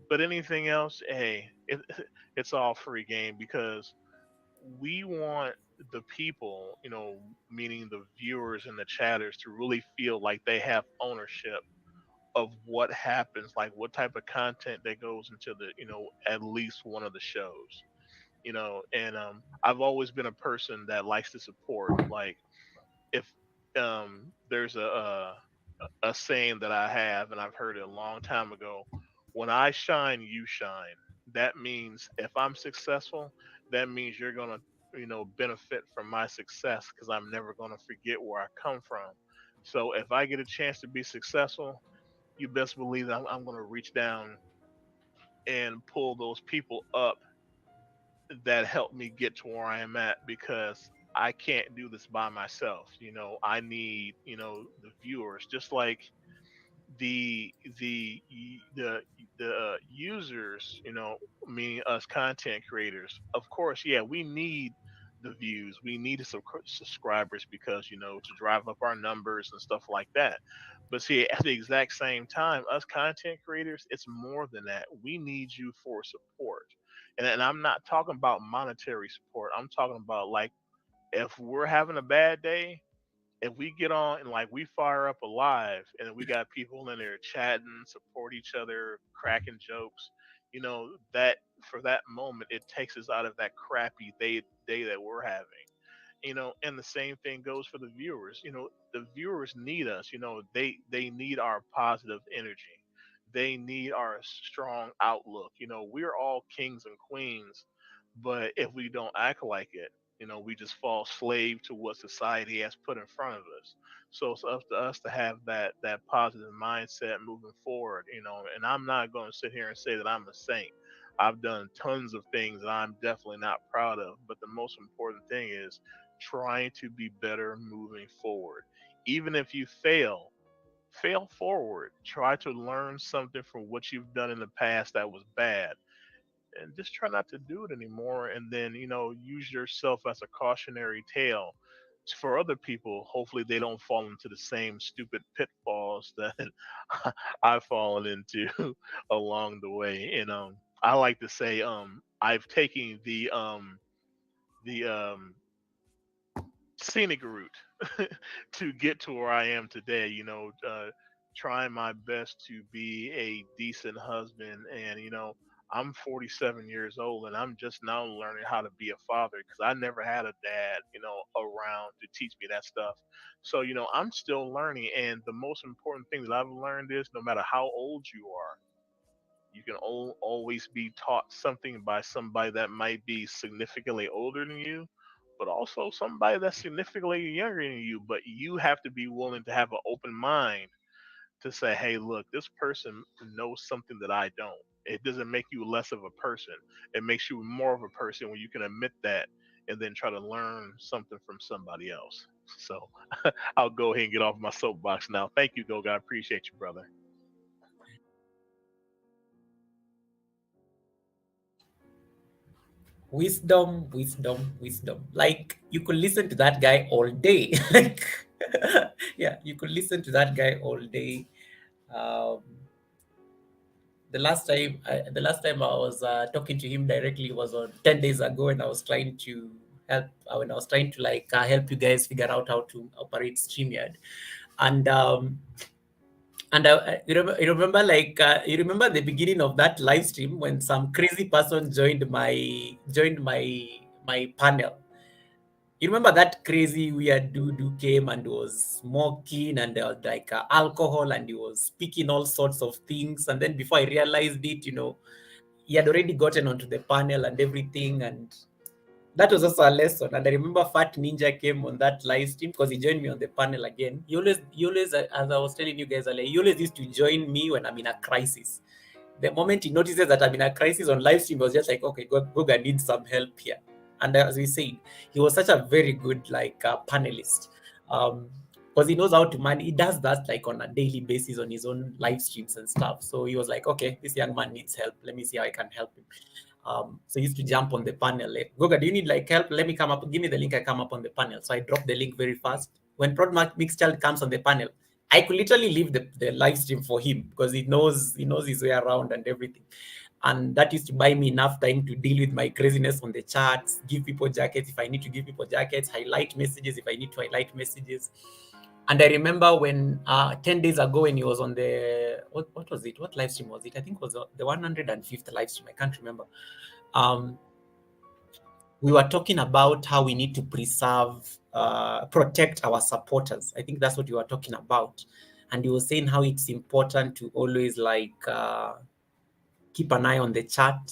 But anything else, hey, it's all free game because we want the people, meaning the viewers and the chatters, to really feel like they have ownership of what happens, like what type of content that goes into at least one of the shows. And I've always been a person that likes to support. Like if there's a saying that I have, and I've heard it a long time ago. When I shine, you shine. That means if I'm successful, that means you're gonna, benefit from my success because I'm never gonna forget where I come from. So if I get a chance to be successful, you best believe that I'm gonna reach down and pull those people up that helped me get to where I am at because I can't do this by myself. I need, the viewers, just like the the the the users, meaning us content creators. Of course, yeah, we need the views, we need the subscribers because to drive up our numbers and stuff like that. But see, at the exact same time, us content creators, it's more than that. We need you for support, and I'm not talking about monetary support. I'm talking about like if we're having a bad day, if we get on and like we fire up a live and we got people in there chatting, support each other, cracking jokes, that for that moment it takes us out of that crappy day that we're having. And the same thing goes for the viewers. The viewers need us. They need our positive energy. They need our strong outlook. We're all kings and queens, but if we don't act like it, we just fall slave to what society has put in front of us. So it's up to us to have that positive mindset moving forward. And I'm not going to sit here and say that I'm a saint. I've done tons of things that I'm definitely not proud of, but the most important thing is trying to be better moving forward. Even if you fail forward. Try to learn something from what you've done in the past that was bad and just try not to do it anymore. And then, use yourself as a cautionary tale for other people. Hopefully, they don't fall into the same stupid pitfalls that I've fallen into along the way. And I like to say, I've taken the scenic route to get to where I am today. Trying my best to be a decent husband, and I'm 47 years old, and I'm just now learning how to be a father because I never had a dad, around to teach me that stuff. So I'm still learning, and the most important thing that I've learned is no matter how old you are, you can always be taught something by somebody that might be significantly older than you, but also somebody that's significantly younger than you. But you have to be willing to have an open mind to say, hey, look, this person knows something that I don't. It doesn't make you less of a person. It makes you more of a person when you can admit that and then try to learn something from somebody else. So I'll go ahead and get off my soapbox now. Thank you, Goga. I appreciate you, brother.
Wisdom, wisdom, wisdom. Like you could listen to that guy all day. Like, yeah, you could listen to that guy all day. Um, the last time I was talking to him directly was on 10 days ago, when I was trying to help when I was trying to like help you guys figure out how to operate StreamYard, and you remember like you remember the beginning of that live stream when some crazy person joined my panel. You remember that crazy weird dude who came and was smoking, and there was like alcohol, and he was speaking all sorts of things. And then before I realized it, he had already gotten onto the panel and everything. And that was also a lesson. And I remember Fat Ninja came on that live stream because he joined me on the panel again. He always, as I was telling you guys earlier, he always used to join me when I'm in a crisis. The moment he notices that I'm in a crisis on live stream, he was just like, okay, Goga needs some help here. And as we said, he was such a very good like panelist. Because he knows how to manage. He does that like on a daily basis on his own live streams and stuff. So he was like, okay, this young man needs help. Let me see how I can help him. So he used to jump on the panel. Like, Goga, do you need like help? Let me come up. Give me the link. I come up on the panel. So I drop the link very fast. When Prod Mixchild comes on the panel, I could literally leave the live stream for him because he knows his way around and everything. And that used to buy me enough time to deal with my craziness on the charts, give people jackets if I need to give people jackets, highlight messages if I need to highlight messages. And I remember when 10 days ago when he was on the what was it? What live stream was it? I think it was the 105th live stream. I can't remember. Um, we were talking about how we need to protect our supporters. I think that's what we were talking about. And he was saying how it's important to always like keep an eye on the chat,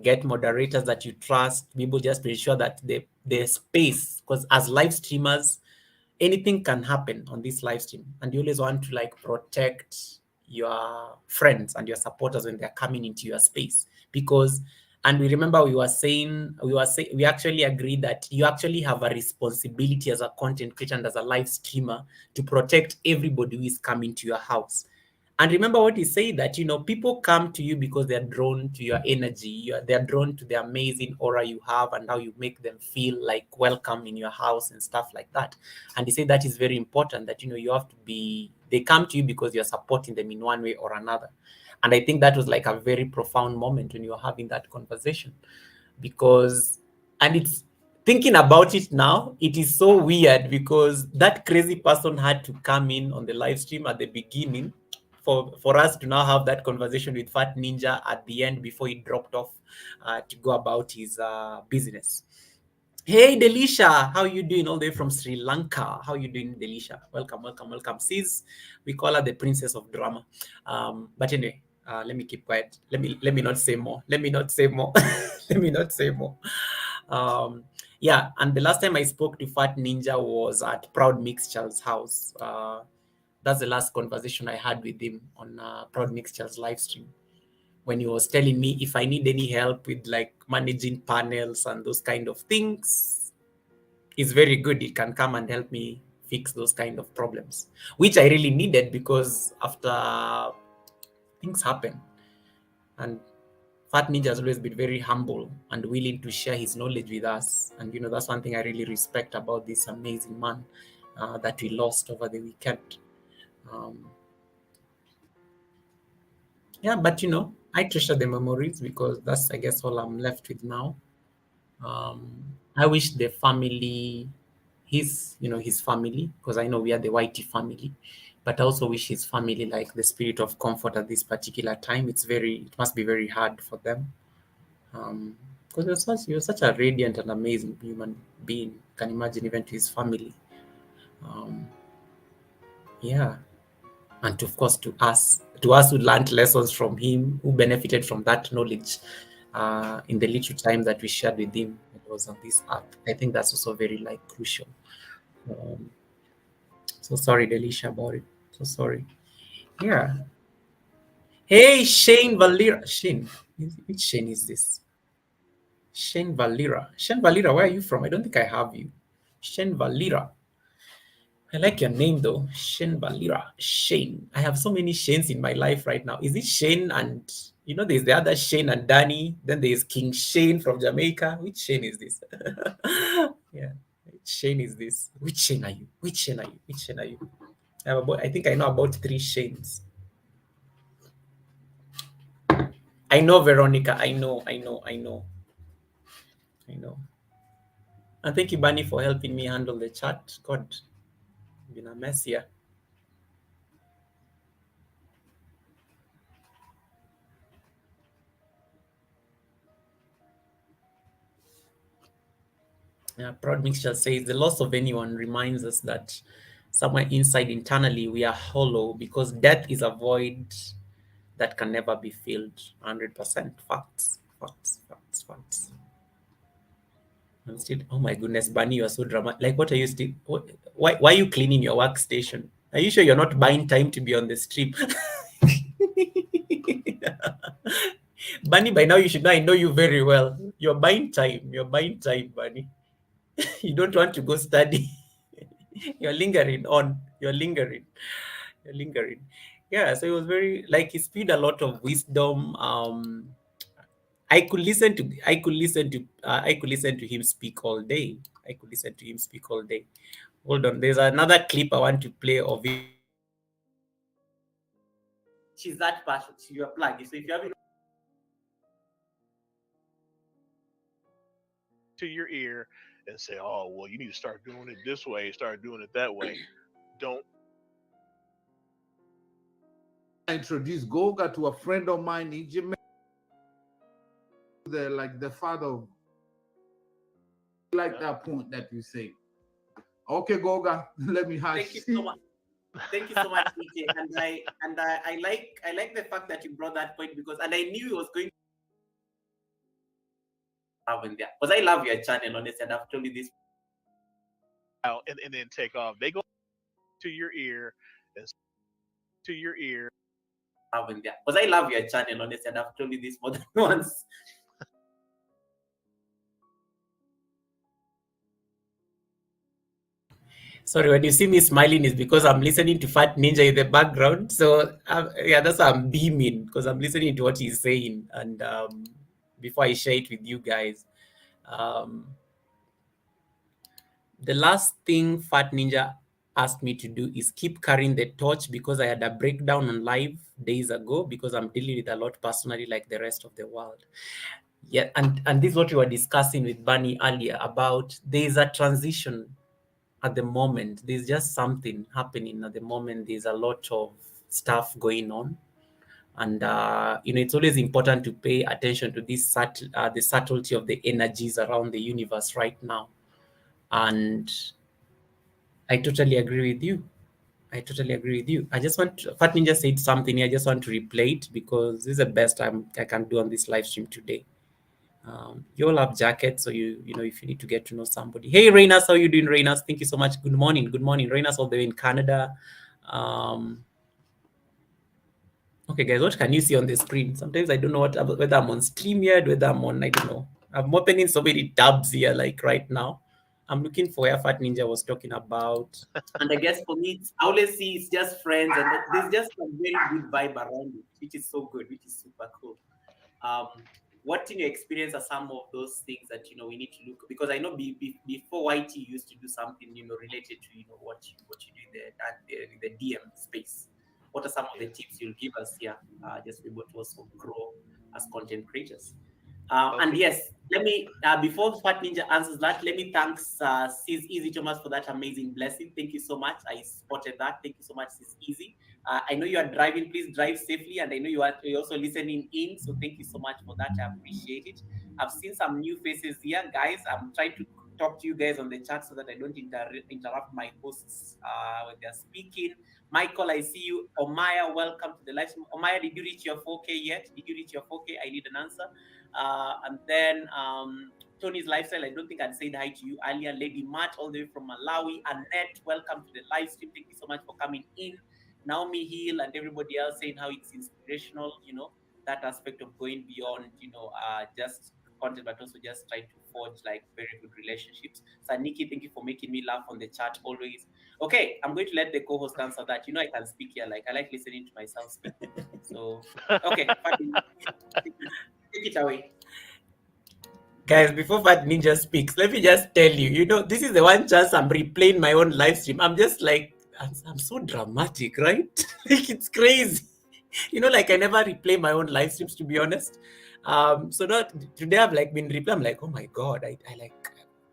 get moderators that you trust, people just to ensure that the space, because as live streamers, anything can happen on this live stream, and you always want to like protect your friends and your supporters when they're coming into your space. Because, and we remember we actually agreed that you actually have a responsibility as a content creator and as a live streamer to protect everybody who is coming to your house. And remember what he said, that people come to you because they're drawn to your energy, they're drawn to the amazing aura you have and how you make them feel like welcome in your house and stuff like that. And he said that is very important, that you have to be, they come to you because you're supporting them in one way or another. And I think that was like a very profound moment when you were having that conversation, because, and it's, thinking about it now, it is so weird because that crazy person had to come in on the live stream at the beginning for us to now have that conversation with Fat Ninja at the end before he dropped off to go about his business. Hey, Delisha, how you doing all the way from Sri Lanka? How you doing, Delisha? Welcome, welcome, welcome. Sis, we call her the princess of drama. But anyway, let me keep quiet. Let me not say more. Let me not say more. Let me not say more. Yeah, and the last time I spoke to Fat Ninja was at Proud Mixture's house. That's the last conversation I had with him on Proud Mixture's live stream, when he was telling me if I need any help with like managing panels and those kind of things, he's very good. He can come and help me fix those kind of problems, which I really needed, because after things happen, and Fat Ninja has always been very humble and willing to share his knowledge with us. And, that's one thing I really respect about this amazing man that we lost over the weekend. Um, yeah, but, I treasure the memories because that's, I guess, all I'm left with now. I wish the family, his family, because I know we are the Whitey family, but I also wish his family like the spirit of comfort at this particular time. It must be very hard for them. Because you're such a radiant and amazing human being. Can imagine even to his family. Um, yeah, and of course to us who learned lessons from him, who benefited from that knowledge in the little time that we shared with him when he was on this earth. I think that's also very like crucial. Um, so sorry, Delisha, about it. So sorry. Yeah. Hey, Shane Valera. Shane, which Shane is this? Shane Valera. Shane Valera, where are you from? I don't think I have you. Shane Valera. I like your name though. Shane Valera. Shane. I have so many Shanes in my life right now. Is it Shane and there's the other Shane and Danny. Then there's King Shane from Jamaica. Which Shane is this? Yeah. Which Shane is this? Which Shane are you? Which Shane are you? Which Shane are you? I think I know about 3 Shanes. I know Veronica. I know. And thank you, Bunny, for helping me handle the chat. God, been a mess here. Proud Mixture says the loss of anyone reminds us that somewhere inside internally we are hollow because death is a void that can never be filled. 100% facts. I'm still, oh my goodness, Bunny, you are so dramatic. Like, what are you still? Why are you cleaning your workstation? Are you sure you're not buying time to be on the stream? Bunny, by now you should know. I know you very well. You're buying time. Bunny. You don't want to go study. You're lingering on. You're lingering. Yeah, so it was very like he spewed a lot of wisdom. I could listen to him speak all day. Hold on, there's another clip I want to play of it.
She's that passion. She's your plug. So if you have
to your ear and say, "Oh, well, you need to start doing it this way, start doing it that way." Don't
I introduced Goga to a friend of mine in Jamaica. The father of that point that you say. Okay, Goga, let me have.
Thank you so much. Thank you so much, EJ. And I like the fact that you brought that point because I knew he was going to have in there. Because I love your channel, honestly, and I've told you this.
out and then take off. They go to your ear and to your ear.
Have in there. Because I love your channel, honestly, and I've told you this more than once.
Sorry, when you see me smiling, is because I'm listening to Fat Ninja in the background. So yeah, that's why I'm beaming because I'm listening to what he's saying. And before I share it with you guys, the last thing Fat Ninja asked me to do is keep carrying the torch because I had a breakdown on live days ago because I'm dealing with a lot personally, like the rest of the world. Yeah, and this is what we were discussing with Bunny earlier about there is a transition at the moment. There's just something happening at the moment. There's a lot of stuff going on. And, it's always important to pay attention to the subtlety of the energies around the universe right now. And I totally agree with you. I just Fat Ninja said something. I just want to replay it because this is the best I can do on this live stream today. You all have jackets, so if you need to get to know somebody. Hey, Reynas, how you doing, Reynas? Thank you so much. Good morning, Reynas, all the way in Canada. Okay, guys, what can you see on the screen? Sometimes I don't know whether I'm on StreamYard, whether I'm on, I don't know. I'm opening so many tabs here, like right now. I'm looking for where Fat Ninja was talking about.
And I guess for me, I always see it's just friends, and there's just a very good vibe around it, which is so good, which is super cool. Um, what in your experience are some of those things that we need to look, because I know before YT used to do something related to what you do in the DM space. What are some of the
Yes.
tips you'll give us here, just to be able to also grow as content creators? And
Okay.
yes, let me before Fat Ninja answers that, let me thank Sis Easy Thomas for that amazing blessing. Thank you so much. I spotted that. Thank you so much, Sis Easy. I know you are driving. Please drive safely, and I know you're also listening in. So thank you so much for that. I appreciate it. I've seen some new faces here, guys. I'm trying to talk to you guys on the chat so that I don't interrupt my hosts when they're speaking. Michael, I see you. Omaya, welcome to the live stream. Omaya, did you reach your 4K yet? Did you reach your 4K? I need an answer. And then Tony's lifestyle. I don't think I'd said hi to you earlier. Lady Matt, all the way from Malawi. Annette, welcome to the live stream. Thank you so much for coming in. Naomi Hill and everybody else saying how it's inspirational, that aspect of going beyond, just content, but also just trying to forge like very good relationships. So Nikki, thank you for making me laugh on the chat always. Okay, I'm going to let the co-host answer that. I can speak here. Like I like listening to myself speak. So okay, Fadi, take it away.
Guys, before Fat Ninja speaks, let me just tell you, this is the one chance I'm replaying my own live stream. I'm just like, I'm so dramatic, right? Like, it's crazy. Like I never replay my own live streams, to be honest. So not today I've like been replaying. I'm like, oh my God, I like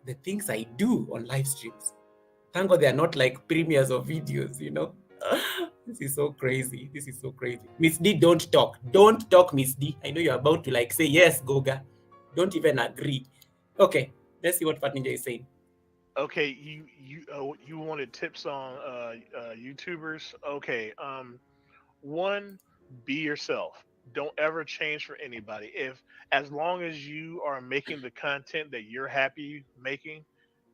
the things I do on live streams. Thank God they are not like premieres or videos. This is so crazy. This is so crazy. Miss D, don't talk. Don't talk, Miss D. I know you're about to like say yes, Goga. Don't even agree. Okay, let's see what Fat Ninja is saying.
Okay, you wanted tips on YouTubers. Okay, one, be yourself. Don't ever change for anybody. If as long as you are making the content that you're happy making,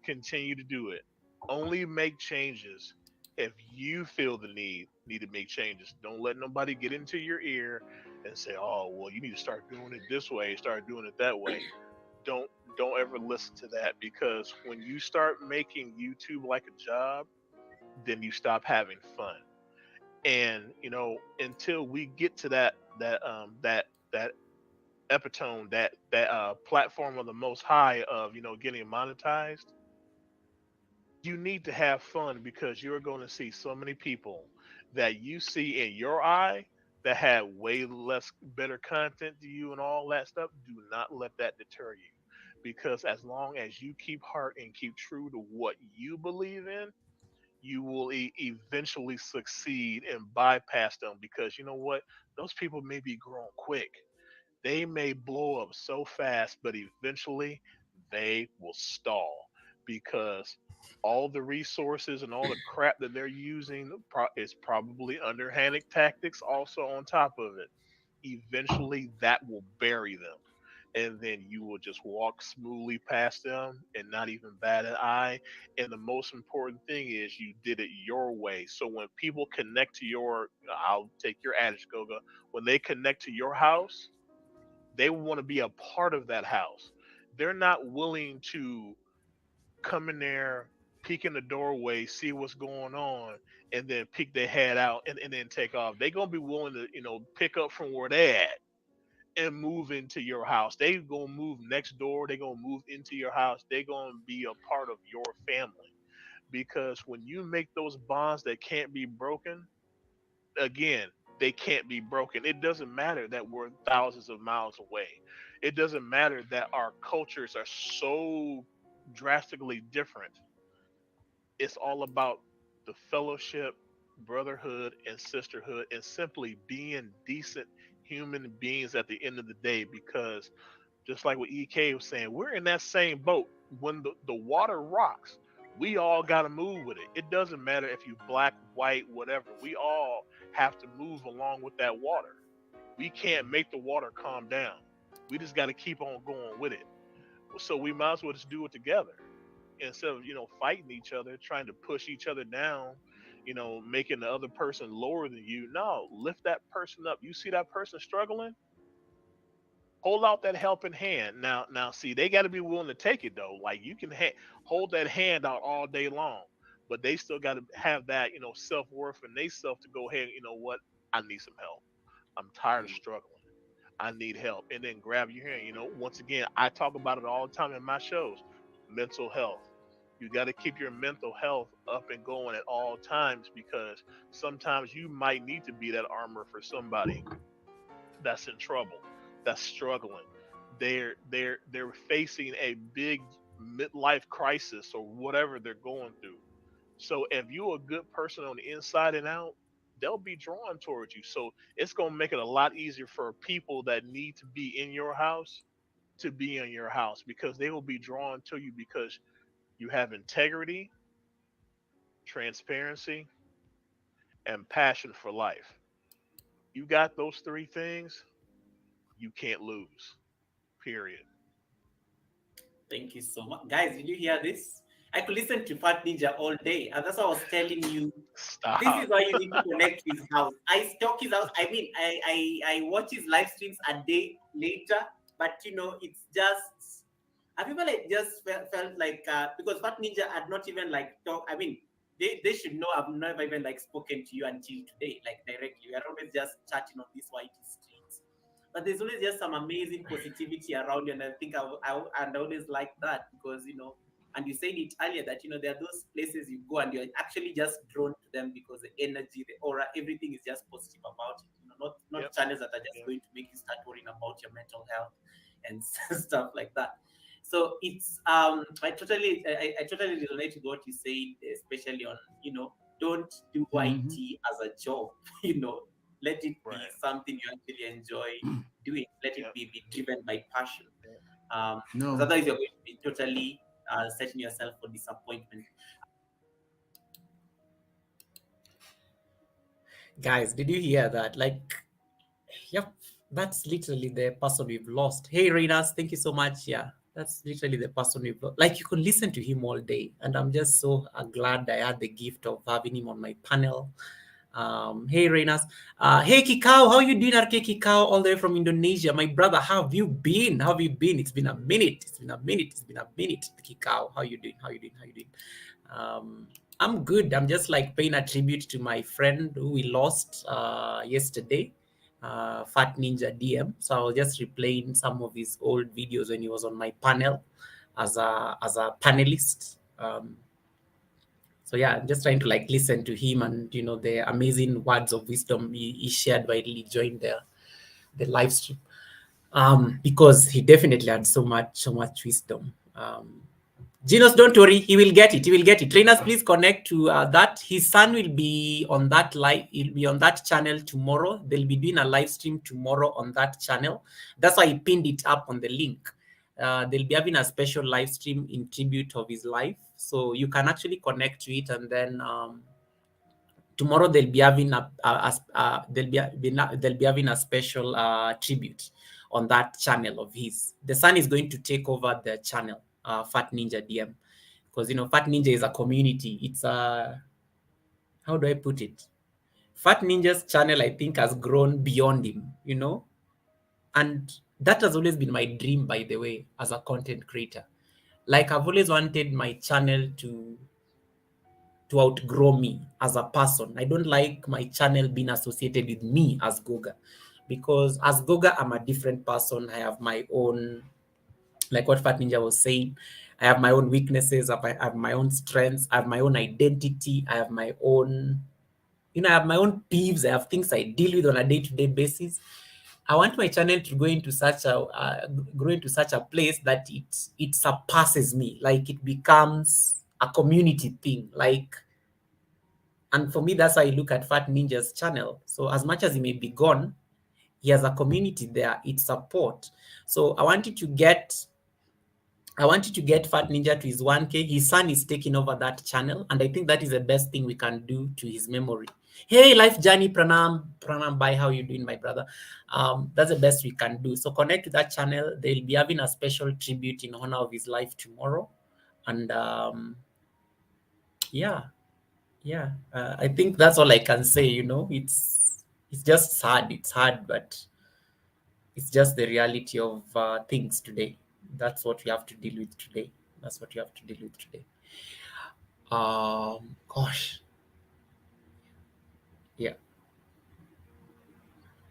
continue to do it. Only make changes if you feel the need to make changes. Don't let nobody get into your ear and say, "Oh, well, you need to start doing it this way, start doing it that way." Don't don't ever listen to that, because when you start making YouTube like a job, then you stop having fun. And until we get to that epitome, that platform of the most high of getting monetized, you need to have fun, because you're going to see so many people that you see in your eye that have way less better content to you and all that stuff. Do not let that deter you, because as long as you keep heart and keep true to what you believe in, you will eventually succeed and bypass them, because you know what, those people may be growing quick, they may blow up so fast, but eventually they will stall, because all the resources and all the crap that they're using is probably underhanded tactics also on top of it. Eventually that will bury them, and then you will just walk smoothly past them and not even bat an eye. And the most important thing is you did it your way. So when people connect to I'll take your adage, Goga, when they connect to your house, they want to be a part of that house. They're not willing to come in there, peek in the doorway, see what's going on, and then peek their head out and then take off. They're gonna be willing to, pick up from where they at and move into your house. They gonna move next door. They gonna move into your house. They gonna be a part of your family, because when you make those bonds that can't be broken, again, they can't be broken. It doesn't matter that we're thousands of miles away. It doesn't matter that our cultures are so drastically different. It's all about the fellowship, brotherhood, and sisterhood, and simply being decent human beings at the end of the day. Because just like what EK was saying, we're in that same boat. When the water rocks, we all got to move with it. It doesn't matter if you black, white, whatever. We all have to move along with that water. We can't make the water calm down. We just got to keep on going with it. So we might as well just do it together, instead of fighting each other, trying to push each other down, making the other person lower than you. No, lift that person up. You see that person struggling, hold out that helping hand. Now, see, they got to be willing to take it though. Like you can hold that hand out all day long, but they still got to have that self worth and they self to go ahead. You know what? I need some help. I'm tired of struggling. I need help, and then grab your hand. Once again, I talk about it all the time in my shows. Mental health. You got to keep your mental health up and going at all times, because sometimes you might need to be that armor for somebody that's in trouble, that's struggling. They're facing a big midlife crisis or whatever they're going through. So if you're a good person on the inside and out, they'll be drawn towards you. So it's going to make it a lot easier for people that need to be in your house to be in your house, because they will be drawn to you because you have integrity, transparency, and passion for life. You got those three things, you can't lose. Period.
Thank you so much. Guys, did you hear this? I could listen to Fat Ninja all day. And that's what I was telling you. This is
Stop.
why you need to connect to his house. I stalk his house. I mean, I watch his live streams a day later, but it's just I people like just felt like because Fat Ninja had not even like talk. I mean, they should know I've never even like spoken to you until today, like directly. We are always just chatting on these white streets. But there's always just some amazing positivity around you, and I think I always like that because and you said it earlier that there are those places you go and you're actually just drawn to them because the energy, the aura, everything is just positive about it. Not
Yep.
channels that are just
Yep.
going to make you start worrying about your mental health and stuff like that. So it's I totally relate to what you said, especially on don't do
Mhm.
IT as a job. you know, let it be
Right.
something you actually enjoy doing. Let it
Yep.
be driven by passion.
Yep.
Because
No.
otherwise you're going to be totally setting yourself for disappointment.
Guys, did you hear that? Like, yep, that's literally the person we've lost. Hey, Renas, thank you so much. Yeah, that's literally the person we've lost. Like, you can listen to him all day, and I'm just so glad I had the gift of having him on my panel. Hey, Renas. Hey, Kikau, how you doing, RK Kikau, all the way from Indonesia? My brother, how have you been? How have you been? It's been a minute. It's been a minute. It's been a minute. Kikau, how you doing? How you doing? How you doing? I'm good. I'm just like paying a tribute to my friend who we lost yesterday, Fat Ninja DM. So I was just replaying some of his old videos when he was on my panel as a panelist. So yeah, I'm just trying to like listen to him and the amazing words of wisdom he shared while he joined the live stream. Because he definitely had so much wisdom. Genos, don't worry, he will get it. He will get it. Trainers, please connect to that. His son will be on that live. He'll be on that channel tomorrow. They'll be doing a live stream tomorrow on that channel. That's why I pinned it up on the link. They'll be having a special live stream in tribute of his life, so you can actually connect to it, and then tomorrow they'll be having they'll be having a special tribute on that channel of his. The son is going to take over the channel, Fat Ninja DM, because Fat Ninja is a community. It's a how do I put it? Fat Ninja's channel, I think, has grown beyond him, and that has always been my dream, by the way, as a content creator. Like, I've always wanted my channel to outgrow me as a person. I don't like my channel being associated with me as Goga, because as Goga, I'm a different person. I have my own, like what Fat Ninja was saying, I have my own weaknesses, I have my own strengths, I have my own identity, I have my own, I have my own peeves, I have things I deal with on a day-to-day basis. I want my channel to grow into such a place that it surpasses me, like it becomes a community thing, like. And for me, that's how I look at Fat Ninja's channel. So as much as he may be gone, he has a community there. It's support. So I wanted to get Fat Ninja to his 1K. His son is taking over that channel, and I think that is the best thing we can do to his memory. Hey, Life Journey, Pranam, bye. How you doing, my brother? That's the best we can do. So connect to that channel. They'll be having a special tribute in honor of his life tomorrow, and yeah. Yeah, I think that's all I can say. It's just sad. It's hard, but it's just the reality of things today. That's what we have to deal with today. That's what you have to deal with today. Gosh, yeah,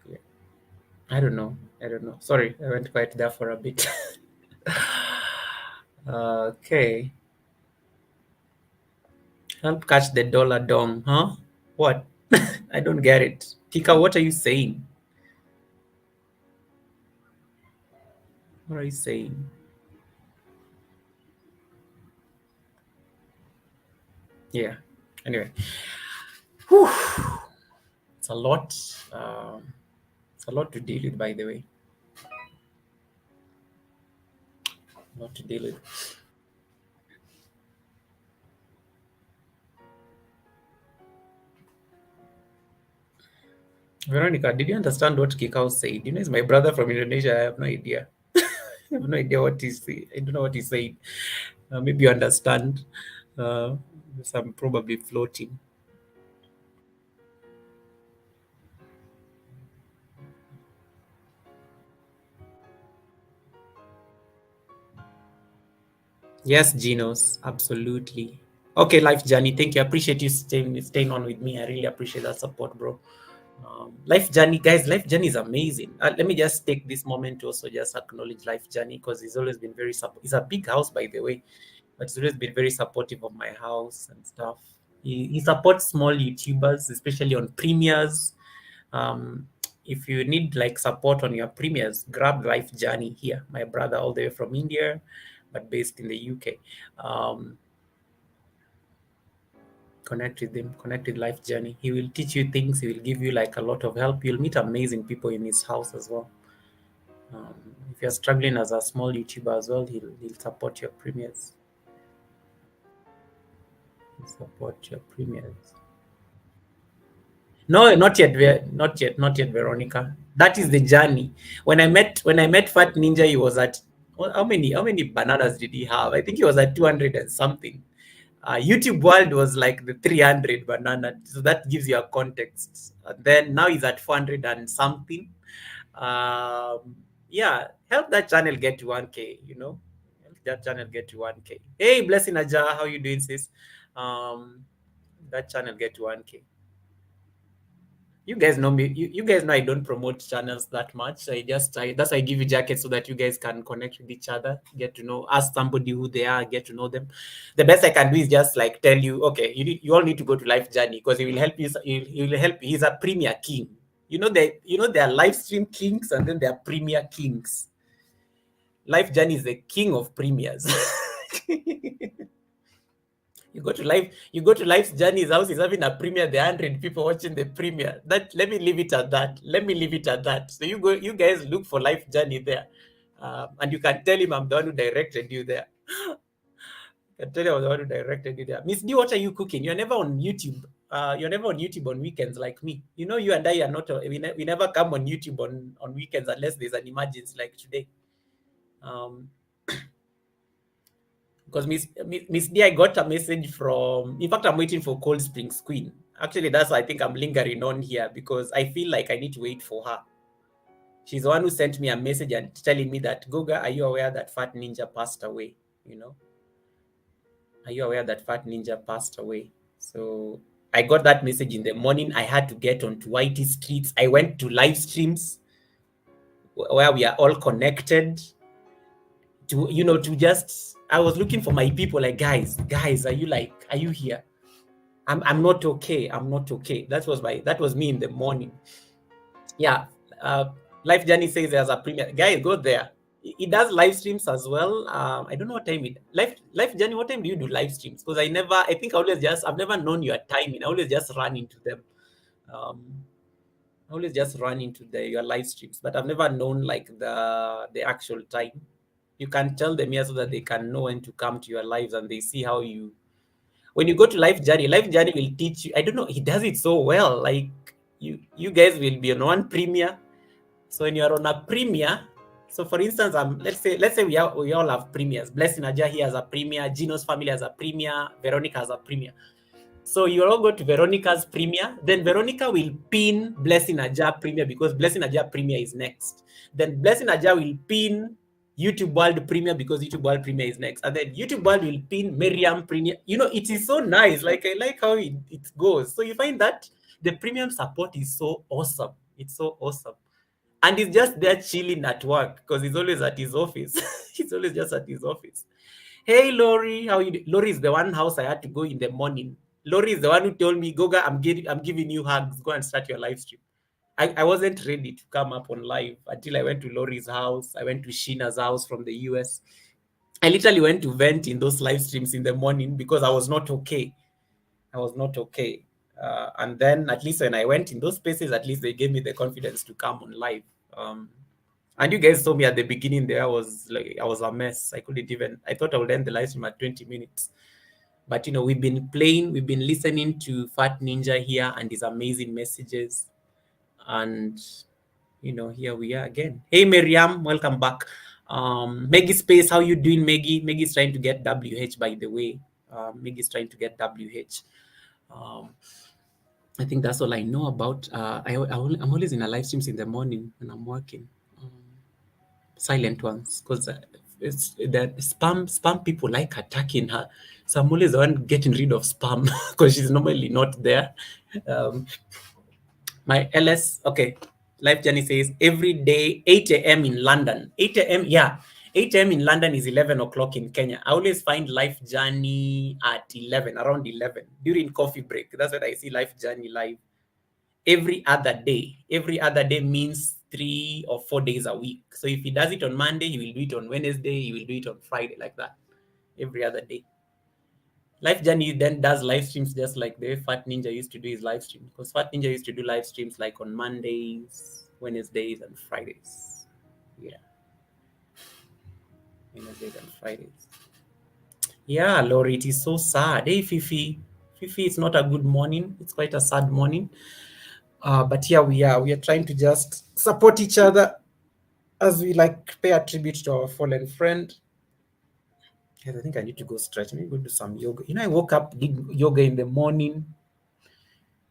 yeah. I don't know. I don't know. Sorry, I went quiet there for a bit. Okay. Help catch the dollar dong, huh? What? I don't get it. Tika, what are you saying? What are you saying? Yeah. Anyway, whew. It's a lot. It's a lot to deal with, by the way. A lot to deal with. Veronica, did you understand what Kikau said? You know, he's my brother from Indonesia. I have no idea. I have no idea what he's saying. I don't know what he's saying. Maybe you understand. I'm probably floating. Yes, Genos, absolutely. Okay, life journey. Thank you. I appreciate you staying on with me. I really appreciate that support, bro. Life journey, guys. Life journey is amazing. Let me just take this moment to also just acknowledge life journey because he's always been very support. It's a big house, by the way, but he's always been very supportive of my house and stuff. He supports small YouTubers, especially on premieres. Um, if you need like support on your premieres, grab Life Journey here. My brother, all the way from India, but based in the UK. Connect with him, connect with Life Journey. He will teach you things. He will give you like a lot of help. You'll meet amazing people in his house as well. If you're struggling as a small YouTuber as well, he'll support your premieres. He'll support your premieres. No, not yet, not yet, Veronica. That is the journey. When I met Fat Ninja, he was at how many bananas did he have? I think he was at 200 and something. YouTube World was like the 300 banana, so that gives you a context. Then now he's at 400 and something. Yeah, help that channel get to 1K. You know, help that channel get to 1K. Hey, Blessing Aja, how you doing, sis? That channel get to 1K. You guys know me. You guys know I don't promote channels that much. That's why I give you jackets so that you guys can connect with each other, get to know, ask somebody who they are, get to know them. The best I can do is just like tell you, okay, you all need to go to Life Journey because he will help you. He will help you. He's a premier king. There are live stream kings and then there are premier kings. Life Journey is the king of premiers. You go to Life's Journey's house, he's having a premiere, there are 100 people watching the premiere. Let me leave it at that. So you guys look for Life Journey there. And you can tell him I'm the one who directed you there. I can tell you I'm the one who directed you there. Miss D, what are you cooking? You're never on YouTube. You're never on YouTube on weekends like me. You know, you and I are not, we never come on YouTube on weekends unless there's an emergency like today. Because Miss D, I got a message from, in fact, I'm waiting for Cold Springs Queen. Actually, that's why I think I'm lingering on here because I feel like I need to wait for her. She's the one who sent me a message and telling me that, Goga, are you aware that Fat Ninja passed away? You know, are you aware that Fat Ninja passed away? So I got that message in the morning. I had to get onto YT Streets. I went to live streams where we are all connected. I was looking for my people, like, guys, are you here? I'm not okay. That was me in the morning. Yeah. Life Journey says there's a premiere. Guys, go there. It does live streams as well. I don't know what time Life Journey, what time do you do live streams? Because I've never known your timing. I always just run into them. I always just run into your live streams, but I've never known like the actual time. You can tell them here so that they can know when to come to your lives and they see how you. When you go to Life Journey will teach you. I don't know, he does it so well. Like you guys will be on one premiere. So when you're on a premiere, so for instance, let's say we all have premieres. Blessing Aja here has a premiere. Gino's family has a premiere. Veronica has a premiere. So you all go to Veronica's premiere. Then Veronica will pin Blessing Aja premiere because Blessing Aja premiere is next. Then Blessing Aja will pin YouTube World premiere because YouTube World premiere is next. And then YouTube World will pin Miriam premiere. You know, it is so nice. Like, I like how it goes. So you find that the premium support is so awesome. It's so awesome. And he's just there chilling at work because he's always at his office. He's always just at his office. Hey, Lori, how you? Lori is the one house I had to go in the morning. Lori is the one who told me, Goga, I'm giving you hugs. Go and start your live stream. I wasn't ready to come up on live until I went to Lori's house. I went to Sheena's house from the US. I literally went to vent in those live streams in the morning because I was not okay. I was not okay. And then at least when I went in those spaces, at least they gave me the confidence to come on live. And you guys saw me at the beginning there. I was a mess. I couldn't even, I thought I would end the live stream at 20 minutes. But we've been listening to Fat Ninja here and his amazing messages. And here we are again. Hey Miriam, welcome back. Maggie Space, how you doing, Maggie? Maggie's trying to get WH, by the way. Maggie's trying to get WH. I think that's all I know about. I'm always in a live streams in the morning when I'm working. Silent ones, because it's the spam people like attacking her. So I'm always the one getting rid of spam because she's normally not there. My LS, okay. Life Journey says every day, 8 a.m. in London. 8 a.m. Yeah. 8 a.m. in London is 11 o'clock in Kenya. I always find Life Journey at 11, around 11, during coffee break. That's when I see Life Journey live. Every other day. Every other day means 3 or 4 days a week. So if he does it on Monday, he will do it on Wednesday, he will do it on Friday, like that. Every other day. Life Journey then does live streams just like the way Fat Ninja used to do his live stream. Because Fat Ninja used to do live streams like on Mondays, Wednesdays, and Fridays. Yeah. Wednesdays and Fridays. Yeah, Lori, it is so sad. Hey, Fifi. Fifi, it's not a good morning. It's quite a sad morning. But here we are. We are trying to just support each other as we pay a tribute to our fallen friend. Yes, I think I need to go stretch. Maybe go do some yoga. I woke up, did yoga in the morning.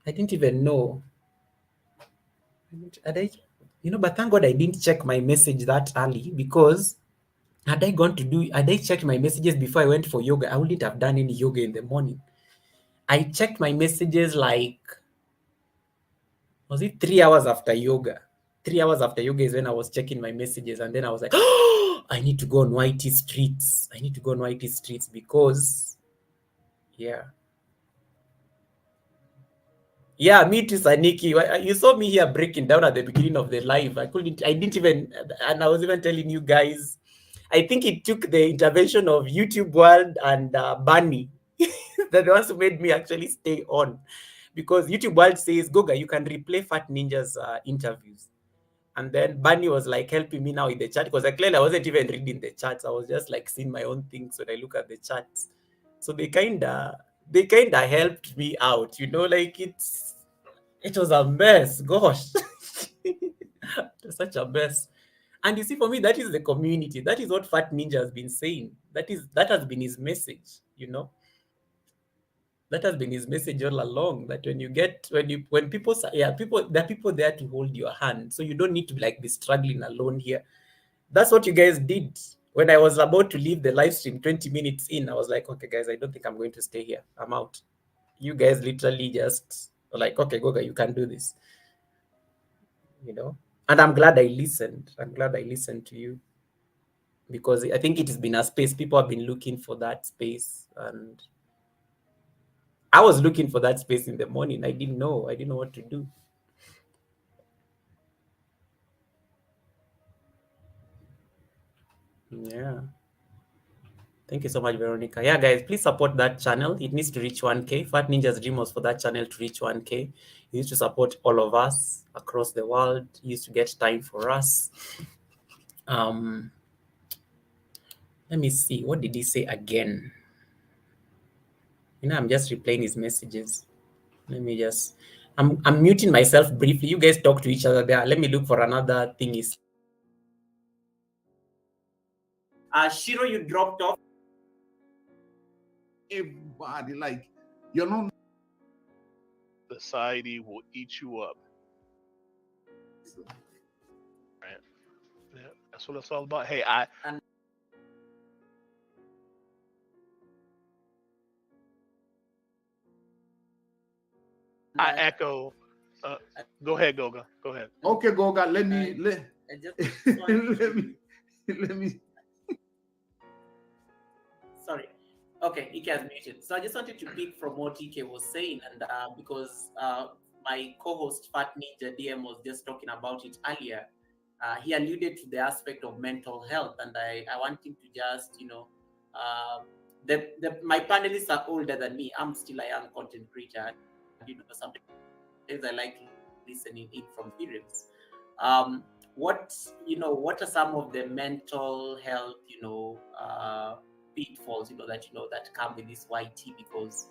I didn't even know. But thank God I didn't check my message that early, because had I checked my messages before I went for yoga, I wouldn't have done any yoga in the morning. I checked my messages was it 3 hours after yoga? 3 hours after yoga is when I was checking my messages, and then I was like, oh, I need to go on YT streets. I need to go on YT streets because, yeah. Yeah, me too, Saniki. You saw me here breaking down at the beginning of the live. I didn't even, and I was even telling you guys, I think it took the intervention of YouTube World and Bunny. They're the ones who made me actually stay on. Because YouTube World says, Goga, you can replay Fat Ninja's interviews. And then Bunny was helping me now in the chat, because I wasn't even reading the chats. I was just seeing my own things when I look at the chats. So they kinda helped me out, it was a mess. Gosh. It was such a mess. And you see, for me, that is the community. That is what Fat Ninja has been saying. That has been his message, That has been his message all along. That when people say, there are people there to hold your hand. So you don't need to be struggling alone here. That's what you guys did. When I was about to leave the live stream 20 minutes in, I was like, okay, guys, I don't think I'm going to stay here. I'm out. You guys literally just were like, okay, Goga, you can do this. And I'm glad I listened. I'm glad I listened to you, because I think it has been a space people have been looking for, that space. And I was looking for that space in the morning. I didn't know what to do. Yeah. Thank you so much, Veronica. Yeah, guys, please support that channel. It needs to reach 1K. Fat Ninja's dream was for that channel to reach 1K. He used to support all of us across the world. He used to get time for us. Let me see. What did he say again? I'm just replaying his messages. Let me just... I'm muting myself briefly. You guys talk to each other there. Let me look for another thing he said.
Shiro, you dropped off.
Everybody, you're not.
Society will eat you up. Right. Yeah, that's what it's all about. Hey, I echo. Go Go ahead, Goga. Go ahead.
Okay, Goga, let
I,
me let,
I just want
let
to
me let me.
sorry. Okay, Ike has muted. So I just wanted to pick from what Ike was saying, and because my co-host Fat Ninja DM was just talking about it earlier, he alluded to the aspect of mental health, and I want him to just uh, my panelists are older than me. I'm still a young content creator, and sometimes I like listening in from experience. What what are some of the mental health pitfalls that come with this YT? Because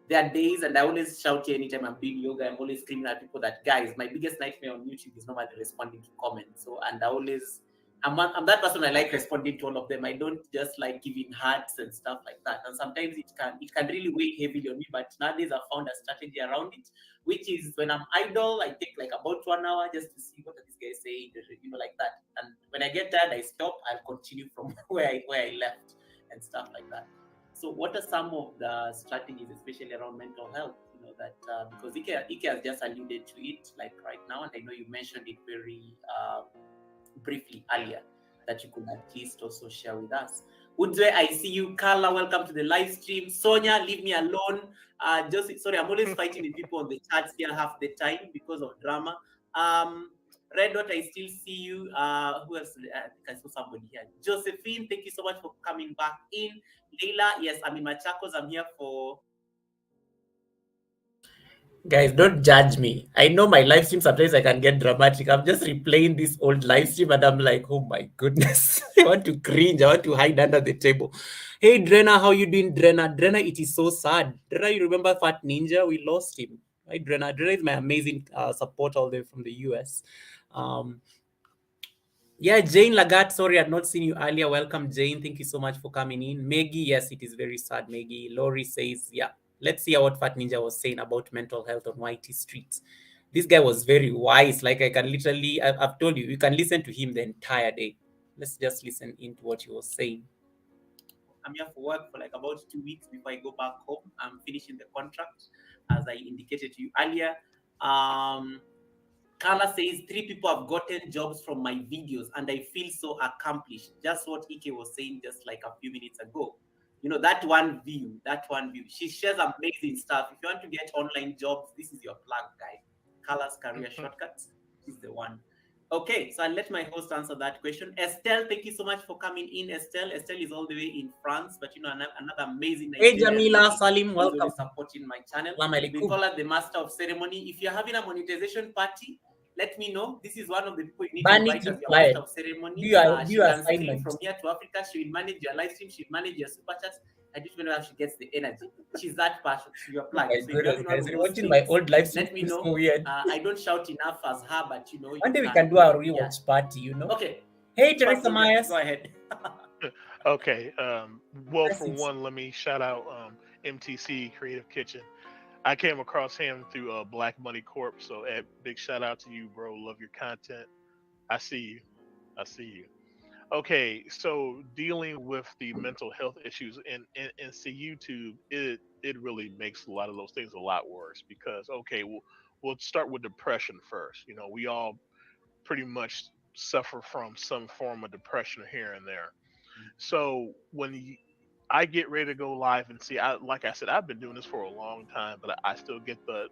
there are days, and I always shout here anytime I'm doing yoga, I'm always screaming at people that, guys, my biggest nightmare on YouTube is normally responding to comments. So, and I'm that person. I like responding to all of them. I don't just like giving hearts and stuff like that. And sometimes it can really weigh heavily on me. But nowadays I've found a strategy around it, which is when I'm idle, I take like about 1 hour just to see what are these guys saying, like that. And when I get tired, I stop. I'll continue from where I left and stuff like that. So, what are some of the strategies, especially around mental health? That because Ike has just alluded to it, like right now, and I know you mentioned it very briefly earlier, that you could at least also share with us. Udwe, I see you. Carla, welcome to the live stream. Sonia, leave me alone. Just sorry, I'm always fighting with people on the chats here half the time because of drama. Um, Red Dot, I still see you. Who else? I think I saw somebody here. Josephine, thank you so much for coming back in. Leila, yes, I'm in Machakos. I'm here for.
Guys, don't judge me. I know my live stream sometimes I can get dramatic. I'm just replaying this old live stream and I'm like, oh my goodness. I want to cringe. I want to hide under the table. Hey Drena, how you doing, Drena? Drena, it is so sad. Drena, you remember Fat Ninja? We lost him. Right, Drena? Drena is my amazing support all the way from the US. Um, yeah, Jane Lagat, sorry, I'd not seen you earlier. Welcome, Jane. Thank you so much for coming in. Maggie, yes, it is very sad, Maggie. Lori says, yeah, let's see what Fat Ninja was saying about mental health on YT streets. This guy was very wise. Like, I can literally, I've told you, you can listen to him the entire day. Let's just listen into what he was saying.
I'm here for work for like about 2 weeks before I go back home. I'm finishing the contract, as I indicated to you earlier. Carla says 3 people have gotten jobs from my videos and I feel so accomplished. Just what Ike was saying just like a few minutes ago. That one view, She shares amazing stuff. If you want to get online jobs, this is your plug, guy. Carla's career shortcuts is the one. Okay, so I'll let my host answer that question. Estelle, thank you so much for coming in. Estelle is all the way in France, but another amazing
Hey,
Nigerian
Jamila
lady
Salim,
who's
welcome.
always supporting my channel.
Salam
We
alaikum.
call her the master of ceremony. If you're having a monetization party, let me know. This is one of the people you need to
Bunny
invite as your
client.
master of ceremony.
Do your
She can stream
assignment.
from here to Africa. She will manage your live stream. She will manage your super chats. I don't even know how she gets the energy. She's that passionate. She's your
Oh
plug.
my
So if you're
goodness,
having one
guys.
of
You're
those
watching my
streams,
old live stream.
let me
It's
know.
so weird.
I don't shout enough as her, but you
One day we
can.
can do a
Yeah.
rewatch party,
Okay.
Hey, Teresa
Pastor Jack,
Myers.
go ahead.
Okay. Well, for
Blessings.
one, let me shout out MTC Creative Kitchen. I came across him through Black Money Corp. So, Ed, big shout out to you, bro. Love your content. I see you. I see you. Okay, so dealing with the mental health issues and see YouTube, it really makes a lot of those things a lot worse because okay, we'll start with depression first. We all pretty much suffer from some form of depression here and there. So I get ready to go live and see, like I said, I've been doing this for a long time, but I still get the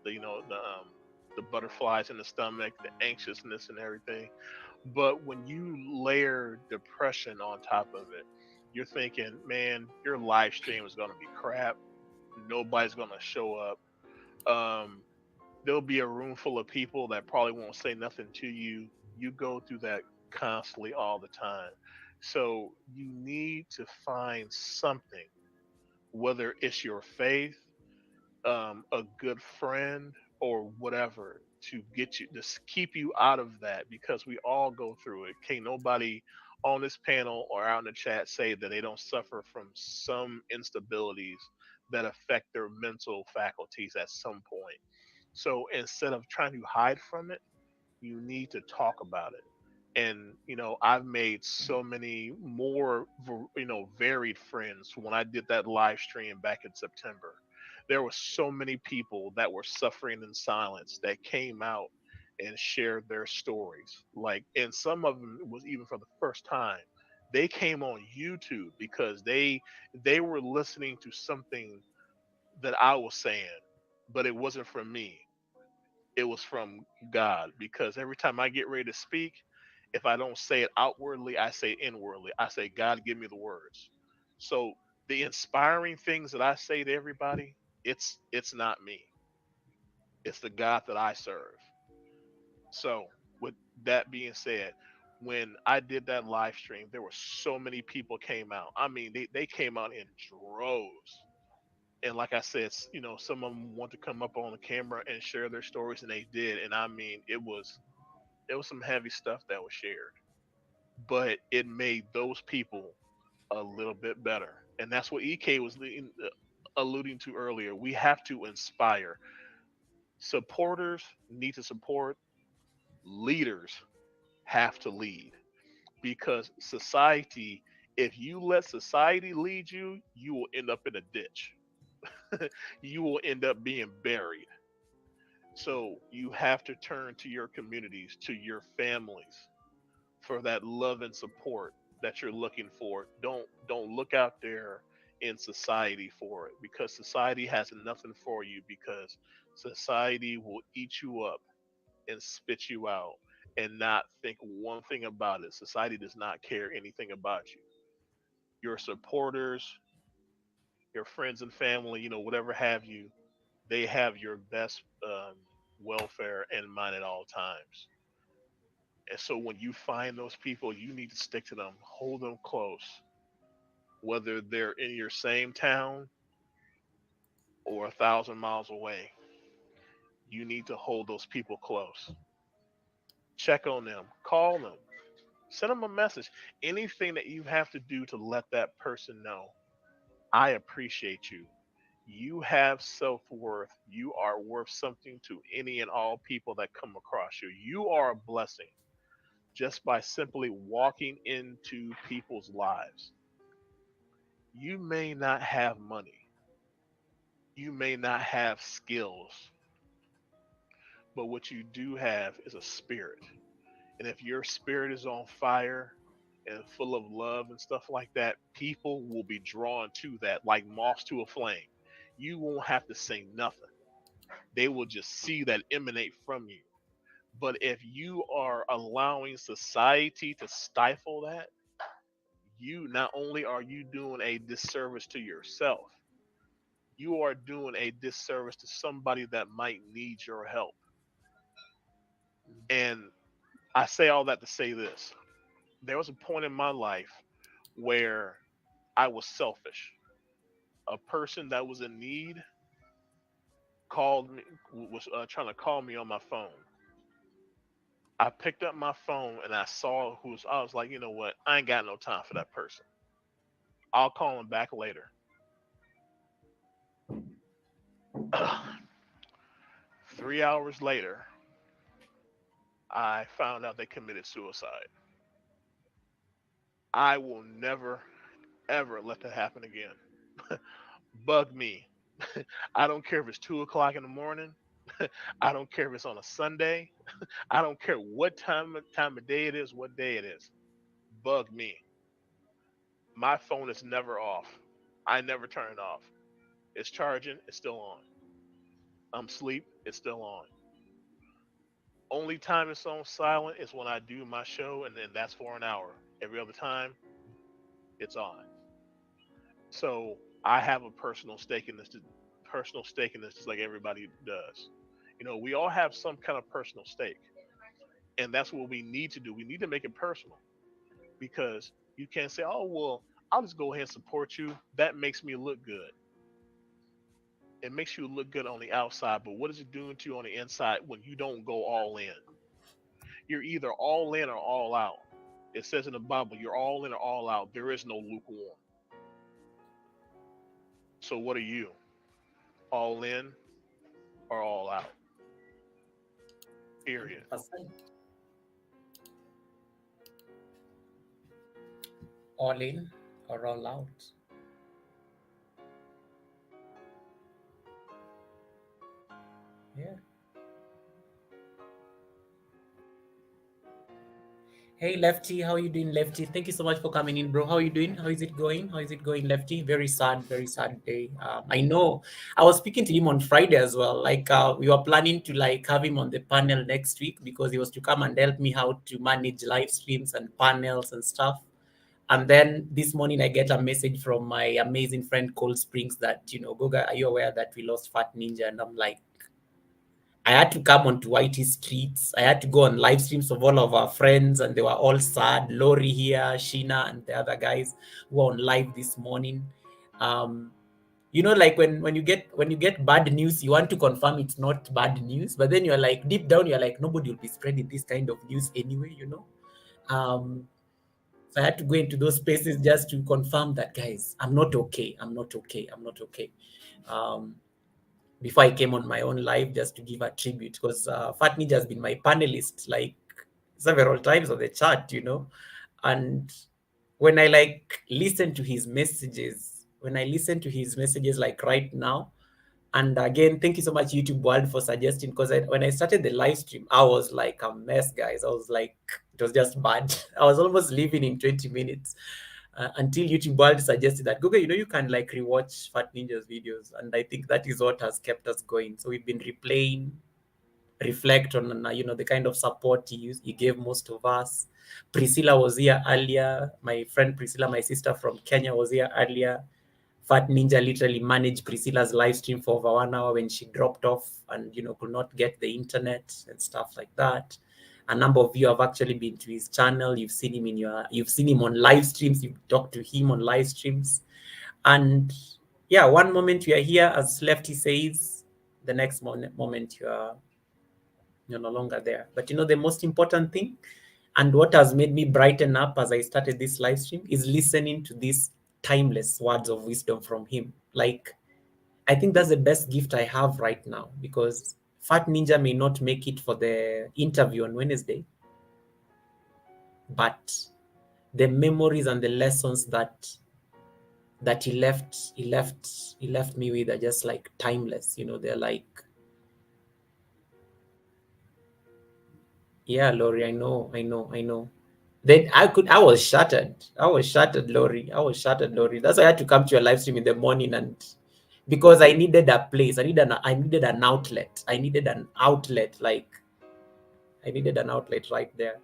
butterflies in the stomach, the anxiousness and everything. But when you layer depression on top of it, you're thinking, man, your live stream is going to be crap. Nobody's going to show up. Um, there'll be a room full of people that probably won't say nothing to you. You go through that constantly all the time. So you need to find something, whether it's your faith, a good friend, or whatever, to get you, to keep you out of that, because we all go through it. Can't nobody on this panel or out in the chat say that they don't suffer from some instabilities that affect their mental faculties at some point. So instead of trying to hide from it, you need to talk about it. And I've made so many more varied friends when I did that live stream back in September. There were so many people that were suffering in silence that came out and share their stories. Like, and some of them was even for the first time. They came on YouTube because they were listening to something that I was saying, but it wasn't from me. It was from God. Because every time I get ready to speak, if I don't say it outwardly, I say inwardly. I say, God, give me the words. So the inspiring things that I say to everybody, it's not me. It's the God that I serve. So, with that being said, when I did that live stream, there were so many people came out. I mean, they came out in droves. And like I said, some of them want to come up on the camera and share their stories, and they did. And I mean, it was some heavy stuff that was shared, but it made those people a little bit better. And that's what EK was alluding to earlier. We have to inspire. Supporters need to support, leaders have to lead, because society, if you let society lead you, you will end up in a ditch. You will end up being buried. So you have to turn to your communities, to your families, for that love and support that you're looking for. Don't look out there in society for it, because society has nothing for you, because society will eat you up and spit you out and not think one thing about it. Society does not care anything about you. Your supporters, your friends and family, whatever have you, they have your best welfare in mind at all times. And so when you find those people, you need to stick to them, hold them close, whether they're in your same town or 1,000 miles away. You need to hold those people close. Check on them, call them, send them a message. Anything that you have to do to let that person know, I appreciate you. You have self worth. You are worth something to any and all people that come across you. You are a blessing just by simply walking into people's lives. You may not have money, you may not have skills, but what you do have is a spirit. And if your spirit is on fire and full of love and stuff like that, people will be drawn to that like moths to a flame. You won't have to say nothing. They will just see that emanate from you. But if you are allowing society to stifle that, you not only are you doing a disservice to yourself, you are doing a disservice to somebody that might need your help. And I say all that to say this. There was a point in my life where I was selfish. A person that was in need called me, was trying to call me on my phone. I picked up my phone and I saw I was like, you know what? I ain't got no time for that person. I'll call him back later. 3 hours later, I found out they committed suicide. I will never, ever let that happen again. Bug me. I don't care if it's 2 o'clock in the morning. I don't care if it's on a Sunday. I don't care what time of day it is, what day it is. Bug me. My phone is never off. I never turn it off. It's charging, it's still on. I'm asleep, it's still on. Only time it's on silent is when I do my show, and then that's for an hour. Every other time, it's on. So I have a personal stake in this, just like everybody does. We all have some kind of personal stake, and that's what we need to do. We need to make it personal, because you can't say, "Oh, well, I'll just go ahead and support you." That makes me look good. It makes you look good on the outside, but what is it doing to you on the inside when you don't go all in? You're either all in or all out. It says in the Bible, you're all in or all out. There is no lukewarm. So what are you? All in or all out? Period.
100%. All in or all out? Yeah. Hey Lefty, how are you doing, Lefty? Thank you so much for coming in, bro. How are you doing? How is it going? How is it going, Lefty? Very sad day. I know. I was speaking to him on Friday as well. Like we were planning to like have him on the panel next week because he was to come and help me how to manage live streams and panels and stuff. And then this morning I get a message from my amazing friend Cold Springs that, Goga, are you aware that we lost Fat Ninja? And I'm like, I had to come onto YT streets. I had to go on live streams of all of our friends, and they were all sad. Lori here, Sheena, and the other guys who were on live this morning. Like when you get bad news, you want to confirm it's not bad news, but then you're like deep down, you're like, nobody will be spreading this kind of news anyway. So I had to go into those spaces just to confirm that, guys, I'm not okay. I'm not okay. I'm not okay. Before I came on my own live, just to give a tribute, because Fat Ninja has been my panelist like several times on the chat, and when I like listen to his messages, like right now, and again, thank you so much, YouTube World, for suggesting, because when I started the live stream, I was like a mess, guys. I was like, it was just bad. I was almost leaving in 20 minutes. Until YouTube World suggested that, Google, you can like rewatch Fat Ninja's videos. And I think that is what has kept us going. So we've been replaying, reflect on, the kind of support he gave most of us. Priscilla was here earlier. My friend Priscilla, my sister from Kenya, was here earlier. Fat Ninja literally managed Priscilla's live stream for over 1 hour when she dropped off and, could not get the internet and stuff like that. A number of you have actually been to his channel. You've seen him on live streams. You've talked to him on live streams. And yeah, one moment you are here, as Lefty says, the next moment you're no longer there. But the most important thing, and what has made me brighten up as I started this live stream, is listening to these timeless words of wisdom from him. Like, I think that's the best gift I have right now, because Fat Ninja may not make it for the interview on Wednesday, but the memories and the lessons that he left me with are just like timeless. They're like, yeah, Lori, I know. Then I was shattered, Lori. That's why I had to come to your live stream in the morning, and because I needed a place, I needed an outlet. I needed an outlet right there,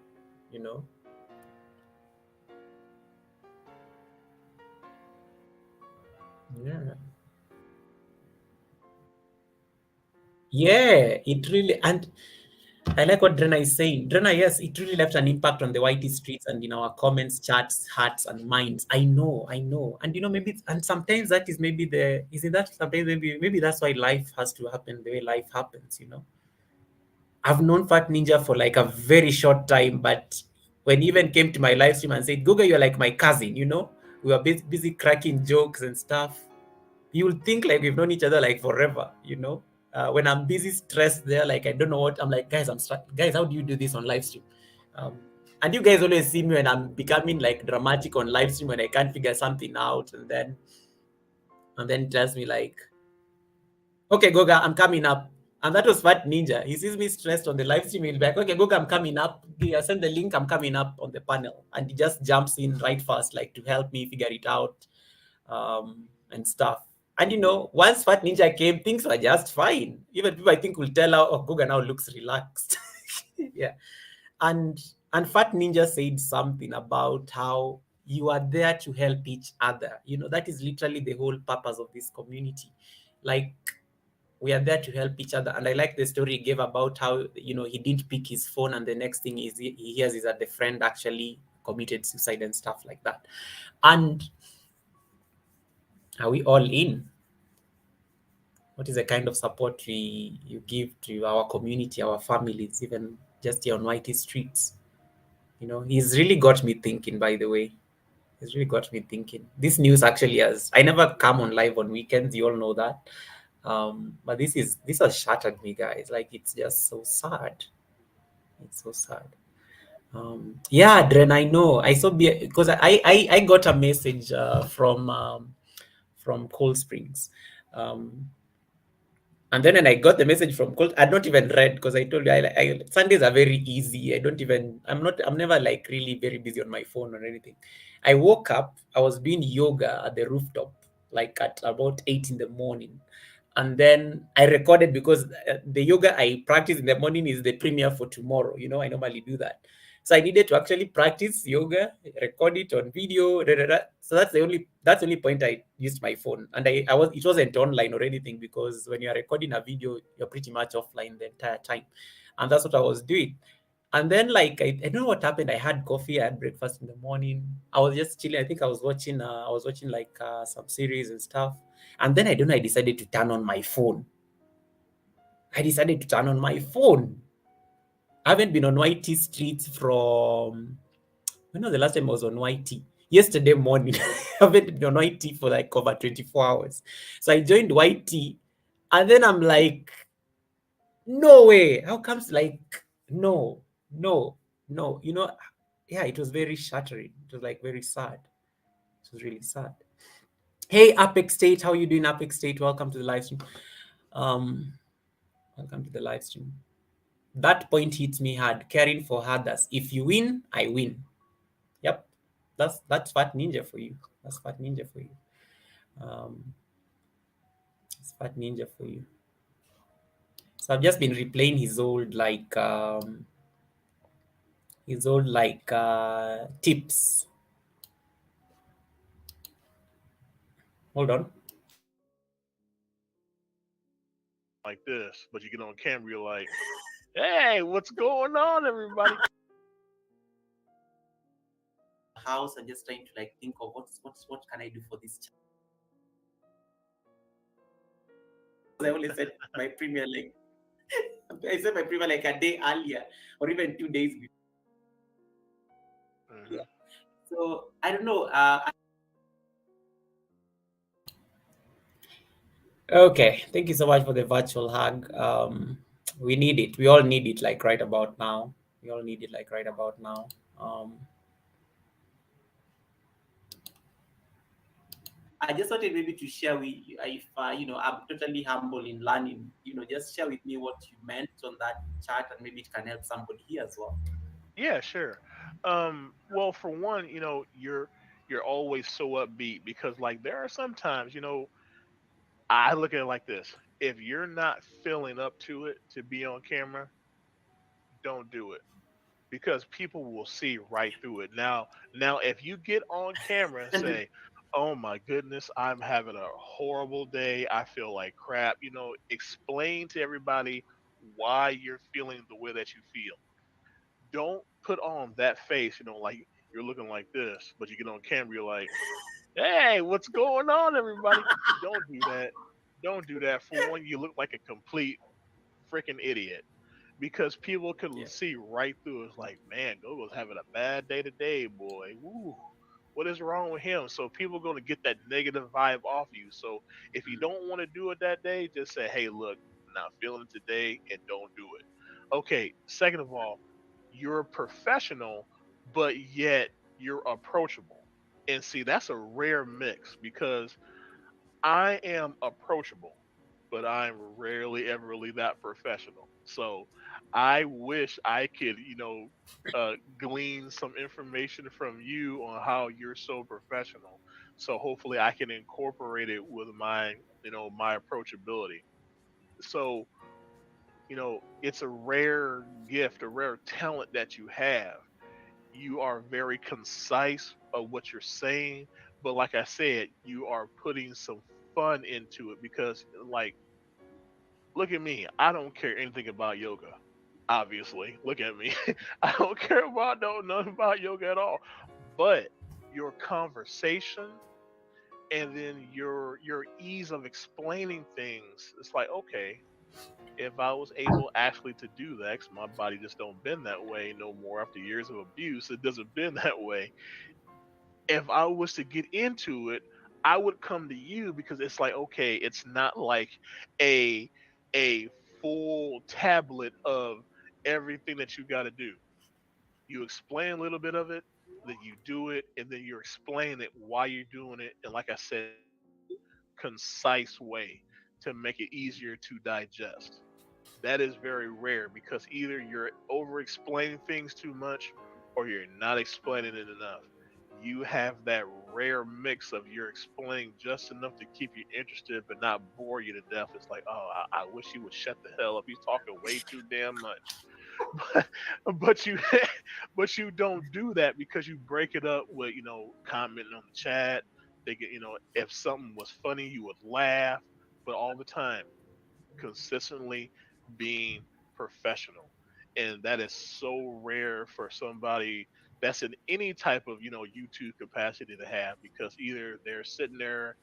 Yeah, it really, and I like what Drena is saying. Drena, yes, it really left an impact on the YT streets and in our comments, chats, hearts, and minds. I know. And maybe, and sometimes that is maybe sometimes maybe that's why life has to happen the way life happens, I've known Fat Ninja for like a very short time, but when he even came to my live stream and said, Google, you're like my cousin, we were busy cracking jokes and stuff. You'll think like we've known each other like forever, when I'm busy, stressed there, like I don't know what I'm like, guys, guys, how do you do this on live stream? And you guys always see me when I'm becoming like dramatic on live stream when I can't figure something out, and then tells me like, okay, Goga, I'm coming up. And that was Fat Ninja. He sees me stressed on the live stream. He'll be like, okay, Goga, I'm coming up. Send the link. I'm coming up on the panel. And he just jumps in right fast, like to help me figure it out and stuff. And once Fat Ninja came, things were just fine. Even people I think will tell how, oh, Goga now looks relaxed. Yeah. And Fat Ninja said something about how you are there to help each other. That is literally the whole purpose of this community. Like, we are there to help each other. And I like the story he gave about how, he didn't pick his phone, and the next thing he hears is that the friend actually committed suicide and stuff like that. And are we all in? What is the kind of support you give to our community, our families, even just here on YT streets? He's really got me thinking, by the way. He's really got me thinking. This news actually I never come on live on weekends. You all know that. But this has shattered me, guys. Like, it's just so sad. It's so sad. Yeah, Dren, I know. I saw, because I got a message from Cold Springs. And then when I got the message from Colt, I'd not even read because I told you Sundays are very easy. I'm never like really very busy on my phone or anything. I woke up, I was doing yoga at the rooftop, like at about 8 in the morning. And then I recorded because the yoga I practice in the morning is the premiere for tomorrow. I normally do that. So I needed to actually practice yoga, record it on video. Da, da, da. So that's the only point I used my phone, and it wasn't online or anything because when you are recording a video, you're pretty much offline the entire time, and that's what I was doing. And then like I don't know what happened. I had coffee, I had breakfast in the morning. I was just chilling. I think I was watching like some series and stuff. And then I don't know. I decided to turn on my phone. I decided to turn on my phone. I haven't been on YT streets from when was the last time I was on YT? Yesterday morning. I haven't been on YT for like over 24 hours. So I joined YT and then I'm like, no way. How comes like no, no, no? Yeah, it was very shattering. It was like very sad. It was really sad. Hey, Apex State, how you doing, Apex State? Welcome to the live stream. Um, welcome to the live stream. That point hits me hard. Caring for others. If you win, I win. Yep, that's Fat Ninja for you. That's Fat Ninja for you. Um, it's Fat Ninja for you. So I've just been replaying his old tips. Hold on.
Like this, but you get on camera, you're like, "Hey, what's going on, everybody?"
House and just trying to like think of what can I do for this child. I only said my premier like I said my premier like a day earlier or even 2 days before.
Hmm.
Yeah. So I don't know.
Okay, thank you so much for the virtual hug. We need it. We all need it like right about now. We all need it like right about now.
I just wanted maybe to share with you if I'm totally humble in learning. Just share with me what you meant on that chat, and maybe it can help somebody here as well.
Yeah, sure. Well, for one, you're always so upbeat because like there are sometimes, I look at it like this: if you're not feeling up to it to be on camera, don't do it because people will see right through it. Now, if you get on camera and say, "Oh my goodness, I'm having a horrible day. I feel like crap," explain to everybody why you're feeling the way that you feel. Don't put on that face, like you're looking like this, but you get on camera, you're like, "Hey, what's going on, everybody?" Don't do that. Don't do that. For one, you look like a complete freaking idiot because people could
Yeah.
see right through. It's like, man, Gogo's having a bad day today, boy. Woo. What is wrong with him? So people are going to get that negative vibe off you. So if you don't want to do it that day, just say, hey, look, I'm not feeling it today, and don't do it. Okay. Second of all, you're a professional, but yet you're approachable. And see, that's a rare mix because I am approachable, but I'm rarely ever really that professional. So I wish I could, glean some information from you on how you're so professional. So hopefully I can incorporate it with my approachability. So, it's a rare gift, a rare talent that you have. You are very concise of what you're saying, but like I said, you are putting some fun into it because, like, look at me. I don't care anything about yoga. Obviously, look at me. I don't care about nothing about yoga at all. But your conversation and then your ease of explaining things, it's like, okay, if I was able actually to do that, 'cause my body just don't bend that way no more after years of abuse. It doesn't bend that way. If I was to get into it, I would come to you because it's like, okay, it's not like a a full tablet of everything that you got to do. You explain a little bit of it, then you do it, and then you explain it why you're doing it, and like I said, concise way. to make it easier to digest. That is very rare because either you're over explaining things too much or you're not explaining it enough. You have that rare mix of you're explaining just enough to keep you interested but not bore you to death. It's like, oh, I wish he would shut the hell up. He's talking way too damn much. But, but you but you don't do that because you break it up with, commenting on the chat. They get, if something was funny, you would laugh, but all the time consistently being professional. And that is so rare for somebody that's in any type of, YouTube capacity to have, because either they're sitting there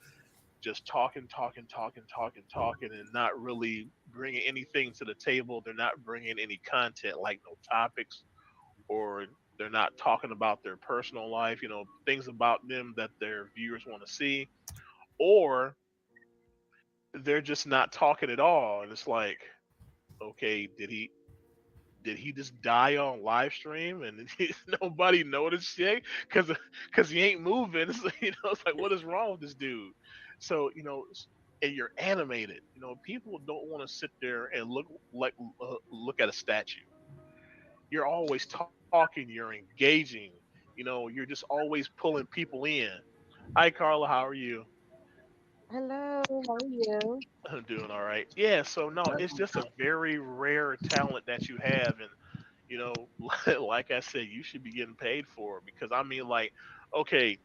just talking, talking, talking, talking, talking, and not really bringing anything to the table. They're not bringing any content, like no topics, or they're not talking about their personal life, things about them that their viewers want to see, or they're just not talking at all. And it's like, okay, did he just die on live stream and nobody noticed yet because he ain't moving? So, it's like, what is wrong with this dude? So, and you're animated. People don't want to sit there and look at a statue. You're always talking. You're engaging. You're just always pulling people in. Hi, Carla. How are you?
Hello, how are you?
I'm doing all right. Yeah. So no, it's just a very rare talent that you have, and you know, like I said, you should be getting paid for it, because I mean, like, okay,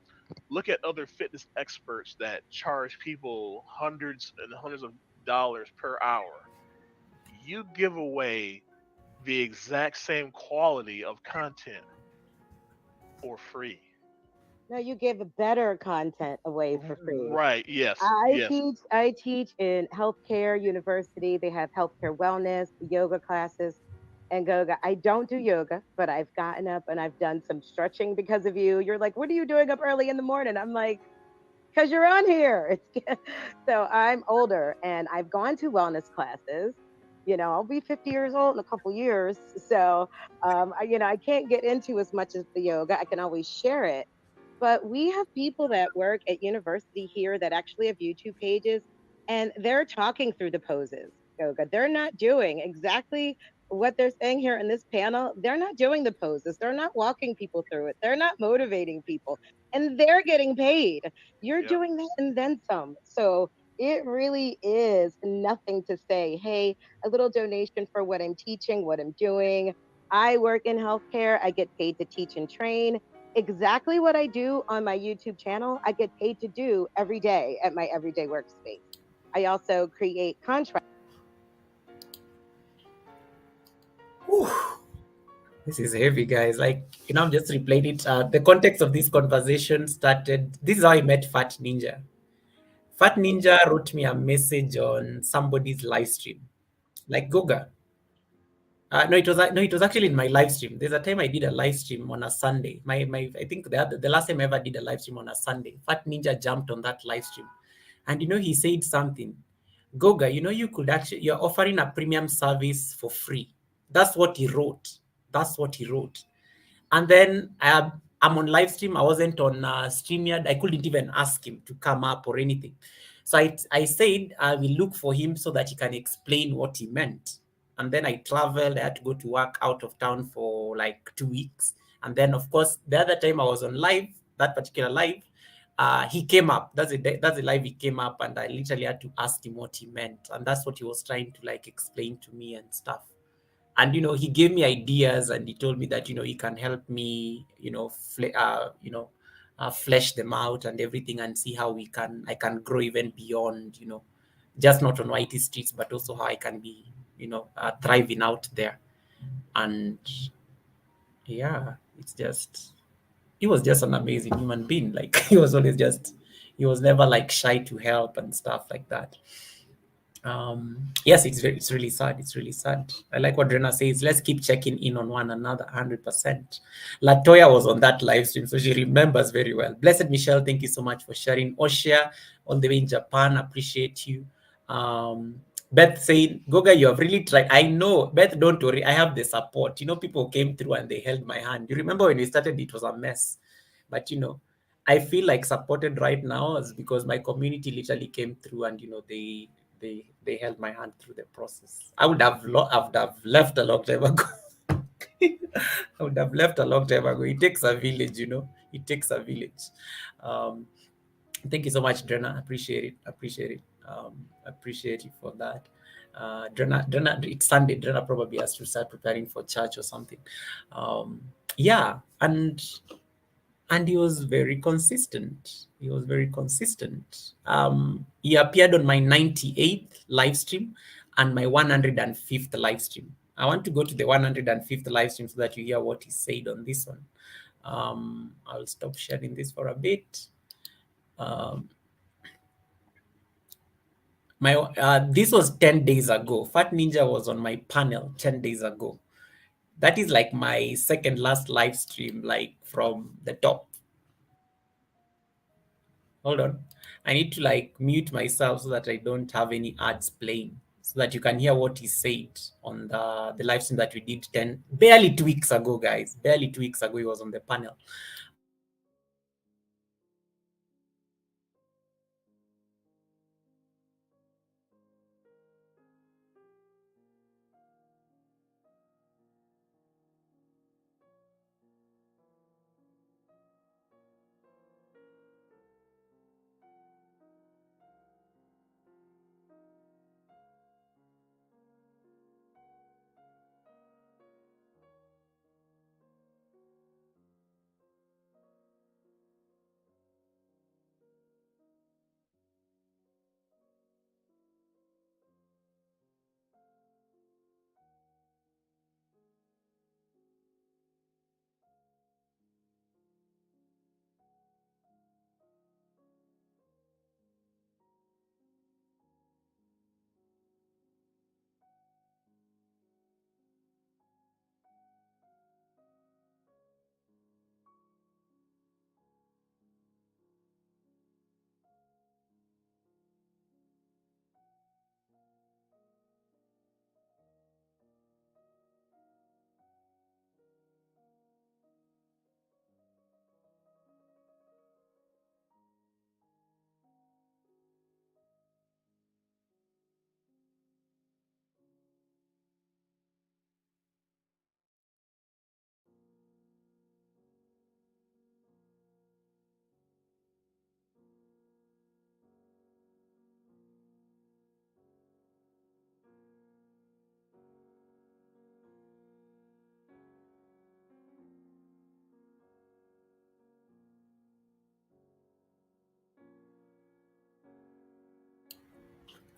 look at other fitness experts that charge people hundreds and hundreds of dollars per hour. You give away the exact same quality of content for free.
No, you give better content away for free.
Right. Yes.
I
Yes.
teach I teach in healthcare university. They have healthcare wellness, yoga classes, and yoga. I don't do yoga, but I've gotten up and I've done some stretching because of you. You're like, "What are you doing up early in the morning?" I'm like, "Cuz you're on here." So I'm older and I've gone to wellness classes. I'll be 50 years old in a couple years. So, I can't get into as much as the yoga. I can always share it, but we have people that work at university here that actually have YouTube pages, and they're talking through the poses yoga. They're not doing exactly what they're saying here in this panel. They're not doing the poses. They're not walking people through it. They're not motivating people, and they're getting paid. You're
Yep.
doing that and then some. So it really is nothing to say, hey, a little donation for what I'm teaching, what I'm doing. I work in healthcare. I get paid to teach and train exactly what I do on my YouTube channel. I get paid to do every day at my everyday workspace. I also create contracts.
Whew, this is heavy, guys. Like, I'm just replaying it. The context of this conversation started. This is how I met Fat Ninja. Fat Ninja wrote me a message on somebody's live stream, like Goga. No, it was actually in my live stream. There's a time I did a live stream on a Sunday. I think the last time I ever did a live stream on a Sunday, Fat Ninja jumped on that live stream, and he said something. Goga, you're offering a premium service for free. That's what he wrote. That's what he wrote. And then I'm on live stream. I wasn't on StreamYard. I couldn't even ask him to come up or anything. So I said I will look for him so that he can explain what he meant. And then I traveled. I had to go to work out of town for like 2 weeks. And then, of course, the other time I was on live, that particular live, he came up. That's the live he came up, and I literally had to ask him what he meant. And that's what he was trying to like explain to me and stuff. And he gave me ideas, and he told me that he can help me flesh them out and everything, and see how I can grow even beyond, just not on YT streets, but also how I can be thriving out there. And yeah, he was just an amazing human being. Like, he was never like shy to help and stuff like that. Yes, it's really sad. It's really sad. I like what Rena says. Let's keep checking in on one another. 100%. Latoya was on that live stream, so she remembers very well. Blessed Michelle, thank you so much for sharing. Oshia, all the way in Japan, appreciate you. Beth saying, Goga, you have really tried. I know, Beth, don't worry. I have the support. People came through and they held my hand. You remember when we started, it was a mess. But I feel like supported right now is because my community literally came through, and they held my hand through the process. I would have left a long time ago. I would have left a long time ago. It takes a village, you know. It takes a village. Um, Thank you so much, Drena. Appreciate it. Appreciate it. Appreciate you for that. Drena, it's Sunday. Drena probably has to start preparing for church or something. Um, yeah, and he was very consistent. He was very consistent. He appeared on my 98th live stream and my 105th live stream. I want to go to the 105th live stream so that you hear what he said on this one. I'll stop sharing this for a bit. Um, my This was 10 days ago. Fat Ninja was on my panel 10 days ago. That is like my second last live stream, like from the top. Hold on. I need to like mute myself so that I don't have any ads playing, so that you can hear what he said on the live stream that we did barely 2 weeks ago, guys. Barely 2 weeks ago, he was on the panel.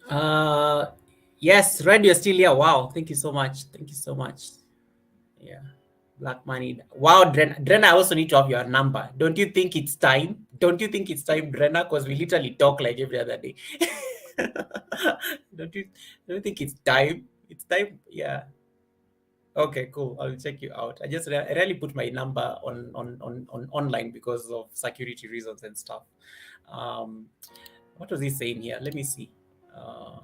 Uh, yes, Red, you're still here. Wow, thank you so much. Thank you so much. Yeah, Black Money. Wow, Dren, I also need to have your number. Don't you think it's time? Don't you think it's time, Drenna? Because we literally talk like every other day. don't you don't you think it's time? It's time. Yeah. Okay, cool. I'll check you out. I rarely put my number on online because of security reasons and stuff. Um, what was he saying here? Let me see. Uh,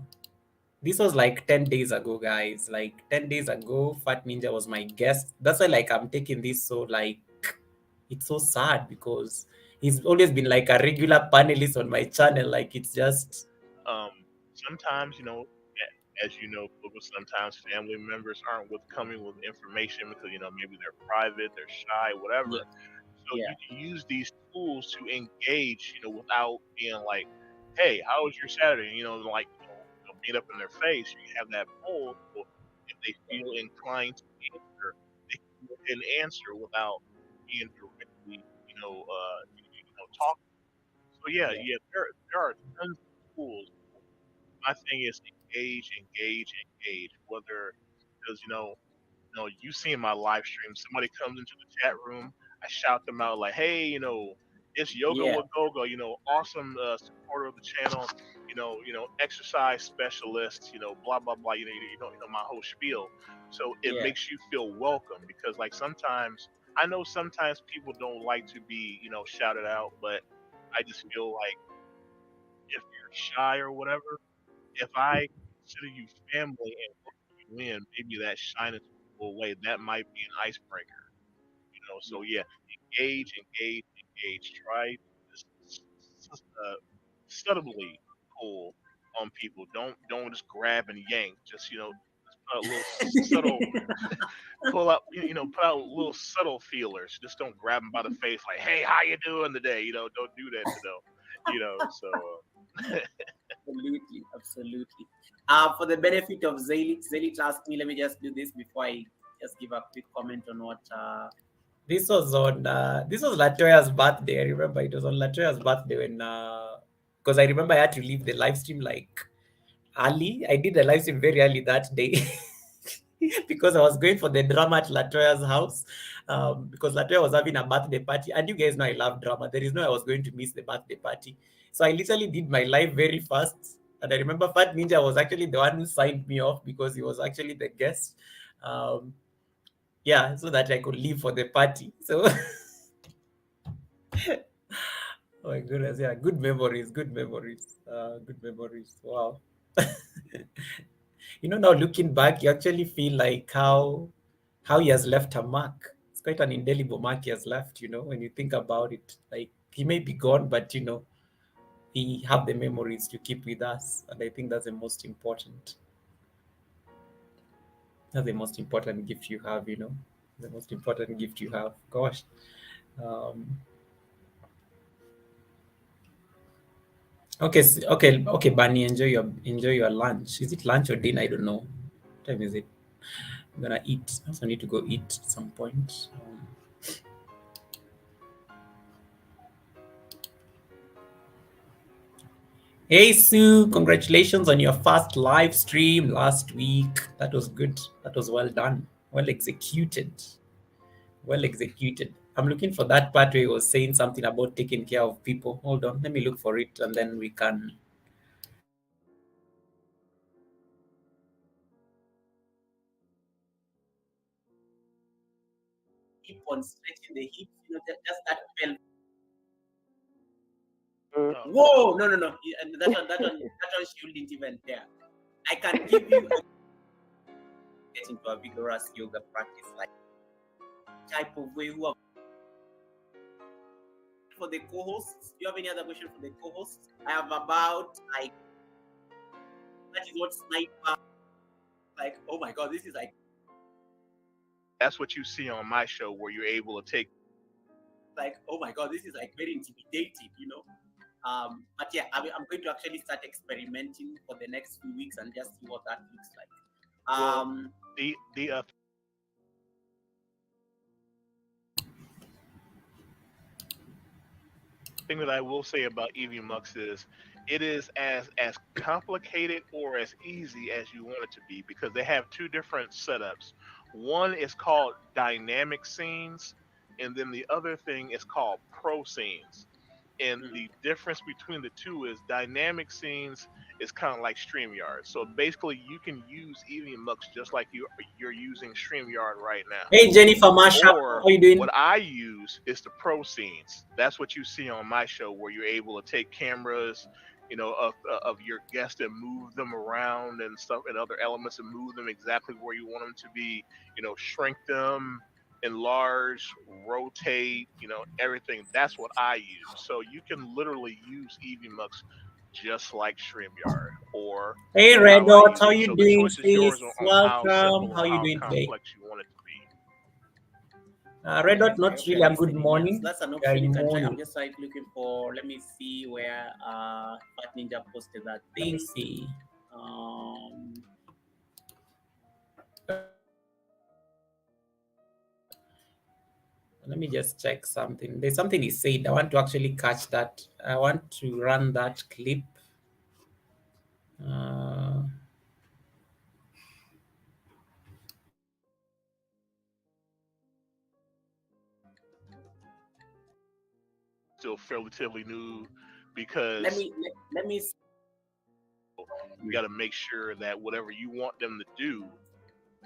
this was like 10 days ago, guys. Like 10 days ago, Fat Ninja was my guest. That's why like I'm taking this so like it's so sad because he's always been like a regular panelist on my channel. Like it's just
Um, sometimes, as you know, Google, sometimes family members aren't coming with information because maybe they're private, they're shy,
Yeah,
whatever. So
yeah,
you can use these tools to engage, without being like, "Hey, how was your Saturday?" Like made up in their face. You have that poll, so if they feel inclined to answer, they can go ahead and answer without being directly, talking. So yeah,
yeah,
yeah, there are tons of tools. My thing is engage, engage, engage. Whether because you see in my live stream, somebody comes into the chat room, I shout them out like, "Hey, it's Yoga
yeah,
with Gogo. Awesome supporter of the channel. Exercise specialist. Blah blah blah. My whole spiel. So it
yeah,
makes you feel welcome because like sometimes I know sometimes people don't like to be shouted out, but I just feel like if you're shy or whatever, if I consider you family and welcome you in, maybe that shyness will go away. That might be an icebreaker. So yeah, engage, engage, engage. Try this subtly pull on people. Don't just grab and yank. Just just put a little subtle pull up, put out little subtle feelers. Just don't grab them by the face like, "Hey, how you doing today?" Don't do that to them. So
Absolutely, absolutely. For the benefit of Zelit asked me, let me just do this before I just give a quick comment on what.
This was Latoya's birthday. I remember it was on Latoya's birthday when because I remember I had to leave the live stream like early. I did the live stream very early that day because I was going for the drama at Latoya's house. Because Latoya was having a birthday party, and you guys know I love drama. There is no way I was going to miss the birthday party. So I literally did my live very fast. And I remember Fat Ninja was actually the one who signed me off because he was actually the guest. Um, yeah, so that I could leave for the party. So oh my goodness, yeah, good memories, good memories. Wow. Now looking back, you actually feel like how he has left a mark. It's quite an indelible mark he has left, when you think about it. Like he may be gone, but he have the memories to keep with us. And I think that's the most important gift you have. The most important gift you have. Gosh. Um, okay, okay, Bunny, enjoy your lunch. Is it lunch or dinner? I don't know. What time is it? I'm gonna eat. I also need to go eat at some point. Hey Sue, congratulations on your first live stream last week. That was good. That was well done. Well executed. Well executed. I'm looking for that part where he was saying something about taking care of people. Hold on, let me look for it and then we can.
Keep on stretching the hips, just that pelvic.
Mm.
Whoa, no. And that one she wouldn't even dare. I can give you get into a vigorous yoga practice like type of way who are for the co-hosts. Do you have any other question for the co-hosts? I have about like that is what sniper like. Oh my god, this is like
that's what you see on my show where you're able to take.
oh my god, this is like very intimidating. But yeah, I'm going to actually start experimenting for the next few weeks and just see what that looks like.
Well, the thing that I will say about EV Mux is it is as complicated or as easy as you want it to be because they have two different setups. One is called dynamic scenes, and then the other thing is called pro scenes. And the difference between the two is dynamic scenes is kind of like StreamYard. So basically, you can use EV Mux just like you're using StreamYard right now.
Hey Jennifer Masha, how
Or
are you doing?
what I use is the pro scenes. That's what you see on my show, where you're able to take cameras, of your guests and move them around and stuff and other elements and move them exactly where you want them to be. Shrink them, enlarge, rotate, everything. That's what I use. So you can literally use EVMux just like StreamYard or
Hey
how
Red
I
Dot,
use
how
it.
you
So the
doing,
choice is
sis?
yours on how simple
Welcome. How
or
you
how
doing today?
complex you want it to be.
Red Dot,
I
not
hope you're
really a good
listening. Yes,
morning.
that's an
Yeah,
option you
in
can try. I'm
morning.
just like looking for. Let me see where Fat Ninja posted that
Let me
thing.
see.
Um,
Let me just check something. There's something he said. I want to actually catch that. I want to run that clip. Uh,
Still relatively new
let
because
me let me.
you got to make sure that whatever you want them to do,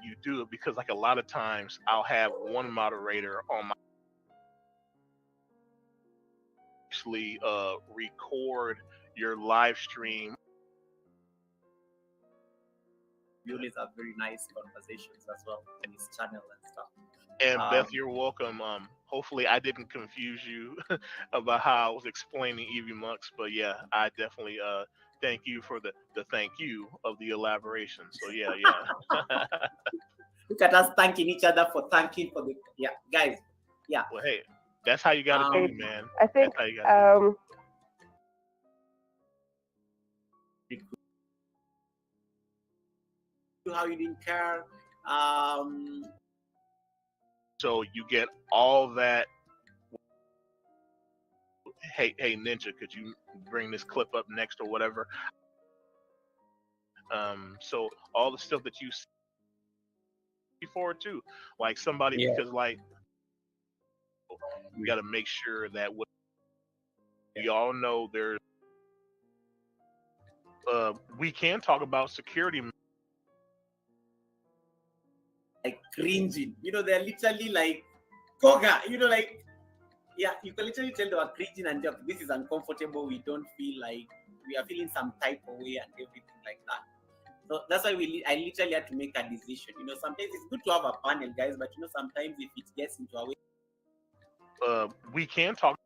you do it because like a lot of times I'll have one moderator on my actually record your live stream.
Julius have very nice conversations as well on his channel and stuff.
And Beth,
Um,
you're welcome. Hopefully I didn't confuse you about how I was explaining EV Mux, but yeah, I definitely thank you for the thank you of the elaboration. So yeah, yeah.
Look at us thanking each other for thanking for the yeah, guys. Yeah.
Well, hey, that's how you got to do,
Great.
Um
man.
I
That's
think
how you got to do.
how you didn't care. Um
So you get all that. Hey, Ninja, could you bring this clip up next or whatever? So all the stuff that you see forward to, like somebody,
Yeah,
because like you got to make sure that what we all know there's. We can talk about security.
like cringing. You know, they're literally like Koga, you know, like yeah, you can literally tell they were cringing and just, this is uncomfortable. We don't feel like we are feeling some type of way and everything like that. So that's why I literally had to make a decision. You know, sometimes it's good to have a panel, guys, but you know, sometimes if it gets into a way,
We can talk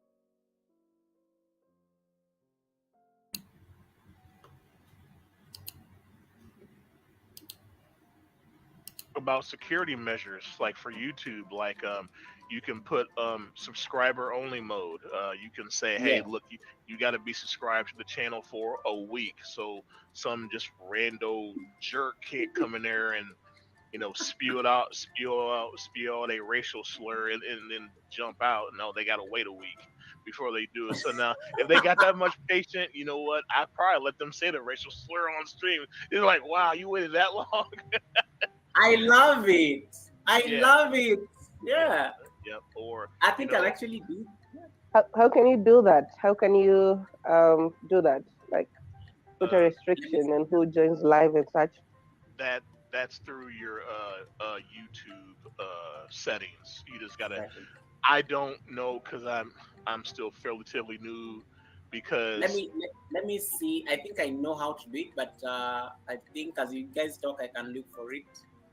about security measures like for YouTube, like you can put subscriber only mode. You can say, hey,
yeah,
look, you got to be subscribed to the channel for a week, so some just rando jerk can't come in there and spew out a racial slur and then jump out. No, they got to wait a week before they do it. So now, if they got that much patience, you know what? I probably let them say the racial slur on stream. It's like, wow, you waited that long?
I love it. I
Yeah,
love it.
yeah,
Yeah,
yeah. Or
I
you
think I'll
know
actually do.
how can you do that? How can you do that? Like put a
Let me
restriction on who joins live and such?
that that's through your YouTube settings. You just gotta.
exactly.
I don't know because I'm still relatively new
Let
because
me let me see. I think I know how to do it, but I think as you guys talk, I can look for it.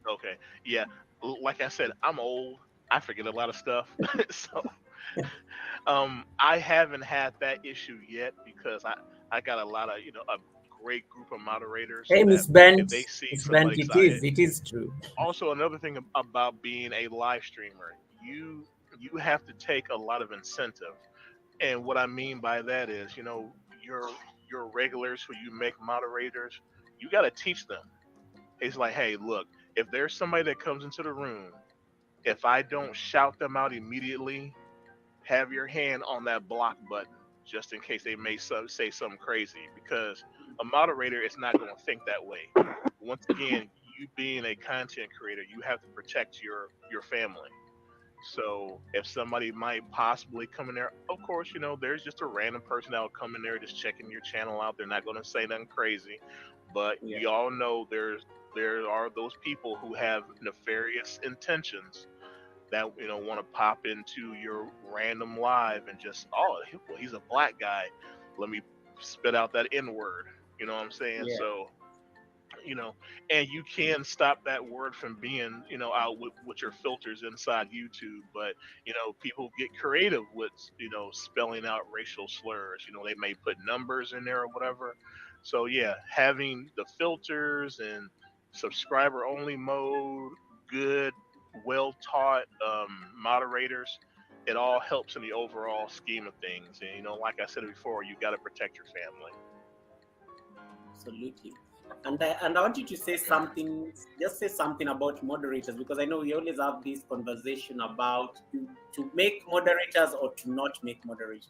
okay, yeah. Like I said, I'm old. I forget a lot of stuff, so I haven't had that issue yet because I got a lot of a great group of moderators
hey,
that
Miss
if
Bent,
they see
Miss
somebody
Bent,
excited.
it is true.
Also, another thing about being a live streamer, you have to take a lot of incentive, and what I mean by that is your regulars who you make moderators, you got to teach them. It's like, hey, look, if there's somebody that comes into the room, if I don't shout them out immediately, have your hand on that block button just in case they may say something crazy because a moderator is not going to think that way. Once again, you being a content creator, you have to protect your family. So if somebody might possibly come in there, of course, there's just a random person that will come in there just checking your channel out. They're not going to say nothing crazy, but
Yeah,
we all know there are those people who have nefarious intentions that want to pop into your random live and just well, he's a black guy, let me spit out that n word. You know what I'm saying?
yeah,
So you know and you can stop that word from being out with your filters inside YouTube, but people get creative with spelling out racial slurs. They may put numbers in there or whatever. So yeah, having the filters and subscriber only mode, good, well taught moderators, it all helps in the overall scheme of things. And like I said before, you got to protect your family.
absolutely. And I want you to say something. Just say something about moderators because I know we always have this conversation about to make moderators or to not make moderators.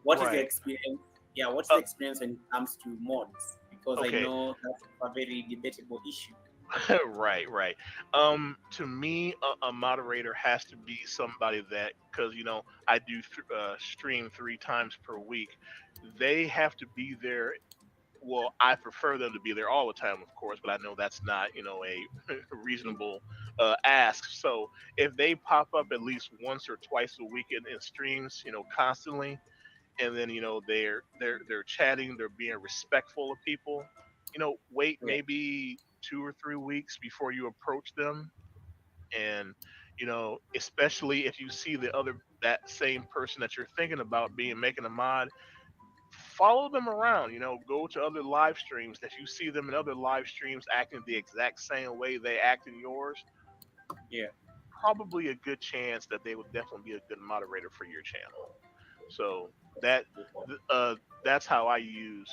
What is your
Right.
experience? Yeah, what's the
uh,
experience when it comes to mods? Because I
okay.
know that's a very debatable issue.
Right, right. To me, a moderator has to be somebody that, because I do stream 3 times per week. They have to be there. Well, I prefer them to be there all the time, of course, but I know that's not a reasonable ask. So if they pop up at least once or twice a week in streams, constantly, and then they're chatting, they're being respectful of people. Wait
Yeah,
maybe 2 or 3 weeks before you approach them, and especially if you see the other that same person that you're thinking about being making a mod, follow them around. Go to other live streams. If you see them in other live streams acting the exact same way they act in yours,
Yeah.
probably a good chance that they would definitely be a good moderator for your channel. So that that's how I use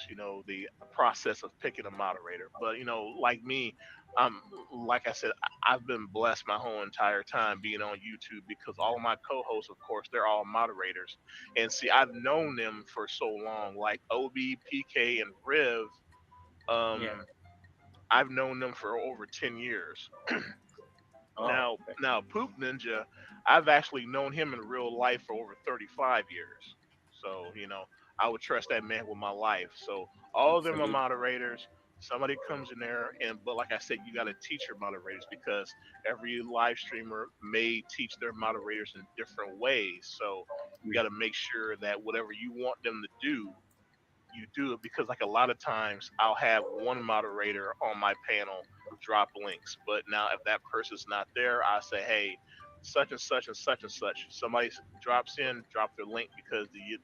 the process of picking a moderator. But like me, um, like I said, I've been blessed my whole entire time being on YouTube because all of my co-hosts, of course, they're all moderators, and see, I've known them for so long, like OB, PK, and Riv.
Yeah.
Um, I've known them for over 10 years.
Oh,
Now, Poop Ninja, I've actually known him in real life for over 35 years. So, I would trust that man with my life. So, all of them are
absolutely.
moderators. Somebody comes in there, but like I said, you got to teach your moderators because every live streamer may teach their moderators in different ways. So, you got to make sure that whatever you want them to do, you do it because like a lot of times I'll have one moderator on my panel drop links, but now if that person's not there, I say, hey, such and such and such and such. Somebody drops in, drop their link because you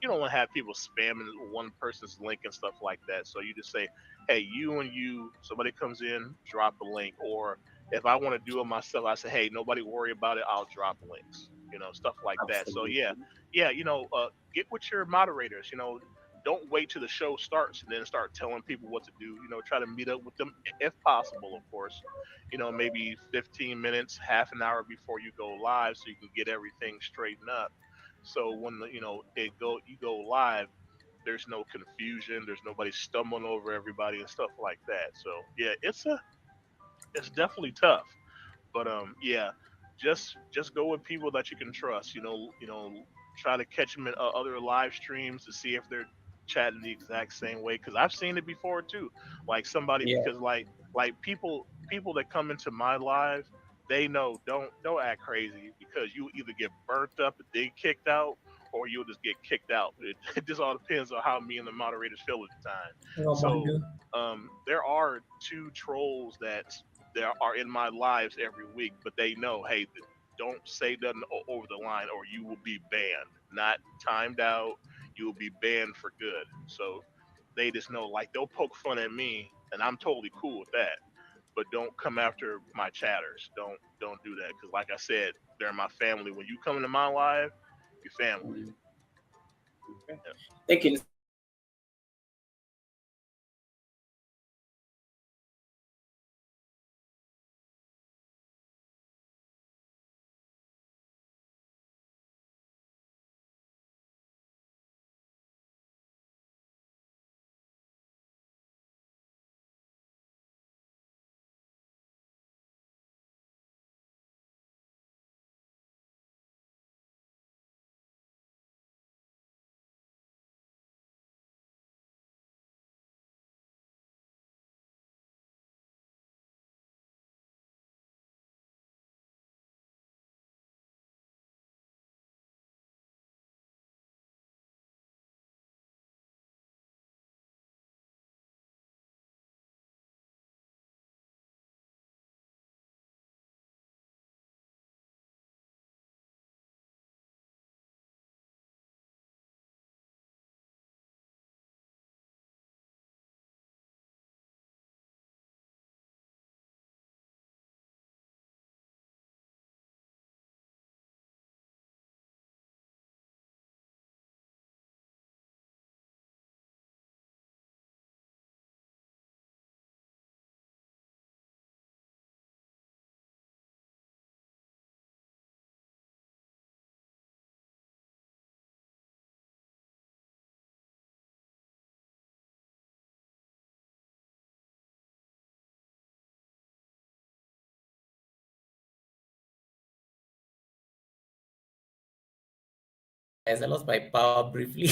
don't want to have people spamming one person's link and stuff like that. So you just say, hey, you and you. Somebody comes in, drop a link, or if I want to do it myself, I say, hey, nobody worry about it. I'll drop links. Stuff like that. So yeah,
Absolutely.
yeah. Get with your moderators. Don't wait till the show starts and then start telling people what to do. Try to meet up with them if possible, of course. Maybe 15 minutes, half an hour before you go live, so you can get everything straightened up. So when you go live, there's no confusion. There's nobody stumbling over everybody and stuff like that. So yeah, it's definitely tough. But yeah, just go with people that you can trust. Try to catch them in other live streams to see if they're chatting the exact same way. Because I've seen it before too. Like somebody
Yeah.
because like people that come into my live, they know don't act crazy because you either get burnt up and then kicked out, or you'll just get kicked out. It just all depends on how me and the moderators feel at the time. So there are two trolls that there are in my lives every week, but they know, hey, don't say nothing over the line or you will be banned. Not timed out. You will be banned for good. So they just know, like they'll poke fun at me, and I'm totally cool with that. But don't come after my chatters. Don't do that because, like I said, they're my family. When you come into my live, your family.
Mm. Okay.
Yeah.
Thank you. So let's move on to the next question.
Guys, I lost my power briefly.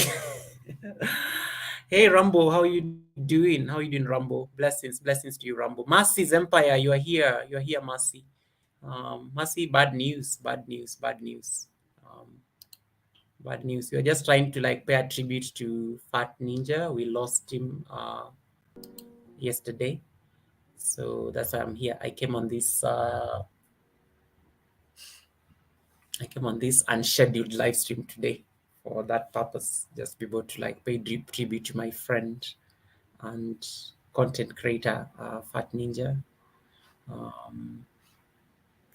Hey Rambo, how you doing? How you doing, Rambo? Blessings to you, Rambo. Mercy's Empire, you are here. You are here, Mercy. Mercy, bad news. Um, Bad news. We are just trying to like pay a tribute to Fat Ninja. We lost him yesterday, so that's why I'm here. I came on this unscheduled live stream today. for that purpose, just be able to like pay deep tribute to my friend and content creator, Fat Ninja. Um,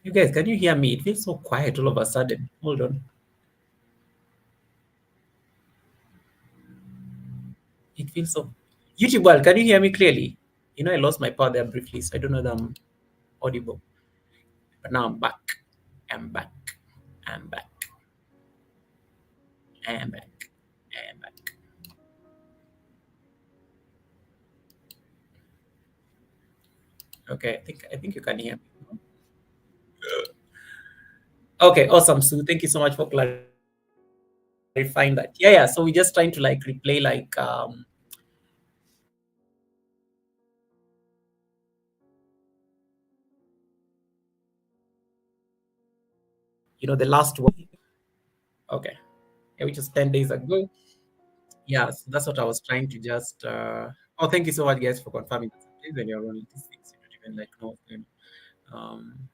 you guys, can you hear me? It feels so quiet all of a sudden. Hold on. It feels so. YouTube world, can you hear me clearly? You know, I lost my power there briefly, so I don't know that I'm audible. But now I'm back. I'm back. I'm back. I'm back. I'm back. Okay, I think you can hear me. Okay, awesome, Sue. Thank you so much for clarifying that. Yeah. So we're just trying to like replay the last one. Okay. Yeah, which is 10 days ago. Yeah, so that's what I was trying to just oh, thank you so much guys for confirming that sometimes when you're on 86, you don't even like know what's going on.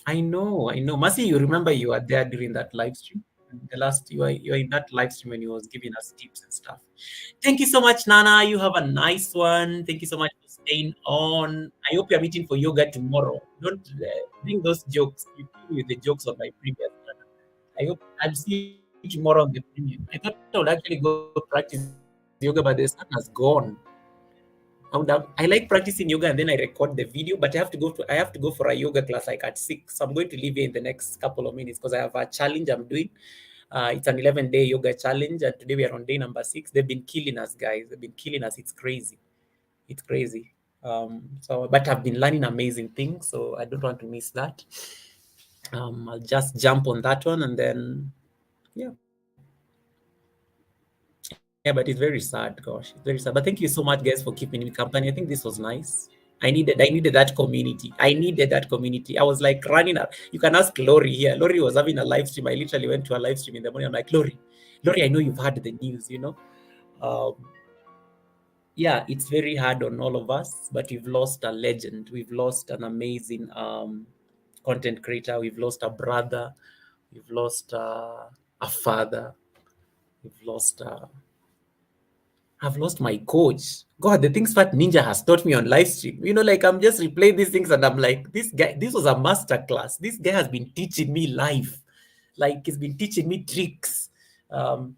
I know. Mercy, you remember you were there during that live stream? The last you were in that live stream when he was giving us tips and stuff. Thank you so much, Nana. You have a nice one. Thank you so much for staying on. I hope you're meeting for yoga tomorrow. Don't bring those jokes. You kill with the jokes of my previous Nana. I hope I'll see you tomorrow on the premium. I thought I would actually go practice yoga, but the sun has gone. I like practicing yoga and then I record the video, but I have to go for a yoga class like at 6. So I'm going to leave here in the next couple of minutes because I have a challenge I'm doing. It's an 11-day yoga challenge, and today we are on day number 6. They've been killing us, guys. They've been killing us. It's crazy. It's crazy. But I've been learning amazing things, so I don't want to miss that. I'll just jump on that one and then, yeah. Yeah, but it's very sad, gosh. It's very sad. But thank you so much, guys, for keeping me company. I think this was nice. I needed that community. I needed that community. I was like running out. You can ask Lori here. Lori was having a live stream. I literally went to a live stream in the morning. I'm like, Lori, I know you've heard the news. Um, yeah, it's very hard on all of us, but we've lost a legend. We've lost an amazing content creator. We've lost a brother. We've lost a father. We've lost I've lost my coach. God, the things Fat Ninja has taught me on live stream. Like I'm just replaying these things and I'm like, this guy, this was a master class. This guy has been teaching me life. Like he's been teaching me tricks. Um,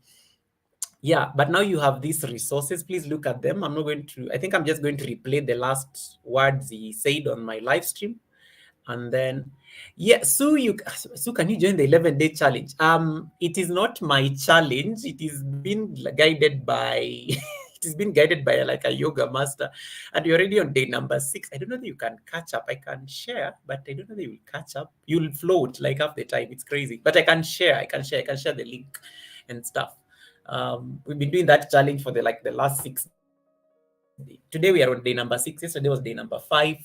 yeah, but now you have these resources. Please look at them. I think I'm just going to replay the last words he said on my live stream. And then, yeah, Sue, can you join the 11-day challenge? It is not my challenge. It is been guided by it has been guided by like a yoga master, and you're already on day number 6. I don't know that you can catch up. I can share, but I don't know that you'll catch up. You'll float like half the time. It's crazy, but I can share. I can share the link and stuff. We've been doing that challenge for the last 6 days. Today we are on day number 6. Yesterday was day number 5.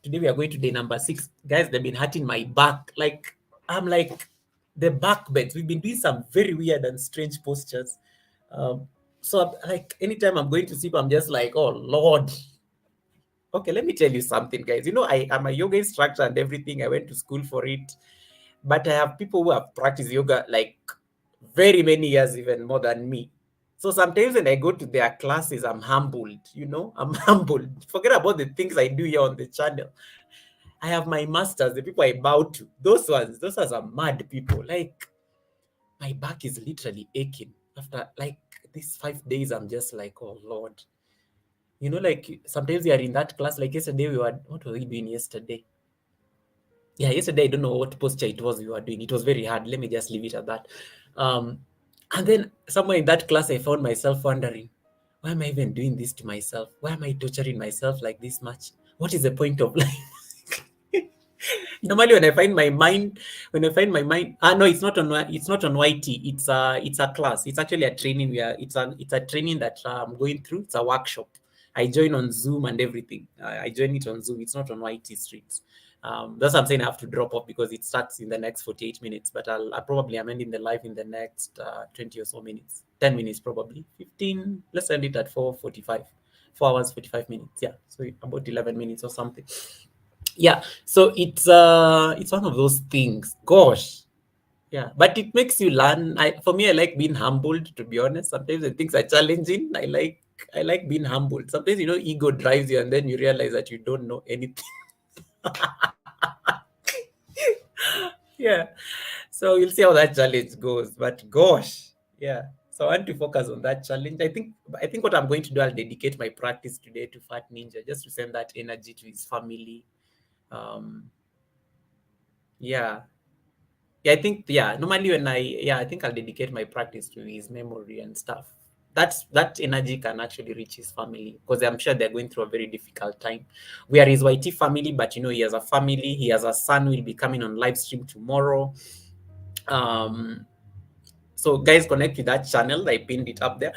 Today we are going to day number 6. Guys, they've been hurting my back. Like I'm like the back bends. We've been doing some very weird and strange postures. So like anytime I'm going to sleep, I'm just like, oh Lord. Okay, let me tell you something, guys. I'm a yoga instructor and everything. I went to school for it, but I have people who have practiced yoga like very many years, even more than me. So sometimes when I go to their classes, I'm humbled. I'm humbled. Forget about the things I do here on the channel. I have my masters, the people I bow to. Those ones are mad people. Like my back is literally aching after like these 5 days. I'm just like, oh Lord. Like sometimes we are in that class. Like yesterday, what were we doing yesterday? Yeah, yesterday I don't know what posture it was we were doing. It was very hard. Let me just leave it at that. Um, and then somewhere in that class, I found myself wondering, why am I even doing this to myself? Why am I torturing myself like this much? What is the point of life? Normally, no, it's not on YT. It's a class. It's actually a training. It's a training that I'm going through. It's a workshop. I join on Zoom and everything. I join it on Zoom. It's not on YT streets. That's what I'm saying. I have to drop off because it starts in the next 48 minutes. But I probably am ending the live in the next 20 or so minutes. 10 minutes probably. 15. Let's end it at 4:45. 4 hours 45 minutes. Yeah. So about 11 minutes or something. Yeah, so it's one of those things. Gosh, Yeah, but it makes you learn. For me, I like being humbled. To be honest, sometimes when things are challenging, I like being humbled. Sometimes ego drives you, and then you realize that you don't know anything. Yeah, so we'll see how that challenge goes. But gosh, yeah. So I want to focus on that challenge. I think what I'm going to do, I'll dedicate my practice today to Fat Ninja, just to send that energy to his family. Um, yeah, yeah, normally when I think I'll dedicate my practice to his memory and stuff. That energy can actually reach his family, because I'm sure they're going through a very difficult time. We are his YT family, but he has a family. He has a son who will be coming on live stream tomorrow. Um, so guys, connect with that channel. I pinned it up there.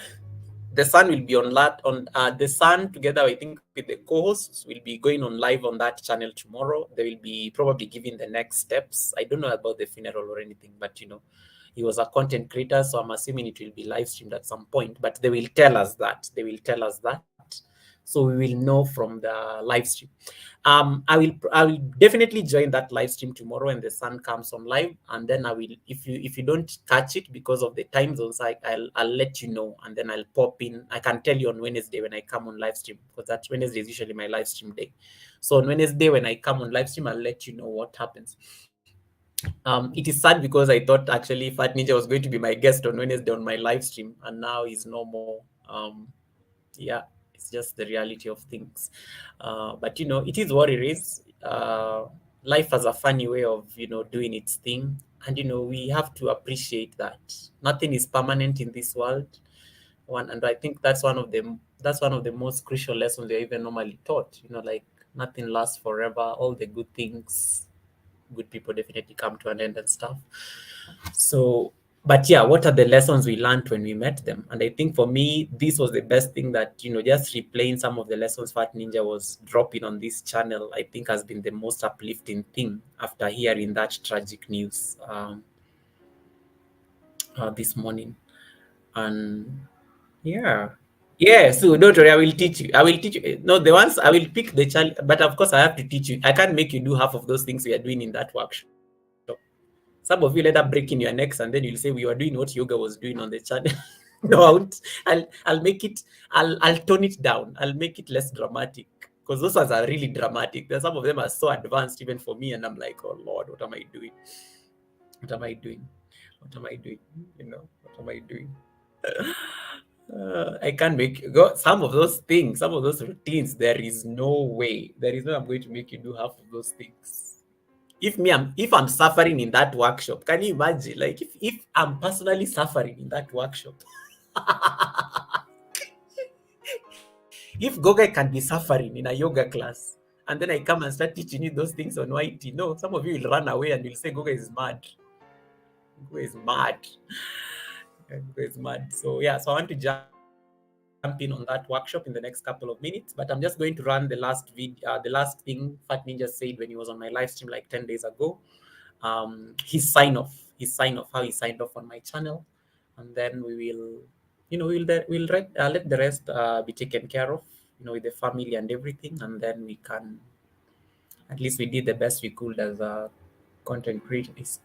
The sun will be the sun, together I think with the co-hosts, will be going on live on that channel tomorrow. They will be probably giving the next steps. I don't know about the funeral or anything, but he was a content creator, so I'm assuming it will be live streamed at some point. But they will tell us that so we will know from the live stream. I will definitely join that live stream tomorrow when the sun comes on live, and then I will, if you don't catch it because of the time zones, I'll let you know, and then I'll pop in. I can tell you on Wednesday when I come on live stream, because that Wednesday is usually my live stream day. So on Wednesday when I come on live stream, I'll let you know what happens. It is sad because I thought actually Fat Ninja was going to be my guest on Wednesday on my live stream, and now he's no more. Yeah, it's just the reality of things. But it is what it is. Life has a funny way of doing its thing, and we have to appreciate that nothing is permanent in this world. And I think that's one of the most crucial lessons they're even normally taught. Like, nothing lasts forever. All the good people definitely come to an end and stuff. So, but yeah, what are the lessons we learned when we met them? And I think for me, this was the best thing, that just replaying some of the lessons Fat Ninja was dropping on this channel, I think has been the most uplifting thing after hearing that tragic news this morning. And yeah. Yeah, so don't worry, I will teach you. I will teach you. No, the ones I will pick the child, but of course I have to teach you. I can't make you do half of those things we are doing in that workshop. Some of you end up breaking your necks, and then you'll say we were doing what yoga was doing on the channel. No, I'll make it. I'll tone it down. I'll make it less dramatic, because those ones are really dramatic. There's some of them are so advanced even for me, and I'm like, oh Lord, what am I doing? What am I doing? What am I doing? What am I doing? I can't make go some of those things, some of those routines. There is no way. There is no I'm going to make you do half of those things. If I'm suffering in that workshop, can you imagine? Like, if I'm personally suffering in that workshop, if Goga can be suffering in a yoga class, and then I come and start teaching you those things on YT, no, some of you will run away and you'll say Goga is mad. Goga is mad. Goga is mad. So yeah, so I want to jump in on that workshop in the next couple of minutes, but I'm just going to run the last thing Fat Ninja said when he was on my live stream like 10 days ago. His sign off, how he signed off on my channel, and then we will, let the rest be taken care of, with the family and everything, and then we can, at least we did the best we could as a content creator. It's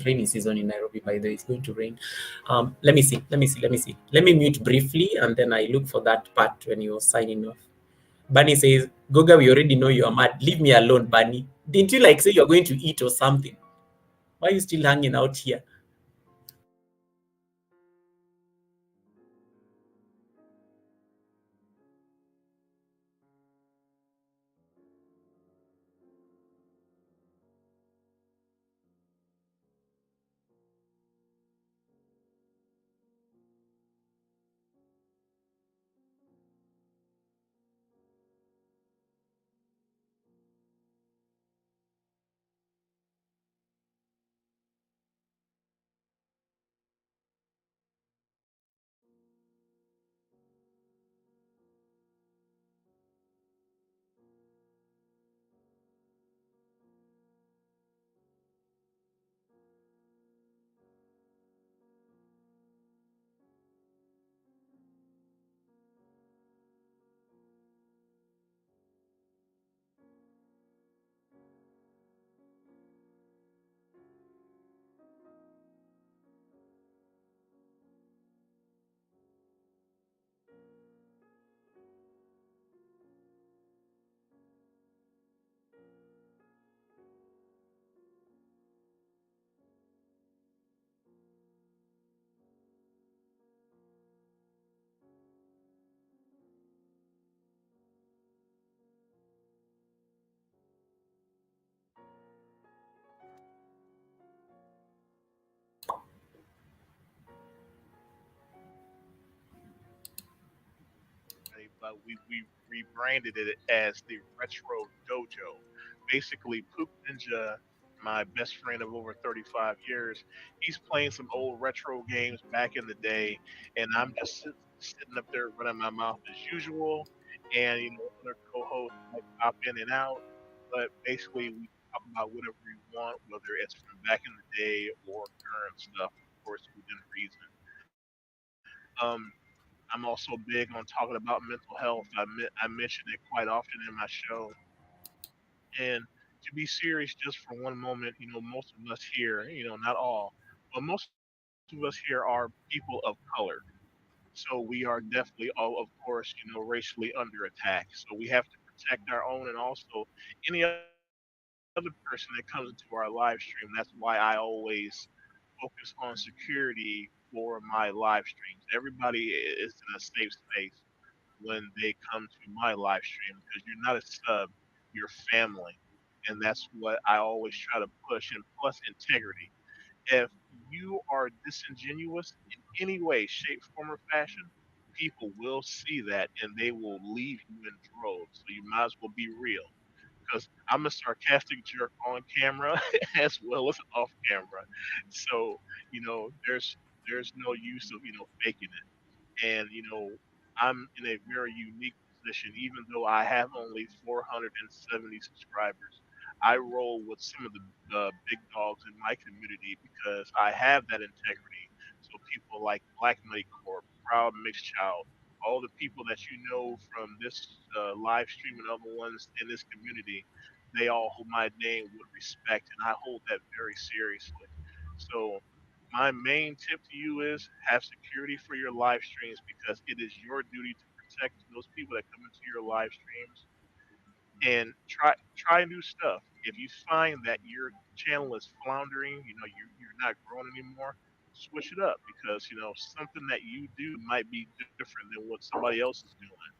rainy season in Nairobi, by the way. It's going to rain. Let me see. Let me mute briefly, and then I look for that part when you're signing off. Bunny says, Goga, we already know you are mad. Leave me alone, Bunny. Didn't you say you're going to eat or something? Why are you still hanging out here?
we rebranded it as the Retro Dojo. Basically, Poop Ninja, my best friend of over 35 years, he's playing some old retro games back in the day, and I'm just sitting up there running my mouth as usual. And other co-hosts might pop in and out, but basically we talk about whatever we want, whether it's from back in the day or current stuff, of course, within reason. I'm also big on talking about mental health. I mention it quite often in my show. And to be serious, just for one moment, most of us here, not all, but most of us here are people of color. So we are definitely, all, of course, racially under attack. So we have to protect our own and also any other person that comes into our live stream. That's why I always focus on security for my live streams. Everybody is in a safe space when they come to my live stream because you're not a sub, you're family. And that's what I always try to push. And plus, integrity. If you are disingenuous in any way, shape, form, or fashion, people will see that and they will leave you in droves. So you might as well be real. Because I'm a sarcastic jerk on camera as well as off camera. So, there's no use of, faking it. And I'm in a very unique position. Even though I have only 470 subscribers, I roll with some of the big dogs in my community because I have that integrity. So people like Black Money Corp, Proud Mixed Child, all the people that you know from this live stream and other ones in this community, they all hold my name with respect, and I hold that very seriously. So my main tip to you is have security for your live streams because it is your duty to protect those people that come into your live streams and try new stuff. If you find that your channel is floundering, you're not growing anymore, switch it up because something that you do might be different than what somebody else is doing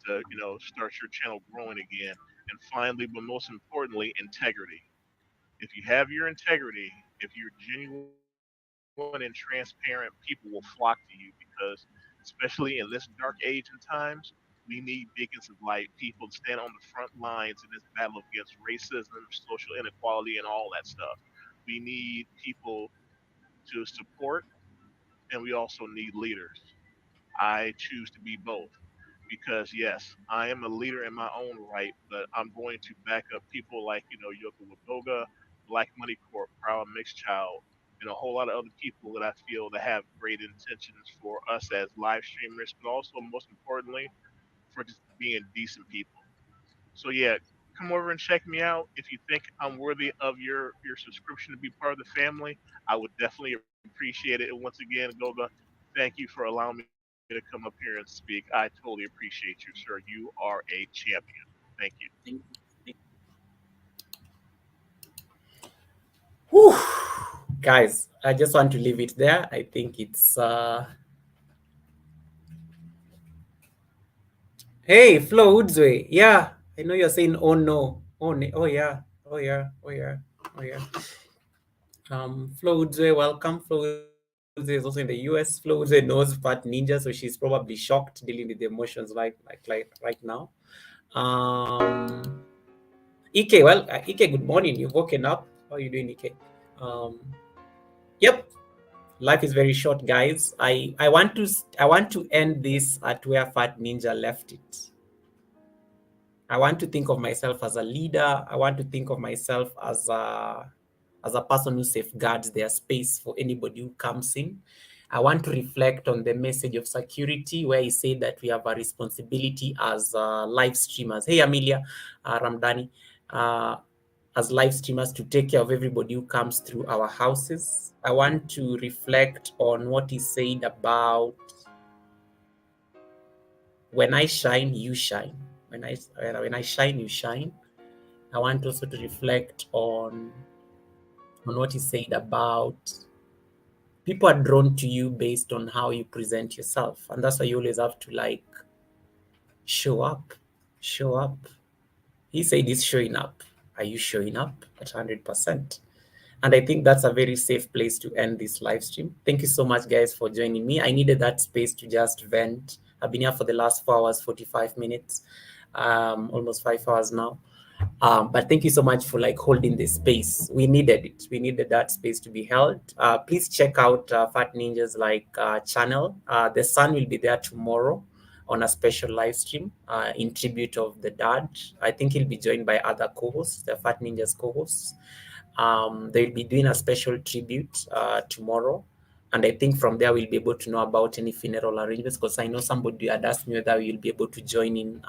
to start your channel growing again. And finally, but most importantly, integrity. If you have your integrity, if you're genuine and transparent, people will flock to you because, especially in this dark age and times, we need beacons of light, people to stand on the front lines in this battle against racism, social inequality, and all that stuff. We need people to support, and we also need leaders. I choose to be both because yes, I am a leader in my own right, but I'm going to back up people like Yoko Wagoga, Black Money Corp, Proud Mixed Child, and a whole lot of other people that I feel that have great intentions for us as live streamers, but also most importantly for just being decent people. So yeah, come over and check me out. If you think I'm worthy of your subscription to be part of the family, I would definitely appreciate it. And once again, Goga, thank you for allowing me to come up here and speak. I totally appreciate you, sir. You are a champion. Thank you.
Thank you.
Whew. Guys, I just want to leave it there. I think it's hey, Flo Udzwe. Yeah, I know you're saying oh no. Oh, oh yeah. Oh yeah. Oh yeah. Oh yeah. Flo Udzwe, welcome. Flo Udzwe is also in the US. Flo Udzwe knows Fat Ninja, so she's probably shocked dealing with the emotions like right now. Um Ike, well, Ike, good morning. You've woken up. How are you doing, Ike? Um, yep. Life is very short, guys. I want to end this at where Fat Ninja left it. I want to think of myself as a leader. I want to think of myself as a person who safeguards their space for anybody who comes in. I want to reflect on the message of security, where he said that we have a responsibility as live streamers. Hey, Amelia, Ramdani, uh, as live streamers to take care of everybody who comes through our houses. I want to reflect on what he said about when I shine, you shine. When I shine, you shine. I want also to reflect on what he said about people are drawn to you based on how you present yourself, and that's why you always have to show up, show up. He said he's showing up. Are you showing up at 100%? And I think that's a very safe place to end this live stream. Thank you so much, guys, for joining me. I needed that space to just vent I've been here for the last 4 hours, 45 minutes, almost 5 hours now. But thank you so much for like holding this space. We needed it. We needed that space to be held. Please check out Fat Ninja's like channel. The Sun will be there tomorrow on a special live stream in tribute of the dad. I think he'll be joined by other co-hosts, the Fat Ninja's co-hosts. They'll be doing a special tribute tomorrow. And I think from there we'll be able to know about any funeral arrangements, because I know somebody had asked me whether we'll be able to join in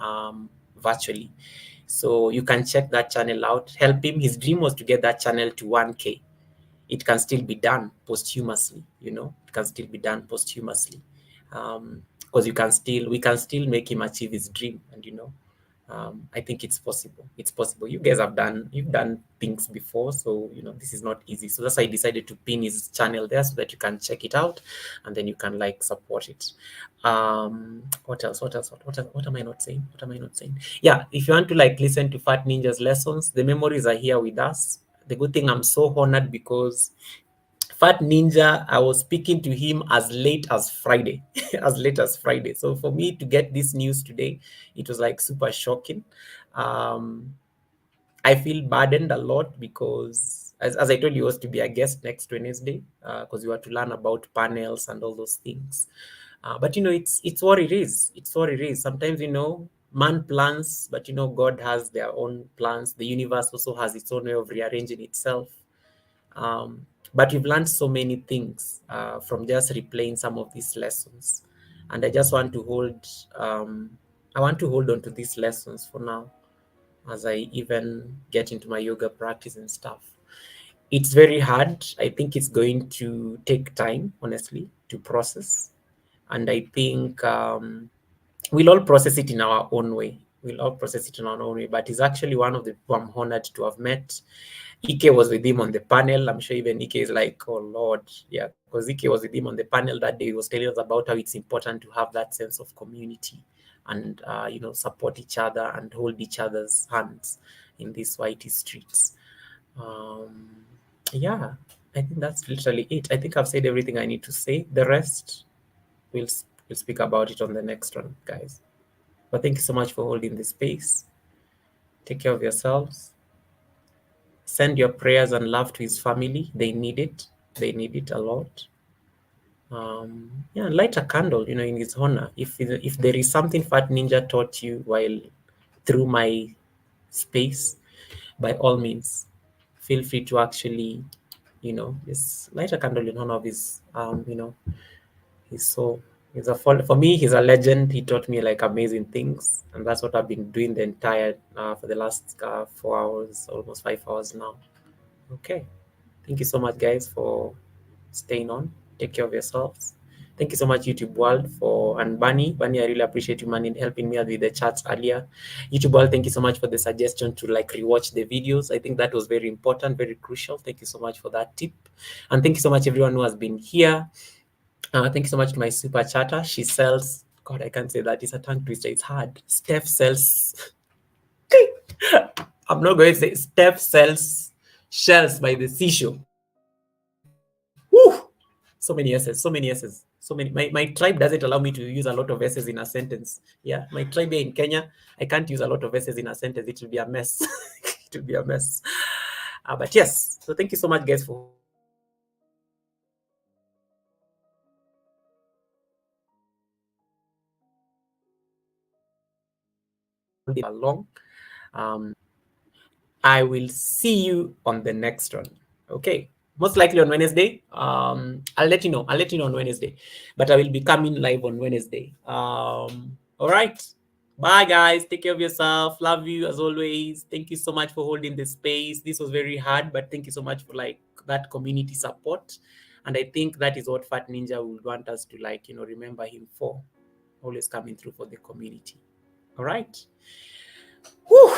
virtually. So you can check that channel out. Help him. His dream was to get that channel to 1K. It can still be done posthumously, you know. It can still be done posthumously. Because we can still make him achieve his dream. And you know, I think it's possible. It's possible. You've done things before, so you know this is not easy. So that's why I decided to pin his channel there so that you can check it out, and then you can like support it. What else? What am I not saying? What am I not saying? Yeah, if you want to like listen to Fat Ninja's lessons, the memories are here with us. The good thing, I'm so honored because Fat Ninja, I was speaking to him as late as Friday, as late as Friday. So for me to get this news today, it was like super shocking. Um, I feel burdened a lot because, as I told you, I was to be a guest next Wednesday because we were to learn about panels and all those things. But you know, it's what it is. It's what it is. Sometimes you know, man plans, but you know, God has their own plans. The universe also has its own way of rearranging itself. But we've learned so many things from just replaying some of these lessons, and I just want to I want to hold on to these lessons for now, as I even get into my yoga practice and stuff. It's very hard. I think it's going to take time, honestly, to process, and I think we'll all process it in our own way. We'll all process it in our own way. But he's actually one of the people I'm honored to have met. Ike was with him on the panel. I'm sure even Ike is like, oh Lord, yeah, because Ike was with him on the panel that day. He was telling us about how it's important to have that sense of community and you know, support each other and hold each other's hands in these whitey streets. Um, yeah, I think that's literally it. I think I've said everything I need to say. The rest we'll we'll speak about it on the next one, guys. But thank you so much for holding the space. Take care of yourselves. Send your prayers and love to his family. They need it. They need it a lot. Yeah, light a candle, you know, in his honor. If there is something Fat Ninja taught you while through my space, by all means, feel free to actually, you know, just light a candle in honor of his, you know, his soul. For me, he's a legend. He taught me like amazing things, and that's what I've been doing the entire for the last 4 hours, almost 5 hours now. Okay. Thank you so much, guys, for staying on. Take care of yourselves. Thank you so much, YouTube World, and Bunny. Bunny, I really appreciate you, man, in helping me out with the chats earlier. YouTube World, thank you so much for the suggestion to like rewatch the videos. I think that was very important, very crucial. Thank you so much for that tip. And thank you so much, everyone who has been here. Thank you so much to my super chatter. She sells, God, I can't say that. It's a tongue twister. It's hard. Steph sells. I'm not going to say Steph sells shells by the seashore. Woo! So many S's, so many S's, so many. My tribe doesn't allow me to use a lot of S's in a sentence. Yeah, my tribe here in Kenya, I can't use a lot of S's in a sentence. It will be a mess. It will be a mess. But yes, so thank you so much, guys, for holding the space. Long. I will see you on the next one. Okay. Most likely on Wednesday. I'll let you know. I'll let you know on Wednesday. But I will be coming live on Wednesday. All right. Bye, guys. Take care of yourself. Love you as always. Thank you so much for holding the space. This was very hard, but thank you so much for like that community support. And I think that is what Fat Ninja would want us to like, you know, remember him for. Always coming through for the community. All right. Whew.